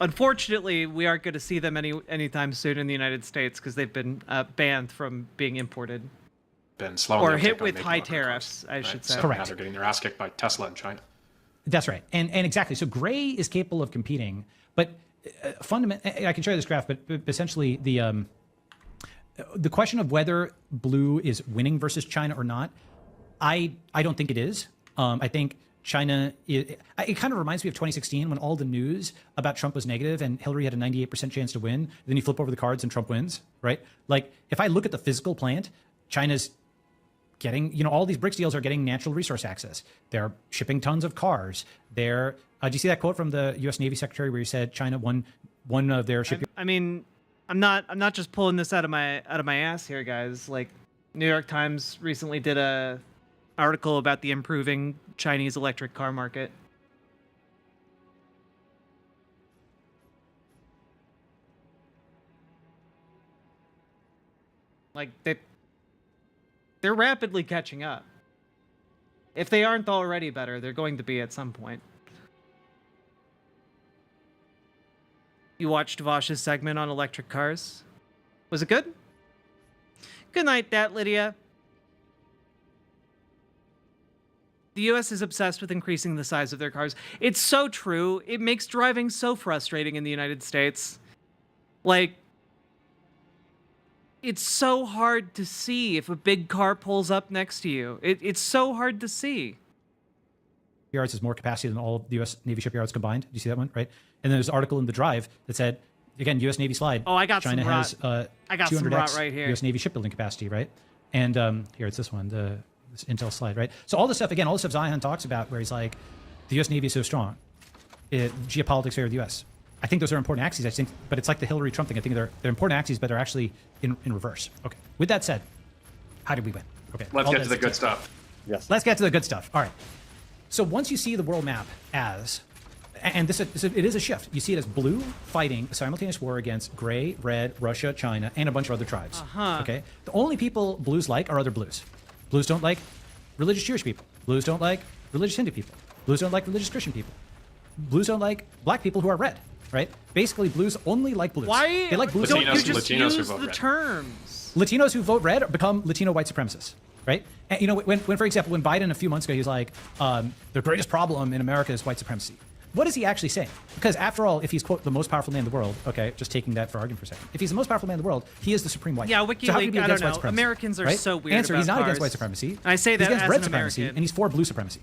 Unfortunately, we aren't going to see them anytime soon in the United States because they've been banned from being imported. Been slow or hit with high tariffs, I should say. So Correct. now they're getting their ass kicked by Tesla in China. That's right. And exactly. So gray is capable of competing, but fundamentally, I can show you this graph, but essentially the question of whether blue is winning versus China or not, I don't think it is. I think China, it kind of reminds me of 2016 when all the news about Trump was negative and Hillary had a 98% chance to win. Then you flip over the cards and Trump wins, right? Like, if I look at the physical plant, China's getting, all these BRICS deals are getting natural resource access. They're shipping tons of cars. They're, do you see that quote from the U.S. Navy Secretary where he said China won one of their shipyards? I mean, I'm not just pulling this out of my ass here, guys. Like, New York Times recently did a article about the improving Chinese electric car market. Like, they're rapidly catching up. If they aren't already better, they're going to be at some point. You watched Vosh's segment on electric cars? Was it good? Good night, that Lydia. The U.S. is obsessed with increasing the size of their cars. It's so true. It makes driving so frustrating in the United States. Like, it's so hard to see if a big car pulls up next to you. It's so hard to see. Yards has more capacity than all the U.S. Navy shipyards combined. Do you see that one? Right. And then there's an article in the Drive that said, again, U.S. Navy slide. Oh, I got China some has I got some 200x right here. U.S. Navy shipbuilding capacity, right? And here, it's this one, this Intel slide, right? So all this stuff, again, all this stuff Zion talks about where he's like, the U.S. Navy is so strong. Geopolitics favor the U.S. I think those are important axes, I think, but it's like the Hillary-Trump thing. I think they're important axes, but they're actually in reverse. Okay. With that said, how did we win? Okay. Let's get to the good stuff. Yes. Let's get to the good stuff. All right. So once you see the world map as, and it is a shift. You see it as blue fighting a simultaneous war against gray, red, Russia, China, and a bunch of other tribes. Okay. The only people blues like are other blues. Blues don't like religious Jewish people. Blues don't like religious Hindu people. Blues don't like religious Christian people. Blues don't like black people who are red. Right? Basically, blues only like blues. Why they like blues? don't you just Latinos use the terms? Latinos who vote red become Latino white supremacists, right? And when for example, when Biden a few months ago, he was like, the greatest problem in America is white supremacy. what is he actually saying? Because after all, if he's, quote, the most powerful man in the world, okay, just taking that for argument for a second. If he's the most powerful man in the world, he is the supreme white. Yeah, So how could he WikiLeaks, be I against don't white know. supremacy, Americans are right? so weird Answer, about he's not against cars. white supremacy. I say that he's against as red an supremacy, American. and he's for blue supremacy.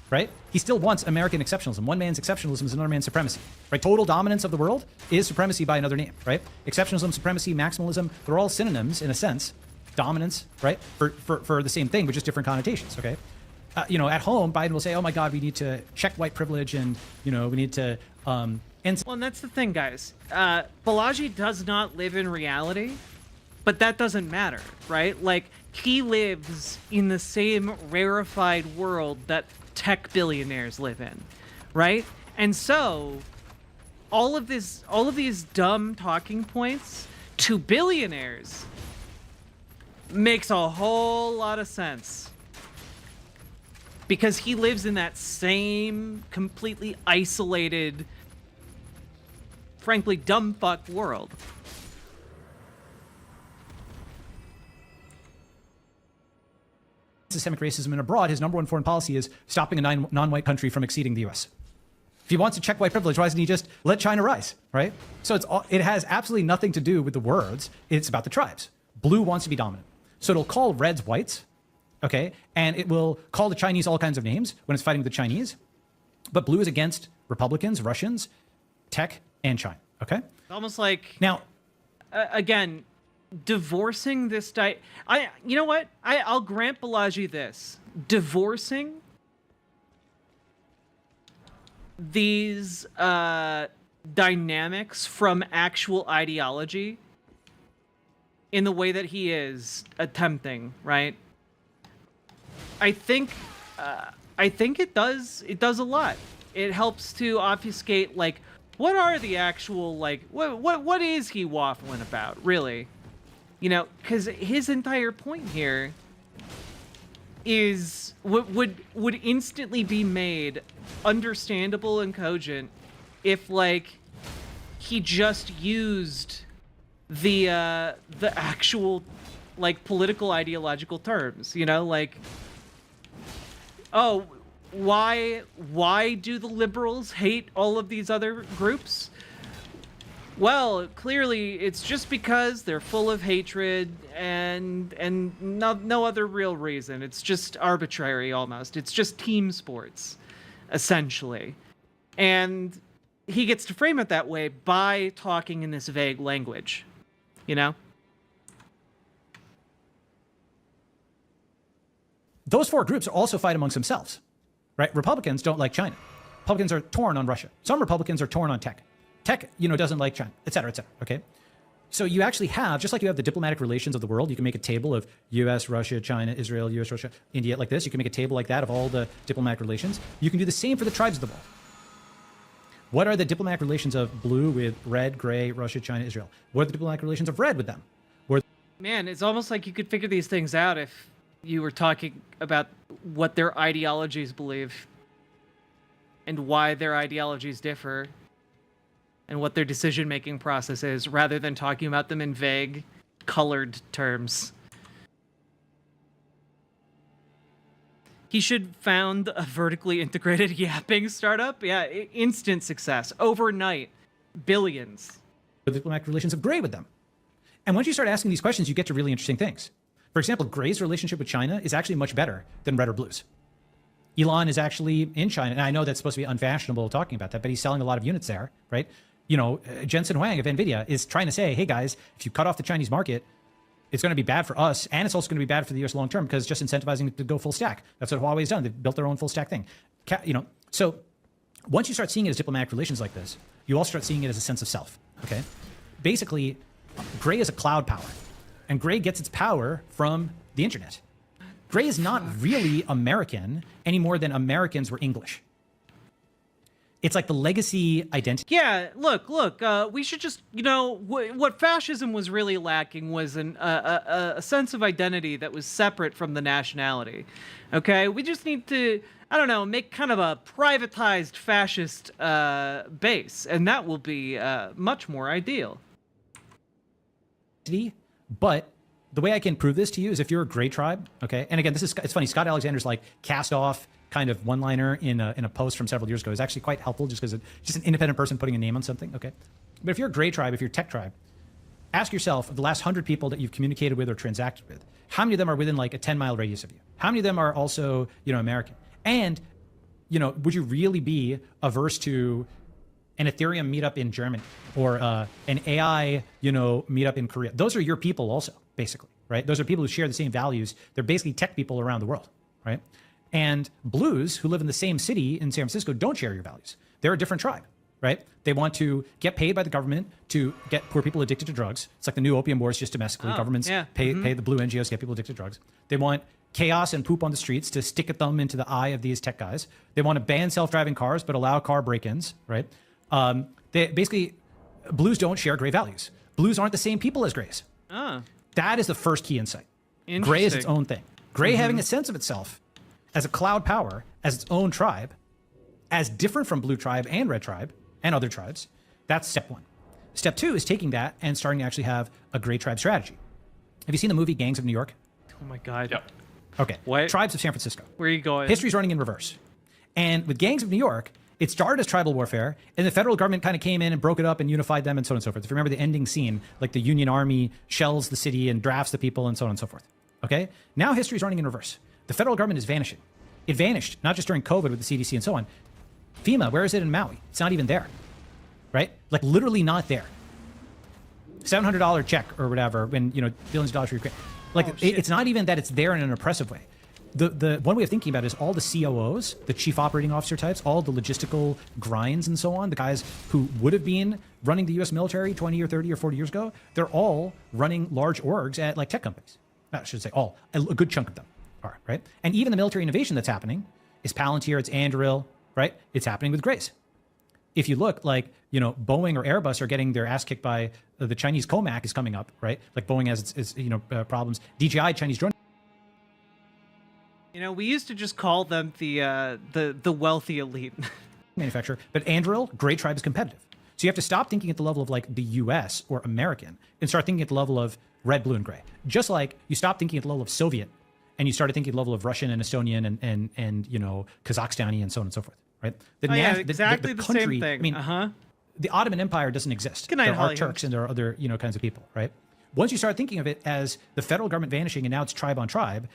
Right? He still wants American exceptionalism. One man's exceptionalism is another man's supremacy. Right? Total dominance of the world is supremacy by another name. Right? Exceptionalism, supremacy, maximalism, they're all synonyms in a sense. Dominance, right? For the same thing, but just different connotations. Okay. You know, at home, Biden will say, "Oh my God, we need to check white privilege, and you know, we need to." Well, and that's the thing, guys. Bology does not live in reality, but that doesn't matter, right? Like, he lives in the same rarefied world that tech billionaires live in, right? And so, all of these dumb talking points to billionaires makes a whole lot of sense. Because he lives in that same completely isolated, frankly, dumb fuck world. Systemic racism and abroad, his number one foreign policy is stopping a non-white country from exceeding the U.S. If he wants to check white privilege, why doesn't he just let China rise, right? So it has absolutely nothing to do with the words. It's about the tribes. Blue wants to be dominant. So it'll call reds whites, okay? And it will call the Chinese all kinds of names when it's fighting with the Chinese. But blue is against Republicans, Russians, tech, and China, okay? It's almost like... Now... again, divorcing this... you know what? I'll grant Balaji this. Divorcing these dynamics from actual ideology in the way that he is attempting, right? I think it does a lot. It helps to obfuscate, like, what are the actual, like, what is he waffling about, really? You know, because his entire point here is would instantly be made understandable and cogent if, like, he just used the actual, like, political ideological terms, you know, like, oh, why do the liberals hate all of these other groups? Well, clearly it's just because they're full of hatred and no other real reason. It's just arbitrary almost. It's just team sports, essentially. And he gets to frame it that way by talking in this vague language, you know? Those four groups also fight amongst themselves, right? Republicans don't like China. Republicans are torn on Russia. Some Republicans are torn on tech. Tech, you know, doesn't like China, et cetera, okay? So you actually have, just like you have the diplomatic relations of the world, you can make a table of US, Russia, China, Israel, US, Russia, India, like this. You can make a table like that of all the diplomatic relations. You can do the same for the tribes of the world. What are the diplomatic relations of blue with red, gray, Russia, China, Israel? What are the diplomatic relations of red with them? Man, it's almost like you could figure these things out if you were talking about what their ideologies believe and why their ideologies differ and what their decision-making process is, rather than talking about them in vague, colored terms. He should found a vertically integrated yapping startup. Yeah, instant success. Overnight. Billions. The diplomatic relations of gray with them. And once you start asking these questions, you get to really interesting things. For example, gray's relationship with China is actually much better than red or blue's. Elon is actually in China, and I know that's supposed to be unfashionable talking about that, but he's selling a lot of units there, right? You know, Jensen Huang of NVIDIA is trying to say, hey guys, if you cut off the Chinese market, it's going to be bad for us, and it's also going to be bad for the US long term because it's just incentivizing it to go full stack. That's what Huawei's done. They've built their own full stack thing. You know, so once you start seeing it as diplomatic relations like this, you also start seeing it as a sense of self, okay? Basically, gray is a cloud power, and gray gets its power from the internet. Gray is not really American any more than Americans were English. It's like the legacy identity. Yeah, look, we should just, you know, what fascism was really lacking was a sense of identity that was separate from the nationality, okay? We just need to, I don't know, make kind of a privatized fascist base, and that will be much more ideal. But the way I can prove this to you is if you're a gray tribe, okay? And again, it's funny, Scott Alexander's like cast off kind of one-liner in a post from several years ago. It's actually quite helpful just because it's just an independent person putting a name on something. Okay, but if you're a gray tribe, if you're a tech tribe, ask yourself, of the last 100 people that you've communicated with or transacted with, how many of them are within like a 10-mile radius of you? How many of them are also, American? And, would you really be averse to an Ethereum meetup in Germany or an AI, meetup in Korea? Those are your people also, basically, right? Those are people who share the same values. They're basically tech people around the world, right? And blues who live in the same city in San Francisco don't share your values. They're a different tribe, right? They want to get paid by the government to get poor people addicted to drugs. It's like the new opium wars just domestically. Governments pay the blue NGOs to get people addicted to drugs. They want chaos and poop on the streets to stick a thumb into the eye of these tech guys. They want to ban self-driving cars but allow car break-ins, right? They basically, blues don't share gray values. Blues aren't the same people as grays. That is the first key insight. Gray is its own thing. Gray having a sense of itself as a cloud power, as its own tribe, as different from blue tribe and red tribe and other tribes. That's step one. Step two is taking that and starting to actually have a gray tribe strategy. Have you seen the movie Gangs of New York? Oh my God. Yep. Okay. What? Tribes of San Francisco. Where are you going? History's running in reverse. And with Gangs of New York, it started as tribal warfare, and the federal government kind of came in and broke it up and unified them and so on and so forth. If you remember the ending scene, like the Union Army shells the city and drafts the people and so on and so forth. Okay? Now history's running in reverse. The federal government is vanishing. It vanished, not just during COVID with the CDC and so on. FEMA, where is it in Maui? It's not even there, right? Like literally not there. $700 check or whatever when, billions of dollars for Ukraine. Like it's not even that it's there in an oppressive way. The one way of thinking about it is all the COOs, the chief operating officer types, all the logistical grinds and so on, the guys who would have been running the US military 20 or 30 or 40 years ago, they're all running large orgs at like tech companies. I should say all, a good chunk of them are, right? And even the military innovation that's happening is Palantir, it's Anduril, right? It's happening with grays. If you look like, Boeing or Airbus are getting their ass kicked by the Chinese COMAC is coming up, right? Like Boeing has its problems. DJI, Chinese drone. We used to just call them the wealthy elite. Manufacturer, but Anduril, gray tribe is competitive. So you have to stop thinking at the level of like the US or American and start thinking at the level of red, blue, and gray. Just like you stop thinking at the level of Soviet and you started thinking at the level of Russian and Estonian and Kazakhstani and so on and so forth, right? Exactly the country, same thing. I mean, the Ottoman Empire doesn't exist. Good night, there are Holly Turks and there are other, kinds of people, right? Once you start thinking of it as the federal government vanishing and now it's tribe on tribe,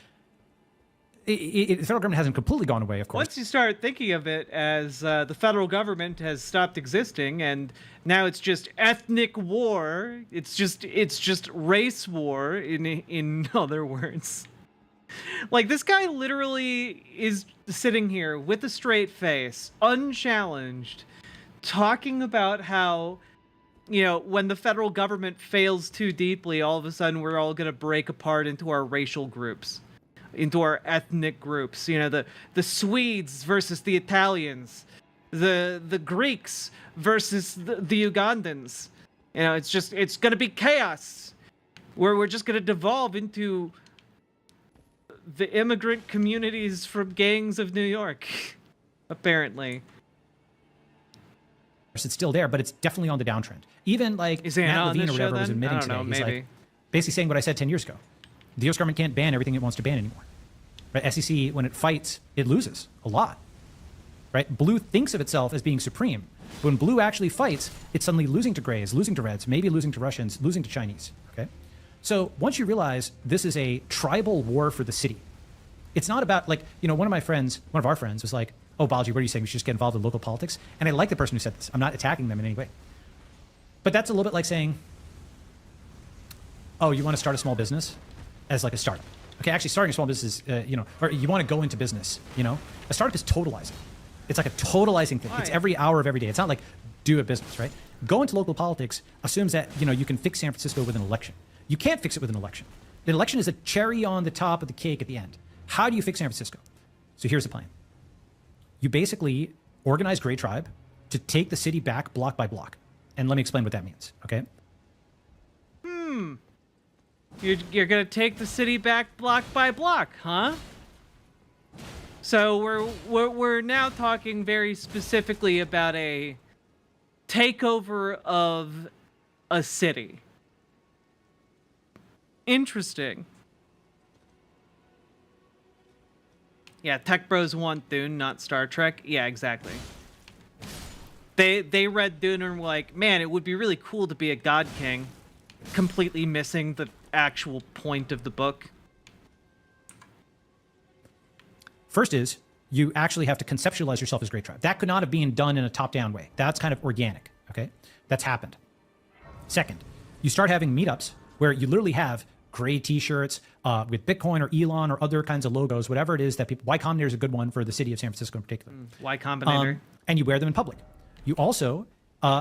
the federal government hasn't completely gone away, of course. Once you start thinking of it as the federal government has stopped existing and now it's just ethnic war, it's just race war in other words. Like this guy literally is sitting here with a straight face, unchallenged, talking about how when the federal government fails too deeply, all of a sudden we're all going to break apart into our racial groups. Into our ethnic groups, the Swedes versus the Italians, the Greeks versus the Ugandans. It's gonna be chaos, where we're just gonna devolve into the immigrant communities from Gangs of New York, apparently. It's still there, but it's definitely on the downtrend. Even like Matt Levine or whatever was admitting today, he's like basically saying what I said 10 years ago. The US government can't ban everything it wants to ban anymore. Right? SEC, when it fights, it loses a lot. Right? Blue thinks of itself as being supreme. When blue actually fights, it's suddenly losing to grays, losing to reds, maybe losing to Russians, losing to Chinese. Okay? So once you realize this is a tribal war for the city, it's not about like, one of our friends was like, oh, Bology, what are you saying? We should just get involved in local politics? And I like the person who said this. I'm not attacking them in any way. But that's a little bit like saying, oh, you want to start a small business as like a startup. Okay, actually starting a small business is, or you want to go into business, A startup is totalizing. It's like a totalizing thing. It's every hour of every day. It's not like do a business, right? Go into local politics assumes that, you can fix San Francisco with an election. You can't fix it with an election. The election is a cherry on the top of the cake at the end. How do you fix San Francisco? So here's the plan. You basically organize Gray Tribe to take the city back block by block. And let me explain what that means, okay? You're gonna take the city back block by block, huh? So we're now talking very specifically about a takeover of a city. Interesting. Yeah, tech bros want Dune, not Star Trek. Yeah, exactly. They read Dune and were like, man, it would be really cool to be a god king, completely missing the actual point of the book. First is, you actually have to conceptualize yourself as Grey Tribe. That could not have been done in a top-down way. That's kind of organic, okay? That's happened. Second, you start having meetups where you literally have gray t-shirts with Bitcoin or Elon or other kinds of logos, whatever it is that people... Y Combinator is a good one for the city of San Francisco in particular. Y Combinator. And you wear them in public. You also,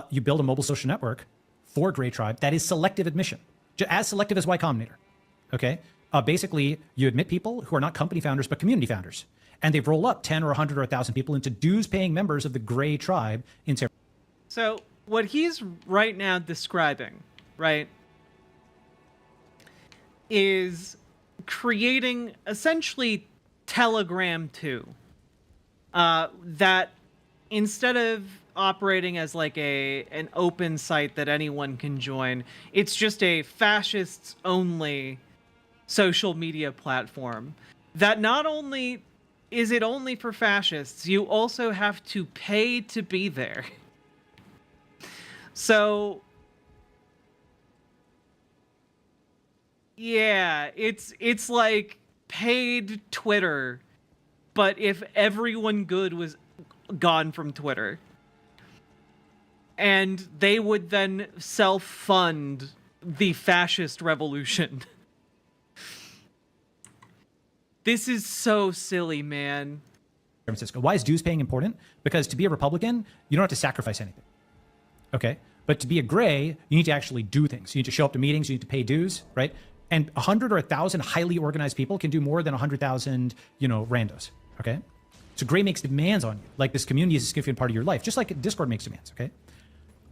you build a mobile social network for Grey Tribe that is selective admission, as selective as Y Combinator, okay? Basically, you admit people who are not company founders, but community founders. And they roll up 10 or 100 or 1,000 people into dues-paying members of the Grey Tribe in San Francisco. So what he's right now describing, right, is creating essentially Telegram 2. That instead of operating as like an open site that anyone can join, it's just a fascists-only social media platform that not only is it only for fascists, you also have to pay to be there. So yeah, it's like paid Twitter, but if everyone good was gone from Twitter. And they would then self-fund the fascist revolution. This is so silly, man. San Francisco. Why is dues paying important? Because to be a Republican, you don't have to sacrifice anything. Okay? But to be a Gray, you need to actually do things. You need to show up to meetings, you need to pay dues, right? And 100 or 1,000 highly organized people can do more than 100,000, randos, okay? So Gray makes demands on you. Like this community is a significant part of your life, just like Discord makes demands, okay?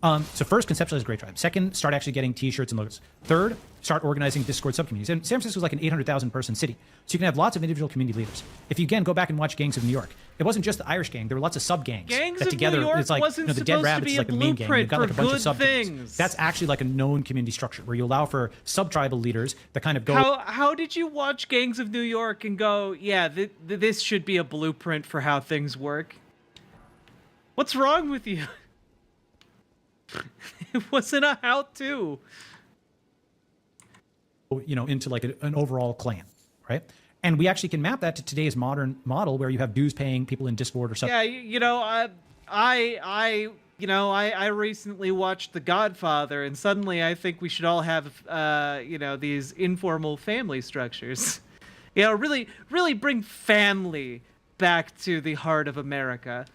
So first, conceptualize Grey Tribe. Second, start actually getting t-shirts and logos. Third, start organizing Discord subcommunities. And San Francisco is like an 800,000 person city. So you can have lots of individual community leaders. If you, again, go back and watch Gangs of New York, it wasn't just the Irish gang. There were lots of sub-gangs. Gangs that of together, New York it's like, wasn't the Dead Rabbits is like the main gang. You've got like a bunch of sub-gangs. That's actually like a known community structure where you allow for sub-tribal leaders that kind of go... How did you watch Gangs of New York and go, yeah, this should be a blueprint for how things work? What's wrong with you? It wasn't a how-to. Into like an overall clan, right? And we actually can map that to today's modern model where you have dues paying people in Discord or something. Yeah, I recently watched The Godfather, and suddenly I think we should all have, these informal family structures. Really bring family back to the heart of America.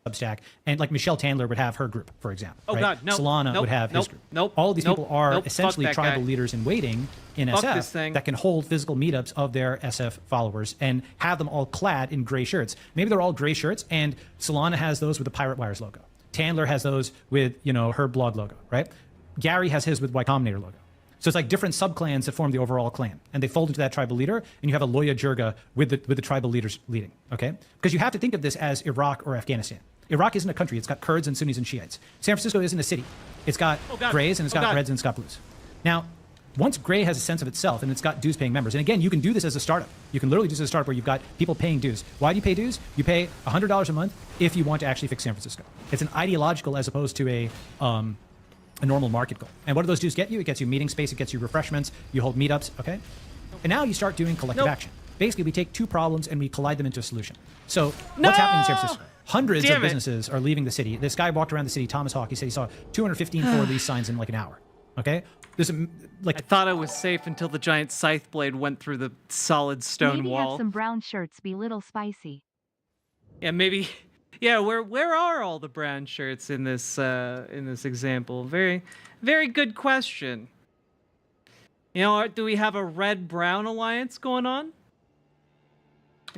Substack, and like Michelle Tandler would have her group, for example. Oh right? God, no. Solana would have his group. All of these people are essentially tribal leaders in waiting in SF that can hold physical meetups of their SF followers and have them all clad in gray shirts. Maybe they're all gray shirts, and Solana has those with the Pirate Wires logo. Tandler has those with her blog logo, right? Gary has his with Y Combinator logo. So it's like different subclans that form the overall clan, and they fold into that tribal leader, and you have a Loya Jirga with the tribal leaders leading. Okay, because you have to think of this as Iraq or Afghanistan. Iraq isn't a country. It's got Kurds and Sunnis and Shiites. San Francisco isn't a city. It's got grays and it's got reds and it's got blues. Now, once gray has a sense of itself and it's got dues paying members, and again, you can do this as a startup. You can literally do this as a startup where you've got people paying dues. Why do you pay dues? You pay $100 a month if you want to actually fix San Francisco. It's an ideological as opposed to a normal market goal. And what do those dues get you? It gets you meeting space, it gets you refreshments, you hold meetups, okay? And now you start doing collective action. Basically, we take two problems and we collide them into a solution. So what's happening in San Francisco? Hundreds of businesses are leaving the city. This guy walked around the city, Thomas Hawk. He said he saw 215 for lease signs in like an hour. Okay, there's I thought I was safe until the giant scythe blade went through the solid stone Maybe wall. have some brown shirts be little spicy. Yeah, maybe. Yeah, where are all the brown shirts in this example? Very, very good question. Do we have a red-brown alliance going on?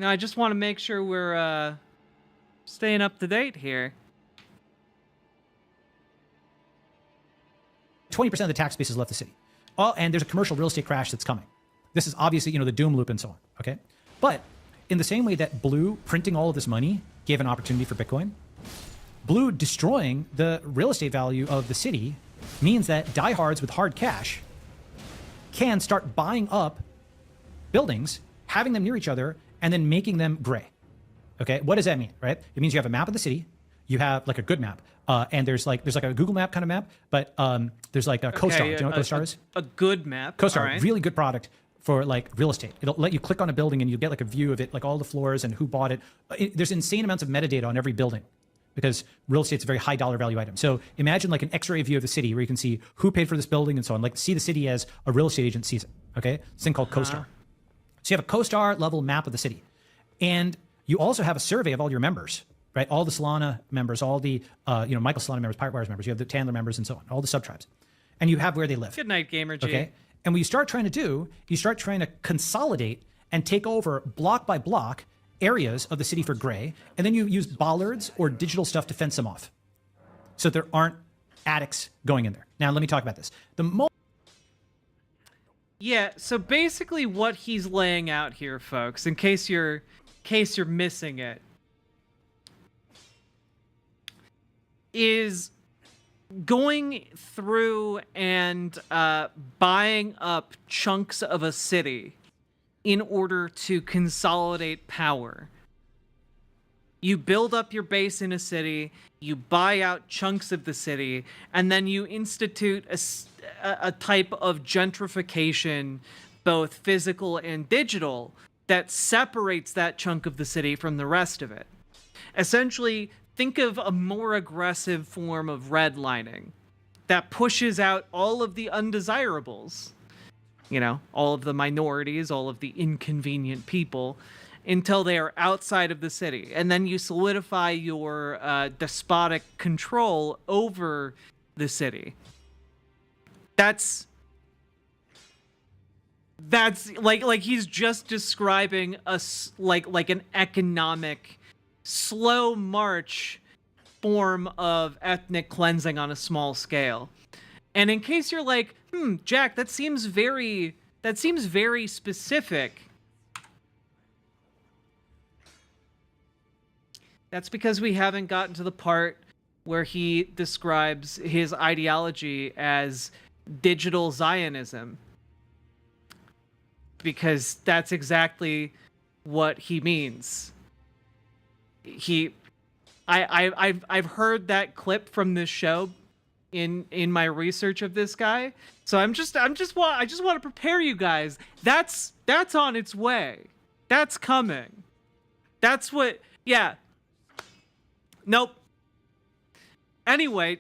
I just want to make sure we're staying up to date here. 20% of the tax base has left the city. Oh, and there's a commercial real estate crash that's coming. This is obviously, the doom loop and so on, okay? But in the same way that Blue printing all of this money gave an opportunity for Bitcoin, Blue destroying the real estate value of the city means that diehards with hard cash can start buying up buildings, having them near each other, and then making them gray. Okay, what does that mean, right? It means you have a map of the city, you have like a good map, and there's like a Google map kind of map, but there's like a CoStar. Do you know what CoStar is? A good map. CoStar, Right. really good product for like real estate. It'll let you click on a building and you get like a view of it, like all the floors and who bought it. There's insane amounts of metadata on every building because real estate's a very high dollar value item. So imagine like an X-ray view of the city where you can see who paid for this building and so on, like see the city as a real estate agent sees it. Okay, this thing called CoStar. So you have a CoStar level map of the city, and you also have a survey of all your members, right? All the Solana members, all the Michael Solana members, Pirate Wires members. You have the Tandler members and so on, all the subtribes, and you have where they live. Good night, Gamer G. Okay, and what you start trying to do, you start trying to consolidate and take over block by block areas of the city for gray, and then you use bollards or digital stuff to fence them off, so there aren't addicts going in there. Now let me talk about this. Yeah, so basically what he's laying out here, folks, in case you're missing it, is going through and buying up chunks of a city in order to consolidate power. You build up your base in a city, you buy out chunks of the city, and then you institute a type of gentrification, both physical and digital, that separates that chunk of the city from the rest of it. Essentially, think of a more aggressive form of redlining that pushes out all of the undesirables, all of the minorities, all of the inconvenient people, until they are outside of the city. And then you solidify your despotic control over the city. That's like he's just describing like an economic slow march form of ethnic cleansing on a small scale. And in case you're like, Jack, that seems very specific. That's because we haven't gotten to the part where he describes his ideology as digital Zionism. Because that's exactly what he means. I've heard that clip from this show in my research of this guy. So I just want to prepare you guys. That's on its way. That's coming. That's what. Yeah. Nope. Anyway,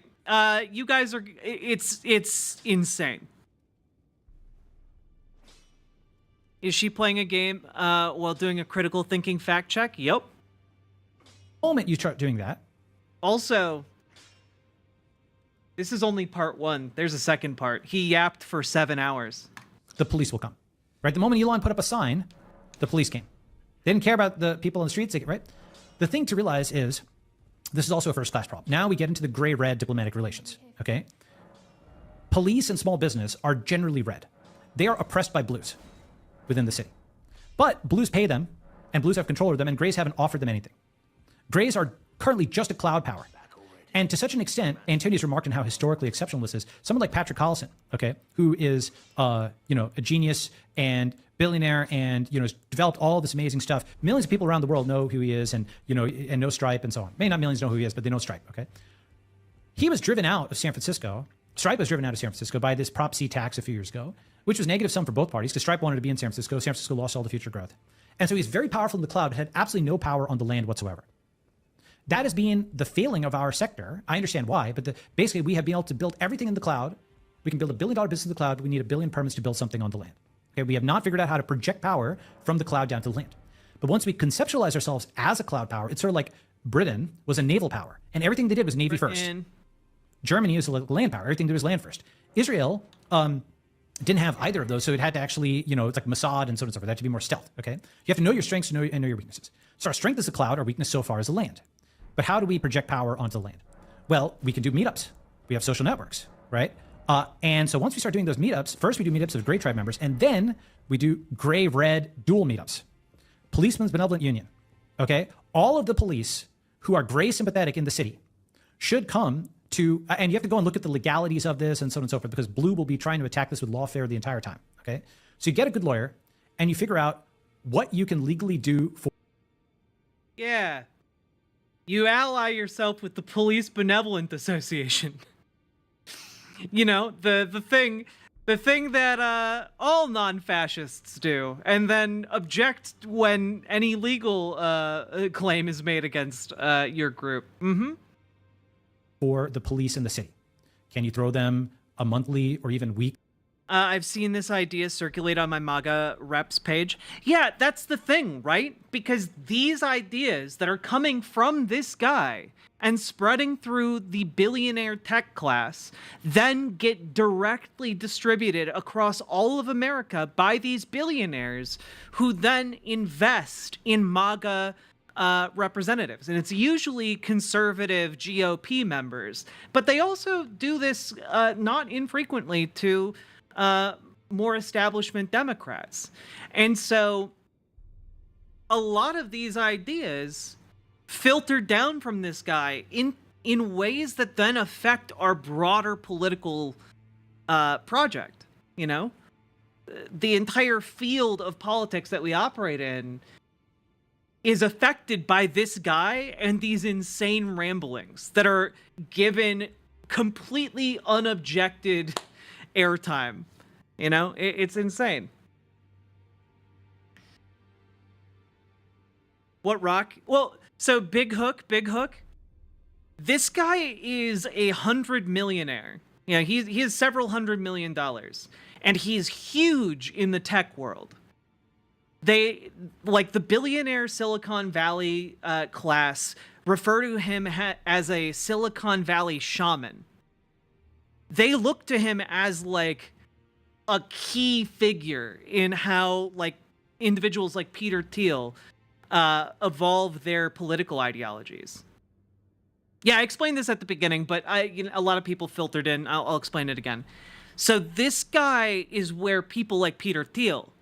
you guys are. It's insane. Is she playing a game while doing a critical thinking fact check? Yep. The moment you start doing that. Also, this is only part one. There's a second part. He yapped for 7 hours. The police will come. Right? The moment Elon put up a sign, the police came. They didn't care about the people on the streets, right? The thing to realize is, this is also a first-class problem. Now we get into the gray-red diplomatic relations, okay? Police and small business are generally red. They are oppressed by blues within the city. But blues pay them, and blues have control over them, and grays haven't offered them anything. Grays are currently just a cloud power. And to such an extent, Antonio's remarked on how historically exceptional this is. Someone like Patrick Collison, okay, who is, a genius and billionaire and, has developed all this amazing stuff. Millions of people around the world know who he is and, and know Stripe and so on. Maybe not millions know who he is, but they know Stripe, okay? He was driven out of San Francisco. Stripe was driven out of San Francisco by this Prop C tax a few years ago, which was negative sum for both parties because Stripe wanted to be in San Francisco. San Francisco lost all the future growth. And so he's very powerful in the cloud, but had absolutely no power on the land whatsoever. That has been the failing of our sector. I understand why, but basically we have been able to build everything in the cloud. We can build $1 billion business in the cloud. We need 1 billion permits to build something on the land. Okay, we have not figured out how to project power from the cloud down to the land. But once we conceptualize ourselves as a cloud power, it's sort of like Britain was a naval power, and everything they did was Navy first. Germany was a land power. Everything they did was land first. Israel didn't have either of those, so it had to actually, it's like Mossad and so on and so forth. It had to be more stealth, okay? You have to know your strengths and know your weaknesses. So our strength is the cloud, our weakness so far is the land. But how do we project power onto the land? Well, we can do meetups. We have social networks, right? And so once we start doing those meetups, first we do meetups of Gray Tribe members, and then we do Gray-Red dual meetups. Policemen's Benevolent Union, okay? All of the police who are Gray sympathetic in the city should come to, and you have to go and look at the legalities of this and so on and so forth, because Blue will be trying to attack this with lawfare the entire time, Okay. So you get a good lawyer and you figure out what you can legally do for. Yeah. You ally yourself with the Police Benevolent Association. You know, the thing that all non-fascists do, and then object when any legal claim is made against your group. Mm-hmm. For the police in the city. Can you throw them a monthly or even week? I've seen this idea circulate on my MAGA reps page. Yeah, that's the thing, right? Because these ideas that are coming from this guy and spreading through the billionaire tech class then get directly distributed across all of America by these billionaires who then invest in MAGA representatives. And it's usually conservative GOP members. But they also do this not infrequently to more establishment Democrats. And so a lot of these ideas filter down from this guy in ways that then affect our broader political project. You know, the entire field of politics that we operate in is affected by this guy and these insane ramblings that are given completely unobjected airtime. You know, it's insane. What rock? Well, so Big Hook. This guy is $100 millionaire. Yeah, he has several $100 million, and he's huge in the tech world. They, like the billionaire Silicon Valley class, refer to him as a Silicon Valley shaman. They look to him as like a key figure in how like individuals like Peter Thiel evolve their political ideologies. Yeah, I explained this at the beginning, but a lot of people filtered in. I'll explain it again. So this guy is where people like Peter Thiel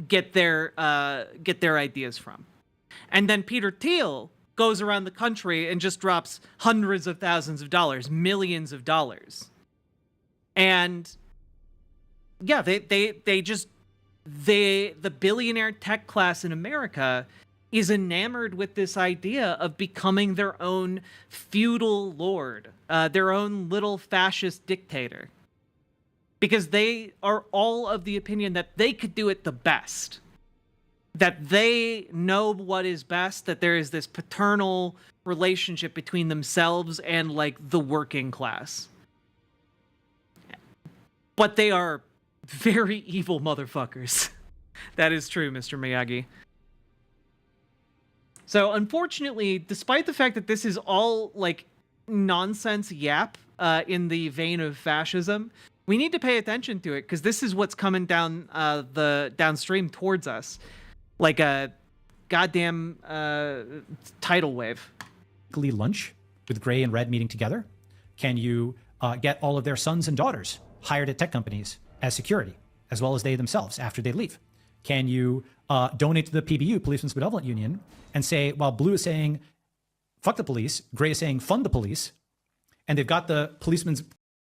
get their ideas from. And then Peter Thiel goes around the country and just drops hundreds of thousands of dollars, millions of dollars. And yeah, the billionaire tech class in America is enamored with this idea of becoming their own feudal lord, their own little fascist dictator. Because they are all of the opinion that they could do it the best. That they know what is best, that there is this paternal relationship between themselves and like the working class. But they are very evil motherfuckers. That is true, Mr. Miyagi. So unfortunately, despite the fact that this is all like nonsense yap in the vein of fascism, we need to pay attention to it because this is what's coming down the downstream towards us, like a goddamn tidal wave. Lunch with Gray and Red meeting together? Can you get all of their sons and daughters hired at tech companies as security, as well as they themselves after they leave? Can you donate to the PBU, Policemen's Benevolent Union, and say, while Blue is saying, fuck the police, Gray is saying, fund the police, and they've got the policemen's...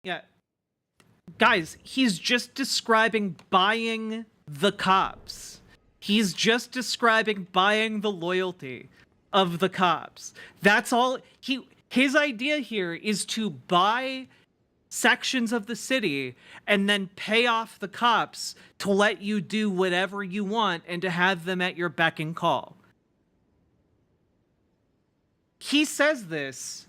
Yeah. Guys, he's just describing buying the cops. He's just describing buying the loyalty of the cops. That's all. His idea here is to buy sections of the city and then pay off the cops to let you do whatever you want and to have them at your beck and call. He says this.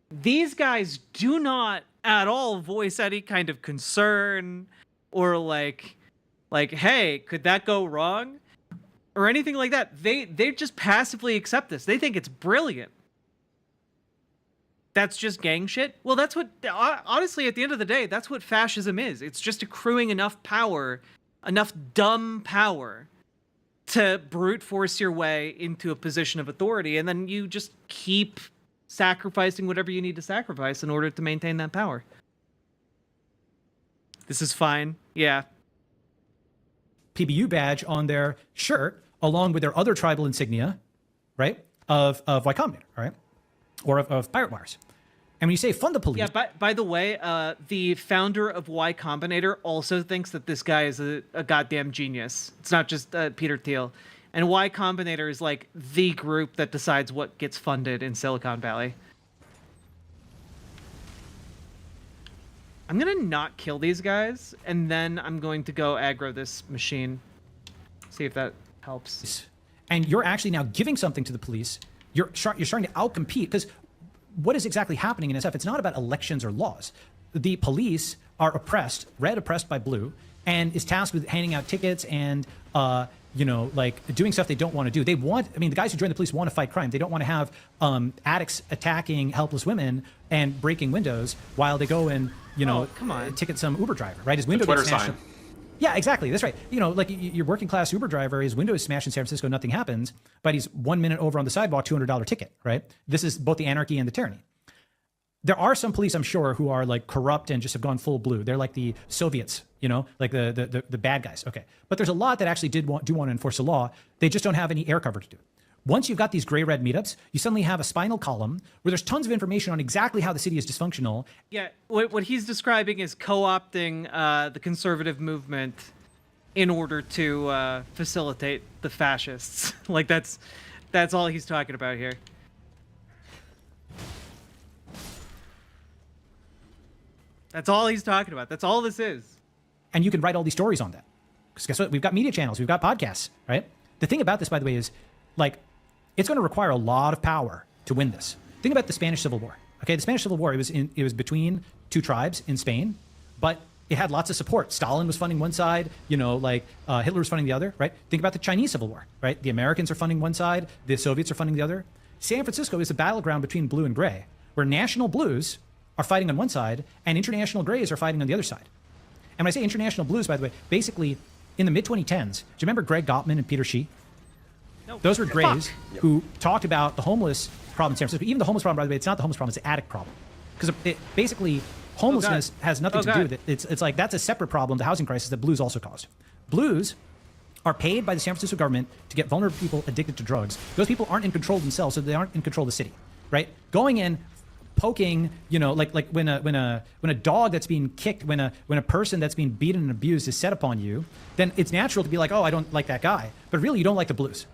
These guys do not at all voice any kind of concern or like, hey, could that go wrong? Or anything like that. They just passively accept this. They think it's brilliant. That's just gang shit? Well, that's what, honestly, at the end of the day, that's what fascism is. It's just accruing enough power, enough dumb power to brute force your way into a position of authority, and then you just keep sacrificing whatever you need to sacrifice in order to maintain that power. This is fine. Yeah. PBU badge on their shirt, along with their other tribal insignia, right, of Y Combinator, right, or of Pirate Wires. And when you say fund the police, Yeah, by the way, the founder of Y Combinator also thinks that this guy is a goddamn genius. It's not just Peter Thiel. And Y Combinator is like the group that decides what gets funded in Silicon Valley. I'm going to not kill these guys, and then I'm going to go aggro this machine. See if that helps. And you're actually now giving something to the police. You're starting to outcompete, because what is exactly happening in SF? It's not about elections or laws. The police are oppressed, red oppressed by blue, and is tasked with handing out tickets and, like doing stuff they don't want to do. The guys who join the police want to fight crime. They don't want to have addicts attacking helpless women and breaking windows while they go and, come on, ticket some Uber driver, right? His window Twitter gets smashed. sign. Yeah, exactly. That's right. Like your working class Uber driver, his window is smashed in San Francisco, nothing happens, but he's 1 minute over on the sidewalk, $200 ticket, right? This is both the anarchy and the tyranny. There are some police, I'm sure, who are like corrupt and just have gone full blue. They're like the Soviets, like the bad guys. Okay. But there's a lot that actually do want to enforce the law. They just don't have any air cover to do it. Once you've got these gray-red meetups, you suddenly have a spinal column where there's tons of information on exactly how the city is dysfunctional. Yeah, what he's describing is co-opting the conservative movement in order to facilitate the fascists. Like that's all he's talking about here. That's all he's talking about. That's all this is. And you can write all these stories on that. Because guess what? We've got media channels. We've got podcasts, right? The thing about this, by the way, is like, it's going to require a lot of power to win this. Think about the Spanish Civil War. Okay, the Spanish Civil War, it was between two tribes in Spain, but it had lots of support. Stalin was funding one side, Hitler was funding the other, right? Think about the Chinese Civil War, right? The Americans are funding one side, the Soviets are funding the other. San Francisco is a battleground between blue and gray, where national blues are fighting on one side and international grays are fighting on the other side. And when I say international blues, by the way, basically in the mid-2010s, do you remember Greg Gottman and Peter Shee? No. Those were grays who talked about the homeless problem in San Francisco. Even the homeless problem, by the way, it's not the homeless problem, it's the addict problem. Because basically, homelessness has nothing to do with it. It's like that's a separate problem, the housing crisis that blues also caused. Blues are paid by the San Francisco government to get vulnerable people addicted to drugs. Those people aren't in control themselves, so they aren't in control of the city, right? Going in, poking, like when a dog that's being kicked, when a person that's being beaten and abused is set upon you, then it's natural to be like, oh, I don't like that guy. But really, you don't like the blues.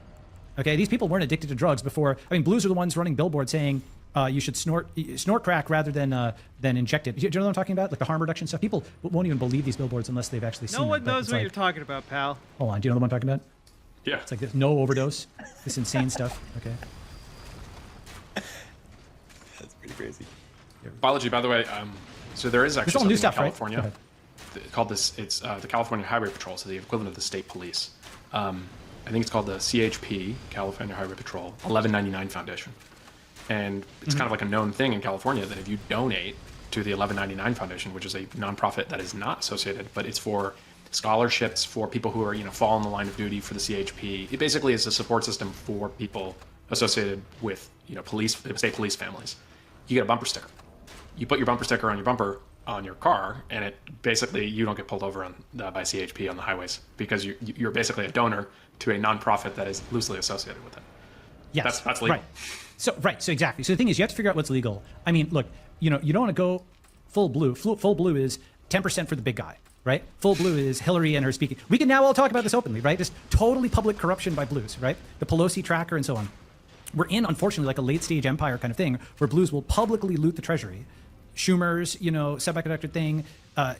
Okay, these people weren't addicted to drugs before. I mean, blues are the ones running billboards saying you should snort crack rather than inject it. Do you know what I'm talking about? Like the harm reduction stuff. People won't even believe these billboards unless they've actually seen No them. one knows what like, you're talking about, pal. Hold on, do you know what I'm talking about? Yeah. It's like this no overdose, this insane stuff. Okay. That's pretty crazy. Bology, by the way, so there is actually all new something stuff, in right? California called this. It's the California Highway Patrol, so the equivalent of the state police. I think it's called the CHP, California Highway Patrol, 1199 Foundation. And it's kind of like a known thing in California that if you donate to the 1199 Foundation, which is a nonprofit that is not associated, but it's for scholarships for people who are, fall in the line of duty for the CHP. It basically is a support system for people associated with, police, state police families. You get a bumper sticker. You put your bumper sticker on your bumper on your car, and it basically, you don't get pulled over by CHP on the highways because you're basically a donor to a nonprofit that is loosely associated with it. Yes, that's legal. Right. So exactly. So the thing is, you have to figure out what's legal. I mean, look, you don't want to go full blue. Full blue is 10% for the big guy, right? Full blue is Hillary and her speaking. We can now all talk about this openly, right? Just totally public corruption by blues, right? The Pelosi tracker and so on. We're in, unfortunately, like a late stage empire kind of thing where blues will publicly loot the treasury. Schumer's, semiconductor thing,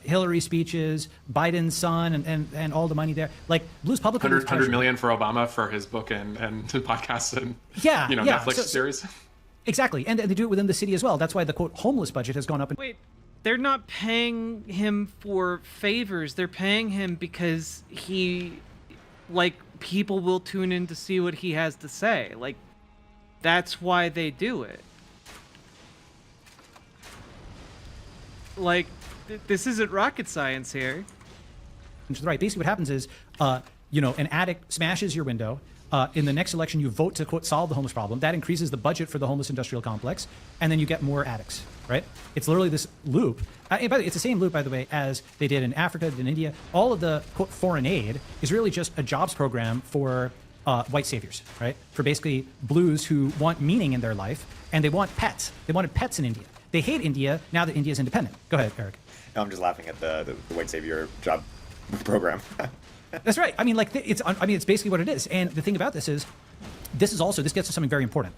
Hillary speeches, Biden's son, and all the money there. Like blues publicly. 100 million for Obama for his book and podcasts and Netflix series. Exactly, and they do it within the city as well. That's why the quote homeless budget has gone up. Wait, they're not paying him for favors. They're paying him because people will tune in to see what he has to say. Like, that's why they do it. Like, this isn't rocket science here. Right. Basically, what happens is, an addict smashes your window. In the next election, you vote to, quote, solve the homeless problem. That increases the budget for the homeless industrial complex, and then you get more addicts, right? It's literally this loop. It's the same loop, by the way, as they did in Africa, in India. All of the, quote, foreign aid is really just a jobs program for white saviors, right? For basically blues who want meaning in their life, and they want pets. They wanted pets in India. They hate India now that India is independent. Go ahead, Eric. No, I'm just laughing at the white savior job program. That's right. I mean, like it's basically what it is. And the thing about this is, this gets to something very important.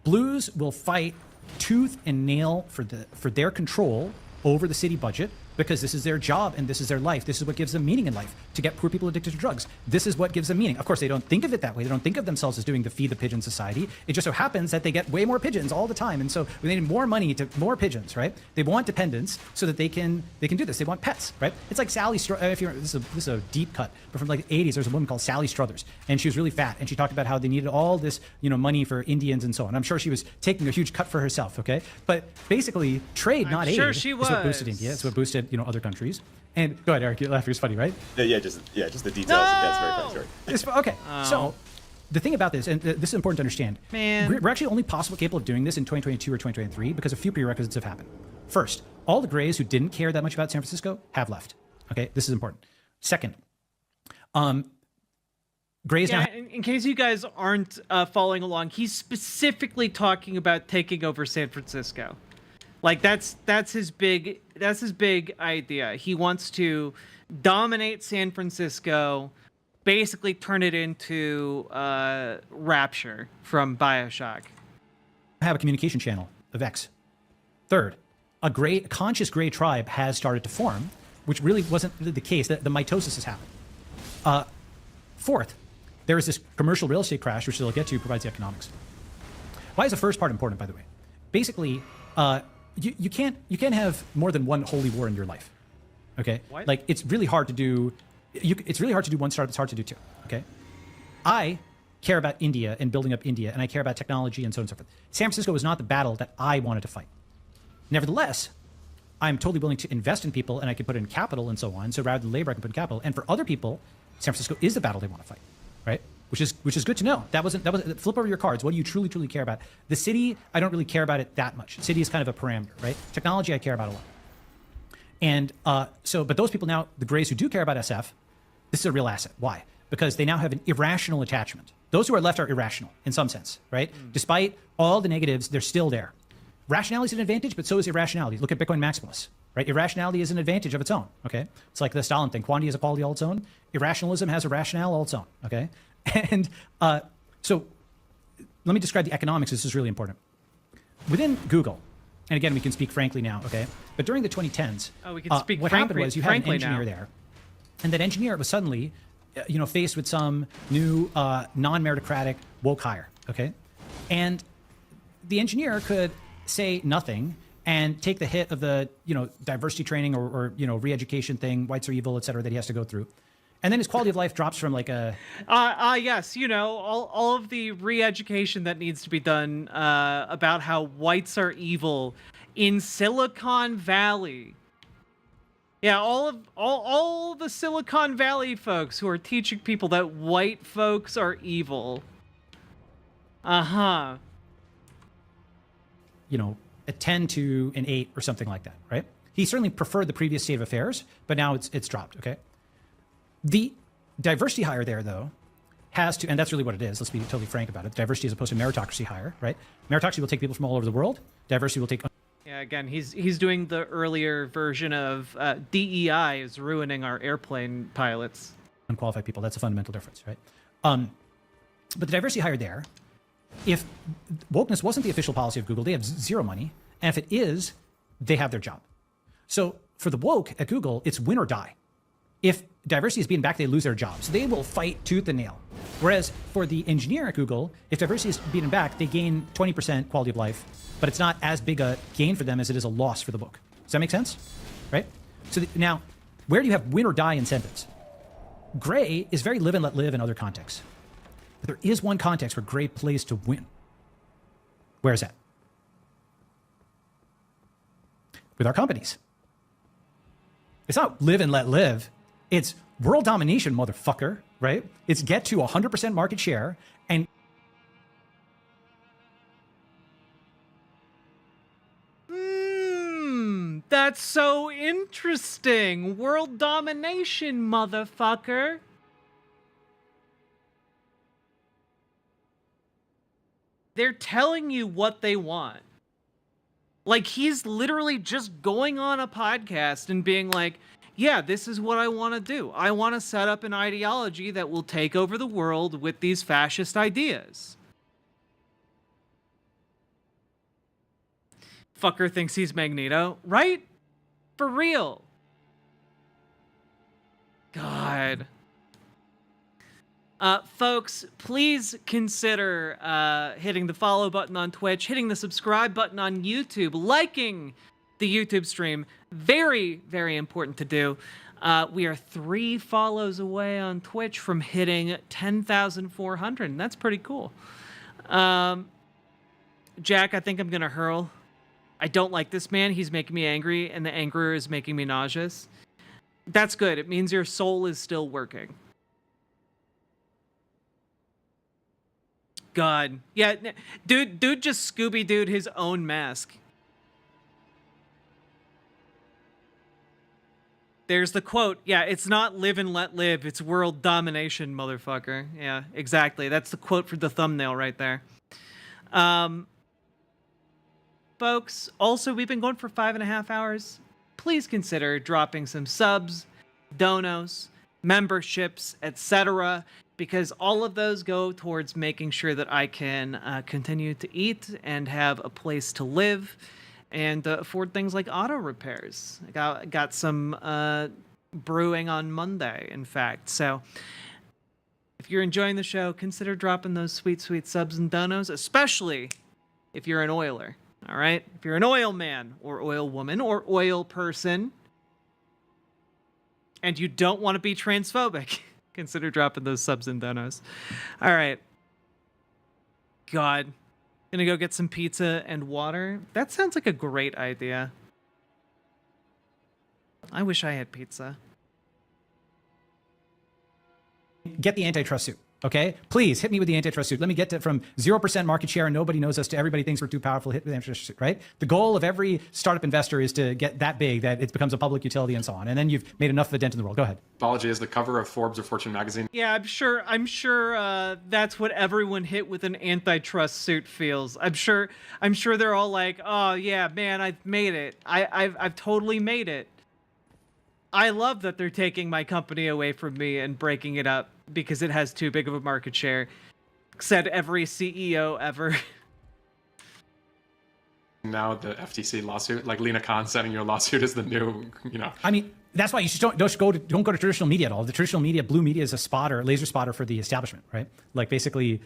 Blues will fight tooth and nail for their control over the city budget, because this is their job and this is their life. This is what gives them meaning in life, to get poor people addicted to drugs. This is what gives them meaning. Of course, they don't think of it that way. They don't think of themselves as doing the feed the pigeon society. It just so happens that they get way more pigeons all the time. And so they need more money to more pigeons, right? They want dependence so that they can do this. They want pets, right? It's like Sally if you this is a deep cut, but from like the 80s, there's a woman called Sally Struthers, and she was really fat, and she talked about how they needed all this, money for Indians and so on. I'm sure she was taking a huge cut for herself, okay? But basically, trade, not aid, is what boosted India. It's what boosted other countries. And go ahead, Eric. Your laughter is funny, right? Yeah, just the details. That's very funny. Sorry. Okay. So the thing about this, and this is important to understand, we're actually only capable of doing this in 2022 or 2023 because a few prerequisites have happened. First, all the Greys who didn't care that much about San Francisco have left. Okay, this is important. Second, Greys now. In case you guys aren't following along, he's specifically talking about taking over San Francisco. Like that's his big idea. He wants to dominate San Francisco, basically turn it into Rapture from BioShock. Have a communication channel of X. Third, a conscious gray tribe has started to form, which really wasn't the case. The mitosis has happened. Fourth, there is this commercial real estate crash, which they'll get to, provides the economics. Why is the first part important, by the way? Basically, you can't have more than one holy war in your life. Okay? What? Like it's really hard to do. It's really hard to do one star. It's hard to do two. Okay? I care about India and building up India, and I care about technology and so on and so forth. San Francisco was not the battle that I wanted to fight. Nevertheless, I'm totally willing to invest in people, and I can put in capital and so on. So rather than labor, I can put in capital. And for other people, San Francisco is the battle they want to fight, right? Which is good to know. That wasn't flip over your cards. What do you truly care about? The city, I don't really care about it that much. The city is kind of a parameter, right? Technology, I care about a lot. And but those people now, the Greys who do care about SF, this is a real asset. Why? Because they now have an irrational attachment. Those who are left are irrational in some sense, right? Despite all the negatives, they're still there. Rationality is an advantage, but so is irrationality. Look at Bitcoin Maximus, right? Irrationality is an advantage of its own, okay? It's like the Stalin thing. Quantity has a quality all its own. Irrationalism has a rationale all its own, okay? And so let me describe the economics. This is really important. Within Google, and again, we can speak frankly now, okay? But during the 2010s, we can speak what happened was you had an engineer there, and that engineer was suddenly, faced with some new non-meritocratic woke hire, okay? And the engineer could say nothing and take the hit of the, diversity training or re-education thing, whites are evil, et cetera, that he has to go through. And then his quality of life drops from like a... yes, all of the re-education that needs to be done about how whites are evil in Silicon Valley. Yeah, all the Silicon Valley folks who are teaching people that white folks are evil. Uh-huh. A 10 to an 8 or something like that, right? He certainly preferred the previous state of affairs, but now it's dropped, okay? The diversity hire there, though, has to, and that's really what it is. Let's be totally frank about it. Diversity as opposed to meritocracy hire, right? Meritocracy will take people from all over the world. Diversity will take... Yeah, again, he's doing the earlier version of DEI is ruining our airplane pilots. Unqualified people. That's a fundamental difference, right? But the diversity hire there, if wokeness wasn't the official policy of Google, they have zero money. And if it is, they have their job. So for the woke at Google, it's win or die. If diversity is beaten back, they lose their jobs. They will fight tooth and nail. Whereas for the engineer at Google, if diversity is beaten back, they gain 20% quality of life, but it's not as big a gain for them as it is a loss for the book. Does that make sense? Right? So now, where do you have win or die incentives? Gray is very live and let live in other contexts. But there is one context where Gray plays to win. Where is that? With our companies. It's not live and let live. It's world domination, motherfucker, right? It's get to 100% market share and... That's so interesting. World domination, motherfucker. They're telling you what they want. Like, he's literally just going on a podcast and being like, yeah, this is what I want to do. I want to set up an ideology that will take over the world with these fascist ideas. Fucker thinks he's Magneto, right? For real. God. Folks, please consider hitting the follow button on Twitch, hitting the subscribe button on YouTube, liking the YouTube stream. Very, very important to do. We are 3 follows away on Twitch from hitting 10,400, and that's pretty cool. Jack, I think I'm going to hurl. I don't like this man. He's making me angry, and the anger is making me nauseous. That's good. It means your soul is still working. God. Yeah, dude just Scooby-Dooed his own mask. There's the quote. Yeah, it's not live and let live. It's world domination, motherfucker. Yeah, exactly. That's the quote for the thumbnail right there. Folks, also, we've been going for 5.5 hours. Please consider dropping some subs, donos, memberships, etc., because all of those go towards making sure that I can continue to eat and have a place to live and afford things like auto repairs. I got some brewing on Monday, in fact. So if you're enjoying the show, consider dropping those sweet, sweet subs and donos, especially if you're an oiler. All right? If you're an oil man or oil woman or oil person and you don't want to be transphobic, consider dropping those subs and donos. All right. God. Gonna go get some pizza and water. That sounds like a great idea. I wish I had pizza. Get the antitrust suit. Okay, please hit me with the antitrust suit. Let me get to from 0% market share and nobody knows us to everybody thinks we're too powerful. Hit with the antitrust suit, right? The goal of every startup investor is to get that big that it becomes a public utility and so on. And then you've made enough of a dent in the world. Go ahead. Bology is the cover of Forbes or Fortune magazine. Yeah, I'm sure that's what everyone hit with an antitrust suit feels. I'm sure they're all like, oh yeah, man, I've made it. I've totally made it. I love that they're taking my company away from me and breaking it up because it has too big of a market share. Said every CEO ever. Now the FTC lawsuit, like Lena Khan setting your lawsuit is the new, I mean, that's why you should don't go to traditional media at all. The traditional media, blue media, is a spotter, laser spotter for the establishment, right? Like basically,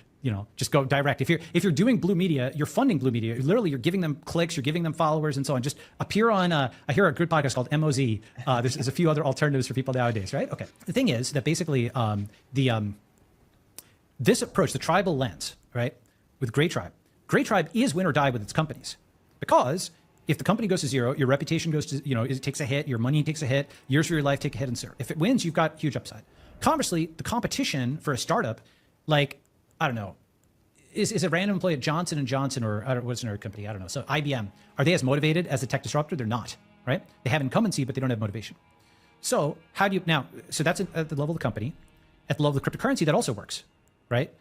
just go direct. If you're doing blue media, you're funding blue media. Literally, you're giving them clicks, you're giving them followers, and so on. Just appear on. I hear a good podcast called MOZ. There's a few other alternatives for people nowadays, right? Okay. The thing is that basically, this approach, the tribal lens, right, with Grey Tribe is win or die with its companies, because if the company goes to zero, your reputation goes to, it takes a hit, your money takes a hit, years of your life take a hit and so. If it wins, you've got huge upside. Conversely, the competition for a startup, like, I don't know, is a random employee at Johnson & Johnson or what's another company? I don't know. So IBM, are they as motivated as a tech disruptor? They're not, right? They have incumbency, but they don't have motivation. So how do you, now, so that's at the level of the company. At the level of the cryptocurrency, that also works, right?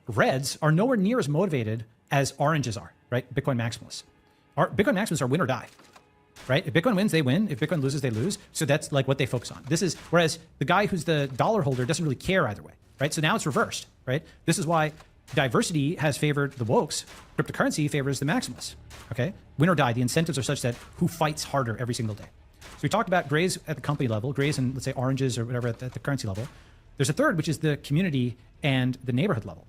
Reds are nowhere near as motivated as oranges are, right? Bitcoin maximalists. Bitcoin maximalists are win or die, right? If Bitcoin wins, they win. If Bitcoin loses, they lose. So that's like what they focus on. Whereas the guy who's the dollar holder doesn't really care either way, right? So now it's reversed, right? This is why diversity has favored the wokes. Cryptocurrency favors the maximalists, okay? Win or die. The incentives are such that who fights harder every single day. So we talked about grays at the company level, grays and let's say oranges or whatever at the currency level. There's a third, which is the community and the neighborhood level.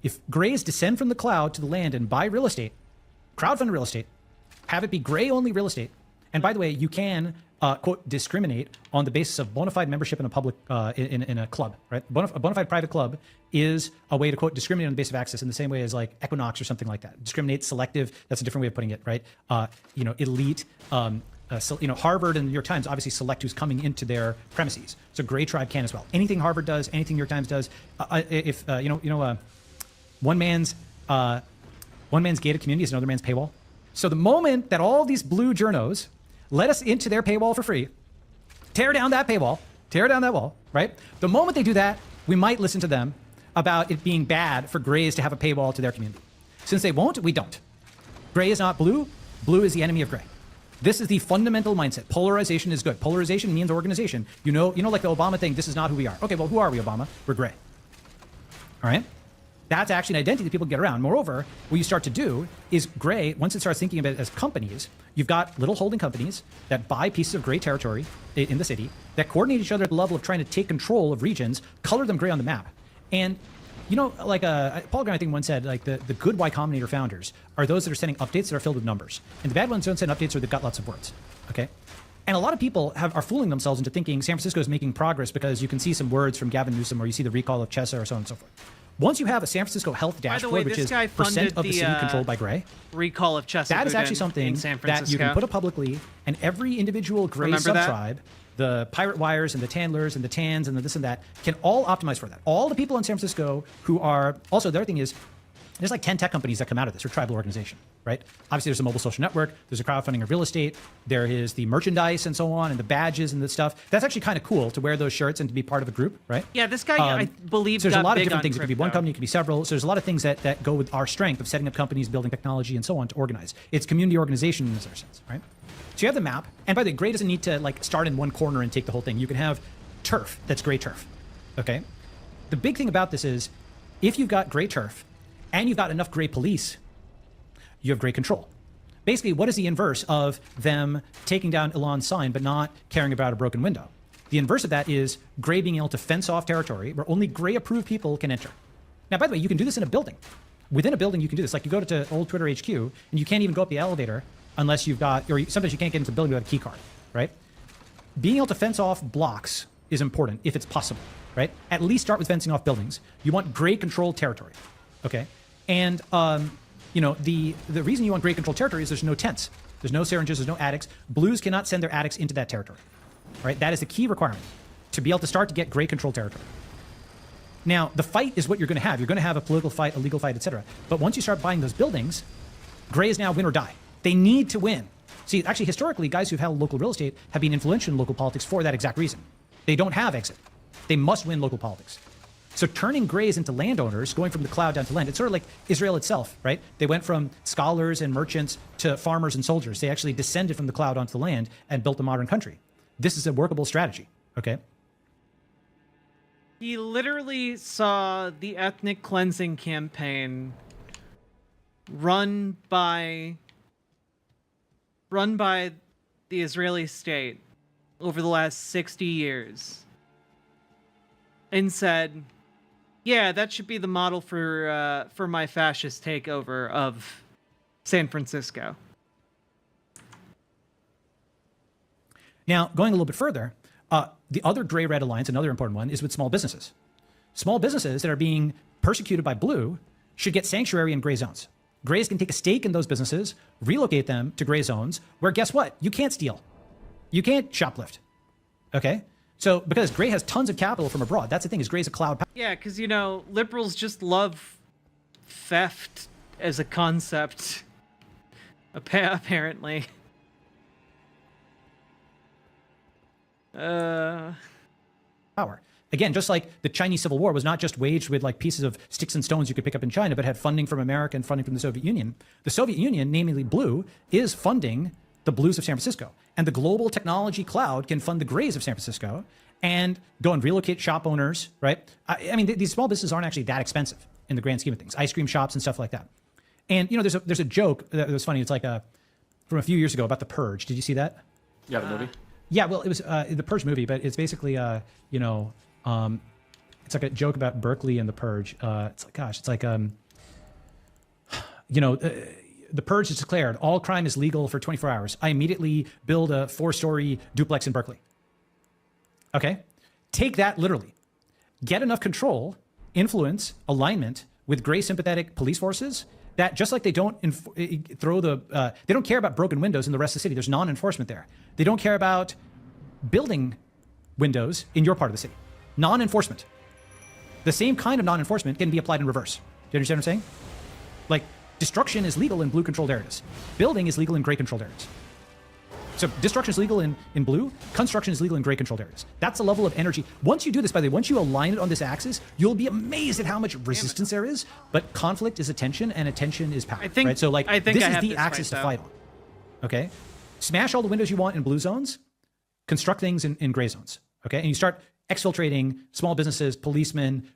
If grays descend from the cloud to the land and buy real estate, crowdfund real estate, have it be gray-only real estate. And by the way, you can, quote, discriminate on the basis of bona fide membership in a public, in a club, right? A bona fide private club is a way to, quote, discriminate on the basis of access in the same way as like Equinox or something like that. Discriminate, selective, that's a different way of putting it, right? Elite, Harvard and the New York Times obviously select who's coming into their premises. So Grey Tribe can as well. Anything Harvard does, anything New York Times does, one man's gated community is another man's paywall. So the moment that all these blue journos let us into their paywall for free, tear down that paywall, tear down that wall, right? The moment they do that, we might listen to them about it being bad for grays to have a paywall to their community. Since they won't, we don't. Gray is not blue Blue is the enemy of gray. This is the fundamental mindset. Polarization is good. Polarization means organization. You know, like the Obama thing, this is not who we are. Okay, well, who are we, Obama? We're gray. All right? That's actually an identity that people get around. Moreover, what you start to do is gray, once it starts thinking about it as companies, you've got little holding companies that buy pieces of gray territory in the city, that coordinate each other at the level of trying to take control of regions, color them gray on the map. And, you know, like Paul Graham, I think, once said, like, the good Y Combinator founders are those that are sending updates that are filled with numbers. And the bad ones don't send updates or they've got lots of words. Okay? And a lot of people are fooling themselves into thinking San Francisco is making progress because you can see some words from Gavin Newsom or you see the recall of Chesa or so on and so forth. Once you have a San Francisco health dashboard, which is percent of the city controlled by gray, recall of Chesa, that is actually something that you can put up publicly, and every individual gray subtribe, the Pirate Wires and the Tandlers and the Tans and the this and that, can all optimize for that. All the people in San Francisco who are also, the other thing is, there's like 10 tech companies that come out of this, or tribal organization, right? Obviously, there's a mobile social network, there's a crowdfunding of real estate, there is the merchandise and so on, and the badges and the stuff. That's actually kind of cool to wear those shirts and to be part of a group, right? Yeah, this guy, I believe, so there's a lot of different things. Crypto. It could be one company, it could be several. So there's a lot of things that go with our strength of setting up companies, building technology, and so on to organize. It's community organization in this sense, right? So you have the map, and by the way, gray doesn't need to like start in one corner and take the whole thing. You can have turf that's gray turf, okay? The big thing about this is, if you've got gray turf, and you've got enough gray police, you have gray control. Basically, what is the inverse of them taking down Elon's sign but not caring about a broken window? The inverse of that is gray being able to fence off territory where only gray-approved people can enter. Now, by the way, you can do this in a building. Within a building, you can do this. Like, you go to old Twitter HQ, and you can't even go up the elevator unless you've got, or sometimes you can't get into the building without a key card, right? Being able to fence off blocks is important if it's possible, right? At least start with fencing off buildings. You want gray-controlled territory, okay? And, you know, the reason you want gray controlled territory is there's no tents. There's no syringes, there's no attics. Blues cannot send their attics into that territory, right? That is the key requirement to be able to start to get gray controlled territory. Now, the fight is what you're going to have. You're going to have a political fight, a legal fight, etc. But once you start buying those buildings, gray is now win or die. They need to win. See, actually, historically, guys who've held local real estate have been influential in local politics for that exact reason. They don't have exit. They must win local politics. So turning grays into landowners, going from the cloud down to land, it's sort of like Israel itself, right? They went from scholars and merchants to farmers and soldiers. They actually descended from the cloud onto the land and built a modern country. This is a workable strategy, okay? He literally saw the ethnic cleansing campaign run by the Israeli state over the last 60 years and said, yeah, that should be the model for my fascist takeover of San Francisco. Now, going a little bit further, the other gray-red alliance, another important one, is with small businesses. Small businesses that are being persecuted by blue should get sanctuary in gray zones. Grays can take a stake in those businesses, relocate them to gray zones, where guess what? You can't steal. You can't shoplift. Okay? So, because gray has tons of capital from abroad, that's the thing, is gray's a cloud power. Yeah, because, you know, liberals just love theft as a concept, apparently. Power. Again, just like the Chinese Civil War was not just waged with like pieces of sticks and stones you could pick up in China, but had funding from America and funding from the Soviet Union. The Soviet Union, namely blue, is funding the blues of San Francisco. And the global technology cloud can fund the grays of San Francisco and go and relocate shop owners, right? I mean, these small businesses aren't actually that expensive in the grand scheme of things. Ice cream shops and stuff like that. And, you know, there's a joke that was funny. It's like from a few years ago about The Purge. Did you see that? Yeah, the movie. Yeah, well, it was the Purge movie, but it's basically, you know, it's like a joke about Berkeley and The Purge. It's like, gosh, it's like, you know, The Purge is declared, all crime is legal for 24 hours. I immediately build a 4-story duplex in Berkeley. Okay? Take that literally. Get enough control, influence, alignment with gray sympathetic police forces that just like they don't they don't care about broken windows in the rest of the city. There's non-enforcement there. They don't care about building windows in your part of the city. Non-enforcement. The same kind of non-enforcement can be applied in reverse. Do you understand what I'm saying? Like, destruction is legal in blue-controlled areas. Building is legal in gray-controlled areas. So destruction is legal in blue, construction is legal in gray-controlled areas. That's the level of energy. Once you do this, by the way, once you align it on this axis, you'll be amazed at how much resistance there is, but conflict is attention, and attention is power, right? So, like, this is the axis to fight on. okay? Smash all the windows you want in blue zones, construct things in gray zones, okay? And you start exfiltrating small businesses, policemen,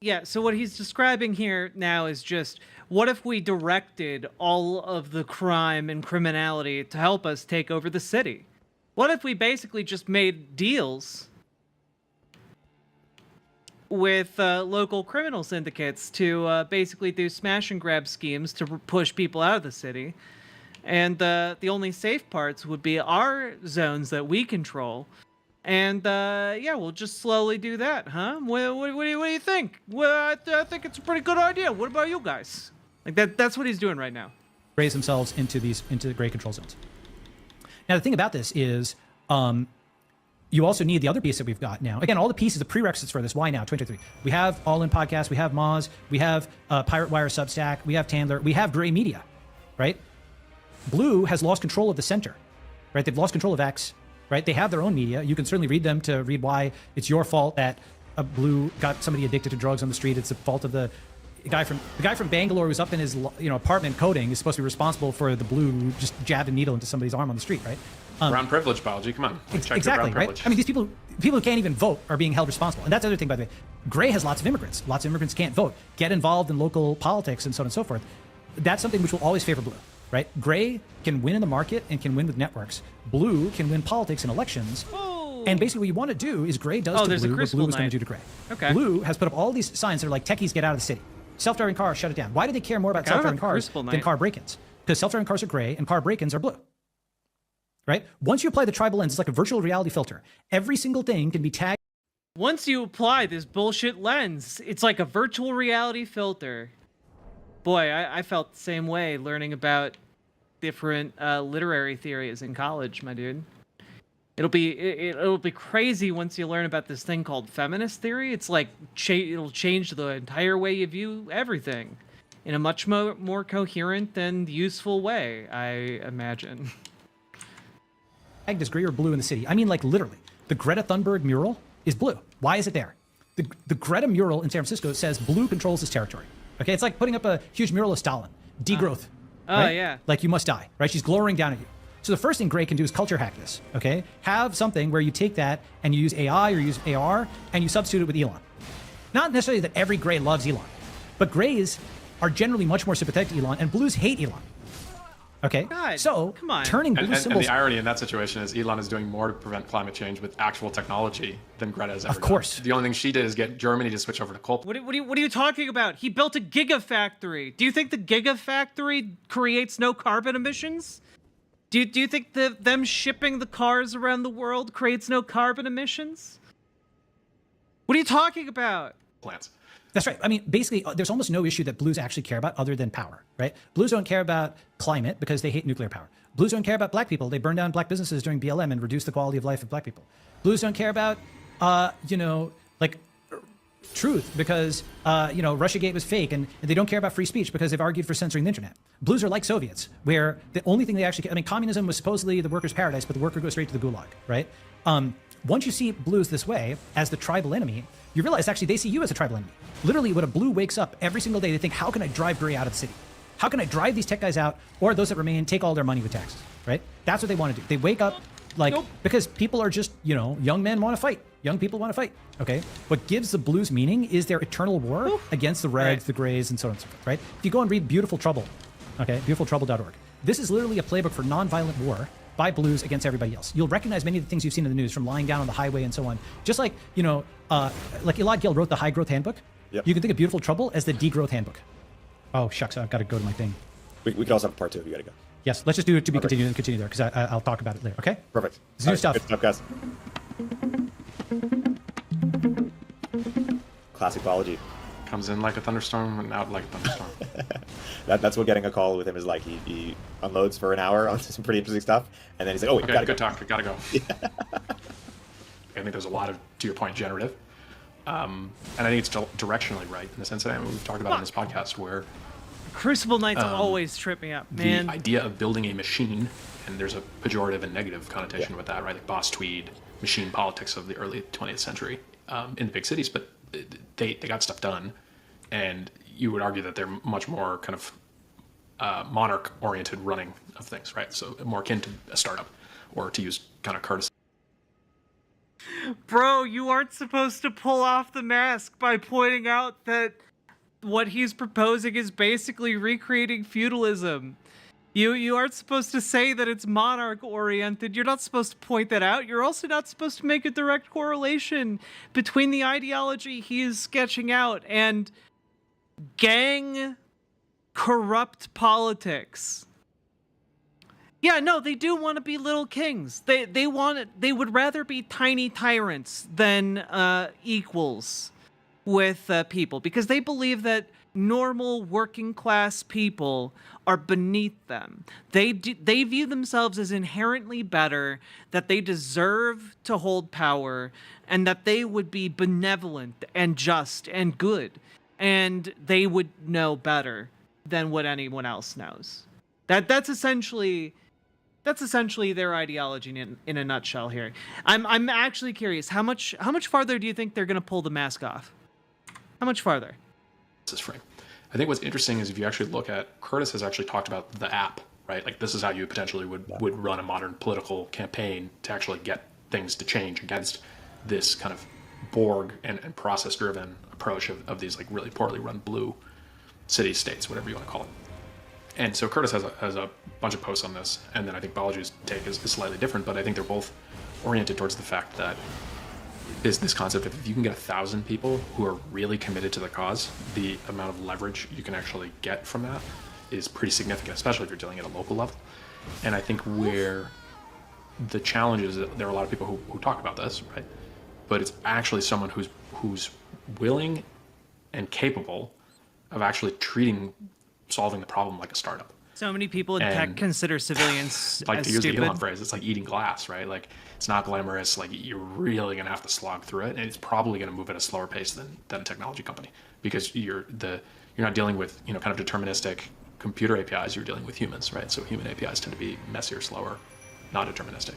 Yeah, so what he's describing here now is just, what if we directed all of the crime and criminality to help us take over the city? What if we basically just made deals with local criminal syndicates to basically do smash and grab schemes to push people out of the city? And the only safe parts would be our zones that we control. And yeah, we'll just slowly do that, huh? What do you think? Well, I think it's a pretty good idea. What about you guys? Like that's what he's doing right now. raise themselves into the gray control zones. Now, the thing about this is you also need the other piece that we've got now. Again, all the pieces, the prerequisites for this. Why now? 2023. We have All In Podcast. We have Moz. We have Pirate Wire Substack. We have Tandler. We have Gray Media, right? Blue has lost control of the center, right? They've lost control of X, right? They have their own media. You can certainly read them to read why it's your fault that Blue got somebody addicted to drugs on the street. It's the fault of the guy from Bangalore who's up in his apartment coding is supposed to be responsible for the Blue who just jabbed a needle into somebody's arm on the street, right? Brown privilege, Bology. Come on. Check Exactly, your brown right? privilege. I mean, these people who can't even vote are being held responsible. And that's the other thing, by the way. Gray has lots of immigrants. Lots of immigrants can't vote, get involved in local politics, and so on and so forth. That's something which will always favor Blue, right? Gray can win in the market and can win with networks. Blue can win politics and elections. And basically what you want to do is Gray does to Blue what Blue was going to do to Gray. Okay. Blue has put up all these signs that are like, techies, get out of the city. Self-driving cars, shut it down. Why do they care more about self-driving cars than car break-ins? Because self-driving cars are gray and car break-ins are blue. Right? Once you apply the tribal lens, it's like a virtual reality filter. Every single thing can be tagged. Once you apply this bullshit lens, it's like a virtual reality filter. Boy, I felt the same way learning about different literary theories in college, my dude. It'll be crazy once you learn about this thing called feminist theory. It's like it'll change the entire way you view everything in a much more coherent and useful way, I imagine. As gray or blue in the city. I mean, like literally, the Greta Thunberg mural is blue. Why is it there? The Greta mural in San Francisco says blue controls this territory. Okay, it's like putting up a huge mural of Stalin. Degrowth. Right? Yeah. Like you must die, right? She's glowering down at you. So the first thing Gray can do is culture hack this, okay? Have something where you take that and you use AI or use AR and you substitute it with Elon. Not necessarily that every Gray loves Elon, but Grays are generally much more sympathetic to Elon and Blues hate Elon. Okay, God, so come on. turning blue And symbols. the irony in that situation is Elon is doing more to prevent climate change with actual technology than Greta has ever Of course. done. The only thing she did is get Germany to switch over to coal. What are you talking about? He built a gigafactory. Do you think the gigafactory creates no carbon emissions? Do you think them shipping the cars around the world creates no carbon emissions? What are you talking about? Plants. That's right. I mean, basically, there's almost no issue that Blues actually care about other than power, right? Blues don't care about climate because they hate nuclear power. Blues don't care about black people. They burn down black businesses during BLM and reduce the quality of life of black people. Blues don't care about, like truth because, Russiagate was fake, and they don't care about free speech because they've argued for censoring the internet. Blues are like Soviets, where the only thing they actually, communism was supposedly the worker's paradise, but the worker goes straight to the gulag, right? Once you see Blues this way, as the tribal enemy, you realize actually they see you as a tribal enemy. Literally, when a Blue wakes up every single day, they think, how can I drive Gray out of the city? How can I drive these tech guys out, or those that remain, take all their money with taxes, right? That's what they want to do. They wake up, because people are just, young men want to fight. Young people want to fight, okay? What gives the Blues meaning is their eternal war against the Reds, the Grays, and so on and so forth, right? If you go and read Beautiful Trouble, okay, beautifultrouble.org, this is literally a playbook for nonviolent war by Blues against everybody else. You'll recognize many of the things you've seen in the news, from lying down on the highway and so on. Just like, like Elad Gil wrote the High Growth Handbook. Yep. You can think of Beautiful Trouble as the Degrowth Handbook. Oh, shucks, I've got to go to my thing. We could also have a part two if you got to go. Yes, let's just do it to be continued and continue there, because I'll talk about it later, okay? Perfect. It's new stuff. Good stuff, guys. Classic Bology. Comes in like a thunderstorm and out like a thunderstorm. That's what getting a call with him is like. He unloads for an hour on some pretty interesting stuff, and then he's like, "Oh, wait, Okay, gotta good go." talk. Gotta go. I think there's a lot of, to your point, generative. And I think it's directionally right in the sense that we've talked about in this podcast where Crucible Knights always trip me up, man. the idea of building a machine, and there's a pejorative and negative connotation with that, right? Like boss tweed, machine politics of the early 20th century in the big cities, but they got stuff done, and you would argue that they're much more kind of monarch-oriented running of things, right? So more akin to a startup, or to use kind of Curtis. Bro, you aren't supposed to pull off the mask by pointing out that what he's proposing is basically recreating feudalism. You aren't supposed to say that it's monarch-oriented. You're not supposed to point that out. You're also not supposed to make a direct correlation between the ideology he is sketching out and gang corrupt politics. Yeah, no, they do want to be little kings. They would rather be tiny tyrants than equals with people, because they believe that normal working class people are beneath them. They view themselves as inherently better, that they deserve to hold power, and that they would be benevolent and just and good, and they would know better than what anyone else knows. That's essentially their ideology in a nutshell here. I'm actually curious, how much farther do you think they're going to pull the mask off? How much farther? This frame. I think what's interesting is if you actually look at, Curtis has actually talked about the app, right? Like this is how you potentially would run a modern political campaign to actually get things to change against this kind of Borg and process-driven approach of these like really poorly run blue cities, states, whatever you want to call it. And so Curtis has a bunch of posts on this, and then I think Bology's take is slightly different, but I think they're both oriented towards the fact that is this concept of if you can get 1,000 people who are really committed to the cause, the amount of leverage you can actually get from that is pretty significant, especially if you're dealing at a local level. And I think where the challenge is that there are a lot of people who talk about this, right? But it's actually someone who's willing and capable of actually solving the problem like a startup. So many people in tech consider civilians like as to use stupid. the Elon phrase, it's like eating glass, right? Like it's not glamorous. Like you're really gonna have to slog through it, and it's probably gonna move at a slower pace than a technology company, because you're not dealing with kind of deterministic computer APIs. You're dealing with humans, right? So human APIs tend to be messier, slower, not deterministic.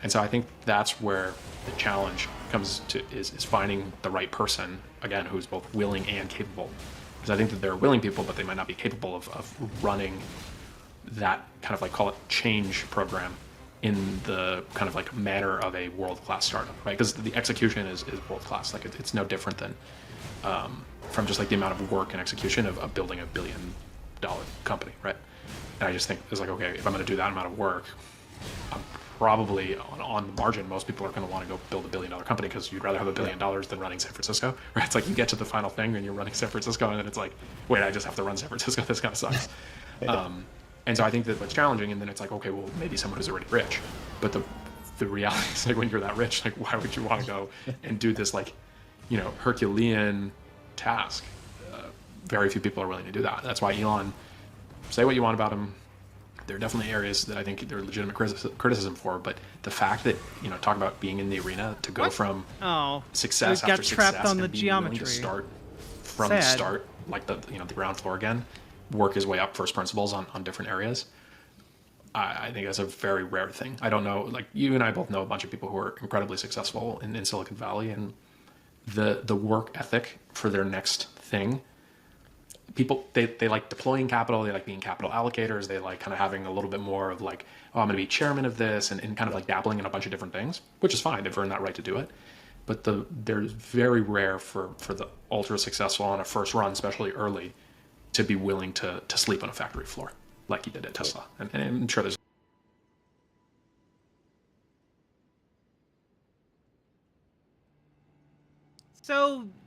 And so I think that's where the challenge comes to is finding the right person, again, who's both willing and capable. Because I think that they're willing people, but they might not be capable of running that kind of like, call it change program in the kind of like manner of a world-class startup, right? Because the execution is world-class. Like it's no different than from just like the amount of work and execution of building $1 billion company, right? And I just think it's like, okay, if I'm going to do that amount of work, I'm probably on the margin, most people are going to want to go build $1 billion company, because you'd rather have $1 billion than running San Francisco, right? It's like you get to the final thing and you're running San Francisco, and then it's like, wait, I just have to run San Francisco. This kind of sucks. And so I think that what's challenging, and then it's like, okay, well, maybe someone who's already rich, but the reality is like when you're that rich, like why would you want to go and do this like, Herculean task? Very few people are willing to do that. That's why Elon, say what you want about him, there are definitely areas that I think there are legitimate criticism for, but the fact that, talk about being in the arena to go from success after success on the and being geometry. willing to start from the start, like the ground floor again, work his way up first principles on different areas. I think that's a very rare thing. I don't know, like you and I both know a bunch of people who are incredibly successful in Silicon Valley, and the work ethic for their next thing. People, they like deploying capital, they like being capital allocators, they like kind of having a little bit more of like, oh, I'm going to be chairman of this, and kind of like dabbling in a bunch of different things, which is fine. They've earned that right to do it. But there's very rare for the ultra successful on a first run, especially early, to be willing to sleep on a factory floor like he did at Tesla. And I'm sure there's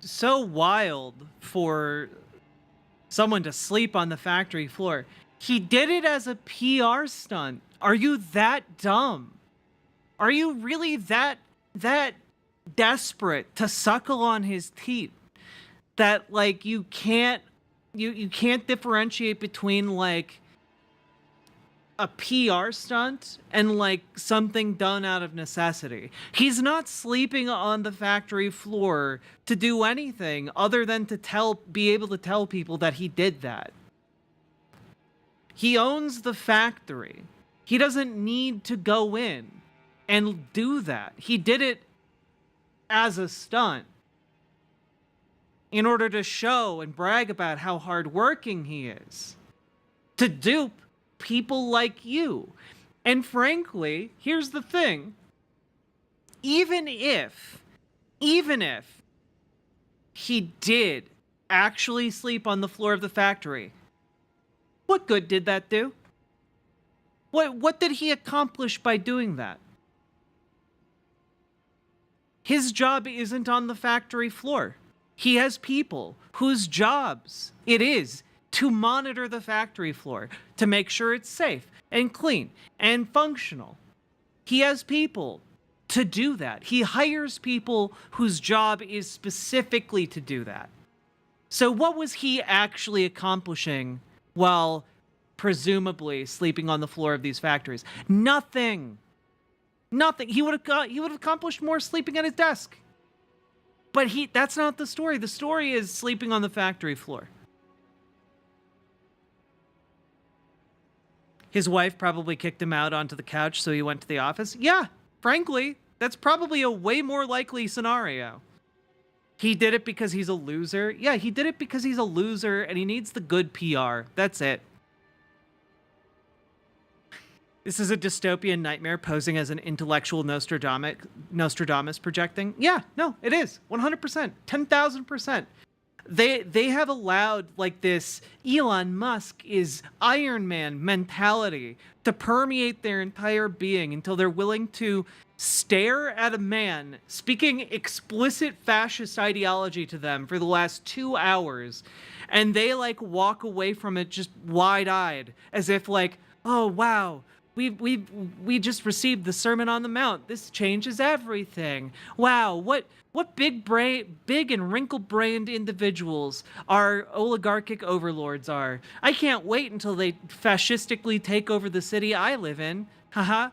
so wild for someone to sleep on the factory floor. He did it as a PR stunt. Are you that dumb? Are you really that desperate to suckle on his teeth that like you can't differentiate between like a PR stunt and like something done out of necessity? He's not sleeping on the factory floor to do anything other than to be able to tell people that he did that. He owns the factory. He doesn't need to go in and do that. He did it as a stunt in order to show and brag about how hardworking he is. to dupe people like you. And frankly, here's the thing. Even if he did actually sleep on the floor of the factory, what good did that do? What did he accomplish by doing that? His job isn't on the factory floor. He has people whose jobs it is to monitor the factory floor, to make sure it's safe and clean and functional. He has people to do that. He hires people whose job is specifically to do that. So what was he actually accomplishing while presumably sleeping on the floor of these factories? Nothing. Nothing. He would have accomplished more sleeping at his desk. But that's not the story. The story is sleeping on the factory floor. His wife probably kicked him out onto the couch, so he went to the office. Yeah, frankly, that's probably a way more likely scenario. He did it because he's a loser. Yeah, he did it because he's a loser and he needs the good PR. That's it. This is a dystopian nightmare posing as an intellectual Nostradamus projecting. Yeah, no, it is. 100%. 10,000%. They have allowed like this Elon Musk is Iron Man mentality to permeate their entire being until they're willing to stare at a man speaking explicit fascist ideology to them for the last 2 hours, and they like walk away from it just wide-eyed as if like, oh wow, we just received the Sermon on the Mount. This changes everything. Wow, what big and wrinkle-brained individuals our oligarchic overlords are. I can't wait until they fascistically take over the city I live in. Haha.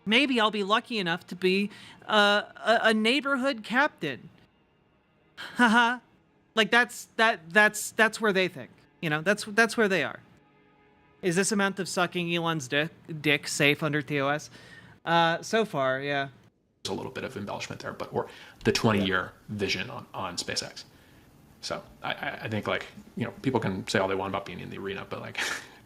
Maybe I'll be lucky enough to be a neighborhood captain. Haha. Like that's where they think. You know, that's where they are. Is this amount of sucking Elon's dick safe under TOS? So far, yeah. There's a little bit of embellishment there, but or the 20-year vision on SpaceX. So I think like, you know, people can say all they want about being in the arena, but like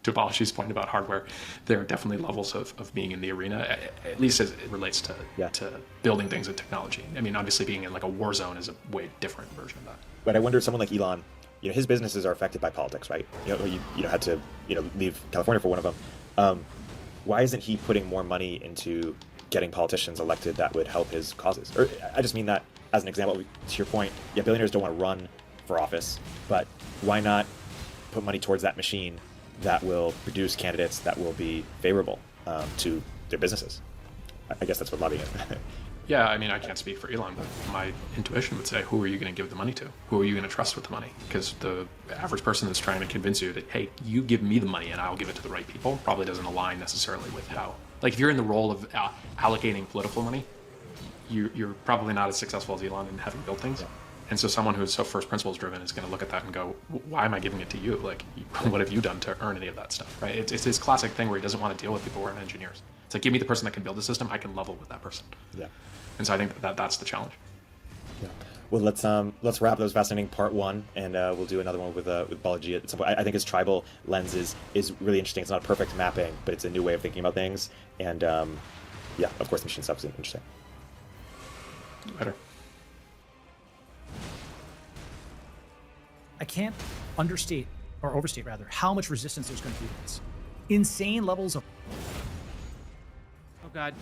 to Bology's point about hardware, there are definitely levels of being in the arena, at least as it relates to building things and technology. I mean, obviously being in like a war zone is a way different version of that. But I wonder, someone like Elon, you know, his businesses are affected by politics, right? You had to, leave California for one of them. Why isn't he putting more money into getting politicians elected that would help his causes? Or I just mean that as an example, to your point, yeah, billionaires don't want to run for office, but why not put money towards that machine that will produce candidates that will be favorable to their businesses? I guess that's what lobbying is. Yeah, I mean, I can't speak for Elon, but my intuition would say, who are you going to give the money to? Who are you going to trust with the money? Because the average person that's trying to convince you that, hey, you give me the money and I'll give it to the right people, probably doesn't align necessarily with how. Like, if you're in the role of allocating political money, you're probably not as successful as Elon in having built things. Yeah. And so someone who's so first principles driven is going to look at that and go, why am I giving it to you? Like, what have you done to earn any of that stuff, right? It's this classic thing where he doesn't want to deal with people who aren't engineers. It's like, give me the person that can build the system, I can level with that person. Yeah. And so I think that's the challenge. Yeah. Well, let's wrap. That was fascinating part one, and we'll do another one with Bology at some point. I think his tribal lens is really interesting. It's not a perfect mapping, but it's a new way of thinking about things. And yeah, of course, the machine stuff is interesting. Better. I can't understate, or overstate rather, how much resistance there's going to be to this. Insane levels of... Oh, God.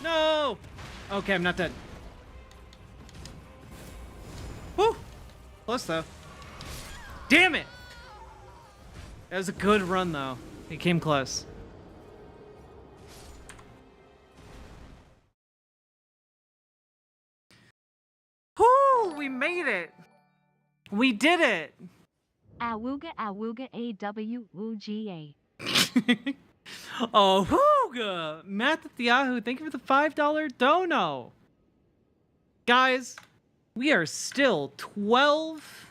No! Okay, I'm not dead. Woo! Close, though. Damn it! That was a good run, though. He came close. Whoo! We made it! We did it! Awooga awooga AWOOGA. Oh, hooga! Matt at the Yahoo, thank you for the $5 dono. Guys, we are still 12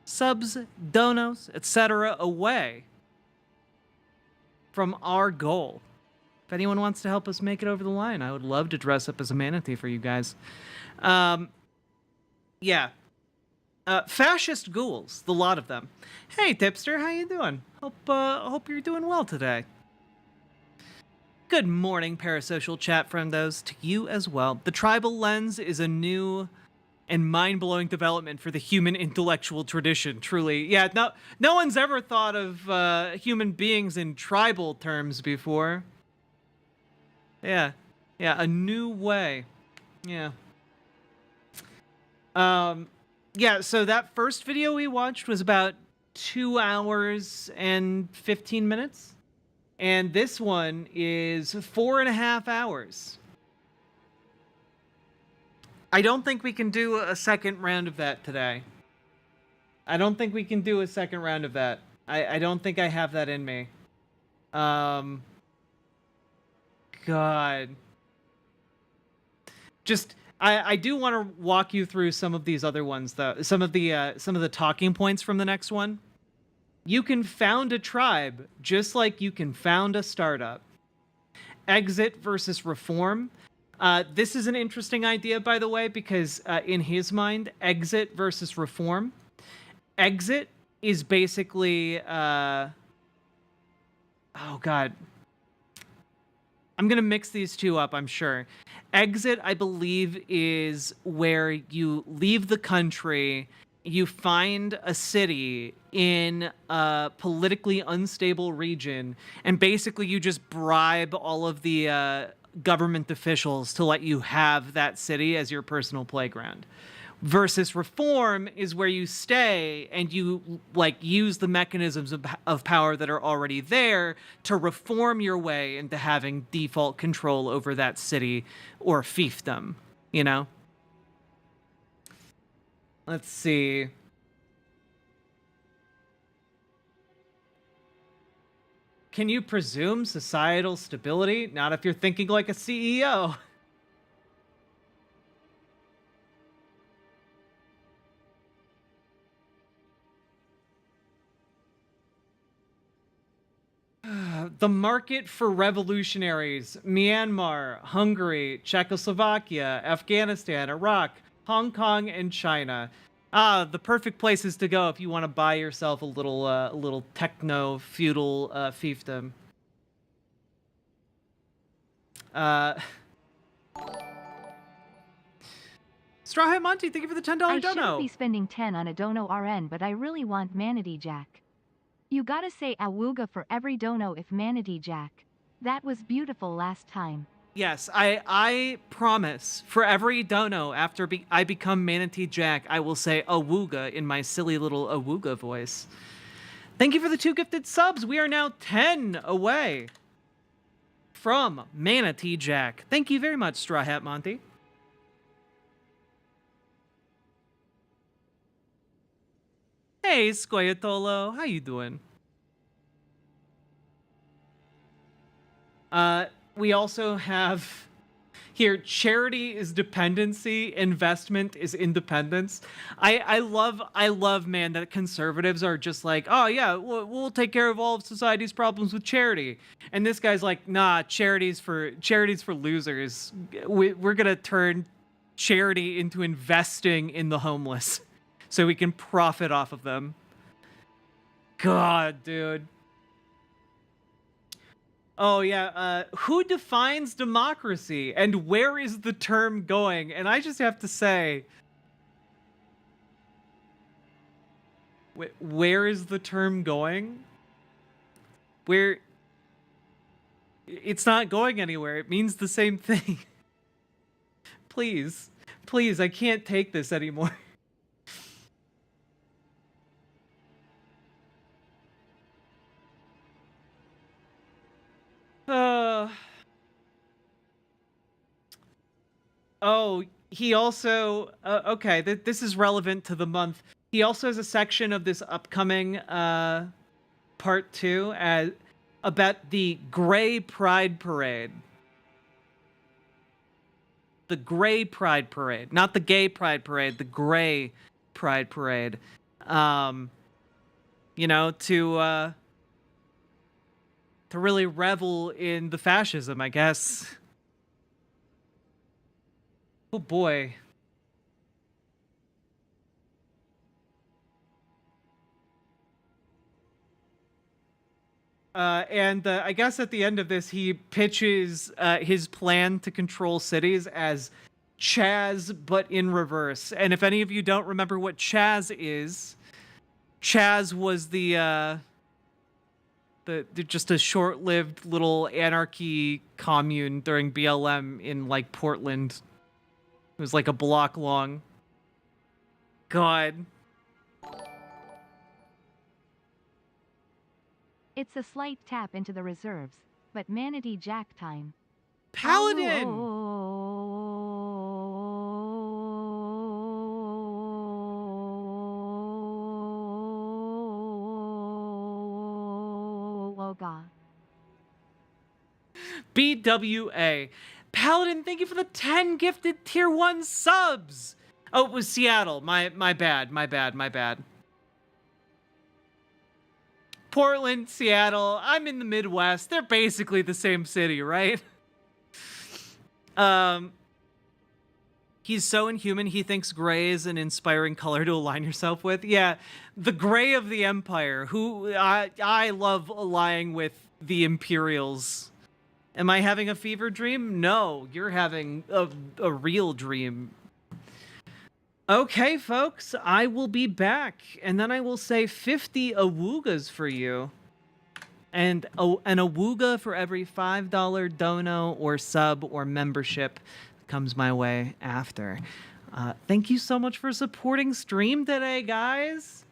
subs, donos, etc. away from our goal. If anyone wants to help us make it over the line, I would love to dress up as a manatee for you guys. Yeah. Fascist ghouls, the lot of them. Hey, Tipster, how you doing? Hope you're doing well today. Good morning, parasocial chat friendos, to you as well. The tribal lens is a new and mind-blowing development for the human intellectual tradition, truly. Yeah, no one's ever thought of human beings in tribal terms before. Yeah, a new way. Yeah. Yeah, so that first video we watched was about 2 hours and 15 minutes. And this one is 4.5 hours. I don't think we can do a second round of that today. I don't think we can do a second round of that. I don't think I have that in me. God. Just, I do want to walk you through some of these other ones, though. Some of the talking points from the next one. You can found a tribe just like you can found a startup. Exit versus reform. This is an interesting idea, by the way, because in his mind, exit versus reform. Exit is basically... oh, God. I'm going to mix these two up, I'm sure. Exit, I believe, is where you leave the country, you find a city in a politically unstable region, and basically you just bribe all of the government officials to let you have that city as your personal playground. Versus reform is where you stay and you use the mechanisms of power that are already there to reform your way into having default control over that city or fiefdom, you know? Let's see. Can you presume societal stability? Not if you're thinking like a CEO. The market for revolutionaries: Myanmar, Hungary, Czechoslovakia, Afghanistan, Iraq, Hong Kong, and China. The perfect places to go if you want to buy yourself a little techno-feudal fiefdom. Straw Hat Monty, thank you for the $10 I dono. shouldn't be spending 10 on a dono RN, but I really want Manatee Jack. You gotta say awooga for every dono if Manatee Jack. That was beautiful last time. Yes, I promise, for every dono after I become Manatee Jack, I will say awooga in my silly little awooga voice. Thank you for the 2 gifted subs. We are now 10 away from Manatee Jack. Thank you very much, Straw Hat Monty. Hey, Scoyatolo, how you doing? We also have here, charity is dependency, investment is independence. I love, man, that conservatives are just like, oh yeah, we'll take care of all of society's problems with charity. And this guy's like, nah, charity's for losers. We're gonna turn charity into investing in the homeless so we can profit off of them. God, dude. Oh, yeah. Who defines democracy and where is the term going? And I just have to say, where is the term going? Where it's not going anywhere. It means the same thing. Please, I can't take this anymore. Oh, he also, okay, this is relevant to the month. He also has a section of this upcoming part 2 about the Gray Pride Parade. the gray pride parade, not the gay pride parade, the gray pride parade. You know, to really revel in the fascism, I guess. Oh boy. And I guess at the end of this, he pitches his plan to control cities as Chaz, but in reverse. And if any of you don't remember what Chaz is, Chaz was the just a short-lived little anarchy commune during BLM in like Portland. It was like a block long. God. It's a slight tap into the reserves, but Manatee Jack time. Paladin! Woga. BWA. Paladin, thank you for the 10 gifted tier 1 subs! Oh, it was Seattle. My bad. Portland, Seattle, I'm in the Midwest. They're basically the same city, right? He's so inhuman, he thinks gray is an inspiring color to align yourself with. Yeah, the gray of the Empire, who I love allying with the Imperials. Am I having a fever dream? No, you're having a real dream. Okay, folks, I will be back, and then I will say 50 awoogas for you. And an awooga for every $5 dono or sub or membership comes my way after. Thank you so much for supporting stream today, guys.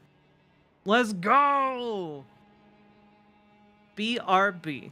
Let's go! BRB.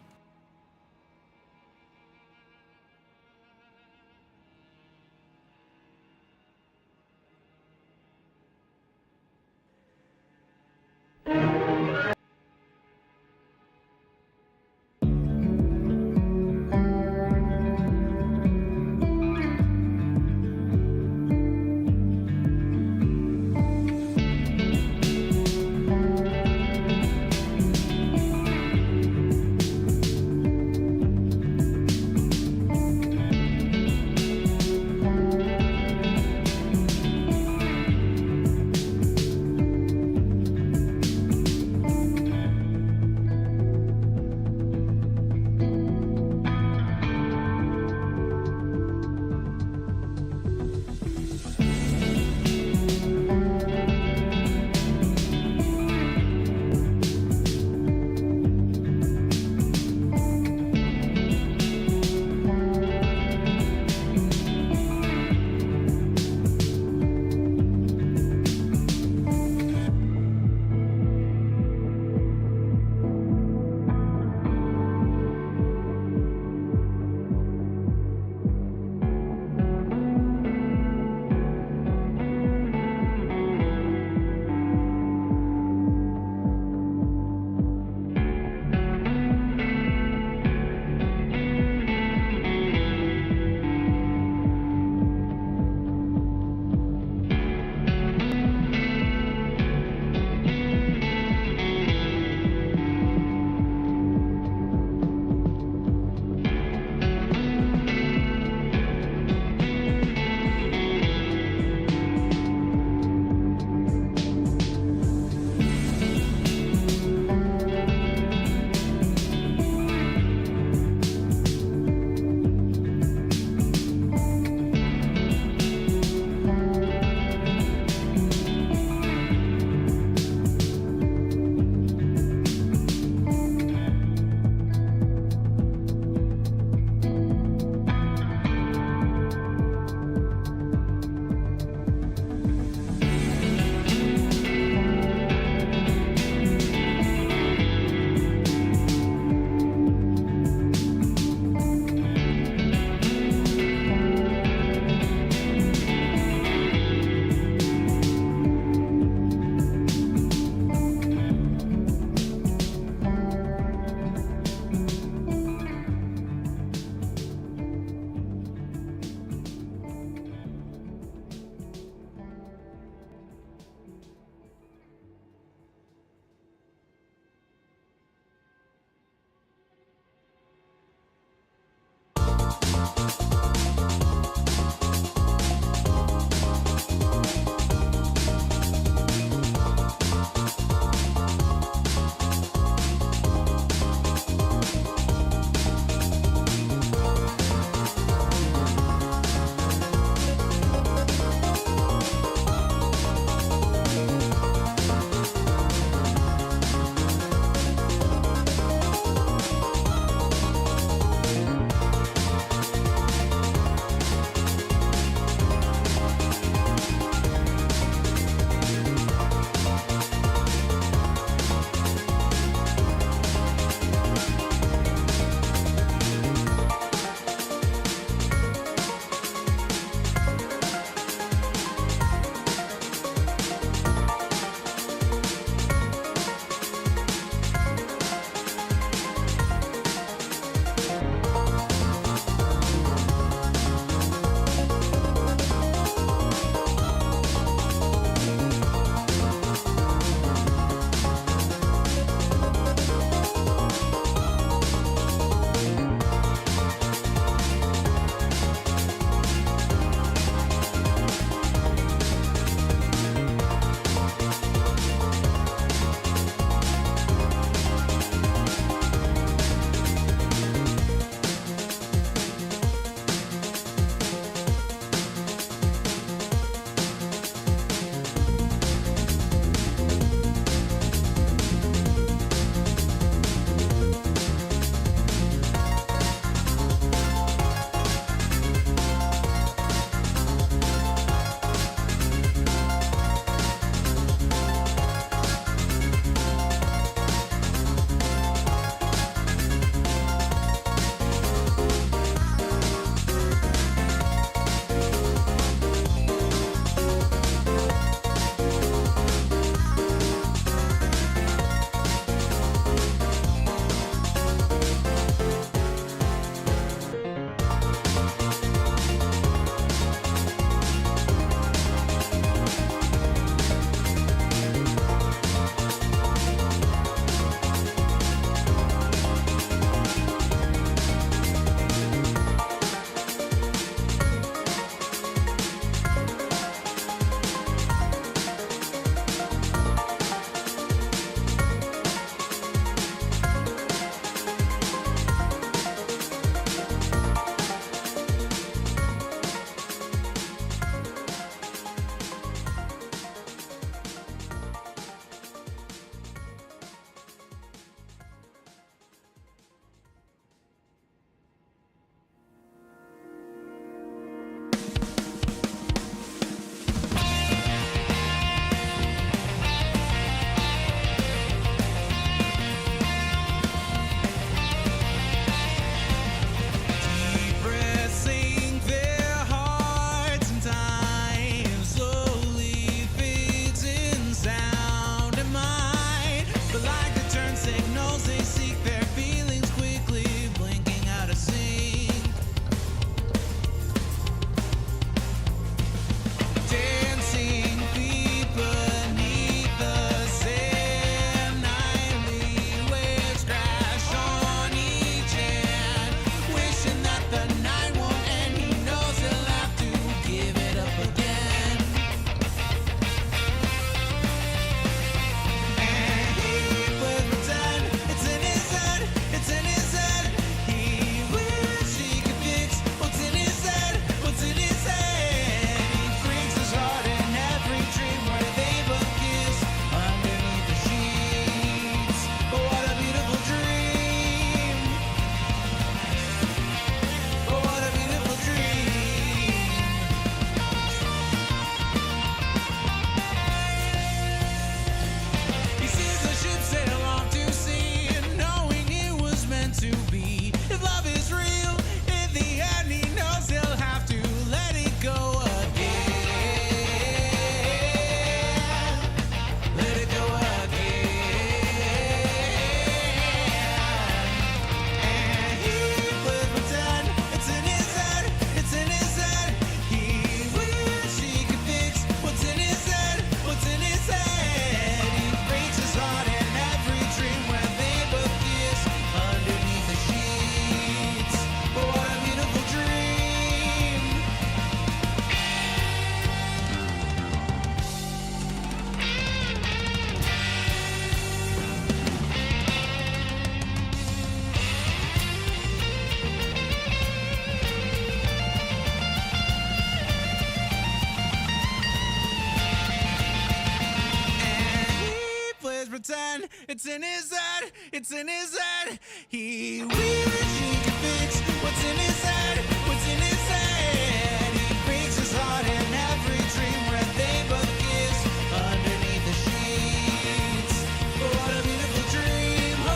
head, it's in his head, it's in his head. He wishes he could fix what's in his head, what's in his head. He breaks his heart in every dream where they both kiss underneath the sheets. What a beautiful dream, oh,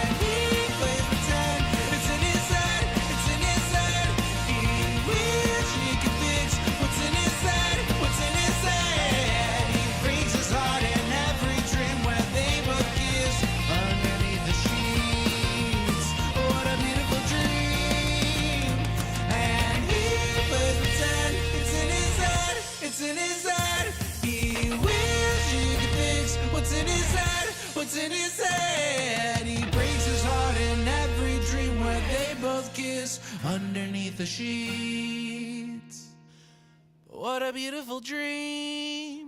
and he plays pretend. It's in his head, it's in his head. He wishes he could fix what's in his head, what's in his head. He breaks his heart in every dream where they both kiss underneath the sheets. What a beautiful dream. And he plays pretend. It's in his head, it's in his head. He wishes he could fix what's in his head, what's in his head. He breaks his heart in every dream where they both kiss underneath the sheets. What a beautiful dream.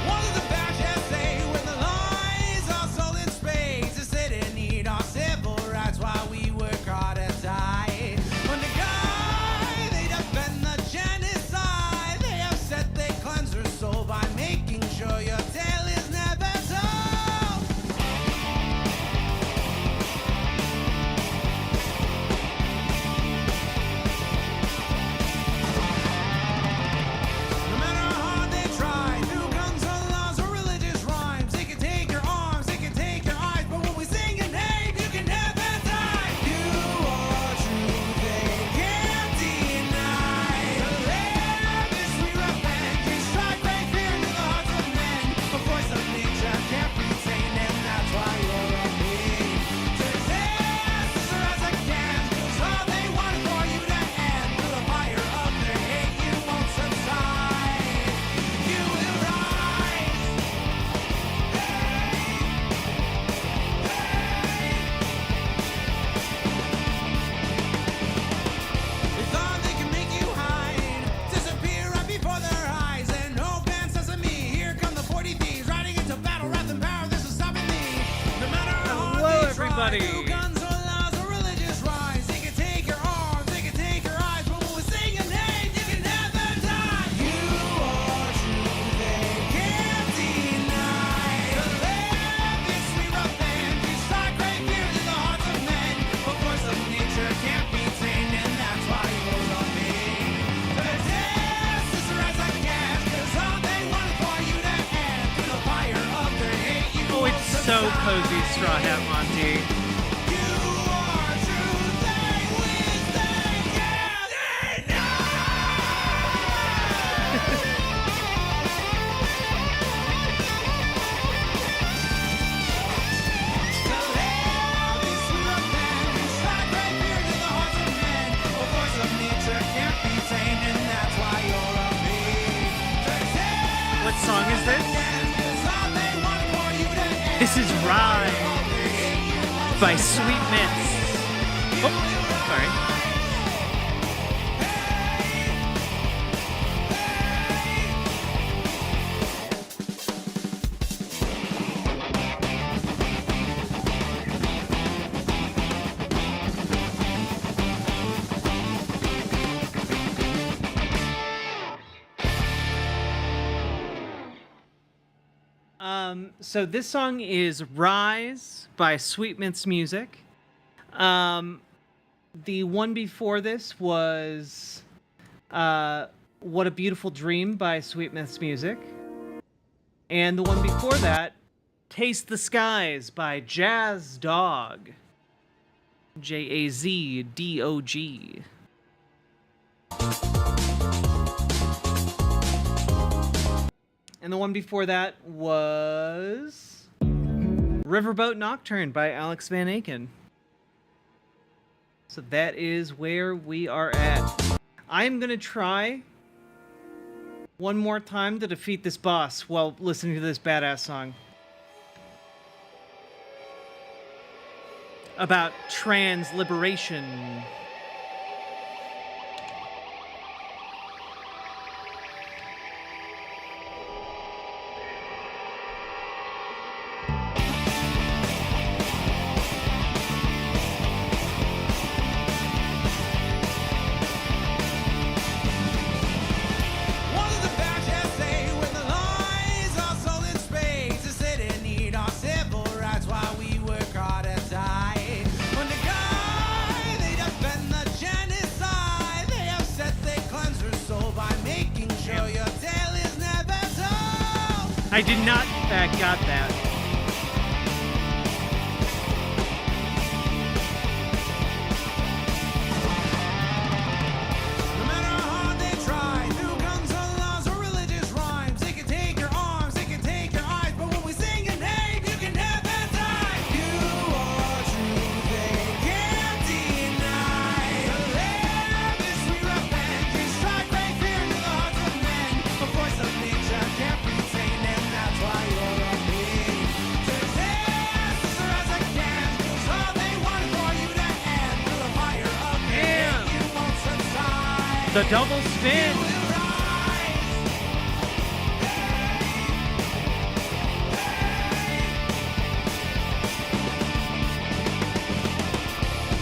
What does the fascist say when the lies are sold in spades? They say they need our civil rights while we work hard and die. When the guy, they defend the genocide. They have said they cleanse their soul by making sure your tale is never told. No matter how hard they try, through guns or laws or religious rhymes, they can take your arms, they can take your eyes, but when we sing your name, you can never die. You are true, they can't deny. To live is sweet revenge, you strike right fear into the hearts of men. A voice of nature can't be tamed, and that's why you're a me. To dance as hard as I can, 'cause all they want is for you to end. Through the fire of their hate, you won't subside. You will rise. They thought they could make you hide, disappear right before their eyes, and open sesame. Here come the 40 thieves, riding into battle, wrath and power. This is stopping me. No matter how hard Hello, they everybody. try, through guns or laws or religious rhymes, they can take your arms, they can take your eyes, but when we sing your name, you can never die. You are true, they can't deny. To live is sweet revenge, you strike great fear to the hearts of men. A voice of nature can't be tamed, and that's why you're on me. To dance as hard as I can, 'cause all they want is for you to end. Through the fire of their hate, you Oh, won't it's so subside. cozy, Straw Hat Monty. You are true, they wish they can't What song is this? This is Rise by Sweet Mitts. Oh, sorry. So this song is Rise by Sweet Mints Music. The one before this was What a Beautiful Dream by Sweet Mints Music. And the one before that, Taste the Skies by Jazz Dog. Jazdog. And the one before that was Riverboat Nocturne by Alex Van Aken. So that is where we are at. I'm going to try one more time to defeat this boss while listening to this badass song about trans liberation. What does the fascists say when the lies are sold in spades? They say they need our civil rights while we work hard and die. Under God, they defend the genocide. They have said they cleanse your soul by making sure your tale is never told. I did not got that. No matter how hard they try, through guns or laws or religious rhymes, they can take your arms, they can take your eyes, but when we sing your name, you can never die. You are true, they can't deny. To live is sweet revenge, you strike great fear into the hearts of men. A voice of nature can't be tamed, and that's why you're a me. To exist as I can, 'cause all they want is for you to end. Through the fire of hate, you won't subside. The double spin.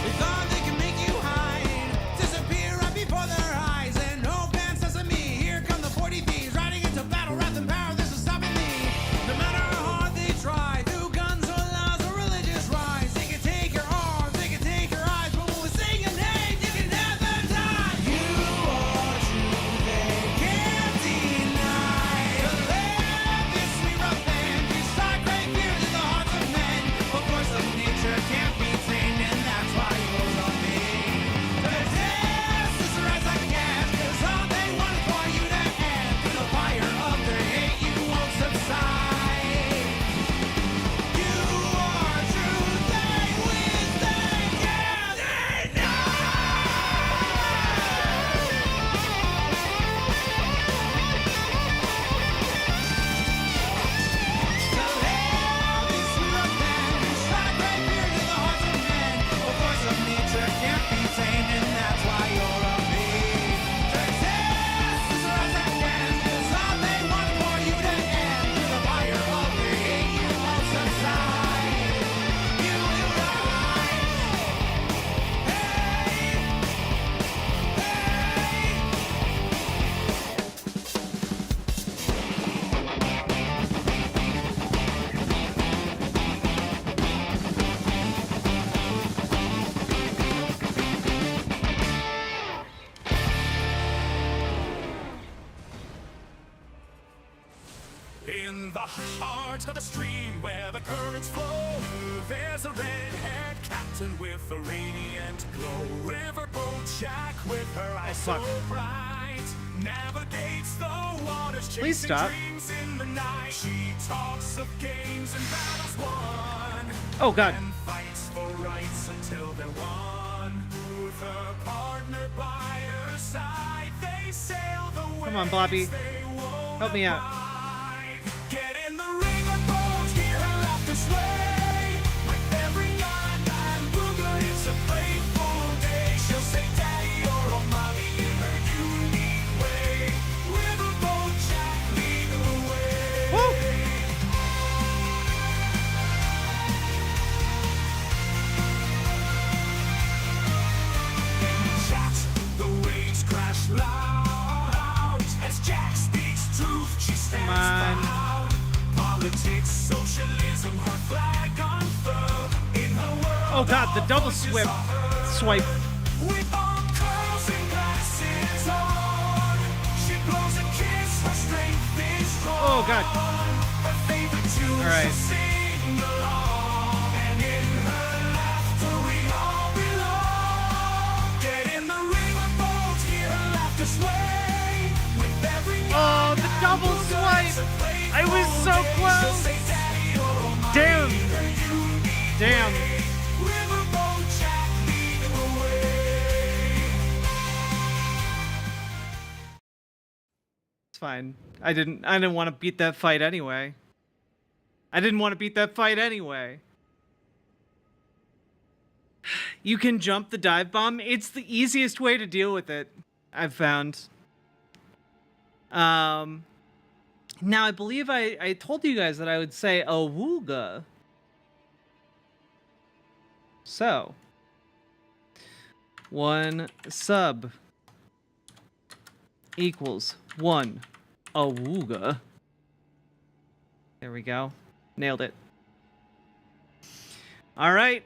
They thought they could make you hide, disappear right before their eyes, and no band says to me, here come the 40 thieves, riding into battle, wrath and power, this is stopping me. No matter how hard they try, through guns or laws or religious rhymes, they can take your arms, they can take your eyes, but when we sing your name, you can never die. You are true, they can't deny. To live is sweet revenge, you strike great fear to the hearts of men. A voice of nature can't be tamed, and that's why you're on me. To exist as rise I can, 'cause all they want is for you to end. Through the fire of their hate, you won't subside. You are true, they win, they can't deny. To live is sweet revenge, you strike great fear to the hearts of men. A voice of nature can't be tamed, and that's why you're a me. To exist as rise I can, 'cause all they want is for you to end. Through the fire of their hate, you won't subside. You will rise. In the heart of the stream where the currents flow, there's a red-haired captain with a radiant glow. Riverboat Jack with her eyes so bright navigates the waters, Please chasing stop. dreams in the night. She talks of games and battles won. Oh, God. And fights for rights until they're won. With her partner by her side, they sail the waves. Come on, Bobby. They won't Help me out. abide. Get in the riverboat, hear her laughter sway. With every yarn and booger, it's a playful day. She'll say daddy or oh mommy in her unique way. Riverboat Jack, lead the way. Chat, the waves crash loud as Jack speaks truth. She stands proud. Politics, socialism, her flag unfurled. In her world, Oh God, the double swipe. Swipe. with arm curls and glasses on, she blows a kiss. Her strength is strong. Oh God. Her favorite tune, All right. she'll sing along, and in her laughter we all belong. Get in the riverboat, hear her laughter sway. With every Oh, the double swipe. I was so close. Damn. Damn. Riverboat Jack, lead the way. fine. I didn't want to beat that fight anyway. You can jump the dive bomb. It's the easiest way to deal with it, I've found. Now I believe I told you guys that I would say awooga. So 1 sub equals 1 awooga. There we go. Nailed it. All right.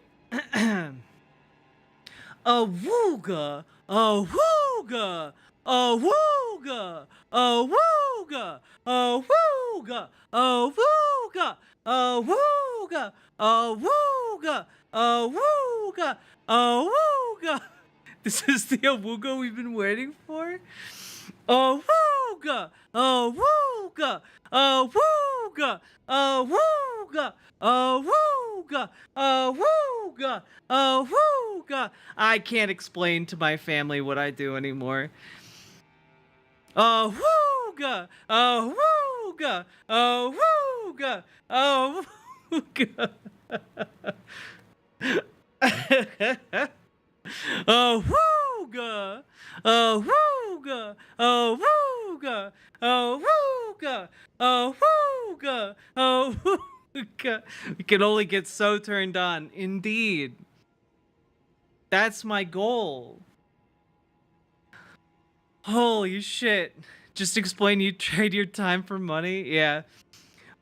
Awooga, awooga, awooga, awooga, awooga, awooga, awooga, awooga, awooga, awooga. This is the awooga we've been waiting for. Awooga, awooga, awooga, awooga, awooga, awooga, awooga. I can't explain to my family what I do anymore. Awooga, awooga, awooga, awooga. Awooga, awooga, awooga, awooga, awooga, awooga. We can only get so turned on. Indeed. That's my goal. Holy shit. Just explain you trade your time for money? Yeah.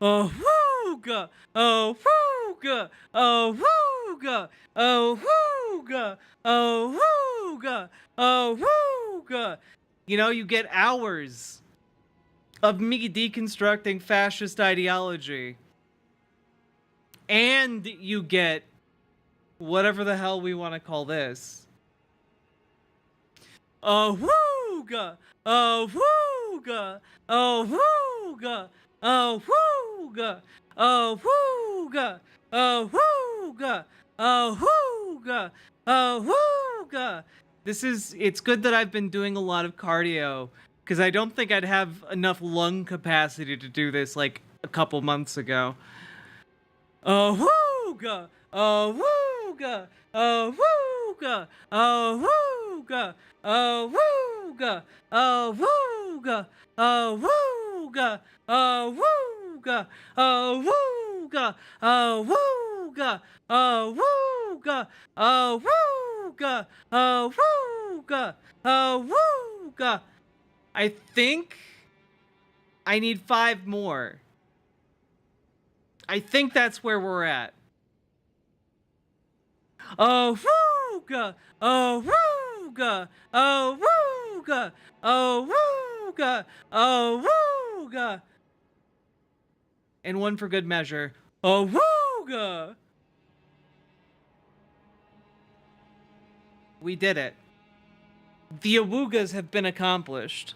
Awooga, awooga, awooga, awooga, awooga, awooga. You know, you get hours of me deconstructing fascist ideology. And you get whatever the hell we want to call this. Awooga, awooga, awooga, awooga, awooga, awooga, awooga, awooga. It's good that I've been doing a lot of cardio, because I don't think I'd have enough lung capacity to do this like a couple months ago. Awooga, awooga, awooga, awooga, awooga, awooga, awooga, awooga, awooga, awooga, awooga, awooga, awooga, awooga. I think I need 5 more. I think that's where we're at. Awooga, awooga, awooga, awooga, awooga. And one for good measure. Awooga. We did it. The awoogas have been accomplished.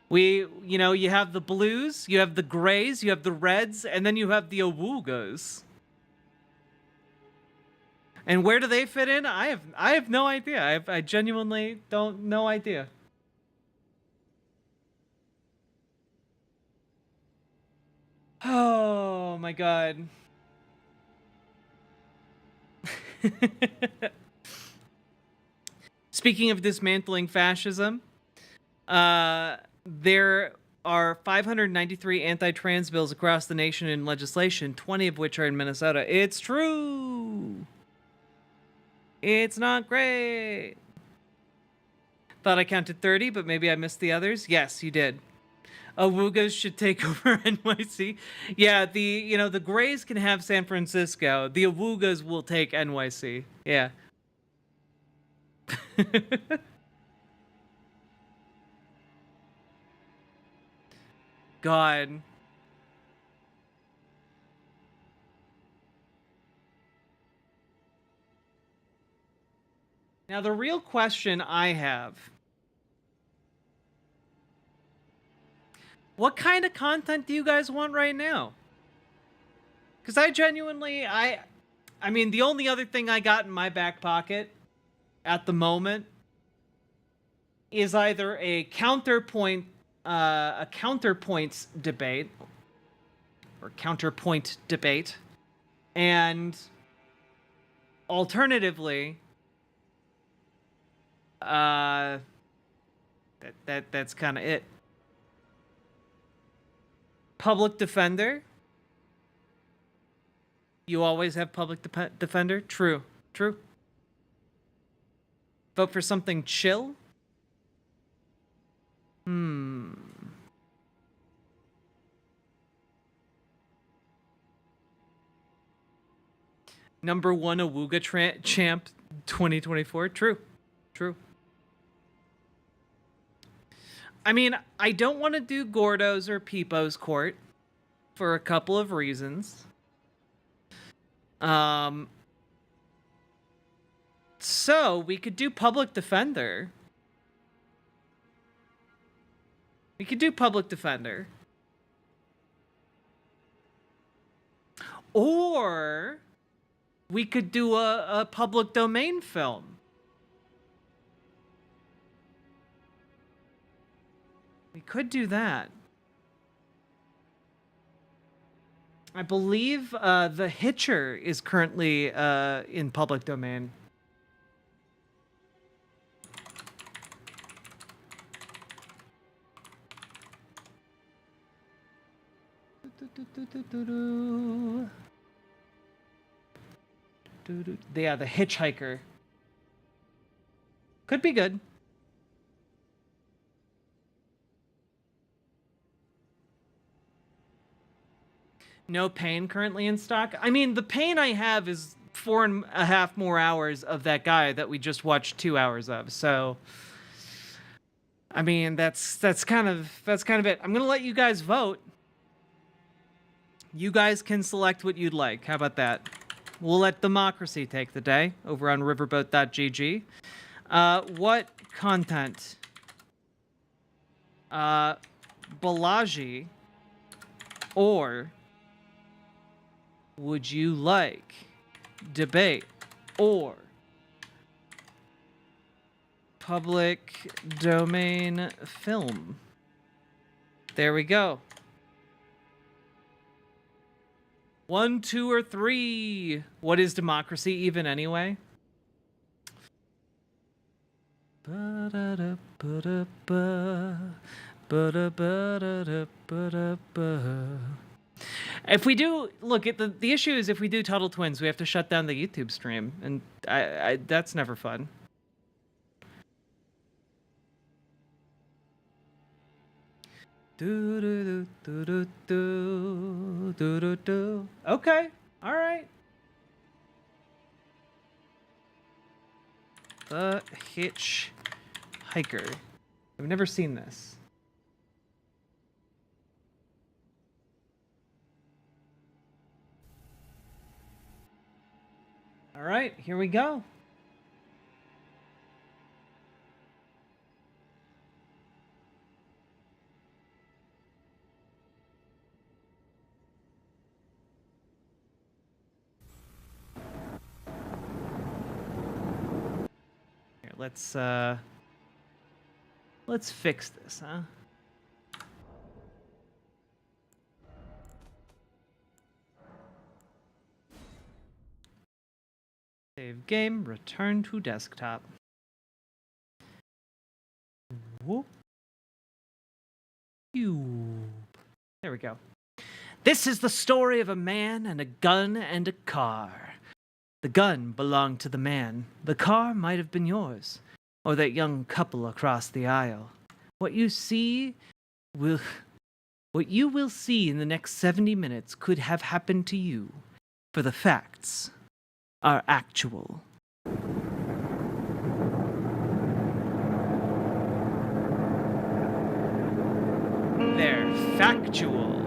You have the blues, you have the grays, you have the reds, and then you have the awoogas. And where do they fit in? I have no idea. I genuinely no idea. Oh my god. Speaking of dismantling fascism, there are 593 anti-trans bills across the nation in legislation, 20 of which are in Minnesota. It's true. It's not great. Thought I counted 30, but maybe I missed the others. Yes, you did. Awoogas should take over NYC. Yeah, the Grays can have San Francisco. The awoogas will take NYC. Yeah. God. Now, the real question I have, what kind of content do you guys want right now? Because I genuinely, I mean, the only other thing I got in my back pocket at the moment is either a counterpoints debate or counterpoint debate, and alternatively, that's kind of it. Public defender. You always have public defender. True. Vote for something chill. Number one Awuga champ 2024. True. I mean, I don't want to do Gordo's or Peepo's court for a couple of reasons. So we could do public defender. Or we could do a public domain film. We could do that. I believe The Hitcher is currently in public domain. Yeah, The Hitchhiker. Could be good. No Pain currently in stock. I mean, the Pain I have is 4.5 more hours of that guy that we just watched 2 hours of. So, I mean, that's kind of it. I'm gonna let you guys vote. You guys can select what you'd like. How about that? We'll let democracy take the day over on riverboat.gg. What content? Bology or would you like debate or public domain film? There we go. 1, 2, or 3. What is democracy even anyway? If we do, look, the issue is if we do Tuttle Twins, we have to shut down the YouTube stream, and I that's never fun. Okay, all right. The Hitchhiker. I've never seen this. All right, here we go. Here, let's fix this, huh? Save game, return to desktop. Whoop. There we go. This is the story of a man and a gun and a car. The gun belonged to the man. The car might have been yours, or that young couple across the aisle. What you will see in the next 70 minutes could have happened to you, for the facts are actual. They're factual.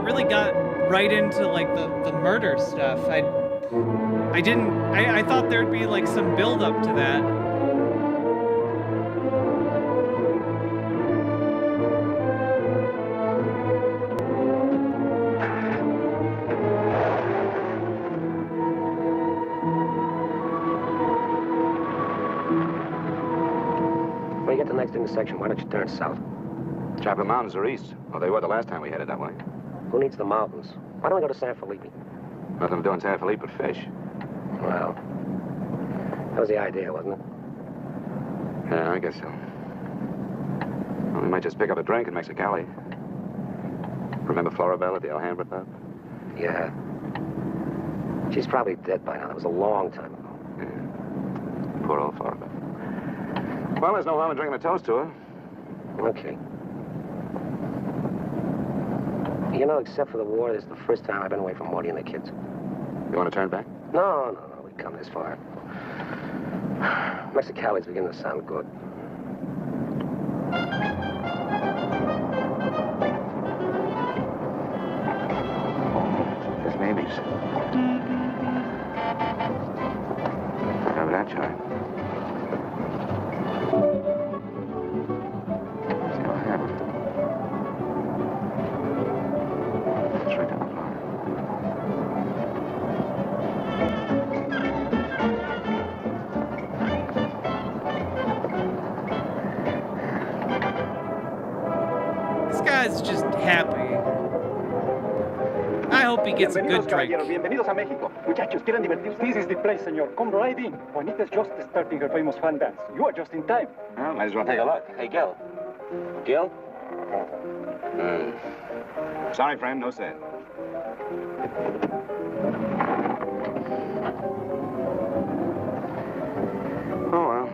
really got right into like the murder stuff. I thought there'd be like some build up to that. When you get to the next intersection, why don't you turn south? Chocolate Mountains are east. Well, they were the last time we headed that way. Who needs the mountains? Why don't we go to San Felipe? Nothing to do in San Felipe but fish. Well, that was the idea, wasn't it? Yeah, I guess so. Well, we might just pick up a drink in Mexicali. Remember Florabelle at the Alhambra pub? Yeah. She's probably dead by now. That was a long time ago. Yeah. Poor old Florabelle. Well, there's no harm in drinking a toast to her. Okay. You know, except for the war, this is the first time I've been away from Morty and the kids. You want to turn back? No. We've come this far. Mexicali's beginning to sound good. There's Mamie's. Remember that chime? This guy's just happy. I hope he gets a good drink. Bienvenidos a México. Muchachos, ¿quieren divertirse? This is the place, senor. Come right in. Juanita's just starting her famous fan dance. You are just in time. Well, might as well take a look. Hey, Gil. Gil? Sorry, friend, no sale. Oh, well.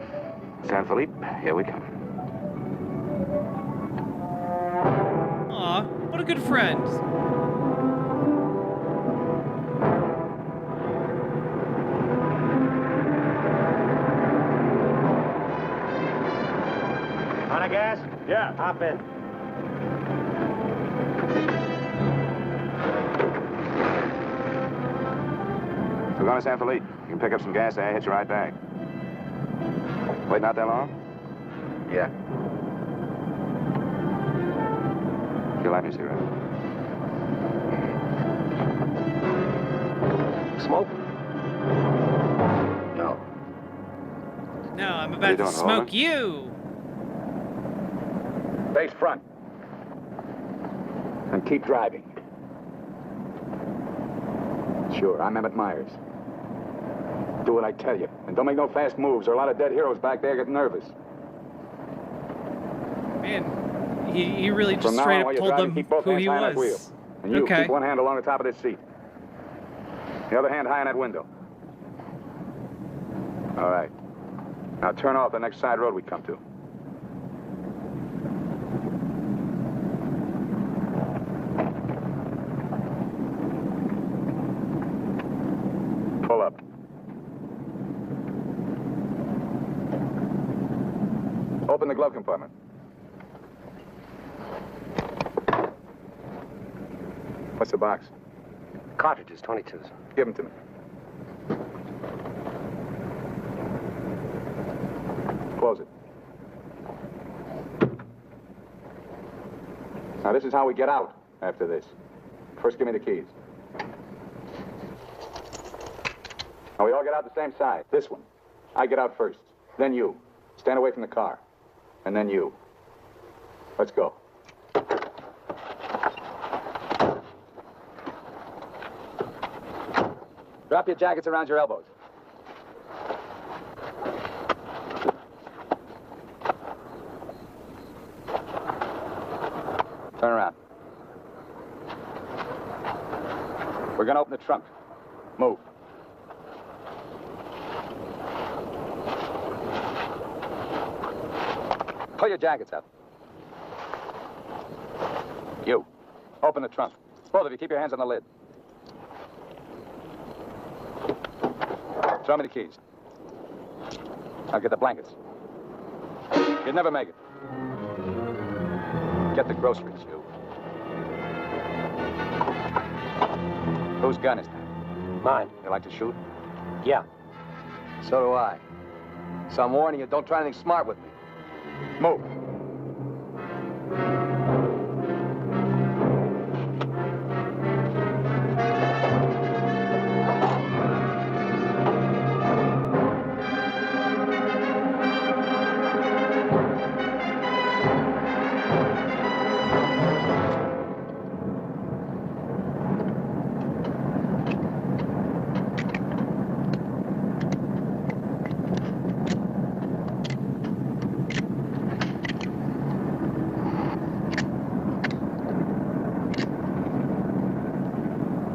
San Felipe, here we come. Aw, what a good friend. On a gas? Yeah. Hop in. We're going to San Felipe. You can pick up some gas there, hit you right back. Waiting out that long? Yeah. You like me, cigarette? Smoke? No. No, I'm about to smoke you. Face front. And keep driving. Sure, I'm Emmett Myers. Do what I tell you. And don't make no fast moves. There are a lot of dead heroes back there getting nervous. Man, he really just From now straight on, up while you're told driving, them keep both who hands he high on that wheel. was. And you Okay. keep one hand along the top of this seat. The other hand high on that window. All right. Now turn off the next side road we come to. Pull up. Open the glove compartment. What's the box? Cartridges, 22s. Give them to me. Close it. Now, this is how we get out after this. First, give me the keys. Now, we all get out the same side. This one. I get out first. Then you. Stand away from the car. And then you. Let's go. Drop your jackets around your elbows. Turn around. We're gonna open the trunk. Move. Pull your jackets up. You. Open the trunk. Both of you, keep your hands on the lid. Throw me the keys. I'll get the blankets. You'd never make it. Get the groceries, you. Whose gun is that? Mine. You like to shoot? Yeah. So do I. So I'm warning you, don't try anything smart with me. Move.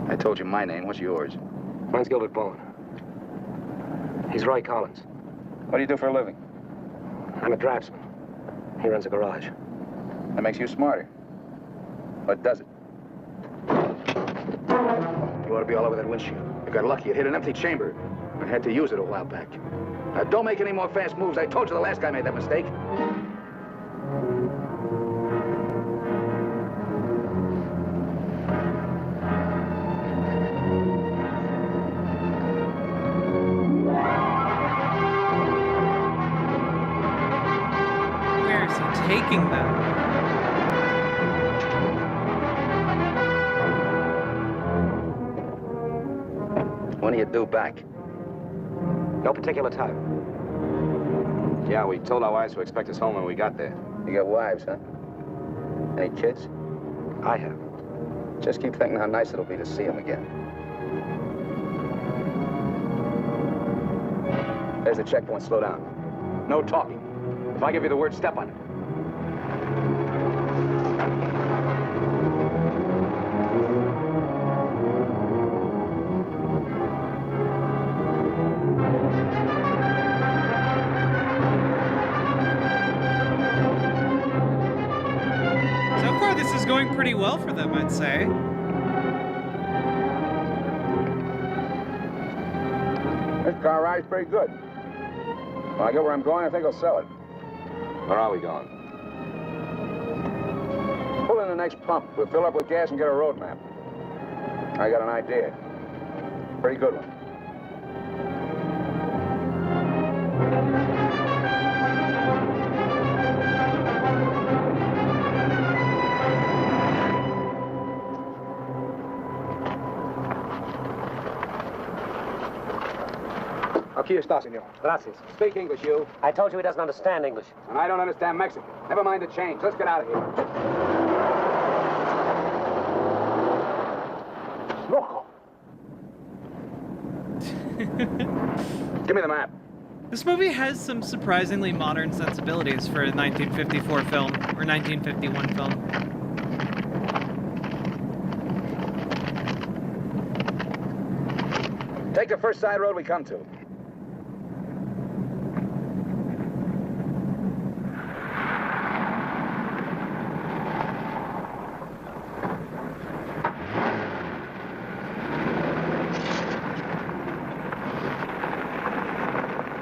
I told you my name. What's yours? Mine's Gilbert Bowen. He's Roy Collins. What do you do for a living? I'm a draftsman. He runs a garage. That makes you smarter. What does it? You ought to be all over that windshield. You got lucky. It hit an empty chamber. I had to use it a while back. Now, don't make any more fast moves. I told you the last guy made that mistake. Where is he taking them? When do you due back? No particular time. Yeah, we told our wives to expect us home when we got there. You got wives, huh? Any kids? I have. Just keep thinking how nice it'll be to see them again. There's the checkpoint. Slow down. No talking. If I give you the word, step on it. So far, this is going pretty well for them, I'd say. This car ride's pretty good. When I get where I'm going, I think I'll sell it. Where are we going? Pull in the next pump. We'll fill up with gas and get a road map. I got an idea. Pretty good one. Aquí está, senor. Gracias. Speak English, you. I told you he doesn't understand English. And I don't understand Mexican. Never mind the change. Let's get out of here. Loco. Give me the map. This movie has some surprisingly modern sensibilities for a 1954 film, or 1951 film. Take the first side road we come to.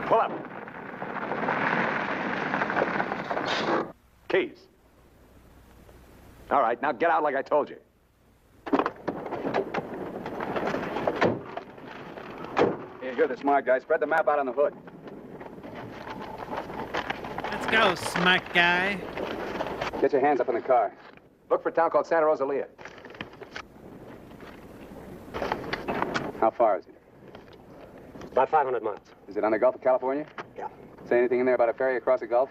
Pull up. Keys. All right, now get out like I told you. Here, you're the smart guy. Spread the map out on the hood. Let's go, smart guy. Get your hands up in the car. Look for a town called Santa Rosalia. How far is it? About 500 miles. Is it on the Gulf of California? Yeah. Say anything in there about a ferry across the Gulf?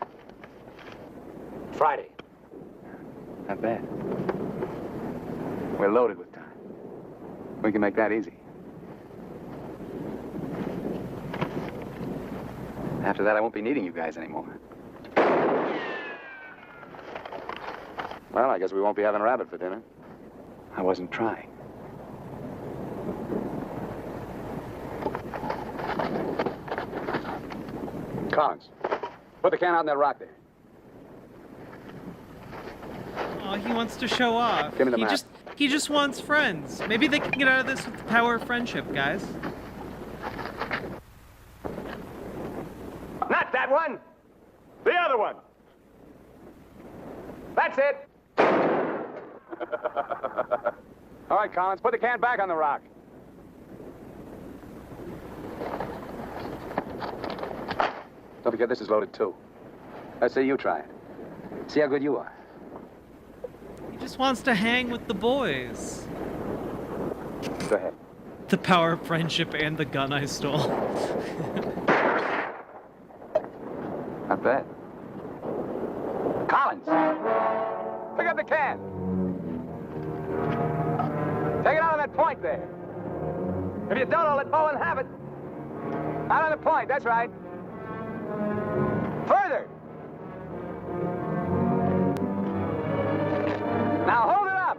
Friday. Not bad. We're loaded with time. We can make that easy. After that, I won't be needing you guys anymore. Well, I guess we won't be having rabbit for dinner. I wasn't trying. Collins, put the can out in that rock there. Oh, he wants to show off. Give me the map. He just wants friends. Maybe they can get out of this with the power of friendship, guys. Not that one! The other one! That's it! All right, Collins, put the can back on the rock. Don't forget this is loaded too. Let's say you try it. See how good you are. He just wants to hang with the boys. Go ahead. The power of friendship and the gun I stole. Not bad. Collins! Pick up the can! Take it out on that point there. If you don't, I'll let Bowen have it. Out on the point, that's right. Further! Now hold it up!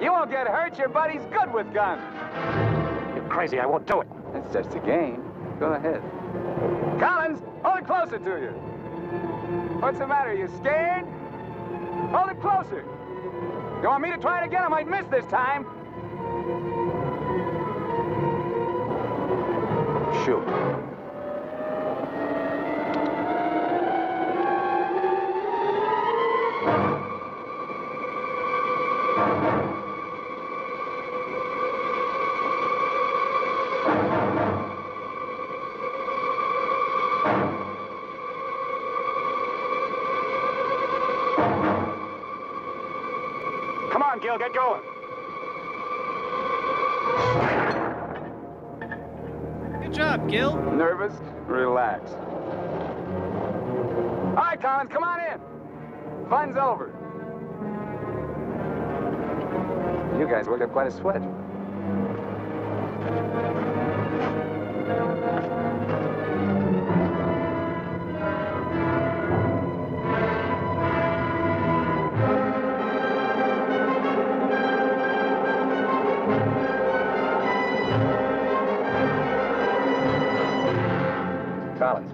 You won't get hurt, your buddy's good with guns. You're crazy, I won't do it. It's just a game. Go ahead. Collins, hold it closer to you. What's the matter, you scared? Hold it closer. You want me to try it again? I might miss this time. Shoot. Come on, Gil, get going. Good job, Gil. Nervous? Relax. All right, Collins, come on in. Fun's over. You guys worked up quite a sweat. Collins.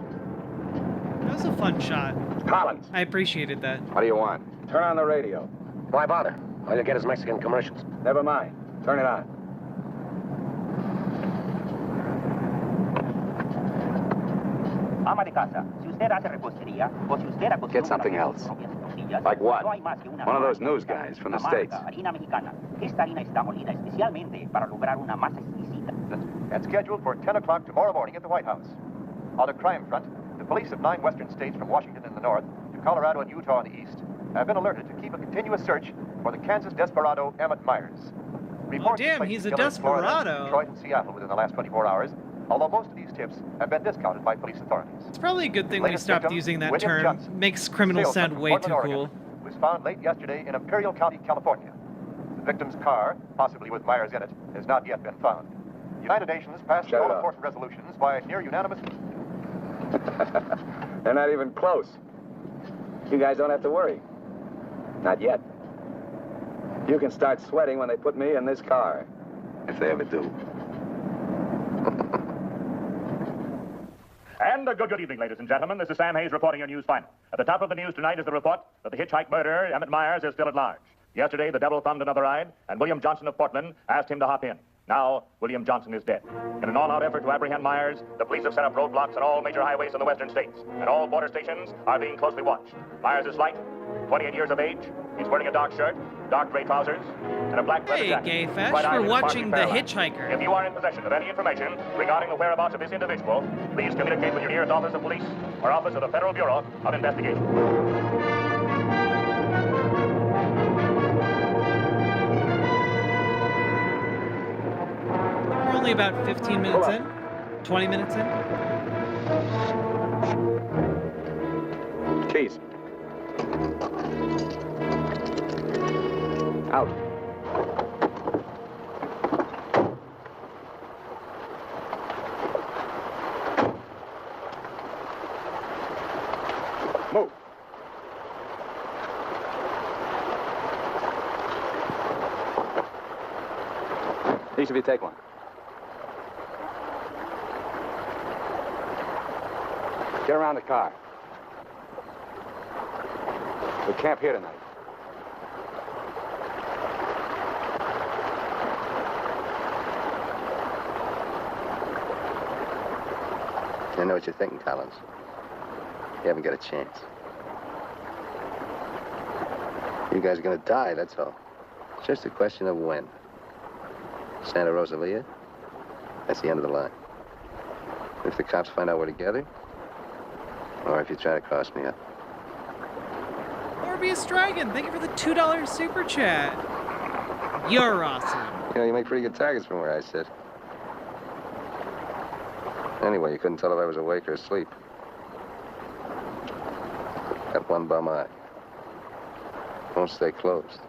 That was a fun shot. Collins. I appreciated that. What do you want? Turn on the radio. Why bother? All you get is Mexican commercials. Never mind. Turn it on. Get something else. Like what? One of those news guys from the States. And scheduled for 10 o'clock tomorrow morning at the White House. On the crime front, the police of 9 western states from Washington in the north to Colorado and Utah in the east have been alerted to keep a continuous search for the Kansas desperado Emmett Myers. Reports damn, of he's a killings in Florida, desperado. Detroit and Seattle within the last 24 hours, although most of these tips have been discounted by police authorities. It's probably a good thing we Latest stopped victim, using that William term. Johnson, Makes criminals salesman sound from way Portland, too Oregon, cool. was found late yesterday in Imperial County, California. The victim's car, possibly with Myers in it, has not yet been found. The United Nations passed all important resolutions by near unanimous. They're not even close. You guys don't have to worry. Not yet. You can start sweating when they put me in this car. If they ever do. And a good evening, ladies and gentlemen. This is Sam Hayes reporting your news final. At the top of the news tonight is the report that the hitchhike murderer, Emmett Myers, is still at large. Yesterday, the devil thumbed another ride, and William Johnson of Portland asked him to hop in. Now, William Johnson is dead. In an all-out effort to apprehend Myers, the police have set up roadblocks on all major highways in the western states, and all border stations are being closely watched. Myers is slight, 28 years of age. He's wearing a dark shirt, dark gray trousers, and a black leather Hey, jacket. Gay Fesh, Right eye we're is watching partially The paralyzed. Hitchhiker. If you are in possession of any information regarding the whereabouts of this individual, please communicate with your nearest office of police or office of the Federal Bureau of Investigation. We're only about 15 minutes in. 20 minutes in. Keys. Out. Move. Each of you take one. Get around the car. We camp here tonight. I know what you're thinking, Collins. You haven't got a chance. You guys are gonna die, that's all. It's just a question of when. Santa Rosalia, that's the end of the line. If the cops find out we're together, Or if you try to cross me up. Morbius Dragon, thank you for the $2 super chat. You're awesome. You know, you make pretty good targets from where I sit. Anyway, you couldn't tell if I was awake or asleep. Got one bum eye. Won't stay closed.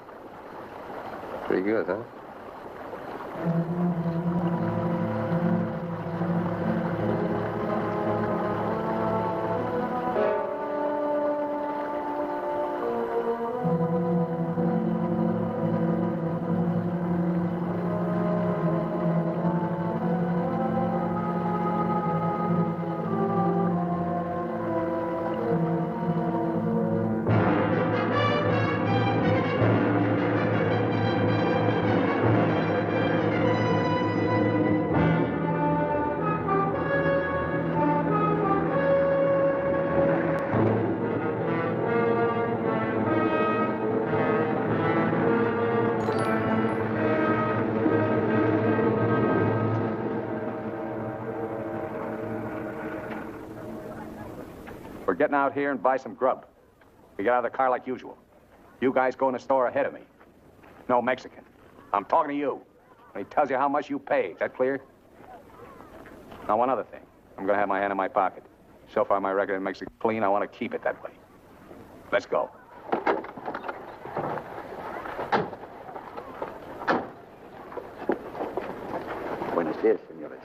Pretty good, huh? We're getting out here and buy some grub. We get out of the car like usual. You guys go in the store ahead of me. No Mexican. I'm talking to you. And he tells you how much you pay. Is that clear? Now, one other thing. I'm going to have my hand in my pocket. So far, my record in Mexico clean. I want to keep it that way. Let's go. Buenos días, señores.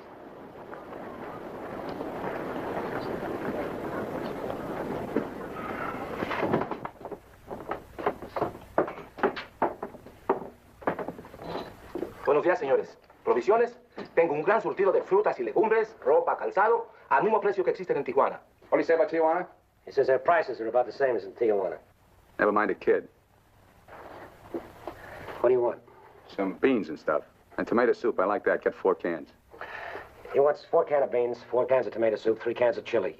Buenos días, señores. ¿Provisiones? Tengo un gran surtido de frutas y legumbres, ropa, calzado, al mismo precio que existen en Tijuana. What do you say about Tijuana? He says their prices are about the same as in Tijuana. Never mind a kid. What do you want? Some beans and stuff. And tomato soup. I like that. Get 4 cans. He wants 4 cans of beans, 4 cans of tomato soup, 3 cans of chili.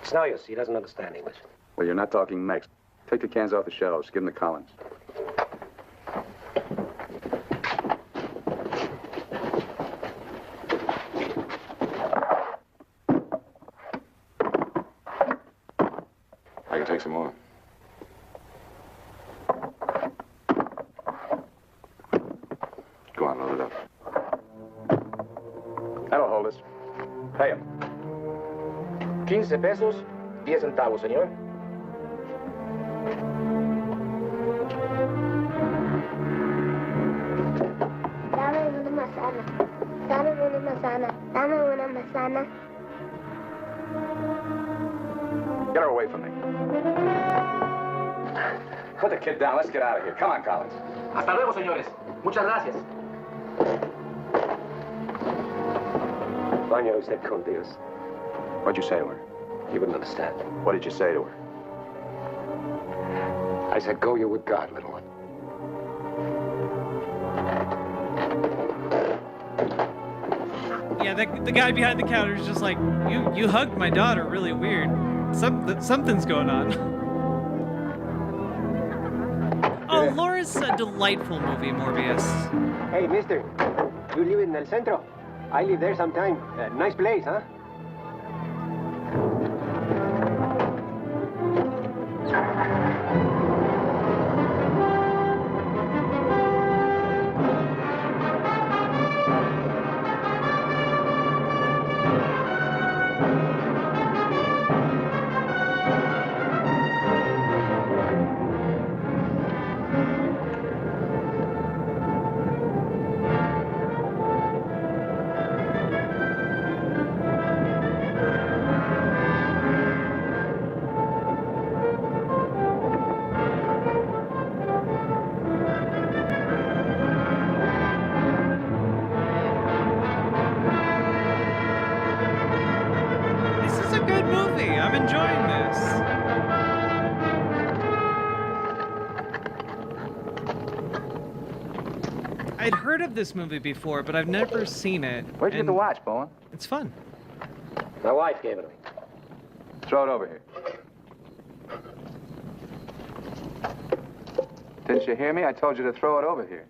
It's no use. He doesn't understand English. Well, you're not talking Mex. Take the cans off the shelves. Give them to Collins. I can take some more. Go on, load it up. That'll hold us. Pay him. 15 pesos, 10 centavos, señor. Dame una manzana. Dame una manzana. Dame una manzana. Get her away from me. Put the kid down. Let's get out of here. Come on, Collins. Hasta luego, señores. Muchas gracias. Vaya usted con Dios. What'd you say to her? You wouldn't understand. What did you say to her? I said, go you with God, little one. Yeah, the guy behind the counter is just like, you hugged my daughter really weird. Something's going on. Oh, Laura's a delightful movie, Morbius. Hey, mister. You live in El Centro? I live there sometime. Nice place, huh? I'd heard of this movie before, but I've never seen it. Where'd you get the watch, Bowen? It's fun. My wife gave it to me. Throw it over here. Didn't you hear me? I told you to throw it over here.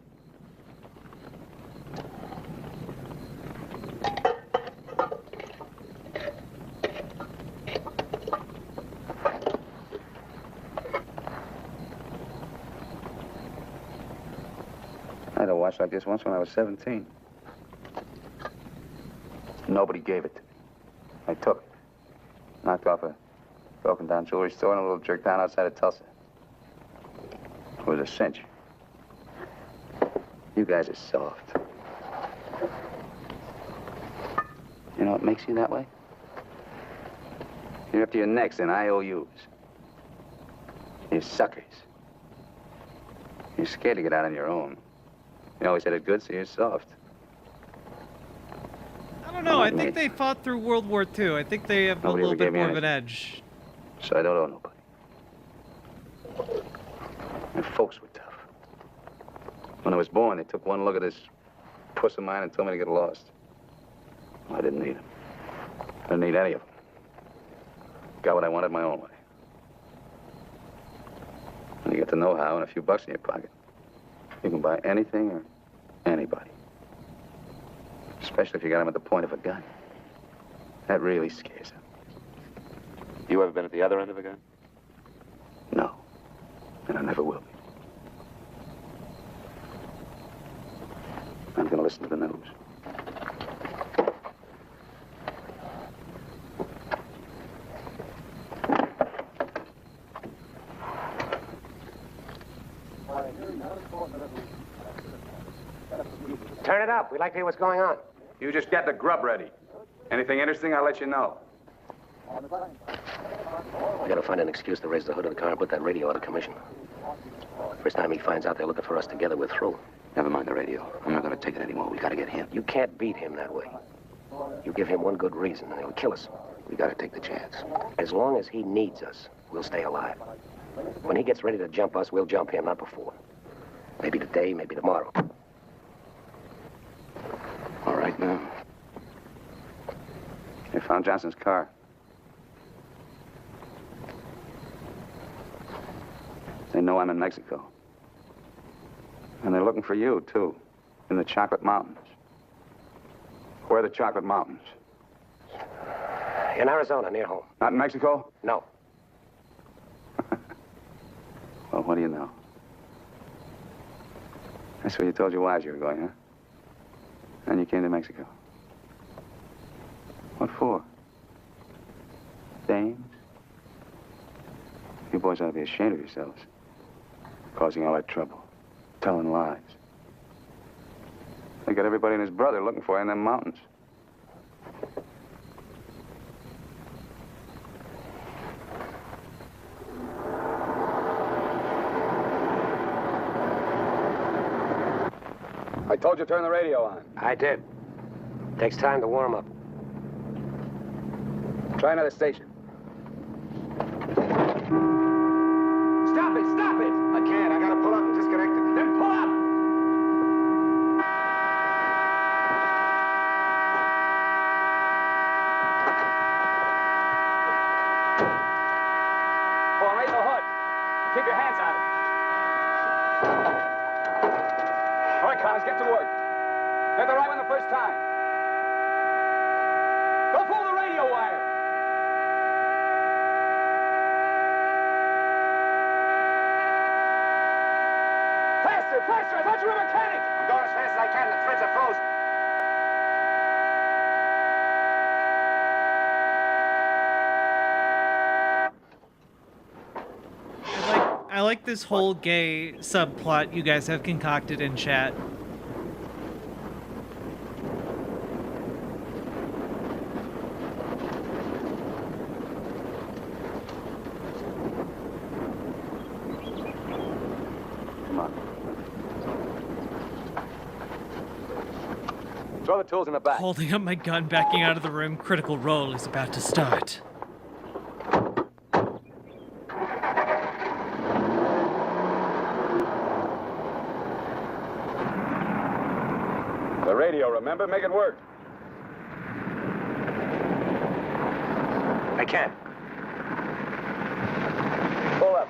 watch like this once when I was 17. Nobody gave it to me. I took it. Knocked off a broken down jewelry store in a little jerk town outside of Tulsa. It was a cinch. You guys are soft. You know what makes you that way? You're up to your necks in IOUs. You're suckers. You're scared to get out on your own. You always had it good, so you're soft. I don't know. I think they fought through World War II. I think they have Nobody a little ever bit gave me more of an anything. edge. So I don't owe nobody. My folks were tough. When I was born, they took one look at this puss of mine and told me to get lost. Well, I didn't need them. I didn't need any of them. Got what I wanted my own way. When you get the know-how and a few bucks in your pocket, you can buy anything or anybody. Especially if you got them at the point of a gun. That really scares them. You ever been at the other end of a gun? No. And I never will be. I'm gonna listen to the news. Turn it up. We'd like to hear what's going on. You just get the grub ready. Anything interesting, I'll let you know. We gotta find an excuse to raise the hood of the car and put that radio out of commission. First time he finds out they're looking for us together, we're through. Never mind the radio. I'm not gonna take it anymore. We gotta get him. You can't beat him that way. You give him one good reason and he'll kill us. We gotta take the chance. As long as he needs us, we'll stay alive. When he gets ready to jump us, we'll jump him, not before. Maybe today, maybe tomorrow. All right, now. They found Johnson's car. They know I'm in Mexico. And they're looking for you, too, in the Chocolate Mountains. Where are the Chocolate Mountains? In Arizona, near home. Not in Mexico? No. Well, what do you know? That's where you told your wives you were going, huh? And you came to Mexico. What for? Dames? You boys ought to be ashamed of yourselves. Causing all that trouble. Telling lies. They got everybody and his brother looking for you in them mountains. I told you to turn the radio on. I did. Takes time to warm up. Try another station. Stop it! Stop it! I can't. I gotta pull up and disconnect it. Then pull up! Well, raise the hood. Keep your hands on it. All right, Collins, get to work. Get the right one the first time. Don't pull the radio wire. Faster, faster! I thought you were a mechanic! I'm going as fast as I can. The threads are frozen. I like this whole gay subplot you guys have concocted in chat. Come on. Throw the tools in the back. Holding up my gun, backing out of the room. Critical Role is about to start. The radio, remember? Make it work. I can't. Pull up.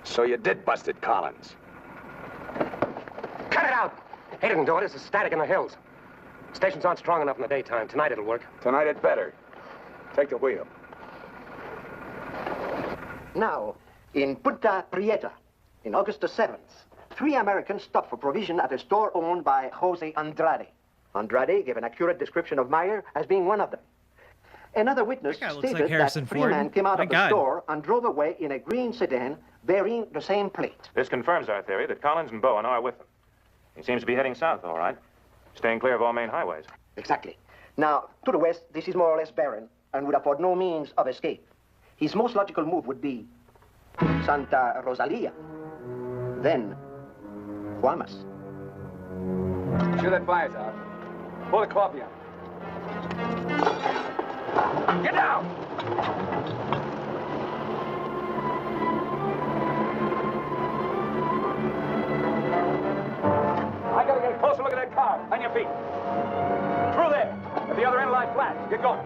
So you did bust it, Collins. Cut it out! He didn't do it. It's a static in the hills. Stations aren't strong enough in the daytime. Tonight it'll work. Tonight it better. Take the wheel. Now, in Punta Prieta, in August the 7th, 3 Americans stopped for provision at a store owned by Jose Andrade. Andrade gave an accurate description of Meyer as being one of them. Another witness That guy looks stated like Harrison that 3 Ford. men came out My of the God. store and drove away in a green sedan bearing the same plate. This confirms our theory that Collins and Bowen are with them. He seems to be heading south, all right. Staying clear of all main highways. Exactly. Now, to the west, this is more or less barren and would afford no means of escape. His most logical move would be Santa Rosalia, then Guamas. Sure that fire's out. Pull the coffee out. Get down! I gotta get a closer look at that car. On your feet. Through there. At the other end lie flat. Get going.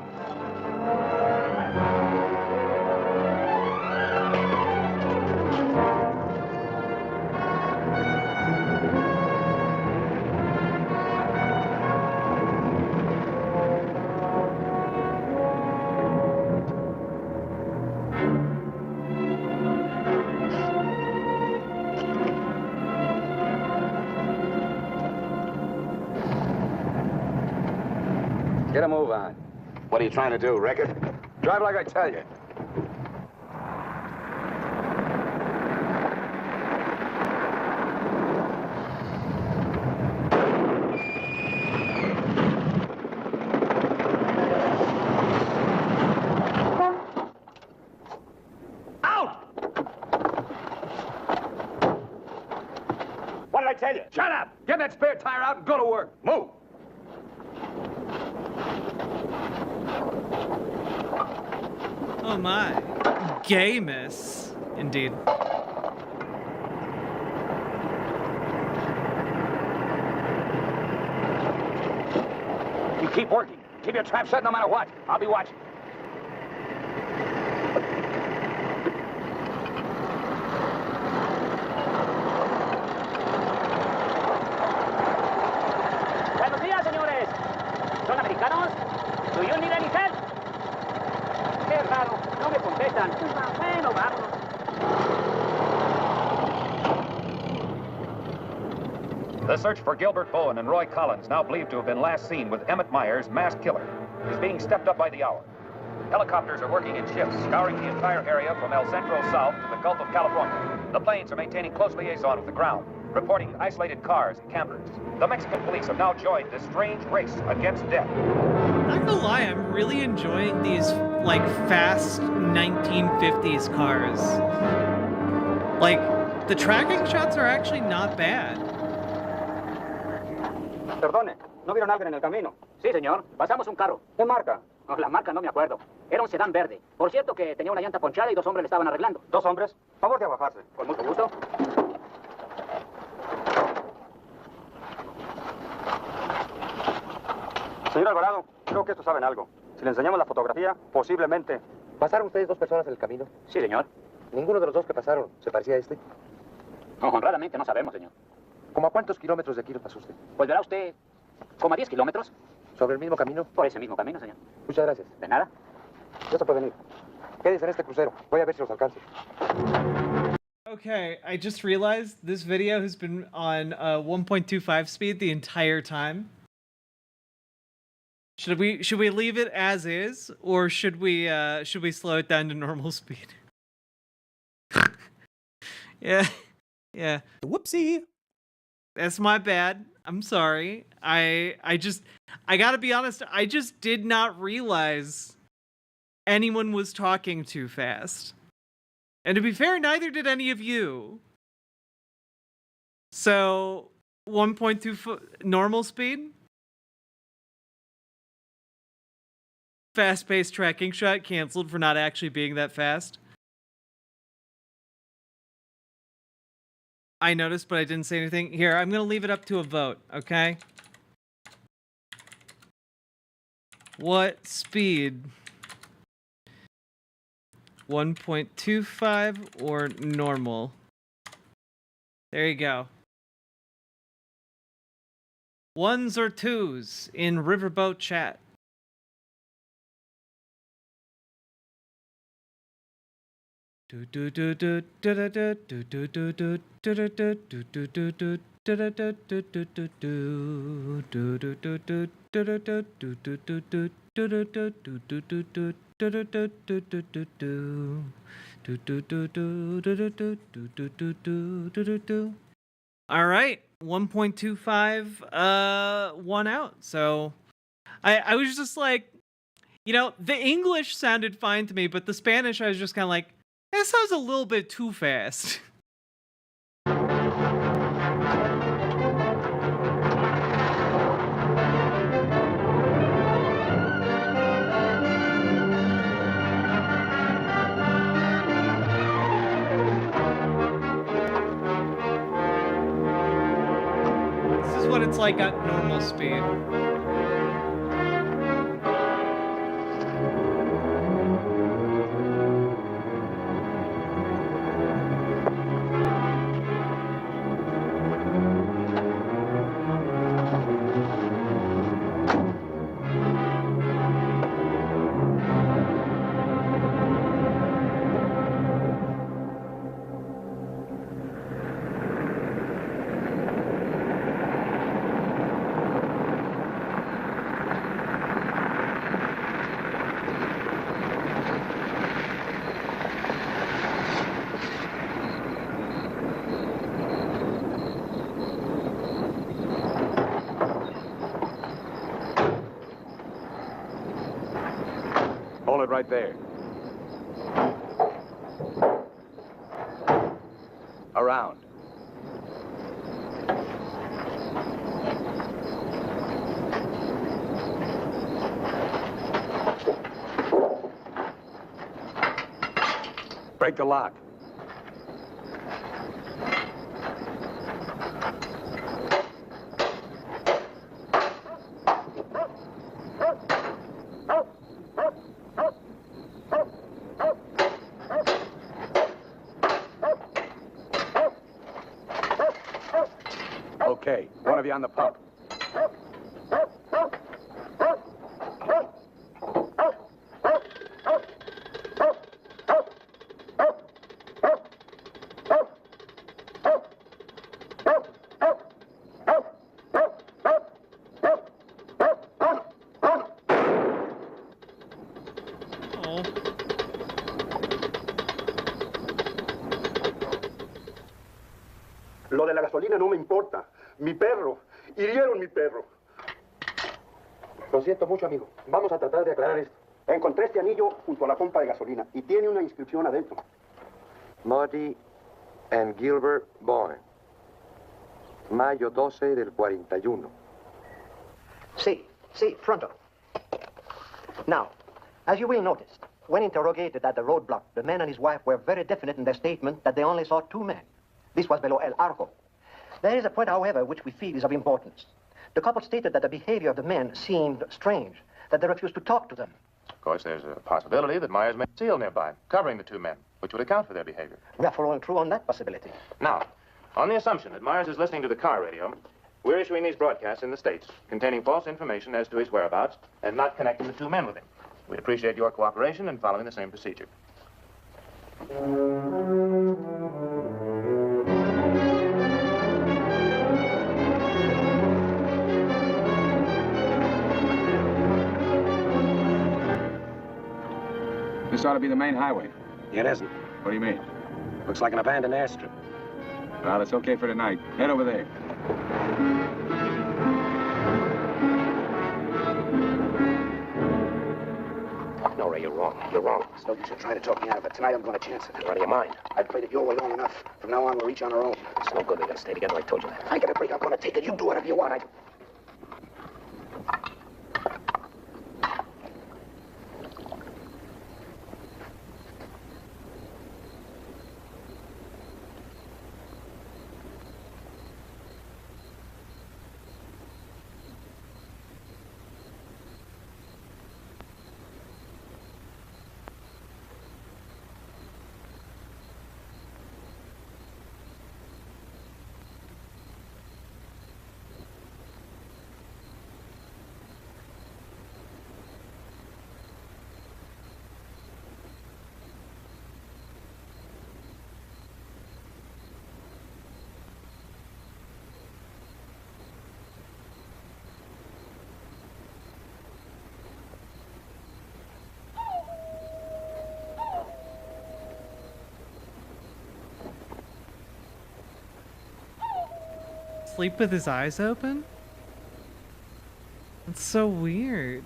Get a move on. What are you trying to do, wreck it? Drive like I tell you. Out! What did I tell you? Shut up! Get that spare tire out and go to work. Move! Oh my. Gayness. Indeed. You keep working. Keep your trap shut no matter what. I'll be watching. Buenos días, señores. ¿Son americanos? Do you need any help? Qué raro, no me contestan. Bueno, vámonos. The search for Gilbert Bowen and Roy Collins, now believed to have been last seen with Emmett Myers, masked killer, is being stepped up by the hour. Helicopters are working in shifts, scouring the entire area from El Centro south to the Gulf of California. The planes are maintaining close liaison with the ground, reporting isolated cars and campers. The Mexican police have now joined this strange race against death. Not gonna lie, I'm really enjoying these, like, fast 1950s cars. Like, the tracking shots are actually not bad. Perdone, ¿no vieron algo en el camino? Sí, señor. Pasamos un carro. ¿Qué marca? Oh, la marca no me acuerdo. Era un sedán verde. Por cierto que tenía una llanta ponchada y 2 hombres le estaban arreglando. ¿2 hombres? Favor de bajarse. Con mucho gusto. Señor Alvarado, creo que estos saben algo. Si le enseñamos la fotografía, posiblemente... ¿Pasaron ustedes 2 personas en el camino? Sí, señor. ¿Ninguno de los 2 que pasaron se parecía a este? No, honradamente no sabemos, señor. ¿Cómo a cuántos kilómetros de aquí lo pasó usted? Pues verá usted, como a 10 kilómetros. ¿Sobre el mismo camino? Por ese mismo camino, señor. Muchas gracias. De nada. Ya se pueden ir. Quédense en este crucero. Voy a ver si los alcanzo. Okay, I just realized this video has been on 1.25 speed the entire time. Should we leave it as is, or should we slow it down to normal speed? Yeah. Whoopsie. That's my bad. I'm sorry. I gotta be honest, I just did not realize anyone was talking too fast. And to be fair, neither did any of you. So, 1.2 normal speed? Fast-paced tracking shot canceled for not actually being that fast. I noticed, but I didn't say anything. Here, I'm going to leave it up to a vote, okay? What speed? 1.25 or normal? There you go. 1s or 2s in Riverboat chat. All right, 1.25 one out. So I was just like, the English sounded fine to me, but the Spanish I was just kind of like, that sounds a little bit too fast. This is what it's like at normal speed. Hold it right there. Around. Break the lock. Okay, one of you on the pump. Lo de la gasolina no me importa. Mi perro. Hirieron mi perro. Lo siento mucho, amigo. Vamos a tratar de aclarar esto. Encontré este anillo junto a la pompa de gasolina y tiene una inscripción adentro. Marty and Gilbert Bourne. Mayo 12 del 41. Sí, pronto. Now, as you will notice, when interrogated at the roadblock, the man and his wife were very definite in their statement that they only saw two men. This was below El Arco. There is a point, however, which we feel is of importance. The couple stated that the behavior of the men seemed strange, that they refused to talk to them. Of course, there's a possibility that Myers may seal nearby, covering the two men, which would account for their behavior. We are following through on that possibility. Now, on the assumption that Myers is listening to the car radio, we're issuing these broadcasts in the States, containing false information as to his whereabouts and not connecting the two men with him. We'd appreciate your cooperation in following the same procedure. This ought to be the main highway. It isn't. What do you mean? Looks like an abandoned airstrip. Well, it's okay for tonight. Head over there. No, Ray, you're wrong. You're wrong. It's no use you trying to talk me out of it. Tonight I'm going to chance it. You're out of your mind. I've played it your way long enough. From now on, we'll each on our own. It's no good. We gotta stay together. I told you that. If I get a break, I'm going to take it. You do whatever you want. sleep with his eyes open? It's so weird.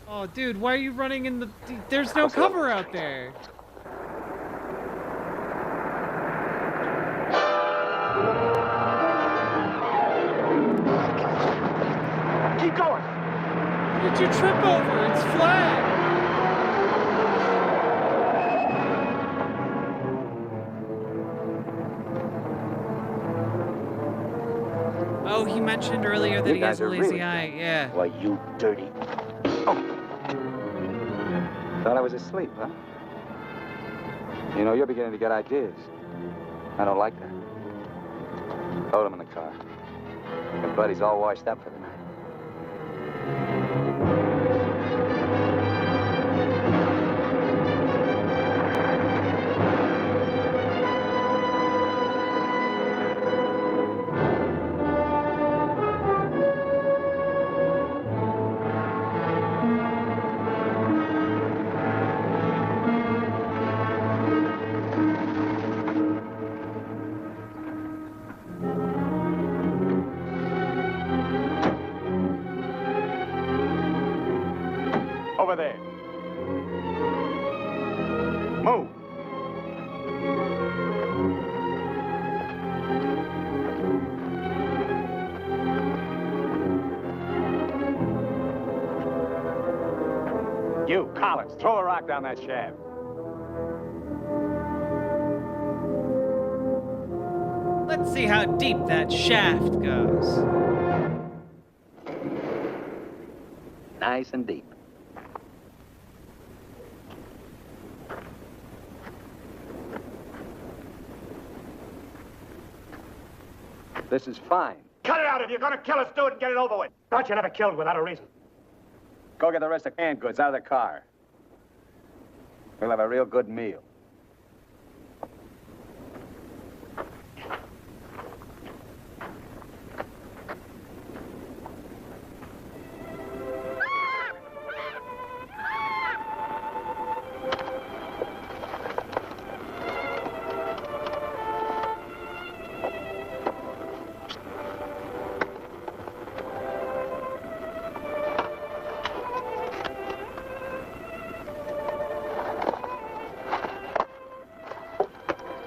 Oh, dude, why are you running in the... There's no cover out there. Keep going. What did you trip over? It's flat. Oh, he mentioned earlier that he has a lazy eye. Yeah. Why, you dirty... Thought I was asleep, huh? You know, you're beginning to get ideas. I don't like that. Hold him in the car. Your buddy's all washed up for the night. Over there. Move. You, Collins, throw a rock down that shaft. Let's see how deep that shaft goes. Nice and deep. This is fine. Cut it out. If you're going to kill us, do it and get it over with. Thought you never killed without a reason. Go get the rest of canned goods out of the car. We'll have a real good meal.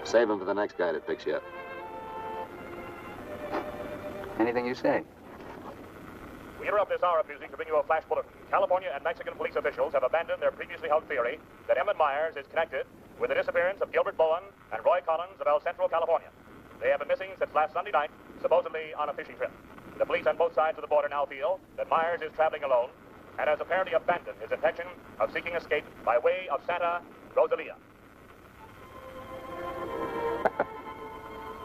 Save him for the next guy that picks you up. Anything you say. We interrupt this hour of music to bring you a flash bulletin. California and Mexican police officials have abandoned their previously held theory that Emmett Myers is connected with the disappearance of Gilbert Bowen and Roy Collins of El Centro, California. They have been missing since last Sunday night, supposedly on a fishing trip. The police on both sides of the border now feel that Myers is traveling alone and has apparently abandoned his intention of seeking escape by way of Santa Rosalia.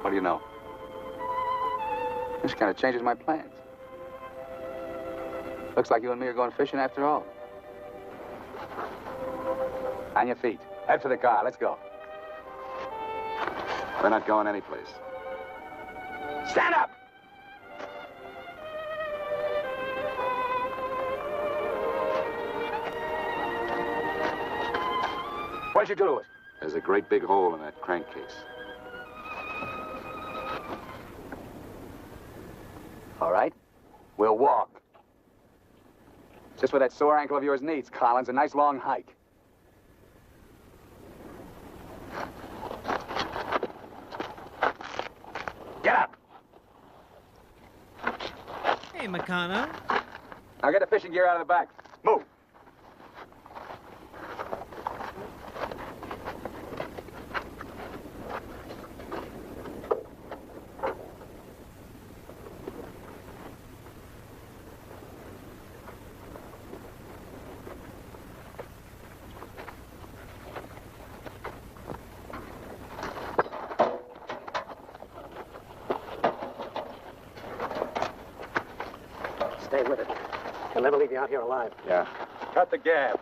What do you know? This kind of changes my plans. Looks like you and me are going fishing after all. On your feet. Head for the car. Let's go. We're not going anyplace. Stand up! What'd you do to it? There's a great big hole in that crankcase. All right. We'll walk. Just what that sore ankle of yours needs, Collins. A nice long hike. Get up! Hey, Makana. Now get the fishing gear out of the back. Move. Stay with it. He'll never leave you out here alive. Yeah. Cut the gab.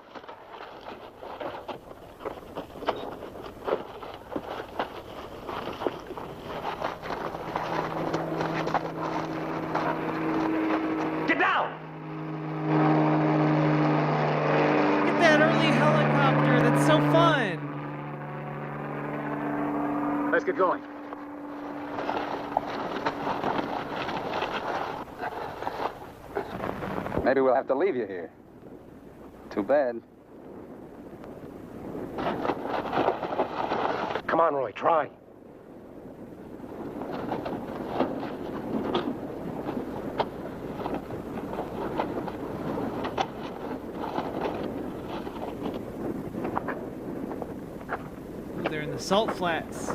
so fun. Let's get going. Maybe we'll have to leave you here. Too bad. Come on, Roy, try. They're in the salt flats.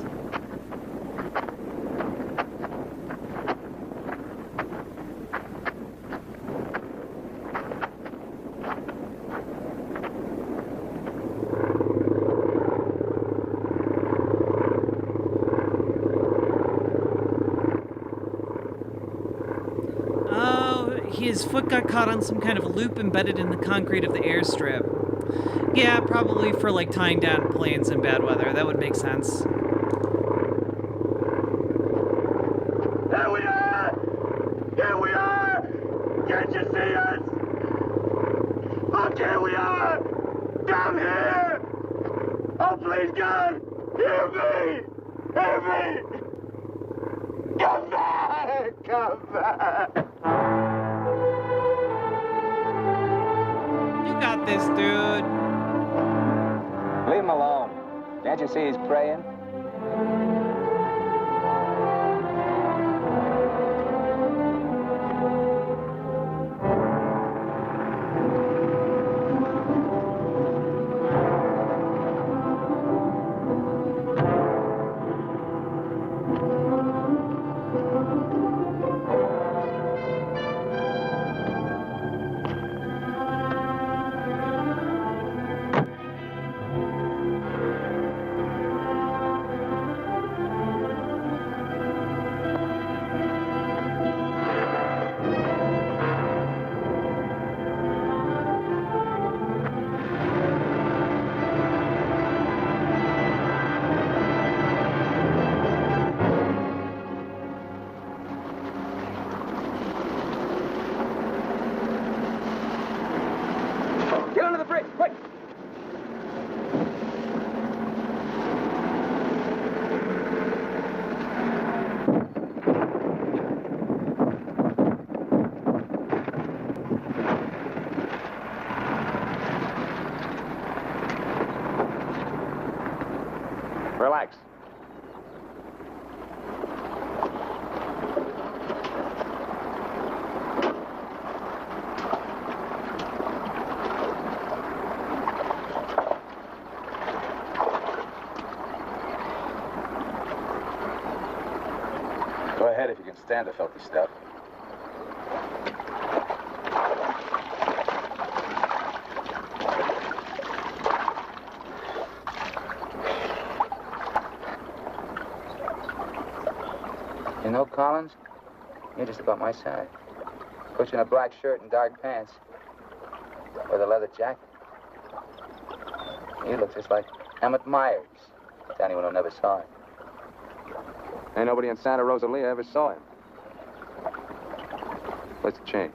His foot got caught on some kind of loop embedded in the concrete of the airstrip. Yeah, probably for like tying down planes in bad weather. That would make sense. Here we are! Here we are! Can't you see us? Look, here we are! Down here! Oh, please, God! Hear me! Hear me! Come back! Come back! You got this, dude. Leave him alone. Can't you see he's praying? Relax. Go ahead if you can stand the filthy stuff. You know, Collins, you're just about my size. Put you in a black shirt and dark pants with a leather jacket. You look just like Emmett Myers to anyone who never saw him. Ain't nobody in Santa Rosalia ever saw him. Let's change.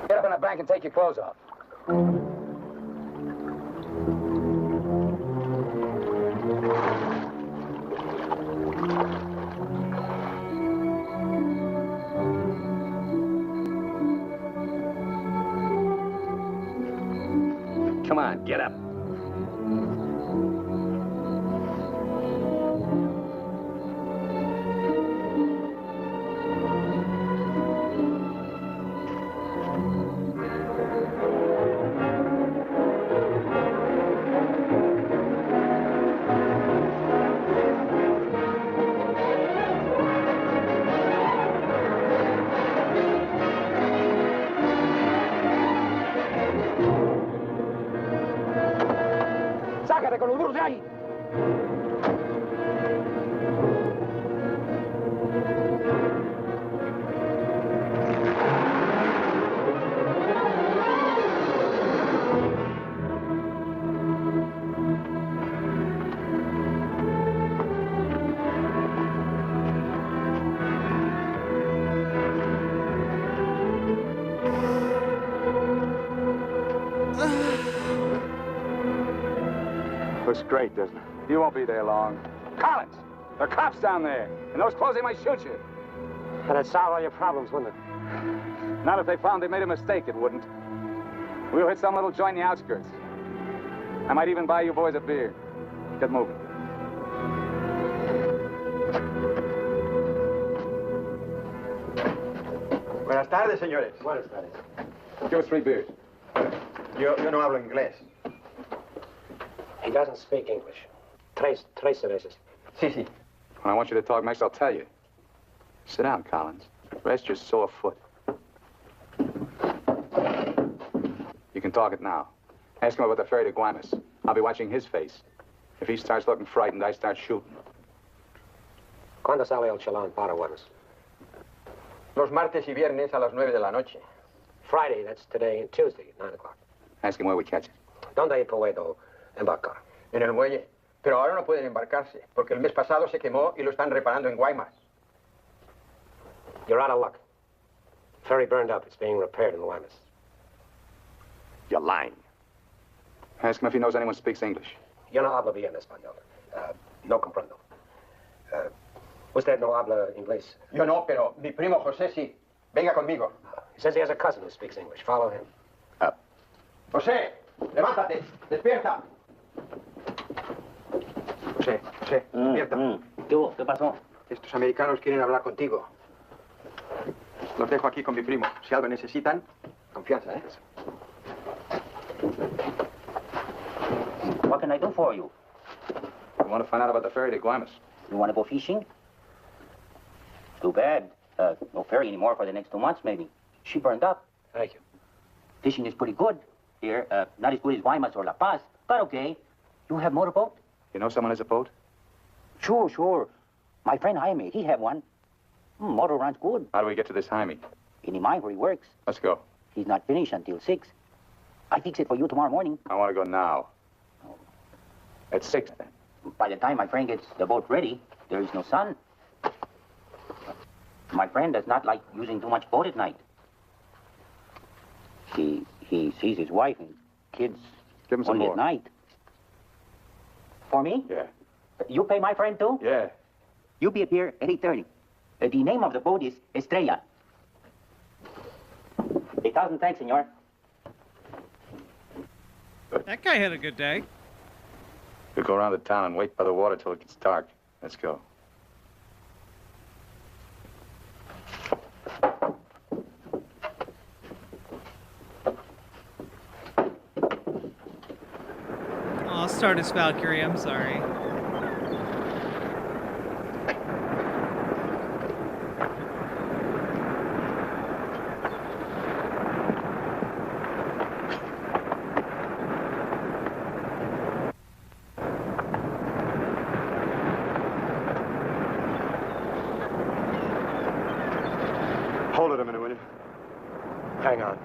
Get up in the bank and take your clothes off. Come on, get up. Sácate con los burros de ahí. Looks great, doesn't it? You won't be there long. Collins! There are cops down there. In those clothes, they might shoot you. That'd solve all your problems, wouldn't it? Not if they found they made a mistake, it wouldn't. We'll hit some little joint in the outskirts. I might even buy you boys a beer. Get moving. Buenas tardes, señores. Buenas tardes. Give us 3 beers. Yo no hablo inglés. He doesn't speak English. Tres cervezas. Sí, sí. When I want you to talk next, I'll tell you. Sit down, Collins. Rest your sore foot. You can talk it now. Ask him about the ferry to Guaymas. I'll be watching his face. If he starts looking frightened, I start shooting. ¿Cuándo sale el chalán para Guaymas? Los martes y viernes a las 9 de la noche. Friday, that's today, and Tuesday, 9 o'clock. Ask him where we catch it. ¿Dónde puedo embarcar? En el muelle. Pero ahora no pueden embarcarse, porque el mes pasado se quemó y lo están reparando en Guaymas. You're out of luck. Ferry burned up. It's being repaired in Guaymas. You're lying. Ask him if he knows anyone who speaks English. Yo no hablo bien español. No comprendo. ¿Usted no habla inglés? Yo no, pero mi primo José sí. Venga conmigo. He says he has a cousin who speaks English. Follow him. Up. José, levántate. Despierta. José, despierta. ¿Qué pasó? Estos americanos quieren hablar contigo. Los dejo aquí con mi primo. Si algo necesitan, confianza, ¿eh? What can I do for you? I want to find out about the ferry to Guaymas. You want to go fishing? Too bad. No ferry anymore for the next 2 months, maybe. She burned up. Thank you. Fishing is pretty good here. Not as good as Guaymas or La Paz, but okay. You have motorboat? You know someone has a boat? Sure. My friend Jaime, he have one. Motor runs good. How do we get to this Jaime? Any mine where he works. Let's go. He's not finished until 6. I fix it for you tomorrow morning. I want to go now. At 6, then. By the time my friend gets the boat ready, there is no sun. My friend does not like using too much boat at night. He sees his wife and kids Give him some only more. at night. For me? Yeah. You pay my friend too? Yeah. You be up here at 8:30. The name of the boat is Estrella. 8,000 thanks, senor. That guy had a good day. We'll go around the town and wait by the water till it gets dark. Let's go. I'll start as Valkyrie, I'm sorry. Hold it a minute, will you? Hang on.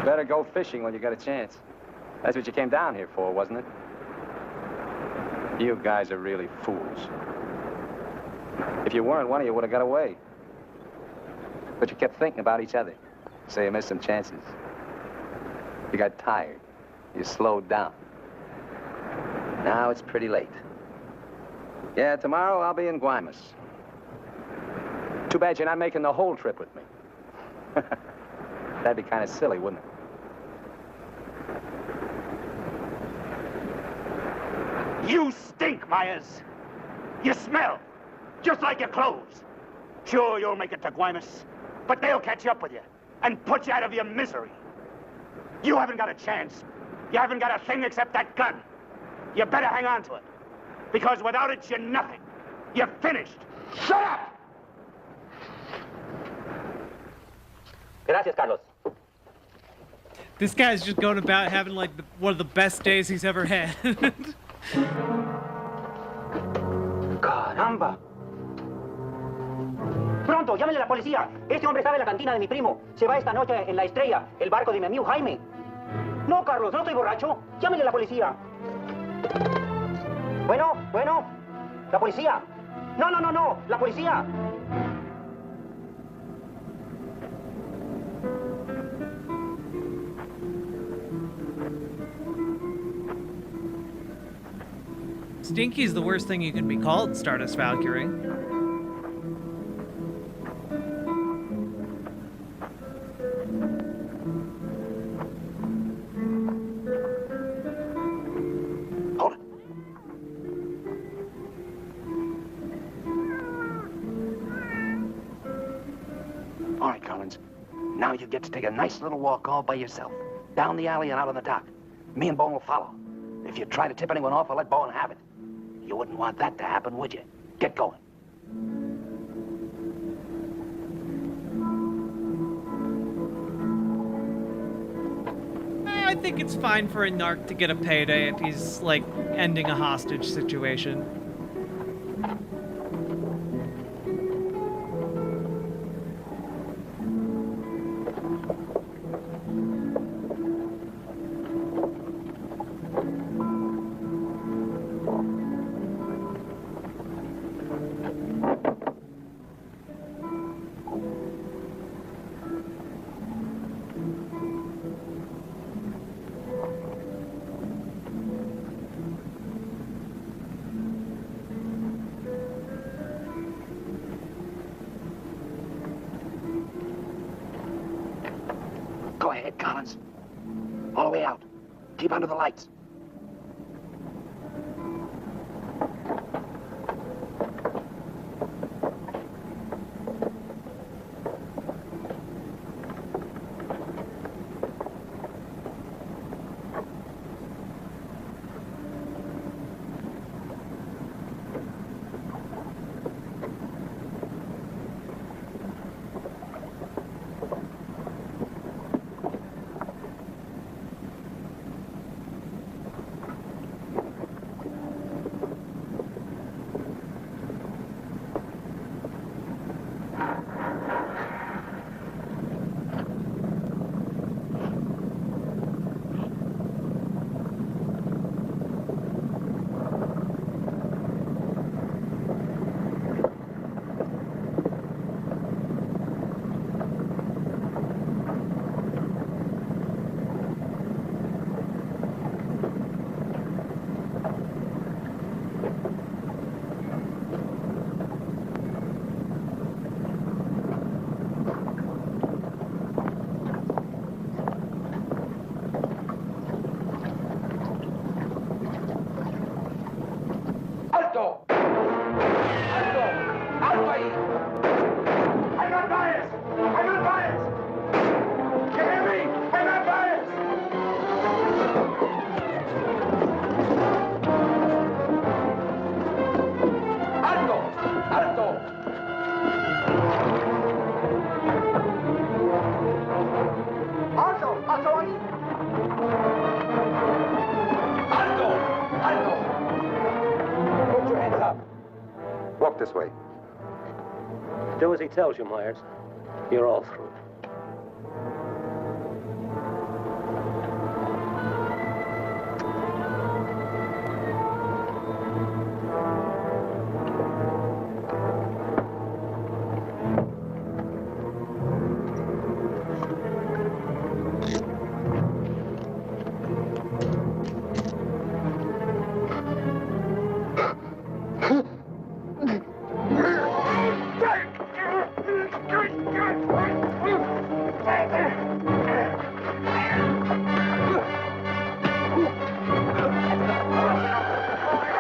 Better go fishing when you got a chance. That's what you came down here for, wasn't it? You guys are really fools. If you weren't, one of you would have got away. But you kept thinking about each other, so you missed some chances. You got tired. You slowed down. Now it's pretty late. Yeah, tomorrow I'll be in Guaymas. Too bad you're not making the whole trip with me. That'd be kind of silly, wouldn't it? You stink, Myers. You smell, just like your clothes. Sure, you'll make it to Guaymas, but they'll catch up with you and put you out of your misery. You haven't got a chance. You haven't got a thing except that gun. You better hang on to it, because without it, you're nothing. You're finished. Shut up! Gracias, Carlos. This guy's just going about having like one of the best days he's ever had. Caramba! Pronto, llámenle a la policía. Este hombre estaba en la cantina de mi primo. Se va esta noche en la Estrella, el barco de mi amigo Jaime. No, Carlos, no estoy borracho. Llámenle a la policía. Bueno, la policía. No, la policía. Stinky's the worst thing you can be called, Stardust Valkyrie. All right, Collins. Now you get to take a nice little walk all by yourself. Down the alley and out on the dock. Me and Bone will follow. If you try to tip anyone off, I'll let Bone have it. You wouldn't want that to happen, would you? Get going. I think it's fine for a narc to get a payday if he's, like, ending a hostage situation. Go ahead, Collins. All the way out. Keep under the lights. ¡Alto! ¡Alto! ¡Alto ahí! I'm not biased! I'm not biased! You hear me? I'm not biased! ¡Alto! ¡Alto! ¡Alto! ¡Alto ahí! ¡Alto! ¡Alto! Put your hands up. Walk this way. Do as he tells you, Myers. You're all through.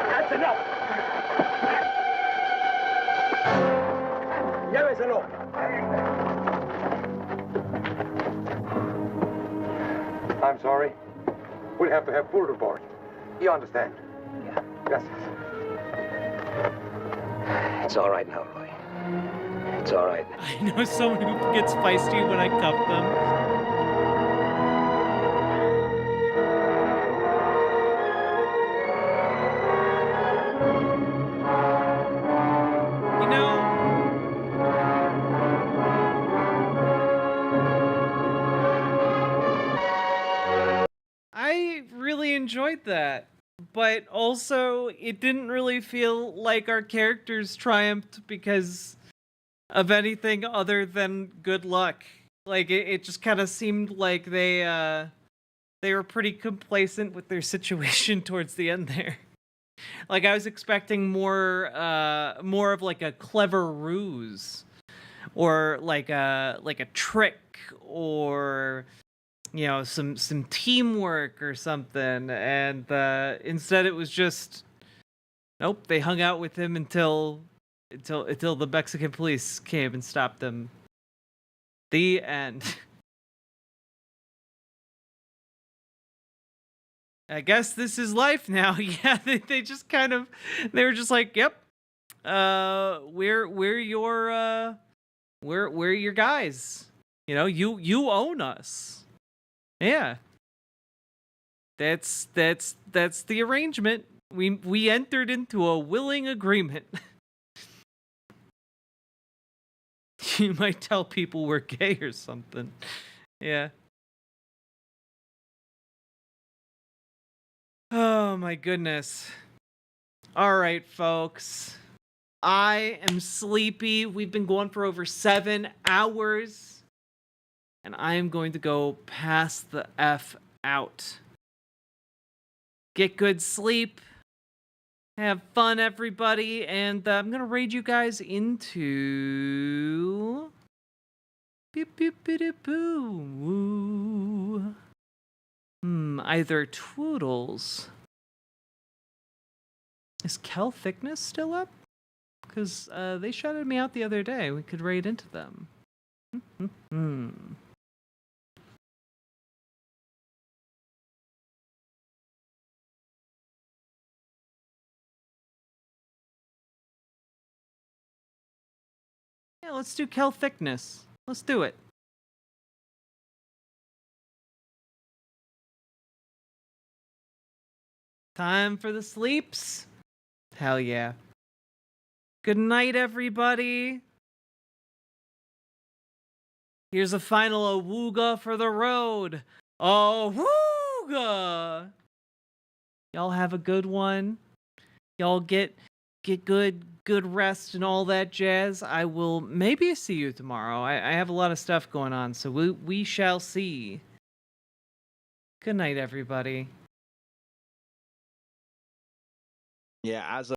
That's enough! Lléveselo. I'm sorry. We'll have to have full report. You understand? Yeah. Gracias. It's all right now, Roy. It's all right. I know someone who gets feisty when I cuff them. You know, enjoyed that. But also, it didn't really feel like our characters triumphed because of anything other than good luck. Like, it just kind of seemed like they were pretty complacent with their situation towards the end there. Like, I was expecting more of like a clever ruse, or like a trick, or some teamwork or something, and instead it was just nope. They hung out with him until the Mexican police came and stopped them. The end. I guess this is life now. Yeah, they just kind of, they were just like, yep, we're your guys. You own us. Yeah. That's the arrangement. We entered into a willing agreement. You might tell people we're gay or something. Yeah. Oh my goodness. All right, folks. I am sleepy. We've been going for over 7 hours. And I am going to go pass the F out. Get good sleep. Have fun, everybody. And I'm going to raid you guys into... Beep, beep, beep, boo. Either Twoodles. Is Kel Thickness still up? Because they shouted me out the other day. We could raid into them. Yeah, let's do Kel Thickness. Let's do it. Time for the sleeps? Hell yeah. Good night, everybody. Here's a final awooga for the road. Awooga! Y'all have a good one. Y'all get good rest and all that jazz. I will maybe see you tomorrow. I have a lot of stuff going on, so we shall see. Good night, everybody. Yeah, as